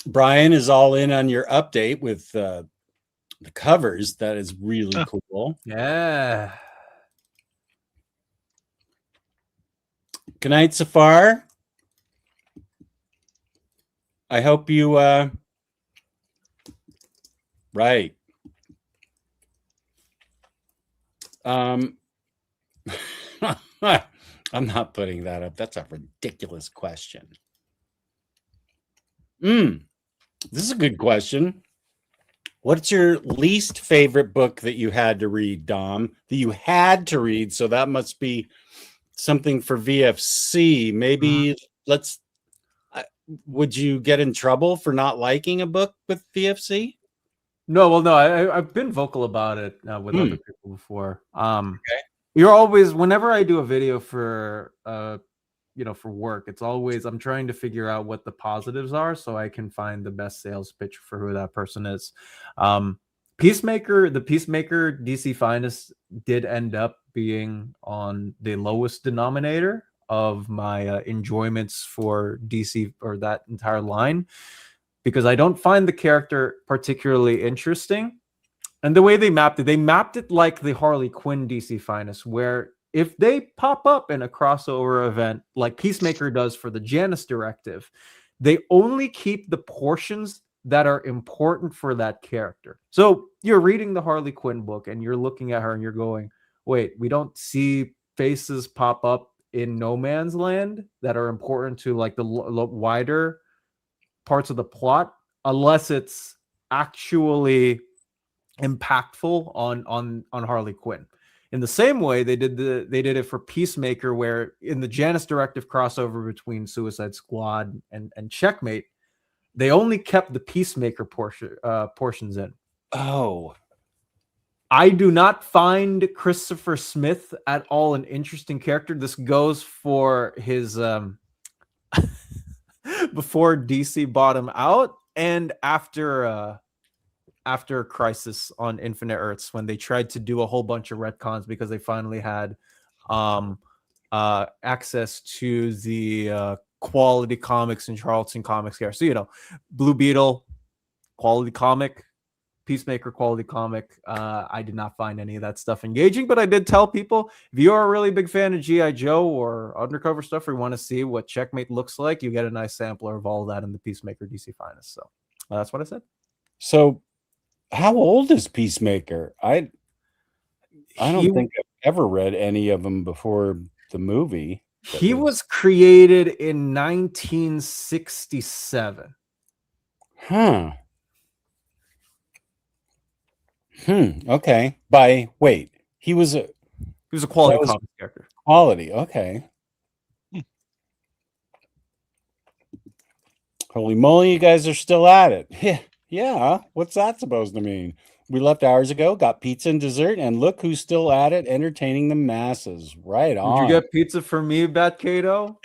Brian is all in on your update with the covers. That is really cool. Yeah. Good night, Safar. I hope you right. I'm not putting that up. That's a ridiculous question. This is a good question. What's your least favorite book that you had to read, Dom? That you had to read, so that must be something for VFC. Maybe let's. Would you get in trouble for not liking a book with VFC? No, well, no, I've been vocal about it with other people before. You're always, whenever I do a video for for work, it's always I'm trying to figure out what the positives are so I can find the best sales pitch for who that person is. Peacemaker, the Peacemaker DC Finest did end up being on the lowest denominator of my enjoyments for DC or that entire line, because I don't find the character particularly interesting. And the way they mapped it like the Harley Quinn DC Finest, where if they pop up in a crossover event like Peacemaker does for the Janus Directive, they only keep the portions that are important for that character. So you're reading the Harley Quinn book and you're looking at her and you're going, wait, we don't see faces pop up in No Man's Land that are important to like the wider parts of the plot, unless it's actually impactful on Harley Quinn. In the same way they did it for Peacemaker, where in the Janus Directive crossover between Suicide Squad and Checkmate, they only kept the Peacemaker portions in. Oh, I do not find Christopher Smith at all an interesting character. This goes for his before DC bought him out and after Crisis on Infinite Earths, when they tried to do a whole bunch of retcons because they finally had access to the quality comics and Charlton Comics here. So, Blue Beetle, quality comic, Peacemaker, quality comic. I did not find any of that stuff engaging, but I did tell people, if you are a really big fan of G.I. Joe or undercover stuff, or you want to see what Checkmate looks like, you get a nice sampler of all of that in the Peacemaker DC Finest. So that's what I said. So how old is Peacemaker? I don't think I've ever read any of them before the movie. He was created in 1967. Huh. Okay. He was a quality comic character. Quality. Okay. Holy moly, you guys are still at it. Yeah. What's that supposed to mean? We left hours ago, got pizza and dessert, and look who's still at it, entertaining the masses. Right on. Did you get pizza for me, Bat Kato?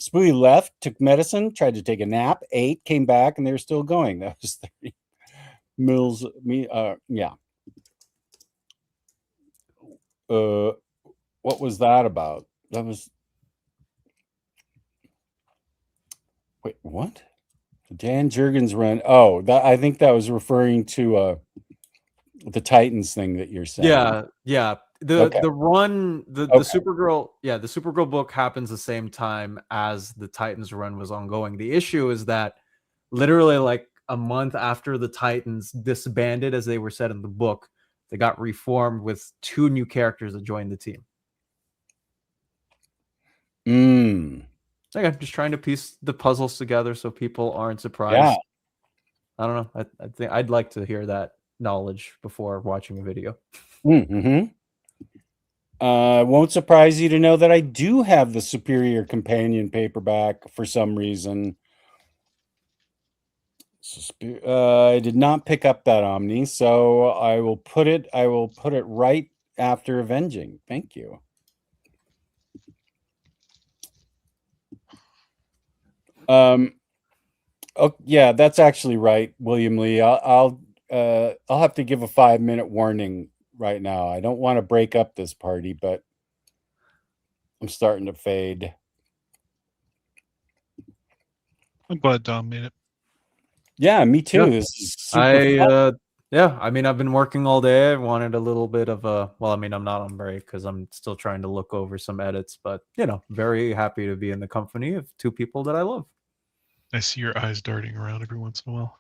Spooey left, took medicine, tried to take a nap, ate, came back, and they were still going. That was 30 mils. Yeah. What was that about? That was. Wait, what? The Dan Jurgens run. Oh, I think that was referring to the Titans thing that you're saying. Yeah. The run, the Supergirl, the Supergirl book happens the same time as the Titans run was ongoing. The issue is that literally like a month after the Titans disbanded, as they were said in the book, they got reformed with 2 new characters that joined the team. Again, just trying to piece the puzzles together so people aren't surprised. Yeah. I don't know. I think I'd like to hear that knowledge before watching a video. Won't surprise you to know that I do have the Superior Companion paperback for some reason. I did not pick up that Omni, so I will put it right after Avenging. Thank you. Oh yeah, that's actually right, William Lee. I'll have to give a 5-minute warning right now. I don't want to break up this party, but I'm starting to fade. I'm glad Dom made it. Yeah, me too. Yeah. This is super fun. Yeah, I mean, I've been working all day. I wanted a little bit of a, well, I mean, I'm not on break because I'm still trying to look over some edits, but very happy to be in the company of two people that I love. I see your eyes darting around every once in a while.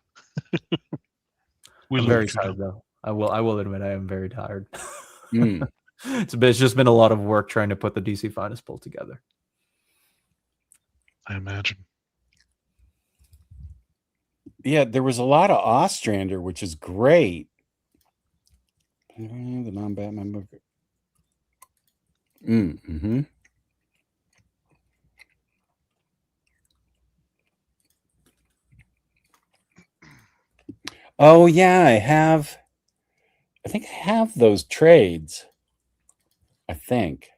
We I'm love very you too, tired Dom. though. I will admit I am very tired. Mm. It's just been a lot of work trying to put the DC Finest poll together. I imagine. Yeah, there was a lot of Ostrander, which is great. The non-Batman book. Mm-hmm. Oh yeah, I think I have those trades. I think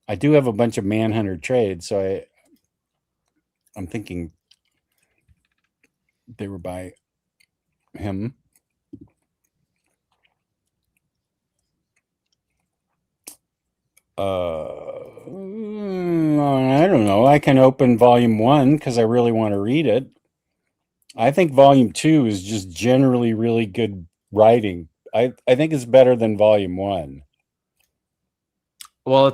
I do have a bunch of Manhunter trades, so I'm thinking they were by him. I don't know. I can open volume 1 because I really want to read it. I think volume 2 is just generally really good writing. I think it's better than volume 1. Well,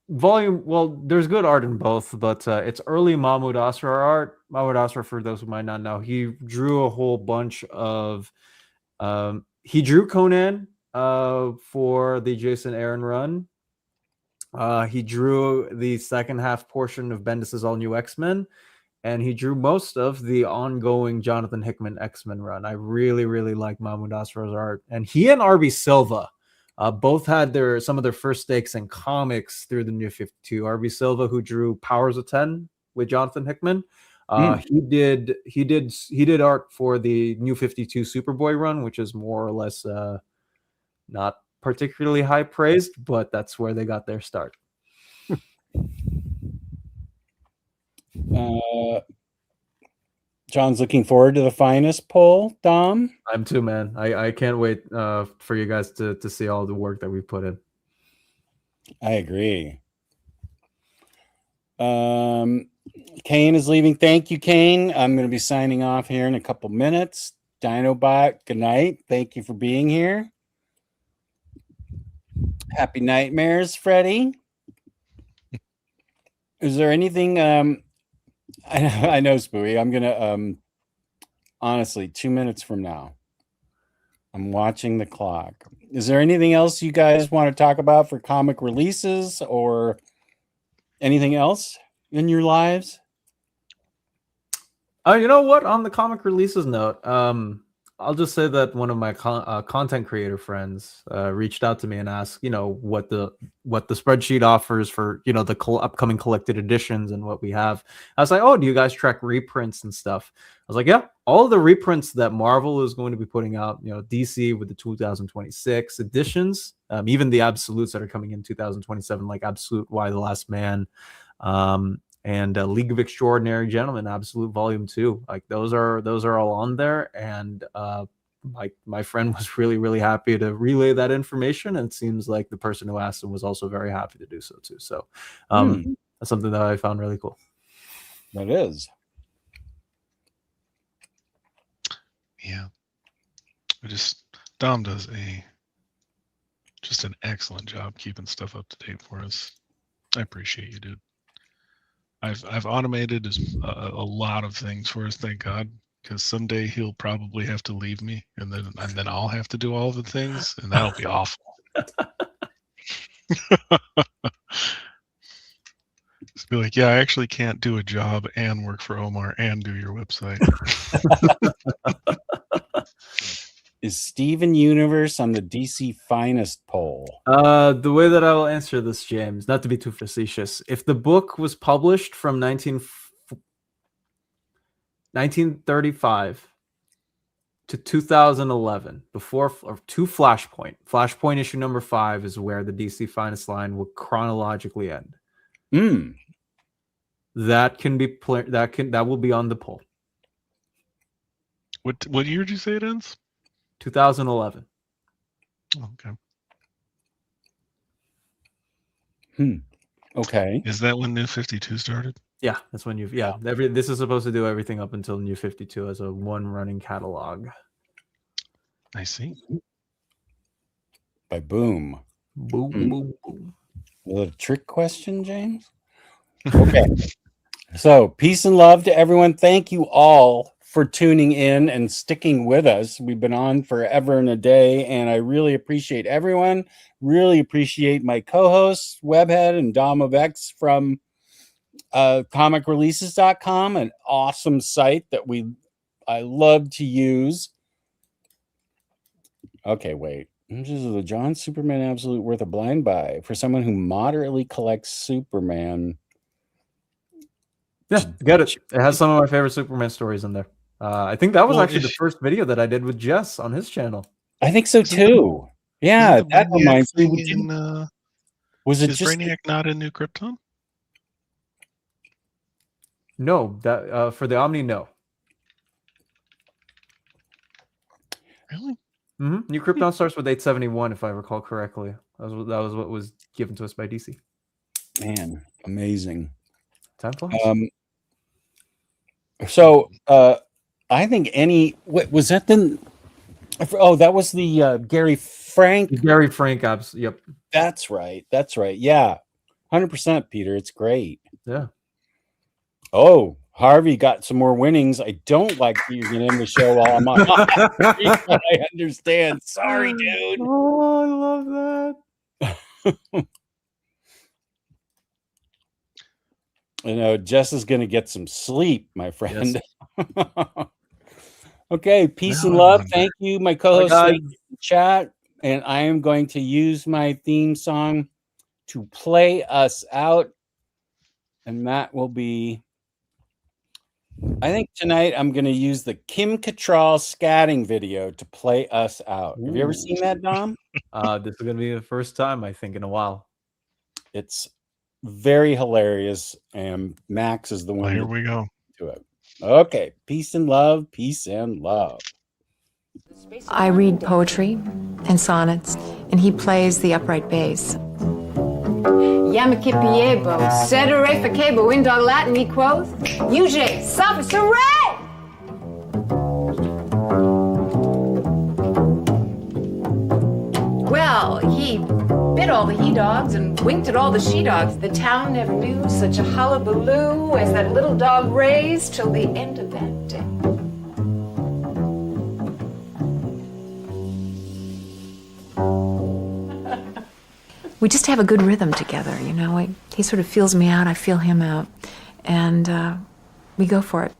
there's good art in both, but it's early Mahmoud Asrar art. Mahmoud Asrar, for those who might not know, he drew a whole bunch of he drew Conan for the Jason Aaron run. He drew the second half portion of Bendis's All New X-Men, and he drew most of the ongoing Jonathan Hickman X-Men run. I really, really like Mahmoud Asrar's art, and he and RB Silva both had some of their first stakes in comics through the New 52. RB Silva, who drew Powers of 10 with Jonathan Hickman, he did art for the New 52 Superboy run, which is more or less not particularly high praised, but that's where they got their start. John's looking forward to the Finest poll, Dom. I'm too, man. I can't wait for you guys to see all the work that we've put in. I agree. Kane is leaving. Thank you, Kane. I'm going to be signing off here in a couple minutes. Dinobot, good night. Thank you for being here. Happy nightmares, Freddie. Is there anything I know, Spooey. I'm gonna honestly, 2 minutes from now, I'm watching the clock. Is there anything else you guys want to talk about for comic releases or anything else in your lives? You know what? On the comic releases note, I'll just say that one of my content creator friends reached out to me and asked, what the spreadsheet offers for, the upcoming collected editions and what we have. I was like, oh, do you guys track reprints and stuff? I was like, yeah, all the reprints that Marvel is going to be putting out, DC with the 2026 editions, even the absolutes that are coming in 2027, like Absolute Y: The Last Man, and League of Extraordinary Gentlemen, Absolute Volume 2. Like those are all on there, and my friend was really, really happy to relay that information, and it seems like the person who asked him was also very happy to do so too. So that's something that I found really cool. That is. Yeah. Dom does just an excellent job keeping stuff up to date for us. I appreciate you, dude. I've automated a lot of things for us, thank God, because someday he'll probably have to leave me, and then I'll have to do all the things, and that'll be awful. Just be like, yeah, I actually can't do a job and work for Omar and do your website. Is Steven Universe on the DC Finest poll? The way that I will answer this, James, not to be too facetious, if the book was published from 1935 to 2011, before or to Flashpoint issue number 5 is where the DC Finest line will chronologically end. That can be that will be on the poll. What year did you say it ends? 2011. Okay. Okay. Is that when New 52 started? Yeah, that's when this is supposed to do everything up until New 52 as a one running catalog. I see. By boom. Boom, boom, boom. A little trick question, James? Okay. So, peace and love to everyone. Thank you all for tuning in and sticking with us. We've been on forever and a day, and I really appreciate everyone. Really appreciate my co-hosts, Webhead and Dom of X from comicreleases.com, an awesome site that I love to use. Okay, wait. This is the John Superman Absolute worth a blind buy for someone who moderately collects Superman. Yeah, get it. It has some of my favorite Superman stories in there. I think that was actually the first video that I did with Jess on his channel. I think so too. Yeah, that reminds me. Was it is just Brainiac not in New Krypton? No, that for the Omni, no. Really? Mm-hmm. New Krypton starts with 871, if I recall correctly. That was what was given to us by DC. Man, amazing. Time flies. So I think what was that then? Oh, that was the Gary Frank. Gary Frank abs. Yep. That's right. Yeah. 100%, Peter. It's great. Yeah. Oh, Harvey got some more winnings. I don't like that you're going to end the show while I'm on. I understand. Sorry, dude. Oh, I love that. You know, Jess is going to get some sleep, my friend. Yes. Okay, peace and love. Thank you, my co-host in the chat. And I am going to use my theme song to play us out. And that will be, I think tonight I'm going to use the Kim Cattrall scatting video to play us out. Have you ever seen that, Dom? This is going to be the first time, I think, in a while. It's very hilarious. And Max is the one. Well, here we go. To it. Okay, peace and love, peace and love. I read poetry and sonnets, and he plays the upright bass. Yamakipiebo, sedere facebo, in dog Latin, he quoth, Uge, sapere! Well, he bit all the he-dogs and winked at all the she-dogs. The town never knew such a hullabaloo as that little dog raised till the end of that day. We just have a good rhythm together, you know. He sort of feels me out, I feel him out, and we go for it.